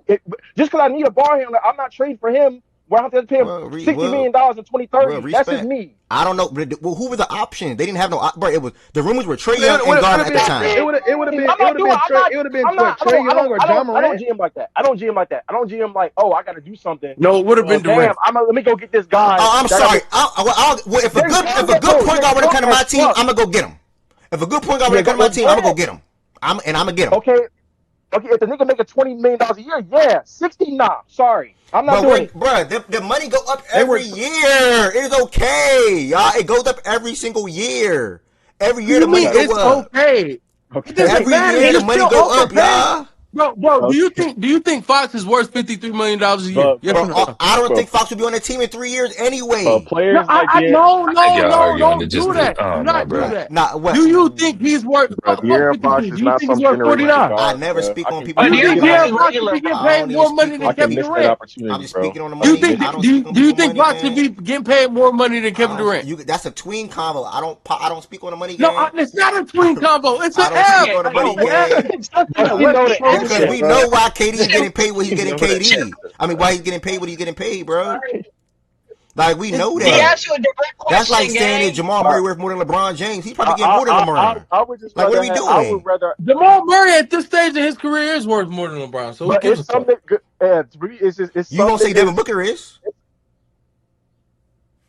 I need a ball handler, I'm not trading for him. Where I have to pay him $60 million in 2030. That's just me. I don't know. Well, who were the options? They didn't have no. Bro, it was the rumors were Trae Young and Garland at the time. It would have been Trae Young or John Morant. I don't GM like that. I don't GM like, oh, I got to do something. No, it would have been Durant. Let me go get this guy. Oh, I'm sorry. If a good point guard would come to my team, I'm gonna go get him. If a good point guard would come to my team, I'm gonna go get him. I'm gonna get him. Okay, if the nigga making $20 million a year, yeah, 60, nah, sorry. I'm not doing it. Bro, the money go up every year. It is okay, y'all. It goes up every single year. Every year the money goes up. Okay. Every year the money go up, y'all. Bro, do you think Fox is worth $53 million a year? Yes or no? I don't think Fox will be on the team in 3 years anyway. No, don't do that. Do not do that. Nah, what? Do you think he's worth? De'Aaron Fox is not some generational. I never speak on people. Do you think De'Aaron Fox should be getting paid more money than Kevin Durant? I'm just speaking on the money. Do you think Fox should be getting paid more money than Kevin Durant? That's a tween combo. I don't speak on the money game. No, it's not a tween combo. It's an I don't speak on the money game. Because we know why KD is getting paid what he's getting KD. I mean, why he's getting paid what he's getting paid, bro. Like, we know that. That's like saying that Jamal Murray worth more than LeBron James. He's probably getting more than LeBron. Like, what are we doing? Jamal Murray at this stage of his career is worth more than LeBron. So who gives a fuck? You gonna say Devin Booker is?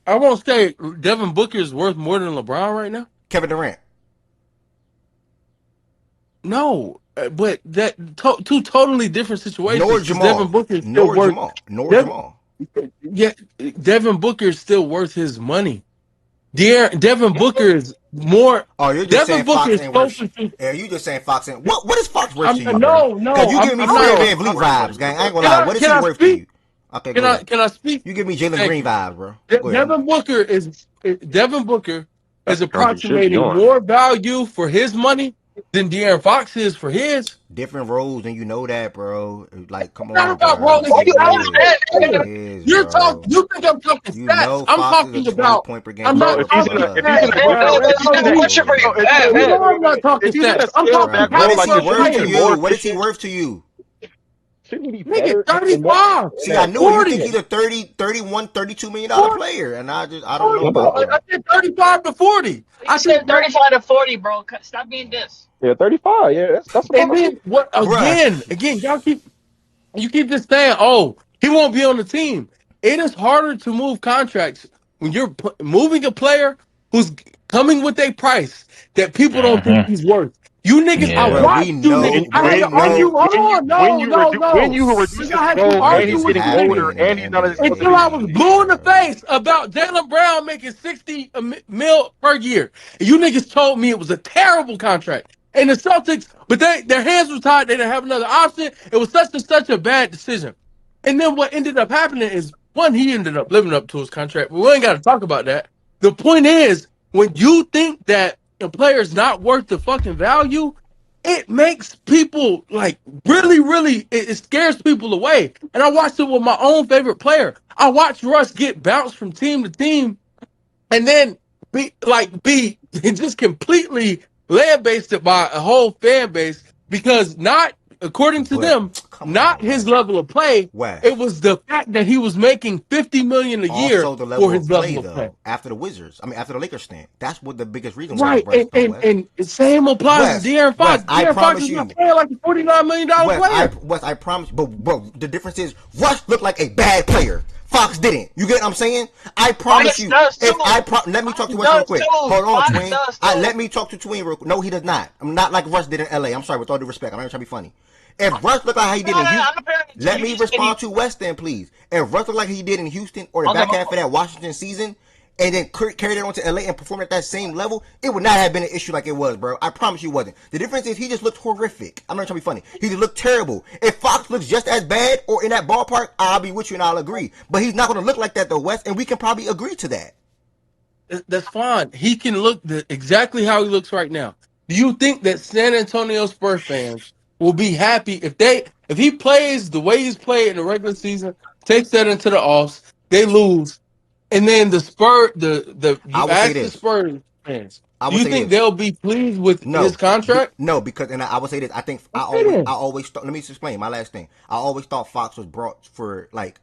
I won't say Devin Booker is worth more than LeBron right now. Kevin Durant. No. But that two totally different situations. Nor Jamal. Devin Booker is still Jamal. Yeah, Devin Booker is still worth his money. Devin Booker is more. Oh, you're just Devin saying Booker Fox is ain't worth. closer to. Yeah, you just saying Fox ain't. What is Fox worth to you, bro? No, Because you giving me I'm Fred not. VanVleet vibes, gang. I ain't gonna lie. What is Can he I worth to speak? you? Okay, go ahead. Can I speak? You give me Jalen Thank Green you. vibes, bro. Go ahead. Devin Booker That's is the joint you should be approximating on. more value for his money than De'Aaron Fox is for his. Different roles, and you know that, bro. Like, come It's not on, about bro. rolling. It is. It Player. is, You're talking. bro. You think I'm talking You stats? know I'm Fox is a talking 20 about. point per game I'm Bro, not scorer if for he's in talking a if us. he's in stats, a Like, different bro. if he's in a You, bro, if he's in you a know I'm not talking if he's in stats. a I'm scale talking back what role, is like he actual shouldn't he worth be to players. more you? What is he efficient? worth to you? Shouldn't he be Nigga, better in that 35, See, I knew it. You think 40, he's a 30, 31, $32 million 40, player, and I don't know, 40, Yeah, bro. bro. bro. I said 35 to 40. I said 35 to 40, bro. Stop being this. Yeah, 35. Yeah, that's and about then what Bruh. again, you keep just saying, oh, he won't be on the team. It is harder to move contracts when you're moving a player who's coming with a price that people don't think Mm-hmm. he's worth. You niggas, I Yeah. Bro, we watched you know, niggas. I bro, had to we argue. know. Hold on, when no. you Because reduce his I had to role Bro, and argue he's this with getting you older niggas happened in the and he's not as NBA, until I was efficient. blue in the bro. face about Jalen Brown making 60 mil per year. And you niggas told me it was a terrible contract. And the Celtics, but their hands were tied. They didn't have another option. It was such a bad decision. And then what ended up happening is, one, he ended up living up to his contract. But we ain't got to talk about that. The point is, when you think that a player is not worth the fucking value, it makes people like really, it scares people away. And I watched it with my own favorite player. I watched Russ get bounced from team to team and then be just completely lambasted by a whole fan base because not according to But them, come not on, his Wes. level of play. It Wes. was the fact that he was making $50 million a year Also the for level of his play level of play. though, after the Wizards. I mean after the Lakers stand. That's what the biggest reason was, Right, Wes, though, Wes. and same applies to De'Aaron Fox. I De'Aaron Fox promise is not you. playing like a $49 million player. Wes, I promise. But bro, the difference is Russ looked like a bad player. Fox didn't. You get what I'm saying? I promise Fox you. does too. If let me talk to Fox Wes real does quick. too. Hold on, Fox Twin. does too. Let me talk to Twin real quick. No, he does not. I'm not like Russ did in LA. I'm sorry, with all due respect. I'm not trying to be funny. If Russ looked like how he did in Houston, I'm comparing it to let you. me Just said he. respond to Wes then, please. If Russ looked like he did in Houston or the Okay, back half of that Washington season, and then carried it on to LA and performed at that same level, it would not have been an issue like it was, bro. I promise you it wasn't. The difference is he just looked horrific. I'm not trying to be funny. He just looked terrible. If Fox looks just as bad or in that ballpark, I'll be with you and I'll agree. But he's not going to look like that though, Wes, and we can probably agree to that. That's fine. He can look exactly how he looks right now. Do you think that San Antonio Spurs fans will be happy if he plays the way he's played in the regular season, takes that into the offs, they lose, and then I you will say ask the this. Spurs fans, I do will you say think this. they'll be pleased with his No, contract? no, because and I would say this. I think Okay, then. I always thought. Let me just explain my last thing. I always thought Fox was brought for like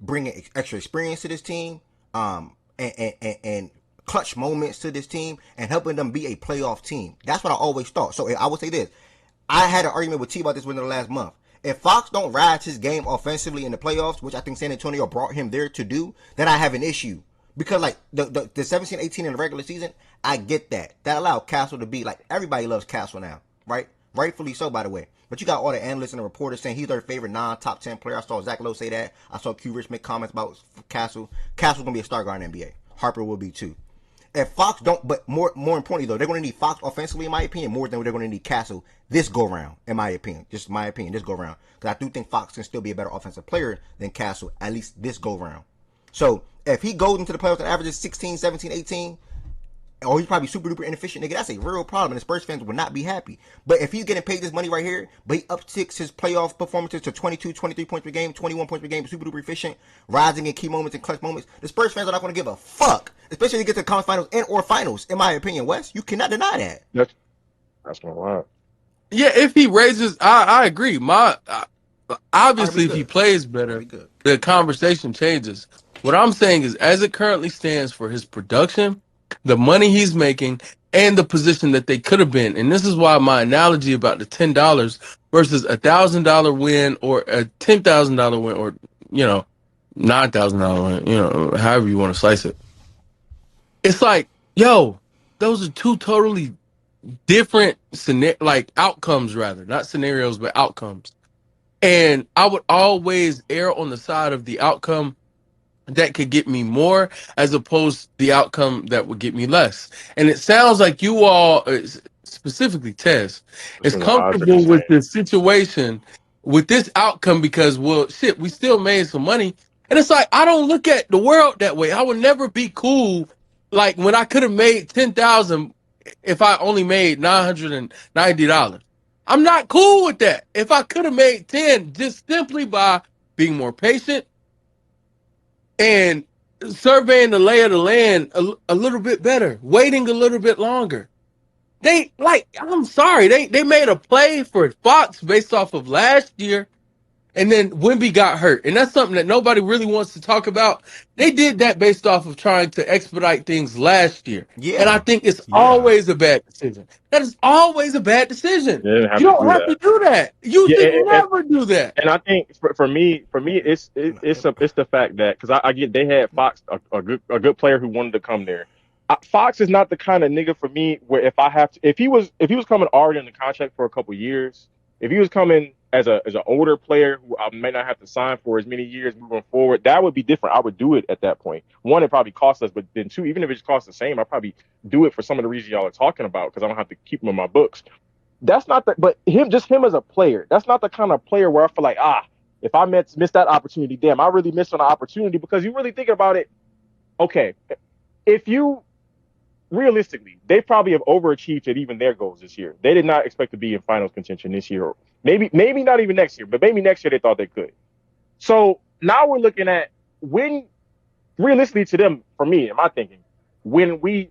bringing extra experience to this team, and clutch moments to this team, and helping them be a playoff team. That's what I always thought. So I would say this. I had an argument with T about this within the last month. If Fox don't rise his game offensively in the playoffs, which I think San Antonio brought him there to do, then I have an issue. Because like the 17-18 in the regular season, I get that. That allowed Castle to be like everybody loves Castle now, right? Rightfully so, by the way. But you got all the analysts and the reporters saying he's their favorite non-top 10 player. I saw Zach Lowe say that. I saw Q Rich make comments about Castle. Castle's gonna be a star guard in the NBA. Harper will be too. If Fox don't, but more importantly though, they're going to need Fox offensively, in my opinion, more than they're going to need Castle this go round, in my opinion. Just my opinion, this go round, because I do think Fox can still be a better offensive player than Castle, at least this go round. So if he goes into the playoffs and averages 16, 17, 18, or he's probably super duper inefficient, nigga, that's a real problem, and the Spurs fans would not be happy. But if he's getting paid this money right here, but he upticks his playoff performances to 22, 23 points per game, 21 points per game, super duper efficient, rising in key moments and clutch moments, the Spurs fans are not going to give a fuck, especially if they get to the conference finals and or finals, in my opinion, Wes. You cannot deny that. That's my line. Yeah, if he raises, I agree. Obviously, if he good. plays better, the conversation changes. What I'm saying is, as it currently stands for his production, the money he's making, and the position that they could have been, and this is why my analogy about the $10 versus $1,000 win or a $10,000 win, or $9,000 win, however you want to slice it. It's like, yo, those are two totally different outcomes, rather, not scenarios, but outcomes. And I would always err on the side of the outcome that could get me more as opposed to the outcome that would get me less. And it sounds like you all, specifically Tez, is The odds are the comfortable with same. this situation, with this outcome because, well, shit, we still made some money. And it's like, I don't look at the world that way. I would never be cool. Like when I could have made 10,000 if I only made $990. I'm not cool with that. If I could have made 10 just simply by being more patient and surveying the lay of the land a little bit better, waiting a little bit longer. I'm sorry, they made a play for Fox based off of last year, and then Wemby got hurt. And that's something that nobody really wants to talk about. They did that based off of trying to expedite things last year. Yeah. And I think it's always a bad decision. That is always a bad decision. They didn't have You to don't do have that. to do that. You should never do that. And I think for me, it's the fact that because I get they had Fox a good player who wanted to come there. Fox is not the kind of nigga for me where if he was coming already in the contract for a couple years, if he was coming as an older player who I may not have to sign for as many years moving forward, that would be different. I would do it at that point. One, it probably cost us, but then two, even if it just costs the same, I'd probably do it for some of the reasons y'all are talking about because I don't have to keep him in my books. That's not but him as a player, that's not the kind of player where I feel like, if I missed that opportunity, damn, I really missed on the opportunity because you really thinking about it. Okay, if you realistically, they probably have overachieved at even their goals this year. They did not expect to be in finals contention this year. Maybe not even next year, but maybe next year they thought they could. So now we're looking at when realistically to them, for me, in my thinking, when we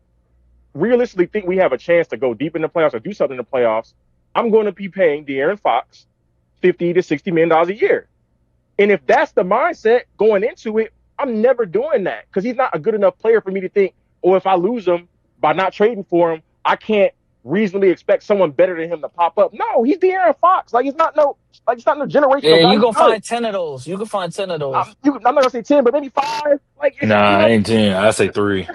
realistically think we have a chance to go deep in the playoffs or do something in the playoffs, I'm going to be paying De'Aaron Fox $50 to $60 million a year. And if that's the mindset going into it, I'm never doing that because he's not a good enough player for me to think, if I lose him by not trading for him, I can't reasonably expect someone better than him to pop up. No, he's De'Aaron Fox. Like, it's not no generational Yeah, guy. you gonna find 10 of those. You can find 10 of those. I'm not gonna say 10, but maybe 5. Like, Nah, I ain't 10. I say 3.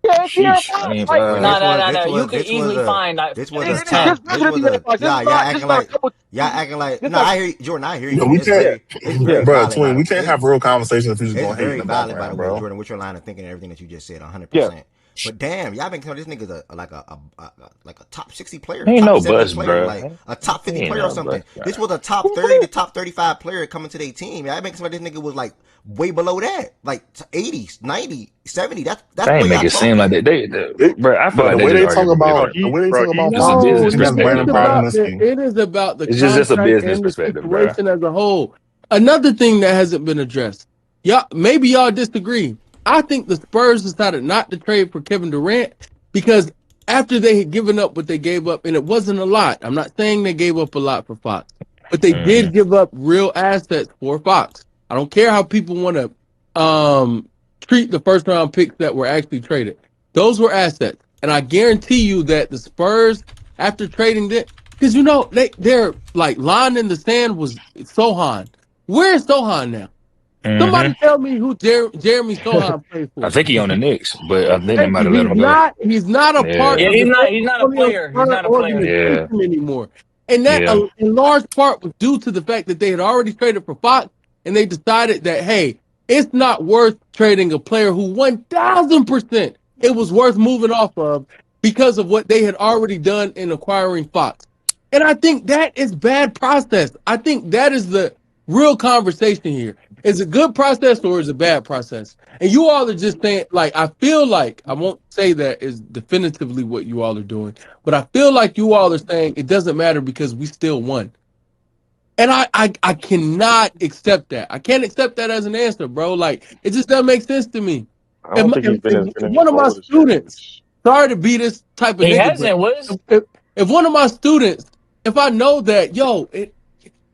yeah, it's De'Aaron Sheesh. I Fox. ain't Like, 5. No. You could easily find that. This was it's a top. better than De'Aaron Fox. Y'all acting like. No, I hear you, Jordan. I hear you. We It's can't, very bro, valid. twin. We can't have real conversations if you're just It's gonna hate very in the valid, by the background, way, bro. Jordan. What's your line of thinking and everything that you just said, 100%. Yeah. But damn, y'all been telling this nigga's like a top 60 player, Ain't top no 70 bust, player, bro. like a top 50 Ain't player no or something. bust, bro. This was a top 30 to top 35 player coming to their team. Y'all make it seem like this nigga was like way below that, like 80s, 90, 70. That's They the ain't way make y'all it seem like talking. that. Bro, I feel Bro, like the they way just they talk arguing with about everybody. Fox, It's a No, business it's just perspective, Brandon bro. Kaminsky. it is about the It's just a contract business and the perspective, bro. situation as a whole. Another thing that hasn't been addressed. Maybe y'all disagree. I think the Spurs decided not to trade for Kevin Durant because after they had given up what they gave up, and it wasn't a lot. I'm not saying they gave up a lot for Fox, but they Mm-hmm. did give up real assets for Fox. I don't care how people want to treat the first round picks that were actually traded. Those were assets. And I guarantee you that the Spurs, after trading that, because they're like line in the sand was Sohan. Where's Sohan now? Mm-hmm. Somebody tell me who Jeremy Sohan plays I for. think he on the Knicks, but I think they Thank might you. have let him go. He's not a part Yeah. Yeah, of the San he's not a Antonio player. He's Spurs not a player. Yeah. organization anymore. And that, Yeah. in large part, was due to the fact that they had already traded for Fox, and they decided that, hey, it's not worth trading a player who 1,000% it was worth moving off of because of what they had already done in acquiring Fox. And I think that is bad process. I think that is the real conversation here. Is it good process or is it bad process? And you all are just saying, like, I feel like, I won't say that is definitively what you all are doing, but I feel like you all are saying it doesn't matter because we still won. And I cannot accept that. I can't accept that as an answer, bro. Like, it just doesn't make sense to me. I don't think he's been in his One of my role this students, sorry to be this type of He nigga, but hasn't, Wiz. if one of my students, if I know that,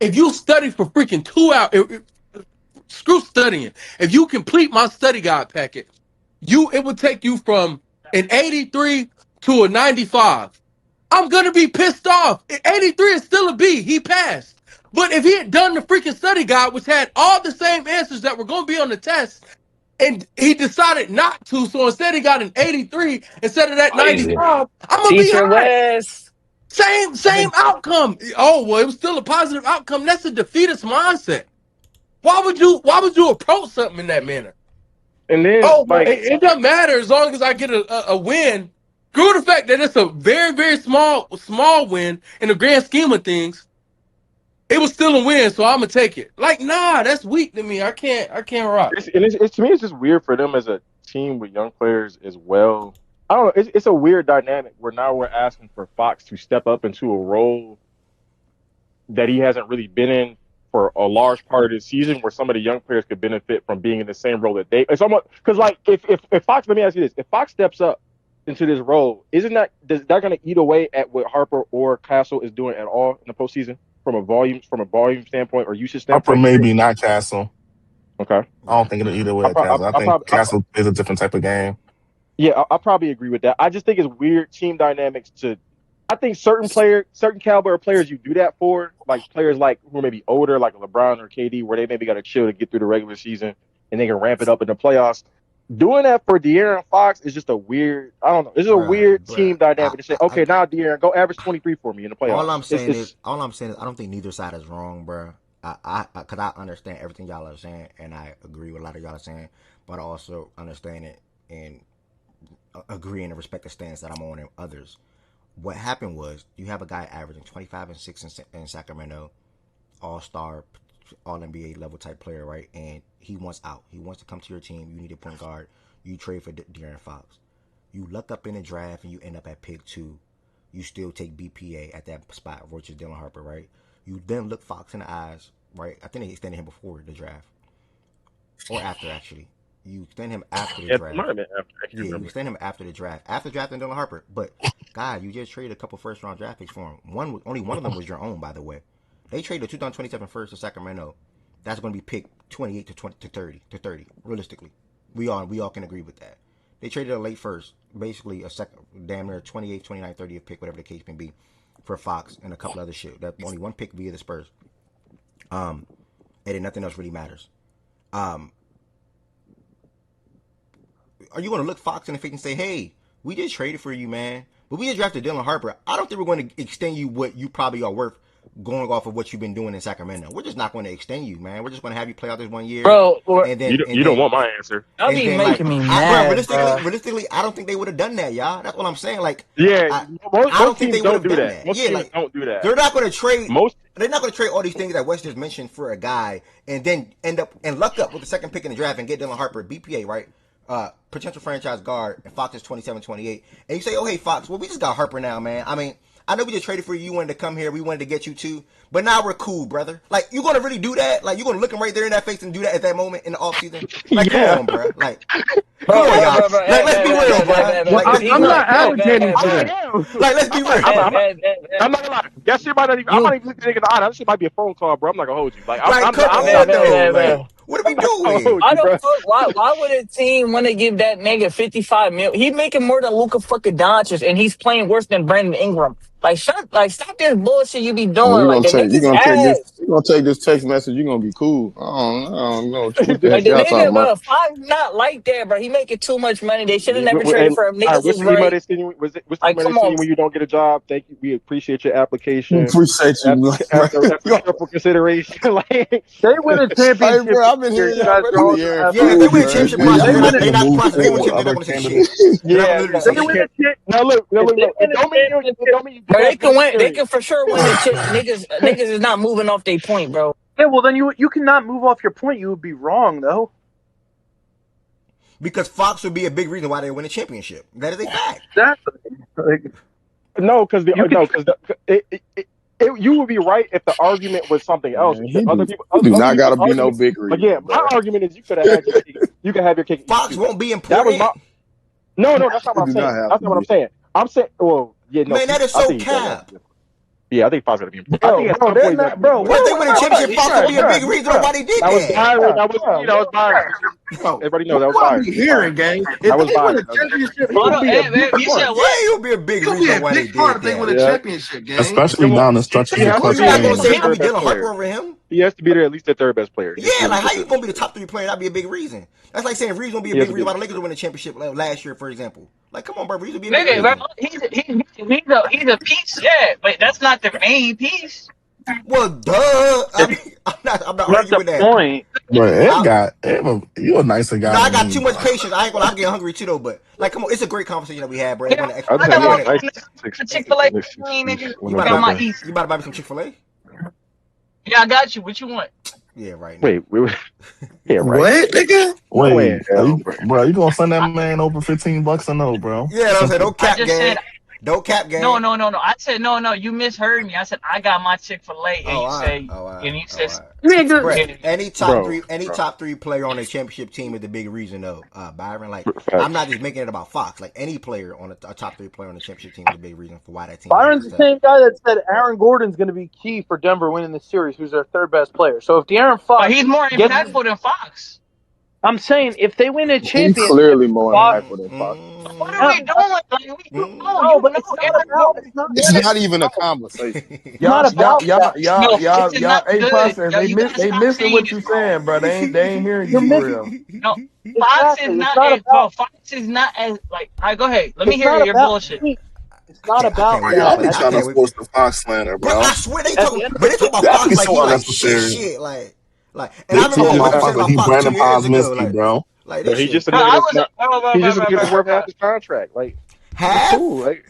if you study for freaking 2 hours, screw studying. If you complete my study guide packet, it would take you from an 83 to a 95. I'm gonna be pissed off. 83 is still a B. He passed. But if he had done the freaking study guide, which had all the same answers that were gonna be on the test, and he decided not to, so instead he got an 83 instead of that Lazy. 95, I'm gonna be Teacher high. Wes. Same outcome. Oh, well, it was still a positive outcome. That's a defeatist mindset. Why would you approach something in that manner? And then, it doesn't matter as long as I get a win. Screw the fact that it's a very, very small win in the grand scheme of things. It was still a win, so I'm gonna take it. Like, nah, that's weak to me. I can't rock. It's to me, it's just weird for them as a team with young players as well. I don't know. It's a weird dynamic where now we're asking for Fox to step up into a role that he hasn't really been in for a large part of the season, where some of the young players could benefit from being in the same role that they. It's almost because like if Fox, let me ask you this: if Fox steps up into this role, is that going to eat away at what Harper or Castle is doing at all in the postseason from a volume standpoint or usage standpoint? Harper maybe, not Castle. Okay. I don't think it'll either way at Castle. I think Castle is a different type of game. Yeah, I'll probably agree with that. I just think it's weird team dynamics I think certain caliber of players you do that for, like players like who are maybe older, like LeBron or KD, where they maybe got to chill to get through the regular season and they can ramp it up in the playoffs. Doing that for De'Aaron Fox is just a weird, I don't know. It's just a weird team dynamic to say, okay, now De'Aaron, go average 23 for me in the playoffs. All I'm saying is, I don't think neither side is wrong, bro. Because I understand everything y'all are saying, and I agree with a lot of y'all are saying, but I also understand it and agree and respect the stance that I'm on and others. What happened was you have a guy averaging 25 and 6 in Sacramento, all-star, all-NBA level type player, right? And he wants out. He wants to come to your team. You need a point guard. You trade for De'Aaron Fox. You luck up in the draft and you end up at pick 2. You still take BPA at that spot, which is Dylan Harper, right? You then look Fox in the eyes, right? I think they extended him before the draft. Or after, actually. You extend him after the draft. You extend him after the draft. After drafting Dylan Harper. But, God, you just traded a couple first-round draft picks for him. Only one of them was your own, by the way. They traded a 2027 first to Sacramento. That's going to be picked 28 to 30, realistically. We all can agree with that. They traded a late first, basically a second, damn near 28, 29, 30th pick, whatever the case may be, for Fox and a couple other shit. That only one pick via the Spurs. And then nothing else really matters. Are you going to look Fox in the face and say, hey, we just traded for you, man, but we just drafted Dylan Harper. I don't think we're going to extend you what you probably are worth going off of what you've been doing in Sacramento. We're just not going to extend you, man. We're just going to have you play out this 1 year. Bro, and then, you don't want my answer. Y'all be making me mad, realistically, I don't think they would have done that, y'all. That's what I'm saying. Like, yeah, I don't think they would have done that. Most teams don't do that. They're not going to trade. They're not going to trade all these things that Wes just mentioned for a guy and then end up and luck up with the second pick in the draft and get Dylan Harper, BPA, right? Potential franchise guard, and Fox is 27, 28. And you say, oh, hey, Fox, well, we just got Harper now, man. I mean, I know we just traded for you. You wanted to come here. We wanted to get you too. But now we're cool, brother. Like, you going to really do that? Like, you going to look him right there in that face and do that at that moment in the offseason? Like, come on, bro. Like, come on, y'all. Let's be real, bro. Like, I'm not advocating for that. Like, let's be real. I'm not going to lie. That shit might not even, I'm not even looking at the eye. That shit might be a phone call, bro. I'm not going to hold you. Like, what are we doing? I don't know. Why would a team want to give that nigga $55 million? He's making more than Luka fucking Doncic, and he's playing worse than Brandon Ingram. Stop this bullshit you be doing. You're gonna take this text message. You're gonna be cool. I don't know. What the nigga, bro, Fox not like that, bro. He making too much money. They should have never traded for him. Niggas was right. Come on. When you don't get a job, thank you. We appreciate your application. Appreciate you. After careful consideration, like they win a championship. Hey, bro, I've been hearing y'all for the year. Yeah, they win a championship. They not process. They win a championship. Yeah, they win a chip. Now look. They can win. They can for sure win the chip. Niggas is not moving off their point, bro. Yeah, well then you cannot move off your point. You would be wrong though. Because Fox would be a big reason why they win a championship. That is a fact. Exactly. No, because you would be right if the argument was something else. Other people do not got to be no big reason. But yeah, my argument is you could have your cake. Fox won't be important. No, that's not what I'm saying. That's not what I'm saying. I'm saying, well, yeah, no. Man, that is so cap. Yeah, I think Fox got to be important. Bro, once they win a championship, Fox will be a big reason why they did that. That was biased. Everybody knows that was biased. Hearing, gang. That was biased. You said what? Yeah, he'll be a big reason why they did that. They win a championship, gang. Especially down the stretch of the clutch You're not going to say game. he'll be Dylan Harper over him? He has to be there at least the third best player. Yeah, like how you going to be the top 3 player? That'd be a big reason. That's like saying Reeves going to be a big reason why the Lakers will win the championship last year, for example. Like, come on, bro. Reeves will be a big reason. He's a piece, yeah, but that's not the main piece. Well, duh. I'm not arguing with that. Point. But you're a nicer guy I than got me, too much bro. patience. I ain't gonna lie, I'm getting hungry too though. But like, come on, it's a great conversation that we had, bro. They Yeah, win the I they got win my the, Chick-fil-A, nigga. you I about to got buy my East. you about to buy me some Chick-fil-A? Yeah, I got you. What you want? Yeah, right. Wait, yeah, right. What, nigga? No way in Wait, hell, bro. you gonna send that man over $15 or no, bro? Yeah, I said Simple. don't cap just game. said Don't cap game. no. I said no. You misheard me. I said I got my Chick-fil-A, and Oh, you all right. say, Oh, all right. and you Oh, said, all right. nigga. Brett, Yeah. any Bro. top three player on a championship team is the big reason though. Byron, like Facts. I'm not just making it about Fox. Like any player on a top three player on the championship team is the big reason for why that team. Byron's the same guy that said Aaron Gordon's going to be key for Denver winning the series, who's their third best player. So if De'Aaron Fox, But he's more impactful than Fox. I'm saying if they win a He's championship, clearly more Fox, impactful than Fox. What are we doing? Like, no, but it's not about. It's not even a conversation. It's not about that. No, Fox is not Hey, good. process. Yo, They you gotta they stop missing saying what this you wrong. saying, bro. They ain't hearing you You're for missing. real. No, Fox Exactly. is It's not not as about. bro. Fox is not as like. All right, go ahead. Let me It's hear not your about. bullshit. It's not about Bro, that. y'all be trying to force the Fox slander, Bro, bro. I swear they At talk, the end of but the they talk about That'd be Fox like so he like unnecessary. like, and They I remember talking what about you Fox said like about he Fox 2 Brandon years ago. Posminski, bro. Like But this he's shit. just a nigga I that's was not. He's just a nigga that's worth half his contract. Like it's half. cool. Like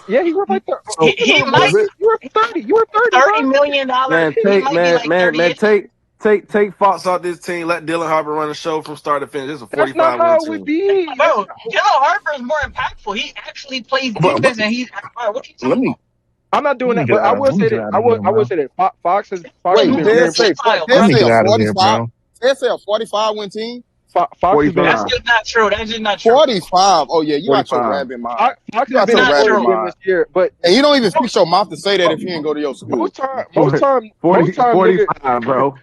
yeah, he worth like he might you worth 30. You worth 30, bro. $30 million. Man, He might be like 38. take Fox out this team. Let Dylan Harper run the show from start to finish. This is a That's not 45 win how it would team. be. Bro, Dylan Harper is more impactful. He actually plays defense, and he's bro, what are you talking about? I'm not doing that, but I will say that I will say that Fox has Wait, been who's very percentile, They bro? say a 45. They say a 45 win team. Fox has been. That's just not true. That's just not true. 45. Oh yeah, you out your 45. rabbit mind. Fox You has out been your Not rabbit true. again mind. this year, but And you don't even speak your mouth to say that if you didn't go to your school. most time, nigga, 45, bro.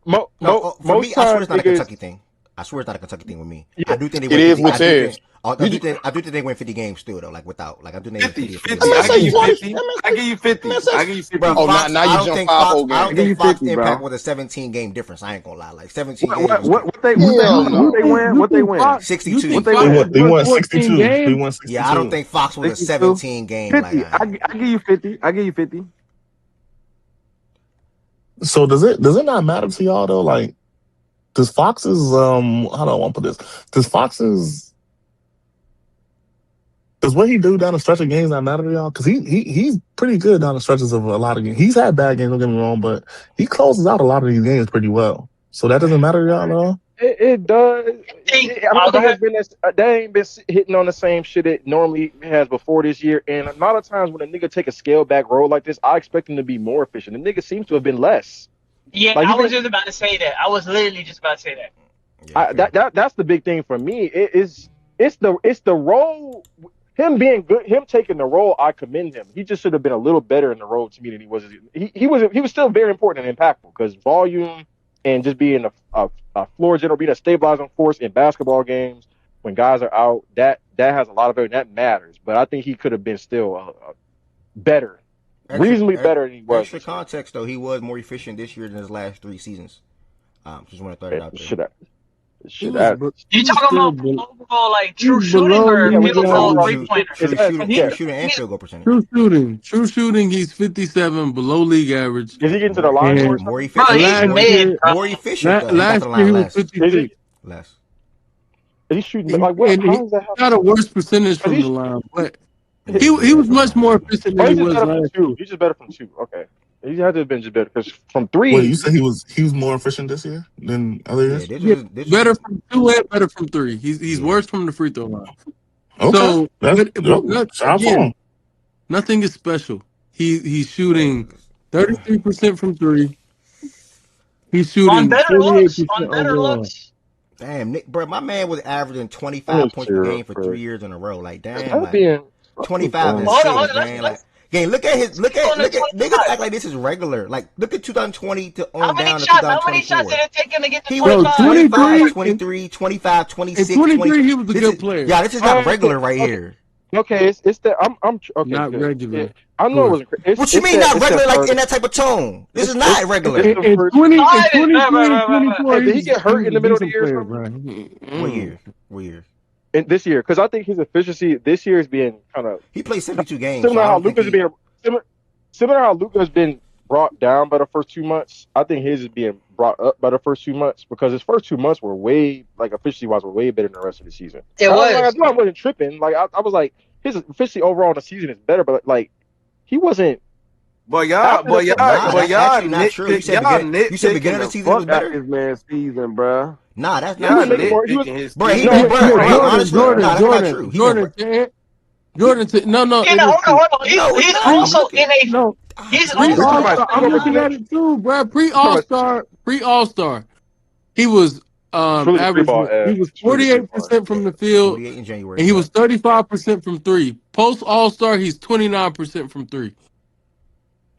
For me, I swear it's not a niggas. Kentucky thing. I swear it's not a Kentucky thing with me. I do think they It win is 50. with Tez. I do think they win 50 games still though. Like without, like I do think they 50. win 50. I give you 50. I give you 50. I give you 50. Bro, Oh, Fox, now you jump 5 whole games. I don't think Fox you 50, impact bro. with a 17 game difference. I ain't gonna lie. Like 17 games. What they win? What they win? 62. You think They Fox won won 14 62. They games? won 62. Yeah, I don't think Fox was a 17 game. 50. Like I give you 50. I give you 50. So does it not matter to y'all though? Like, does Fox's how do I want to put this? Does what he do down the stretch of games not matter to y'all? Because he's pretty good down the stretches of a lot of games. He's had bad games, don't get me wrong, but he closes out a lot of these games pretty well. So that doesn't matter to y'all at all? It does. I don't think it's been they ain't been hitting on the same shit it normally has before this year. And a lot of times when a nigga take a scale back role like this, I expect him to be more efficient. The nigga seems to have been less. Yeah, like, I was just about to say that. I was literally just about to say that. That's the big thing for me. It's the role. Him being good, him taking the role, I commend him. He just should have been a little better in the role to me than he was. He was still very important and impactful because volume and just being a floor general, being a stabilizing force in basketball games when guys are out, that has a lot of it. That matters. But I think he could have been still better, reasonably better than he was. Extra context though, he was more efficient this year than his last 3 seasons. Just want to throw it out there. You talking about overall like true shooting or field goal 3-pointers? True shooting and field goal percentage. True shooting. He's 57, below league average. Is he getting to the line more? More efficient. More efficient. Last year he was 56. Less. Is he shooting like what? And he got a worse percentage from the line, but he was much more efficient than he was last year. He's just better from 2. Okay. He had to have been just better because from 3. Wait, you said he was more efficient this year than other years? Better from 2 and better from 3. He's worse from the free throw line. Okay. So, again, nothing is special. He's shooting 33% from 3. He's shooting 48% overall. Damn, Nick, bro, my man was averaging 25 points per game for 3 years in a row. Like, damn, like 25 and 6, man. Like, gang, look at niggas act like this is regular. Like, look at 2020 to on down to 2024. How many shots did it take him to get to 25? 25? 23, 25, 26, in 23, 20. he was a good player. Yeah, this is not regular right here. Okay, it's that I'm okay. Not good. regular. Yeah, I know it wasn't. What you mean not regular? Like in that type of tone? This is not regular. In 24, did he get hurt in the middle of the year? What year? In this year, because I think his efficiency this year is being kind of. He played 72 games. Similar to how Luka's being. similar how Luka's been brought down by the first 2 months, I think his is being brought up by the first 2 months because his first 2 months were way, like, efficiency wise, were way better than the rest of the season. It was. I wasn't tripping. Like, I was like, his efficiency overall in the season is better, but like, he wasn't. But y'all that's actually not true. nitpick. Y'all You said beginning nitpicking of the the season was fuck out better. this man's season, bruh. Nah, that's Y'all not true. nitpicking his Bro, he season. been, bro. Hey, honestly, nah, that's not true. He been. No, Yeah, it is hold on, hold on. No, it's He's not. I'm also looking. in a. He's pre We're talking All also. about Star. I'm shooting looking at percentage. it too, bro. Pre All Star. He was It's really the three average. ball, He F. was It's really the three ball. 48% from the field, 48 in January. and he Yep. was 35% from three. Post All Star, he's 29% from three.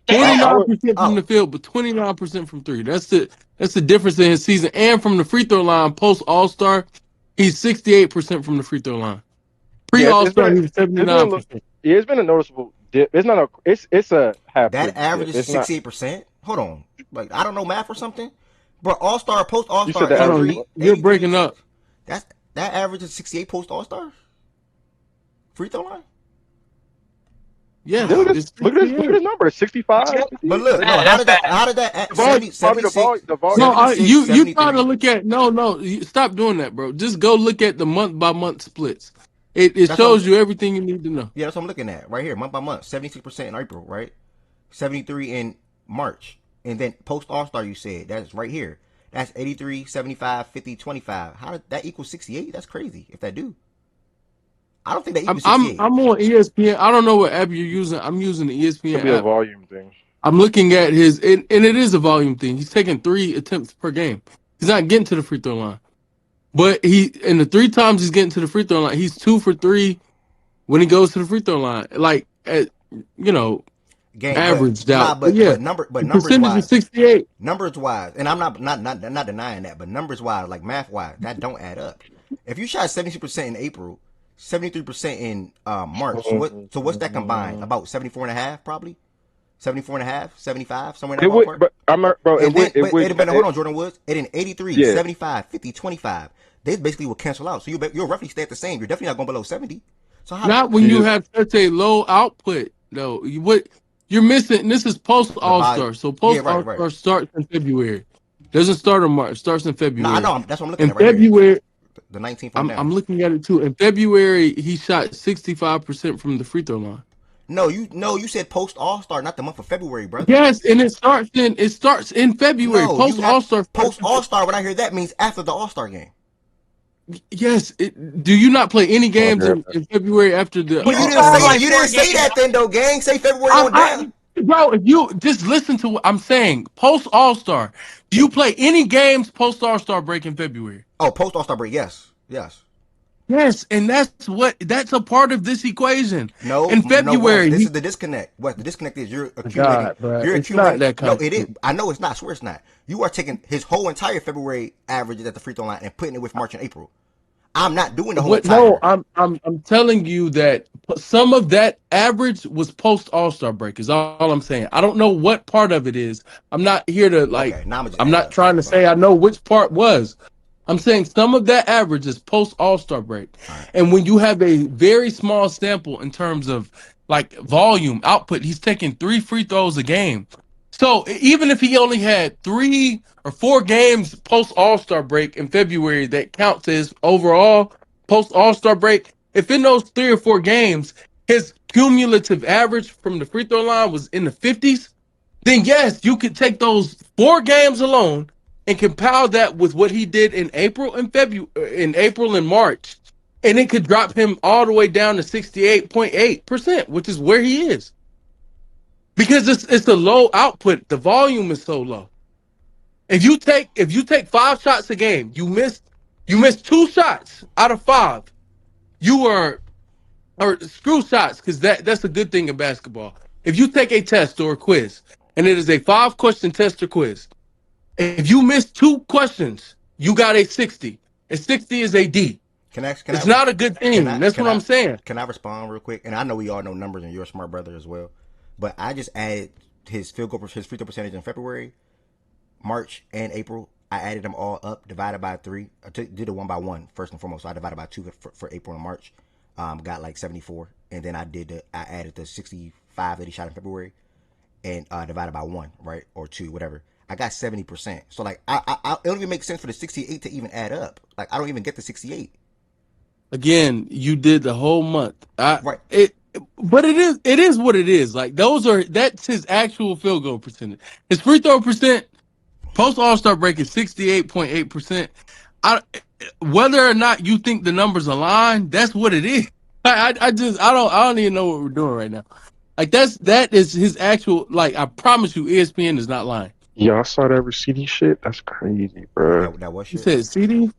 Damn. 49% from the Oh, field, but 29% from three. That's the difference in his season. And from the free throw line, post All Star, he's 68% from the free throw line. Pre Yeah, All Star, he was it's been a 79%. yeah, it's been a noticeable dip. It's not a it's a half that point average dip. is It's not. 68%. Hold on. Like, I don't know math or something. Bro, All Star, post All You said Star, the Hold average on, what? you're 83 breaking and up. 6. That average is 68 post All Star? Free throw line? Yes, Look at How? this. it's Look at 68. his number. 65, But 58. look, Like, no, Bad. That's bad. how did that the volume, 70, probably 76, the volume. No, 76, you trying to 73? look at stop doing that, bro. Just go look at the month by month splits. It That's what shows you everything you need to know. yeah, that's what I'm looking at right here, month by month. 76% in April, right? 73 in March. And then post All Star, you said that's right here. That's 83, 75, 50, 25. How did that equal 68? That's crazy. If that do, I don't think that equals I'm 68. I'm on ESPN. I don't know what app you're using. I'm using the Could ESPN be a app. volume thing. I'm looking at and it is a volume thing. He's taking 3 attempts per game. He's not getting to the free throw line. But the 3 times he's getting to the free throw line, he's 2 for 3 when he goes to the free throw line. Like, you know, Game, but averaged nah, out. But yeah, but the numbers percentage is wise, 68. and I'm not denying that, but numbers wise, like math wise, that don't add up. If you shot 72% in April, 73% in March, so what's that combined? About 74 and a half, probably 74 and a half, 75, somewhere in It that would, ballpark. but I'm not, bro. And then, It but would. it'd been hold on, Jordan Woods. It in 83, Yeah. 75, 50, 25. They basically will cancel out. So you'll roughly stay at the same. You're definitely not going below 70. So how Not when you have such a low output, though. What you're missing, this is post the All volume? Star. So Yeah, post right, All right. Star starts in February. Doesn't start in March, starts in No, I February. know. That's what I'm looking In at right here. February, The 19th one I'm down. looking at it too. In February, he shot 65% from the free throw line. No, you said post All Star, not the month of February, brother. Yes, and it starts in February. No, you Post have All Star. post All Star. When I hear that means after the All Star game. Yes. Do you not play any games Okay. in February after the? But He you was didn't playing say like you 4 didn't say games. that then though, gang. Say February on down. Bro, if you just listen to what I'm saying, post All Star, do you play any games post All Star break in February? Oh, post All Star break. Yes, yes. Yes, and that's a part of this equation. No, In no, Wes. February, This is the disconnect. What the disconnect is? God, bro, You're it's not accumulating. that No, kind of it is. shit. I know it's not. I swear it's not. You are taking his whole entire February averages at the free throw line and putting it with March and April. I'm not doing the whole What? No, entire. I'm telling you that some of that average was post All Star break. Is all I'm saying. I don't know what part of it is. I'm not here to Okay, now I'm just I'm add not up. trying to Go ahead. say I know which part was. I'm saying some of that average is post All Star break, All right. and when you have a very small sample in terms of like volume output, he's taking 3 free throws a game. So even if he only had 3 or 4 games post All Star break in February, that counts as overall post All Star break. If in those 3 or 4 games, his cumulative average from the free throw line was in the 50s, then yes, you could take those 4 games alone and compile that with what he did in April and March, and it could drop him all the way down to 68.8%, which is where he is. Because it's a low output. The volume is so low. If you take 5 shots a game, you miss 2 shots out of 5. You are or screw shots, because that's a good thing in basketball. If you take a test or a quiz, and it is a 5-question test or quiz, if you miss 2 questions, you got a 60. A 60 is a D. It's not a good thing. That's what I'm saying. Can I respond real quick? And I know we all know numbers, and you're a smart brother as well. But I just added his his free throw percentage in February, March, and April. I added them all up, divided by 3. I did it one by one first and foremost. So I divided by 2 for April and March. Got like 74, and then I added the 65 that he shot in February, and divided by 1, right, or 2, whatever. I got 70%. So like, I it don't even make sense for the 68 to even add up. Like, I don't even get the 68. Again, you did the whole month. Right. But it is what it is. Like that's his actual field goal percentage. His free throw percent post All-Star break is 68.8%. Whether or not you think the numbers align, that's what it is. I don't even know what we're doing right now. Like that is his actual. Like, I promise you, ESPN is not lying. Y'all saw that Rashidi shit? That's crazy, bro. That was shit. You said CD?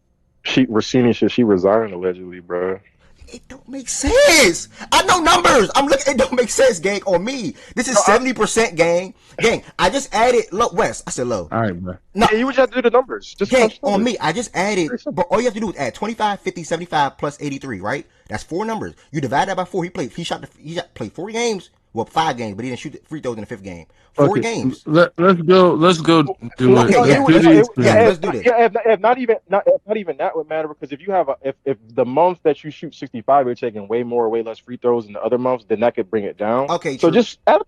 Rashidi shit. She resigned allegedly, bro. It don't make sense. I know numbers. I'm looking. It don't make sense, gang. On me, this is 70%, gang. Gang. I just added low. West. I said low. All right, bro. No, you would have to do the numbers. Just gang. On me, I just added. But all you have to do is add 25, 50, 75 plus 83. Right? That's 4 numbers. You divide that by 4. He played 4 games. Well, 5 games, but he didn't shoot free throws in the 5th game. 4 games. Let's go do it. Let's do this. If not even that would matter, because if you have if the month that you shoot 65, you're taking way more or way less free throws than the other months, then that could bring it down. Okay, so true. just add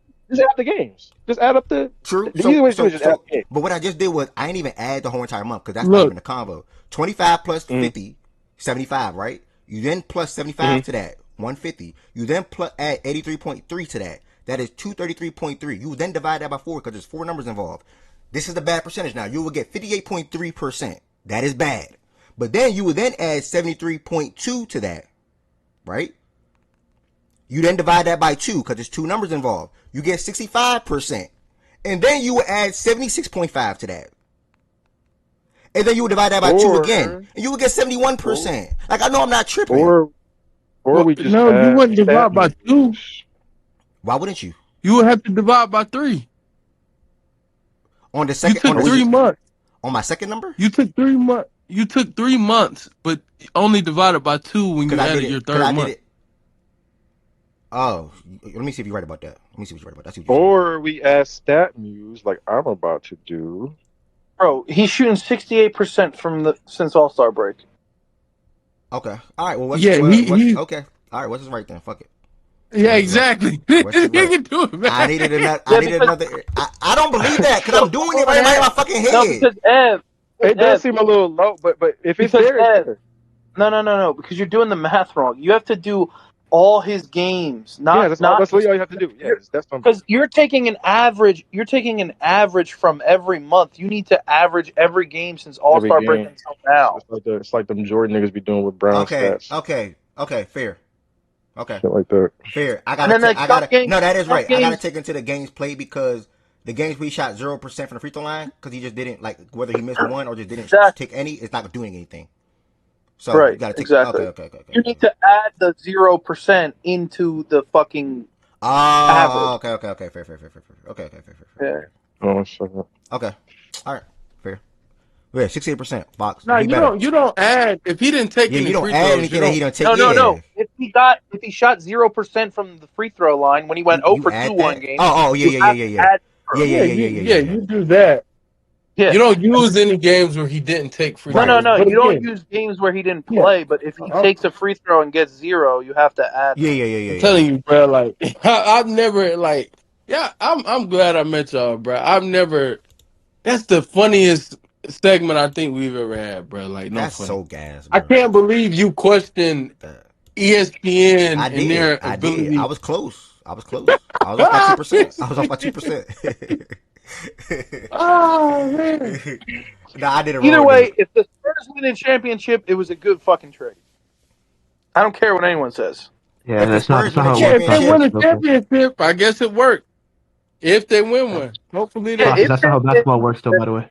the games. Just add up the true. The easy way to do it is just add the games. But what I just did was I didn't even add the whole entire month, because that's not even a combo. 25 plus 50, 75, right? You then plus 75 to that, 150. You then add 83.3 to that. That is 233.3. You then divide that by 4, because there's 4 numbers involved. This is the bad percentage now. You will get 58.3%. That is bad. But then you would then add 73.2 to that, right? You then divide that by 2, because there's 2 numbers involved. You get 65%. And then you would add 76.5 to that. And then you would divide that by 2 again. And you would get 71%. Like, I know I'm not tripping. Or we just you wouldn't divide by 2. Why wouldn't you? You would have to divide by 3. On the second, you took 3 months. On my second number? You took 3 months. You took 3 months, but only divided by 2 when you added your third month. Oh, let me see if you're right about that. Or we ask Stat Muse, like I'm about to do. Bro, he's shooting 68% since All-Star break. Okay. All right. Well, okay. All right. What's his right then? Fuck it. Yeah, exactly. Right? I needed another. I don't believe that, because I'm doing it right in my fucking head. No, because it does seem a little low, but if it's there, it's there. No, because you're doing the math wrong. You have to do all his games, that's what you have to do. Yeah, that's because you're taking an average. You're taking an average from every month. You need to average every game since All-Star break until now. It's like them Jordan niggas be doing with Brown stats. Okay, fair. Okay. Shit like that. Fair. No, that is right. I gotta take into the games played, because the games we shot 0% from the free throw line, because he just didn't, like, whether he missed one or just didn't take any, it's not doing anything. So right. You gotta take, exactly. Okay. You need to add the 0% into the fucking average. Okay. Fair. Okay. Yeah. Oh, sure. Okay. All right. Fair. Yeah, 68%. Fox. No, you don't add if he didn't take any free throws. Anything that he don't take. No. If he shot 0% from the free throw line when he went 0 for 2 one game. Yeah. You do that. Yeah. You don't use any games where he didn't take free throws. No. You don't use games where he didn't play, but if he takes a free throw and gets 0, you have to add. Yeah. I'm telling you, bro. Like, I've never I'm glad I met y'all, bro. I've never. That's the funniest segment I think we've ever had, bro. Like, no, that's funny. so gas, bro. I can't believe you questioned ESPN and their ability. I did. I was close. I was off by 2%. Oh man. No, I did it Either wrong. way, if the Spurs win a championship, it was a good fucking trade. I don't care what anyone says. Yeah, that's not how it works. If they win a championship, I guess it worked. If they win one, hopefully they. That's not how basketball works, though. By the way.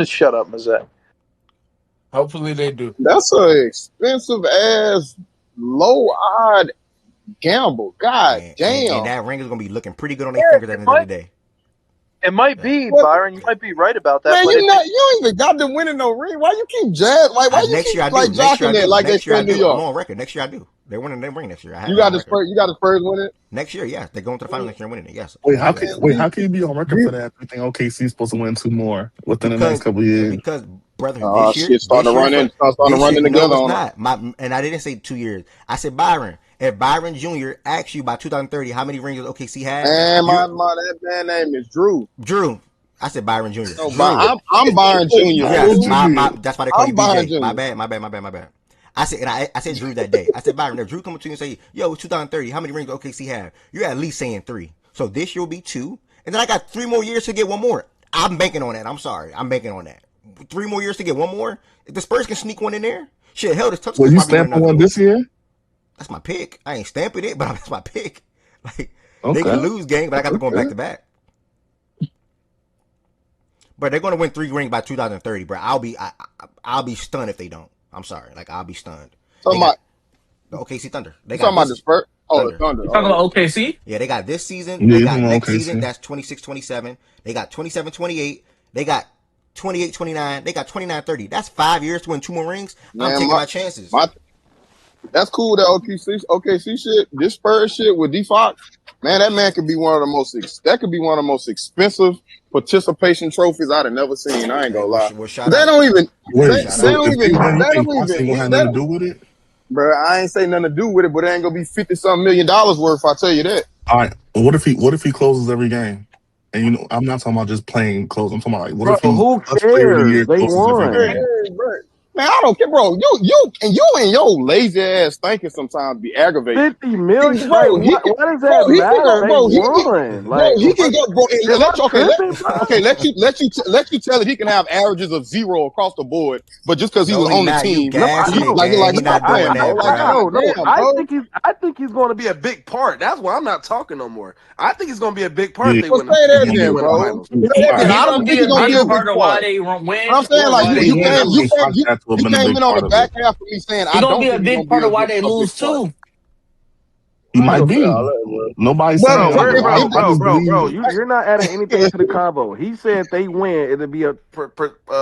Shut up, Mazette. Hopefully they do. That's an expensive ass low odd gamble. God damn. And that ring is gonna be looking pretty good on their fingers at the end of the day. It might be, Byron. You might be right about that. Man, you ain't even got them winning no ring. Why you keep why you keep jocking that like they in New York? I'm on record. Next year I do. They're winning their ring next year. You got the Spurs winning next year. Yeah, they're going to the finals next year and winning it. Yes. Wait, how can you be on record for that? I think OKC is supposed to win 2 more within the next couple of years. Because brother, this year starting to run in together. No, it's not. And I didn't say 2 years. I said, Byron, If Byron Jr. asks you by 2030 how many rings does OKC have, And that man name is Drew. Drew. I said Byron Jr. No, Drew. I'm Byron Jr. Yes, my that's why they call I'm you Byron BJ. Jr. My bad. I said Drew that day. I said Byron, if Drew come to you and say, yo, it's 2030, how many rings does OKC have? You're at least saying 3. So this year will be 2, and then I got 3 more years to get 1 more. I'm banking on that. I'm sorry, I'm banking on that. 3 more years to get 1 more. If the Spurs can sneak one in there, shit, hell, this touch. Will you stamping one this year? That's my pick. I ain't stamping it, but that's my pick. Like okay. They can lose game, but I got to go back to back. But they're going to win 3 rings by 2030, bro. I'll be stunned if they don't. I'm sorry. Like, I'll be stunned. Talking about the OKC Thunder. They talking about the Spurs? Oh, the Thunder. You talking about OKC? Yeah, they got this season. They got next season. That's 26-27. They got 27-28. They got 28-29. They got 29-30. That's 5 years to win 2 more rings. I'm taking my chances. That's cool. That OKC shit. This Spurs shit with D Fox. Man, that man could be one of the most. That could be one of the most expensive participation trophies I'd have never seen. I ain't gonna lie. They don't even. They don't even have nothing to do with it. Bro, I ain't say nothing to do with it, but it ain't gonna be $50-something million worth. I tell you that. All right. What if he closes every game? And you know, I'm not talking about just playing close. I'm talking about like, what if he who cares? They won. Man, I don't care, bro. You and your lazy ass thinking sometimes be aggravating. 50 million, bro. Why does that matter? He can go, bro. Let you tell it. He can have averages of 0 across the board, but just because he was on the team, I think he's going to be a big part. That's why I'm not talking no more. I think he's going to be a big part. If they win. I don't think he's going to be a big part. Why they win? I'm saying like you came in on the back half of me saying I don't think he's going to be a big part of why they lose too. He might be. Nobody's saying, bro. You're not adding anything to the combo. He said they win, it'll be a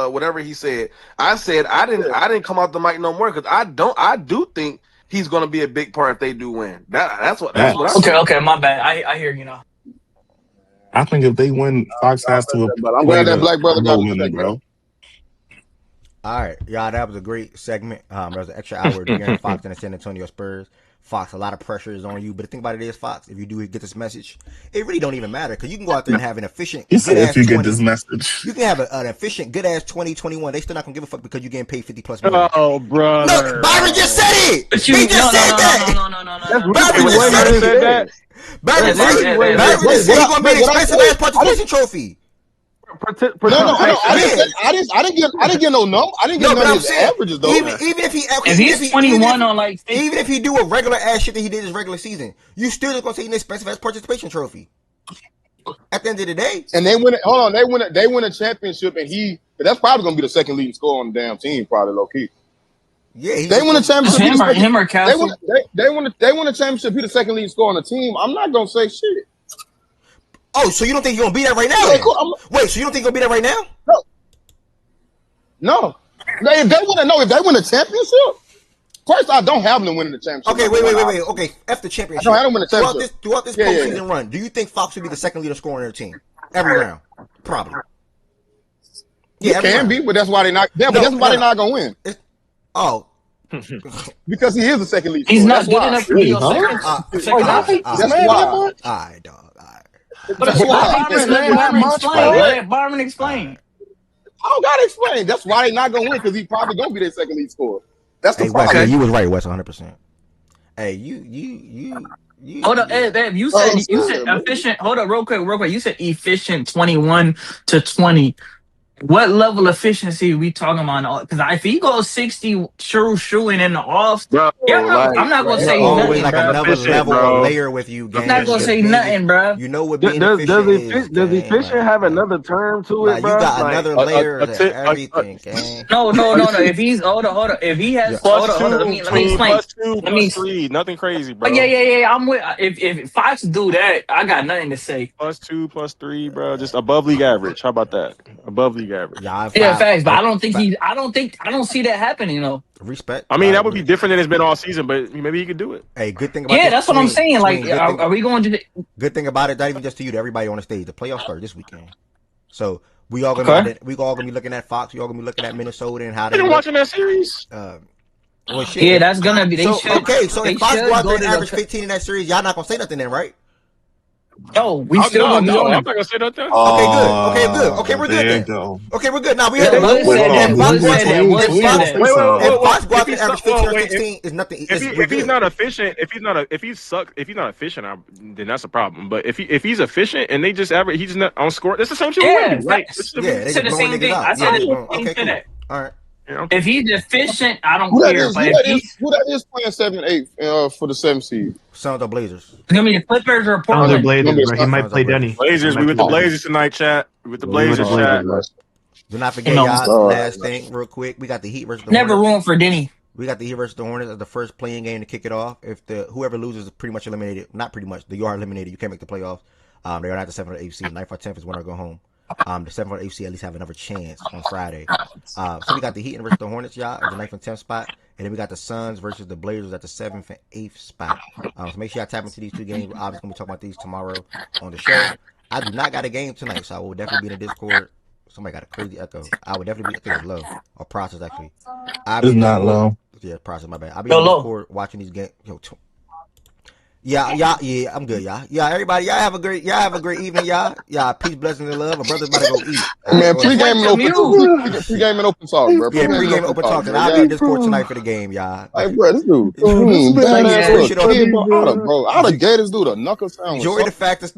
whatever he said. I said I didn't come out the mic no more because I do think he's going to be a big part if they do win. That's what I think. Okay, my bad. I hear you now. I think if they win, Fox has to. But I'm glad that black brother got the bro. All right, y'all. That was a great segment. There was an extra hour during Fox and the San Antonio Spurs. Fox, a lot of pressure is on you, but the thing about it is, Fox, if you do get this message, it really don't even matter because you can go out there and have an efficient. He said if you get this message, you can have an efficient, good ass 2021. They still not gonna give a fuck because you're getting paid $50+ million. Oh, brother! No, Byron just said it. He just said that. No. Byron just said that. Byron just said he's gonna be an expensive ass participation trophy. No, I didn't get no number. I didn't get none of his averages though. Even if he's 21 on like 50. even if he do a regular ass shit that he did his regular season, you still just gonna say an expensive ass participation trophy. At the end of the day, and they win. They win a championship, and that's probably gonna be the second leading scorer on the damn team, probably low key. Yeah, they win a championship. Him or Castle. They win a championship. He the second leading scorer on the team. I'm not gonna say shit. Oh, so you don't think you're gonna be that right now? Yeah, cool. Wait, so you don't think you're gonna be that right now? No. If they win a championship, first I don't have them winning the championship. Okay, wait. Okay, F the championship. I don't have them win the championship. Throughout this postseason run, do you think Fox would be the second leader scorer on their team every round? Probably. Yeah, it can be, but that's why they're not. Yeah, but that's why they're not gonna win. Because he is the second leader. He's not good enough to be your second. That's why. All right, dog. But let Byron explain. I don't gotta explain. That's why they're not gonna win because he's probably gonna be their second lead scorer. That's the problem. Wes, you was right, Wes, 100%. Hey, you. Hold up, Dave. You said efficient. Hold up, real quick. You said efficient 21-20. What level of efficiency are we talking about? Because if he goes 60 shooting in the offs, I'm not gonna say nothing. Like another level of layer with you. I'm not gonna say nothing, bro. You know what being efficient is. Does efficient have another term to it, bro? You got another layer to everything, gang. No. If he's hold on. If he has let me explain. +2, +3, nothing crazy, bro. Yeah. I'm with. If Fox do that, I got nothing to say. +2, +3, bro. Just above league average. How about that? Above league average. Yeah, facts. But I don't see that happening, though. Respect. I mean, that would be different than it's been all season, but maybe he could do it. Hey, good thing about that's what I'm saying. Like, are we going to? Good thing about it, not even just to you, to everybody on the stage. The playoffs start this weekend, so we all gonna be looking at Fox. We all gonna be looking at Minnesota and how they watching that series. Well, shit. Yeah, that's gonna be. They So should. okay, so They if Fox go should out there go and to average the. 15 in that series, y'all not gonna say nothing then, right? No, we still No, gonna be on I'm them. not gonna say nothing. Okay, good. Okay, good. Okay, we're good There you then. go. Okay, we're good. Now we Yeah, had Wood Wait, said hold on. that. Did he Wood get said that. tweet? Wood Tweet said gonna that. say something. if Fox go out there and If average he's 15 or wait, 16, is nothing. if he's not efficient, if he's not then that's a problem. But if he's efficient and they just average, he's not on score. That's the same shit with Yeah, Wemby. Like, facts. Yeah, I they said just the blowing same niggas thing. I out. said Yeah, the they same blowing. thing Okay, to cool. that. All right. If he's deficient, I don't Who that care. is? But if he's Who that is playing 7-8 for the 7th seed? Suns or Blazers. it's gonna be the Clippers or Sounds are Portland. Blazers, bro. He Suns might or play Blazers. Denny. He Blazers, might we with play the Denny. Blazers tonight, chat. We with the Yeah, we with the Blazers, Blazers, chat. bro. Do not You forget, know, y'all. All Last right. thing, real quick, we got the Heat versus the never Hornets. room for Denny. We got the Heat versus the Hornets as the first playing game to kick it off. If whoever loses is pretty much eliminated, not pretty much, you are eliminated. You can't make the playoffs. They're not the 7th or 8th seed. 9th or 10th is winner go home. The 7th or 8th seed at least have another chance on Friday. So we got the Heat versus the Hornets, y'all, at the 9th and 10th spot. And then we got the Suns versus the Blazers at the 7th and 8th spot. So make sure y'all tap into these two games. We're obviously going to be talking about these tomorrow on the show. I do not got a game tonight, so I will definitely be in the Discord. Somebody got a crazy echo. I would definitely be, I think it's low. Or process, actually. I'll be It's in not Discord. low. Yeah, process, my bad. I'll be in the Discord watching these games. Yeah, I'm good, y'all. Yeah, everybody, y'all have a great evening, y'all. Y'all, peace, blessings, and love. My brother's about to go eat. Man, pregame and open talk, bro. Yeah, pregame and open talk. And I'll be in Discord tonight for the game, y'all. Hey, bro, this dude, Badass bro. Out of Gators, dude, a knuckle sandwich. enjoy the fact that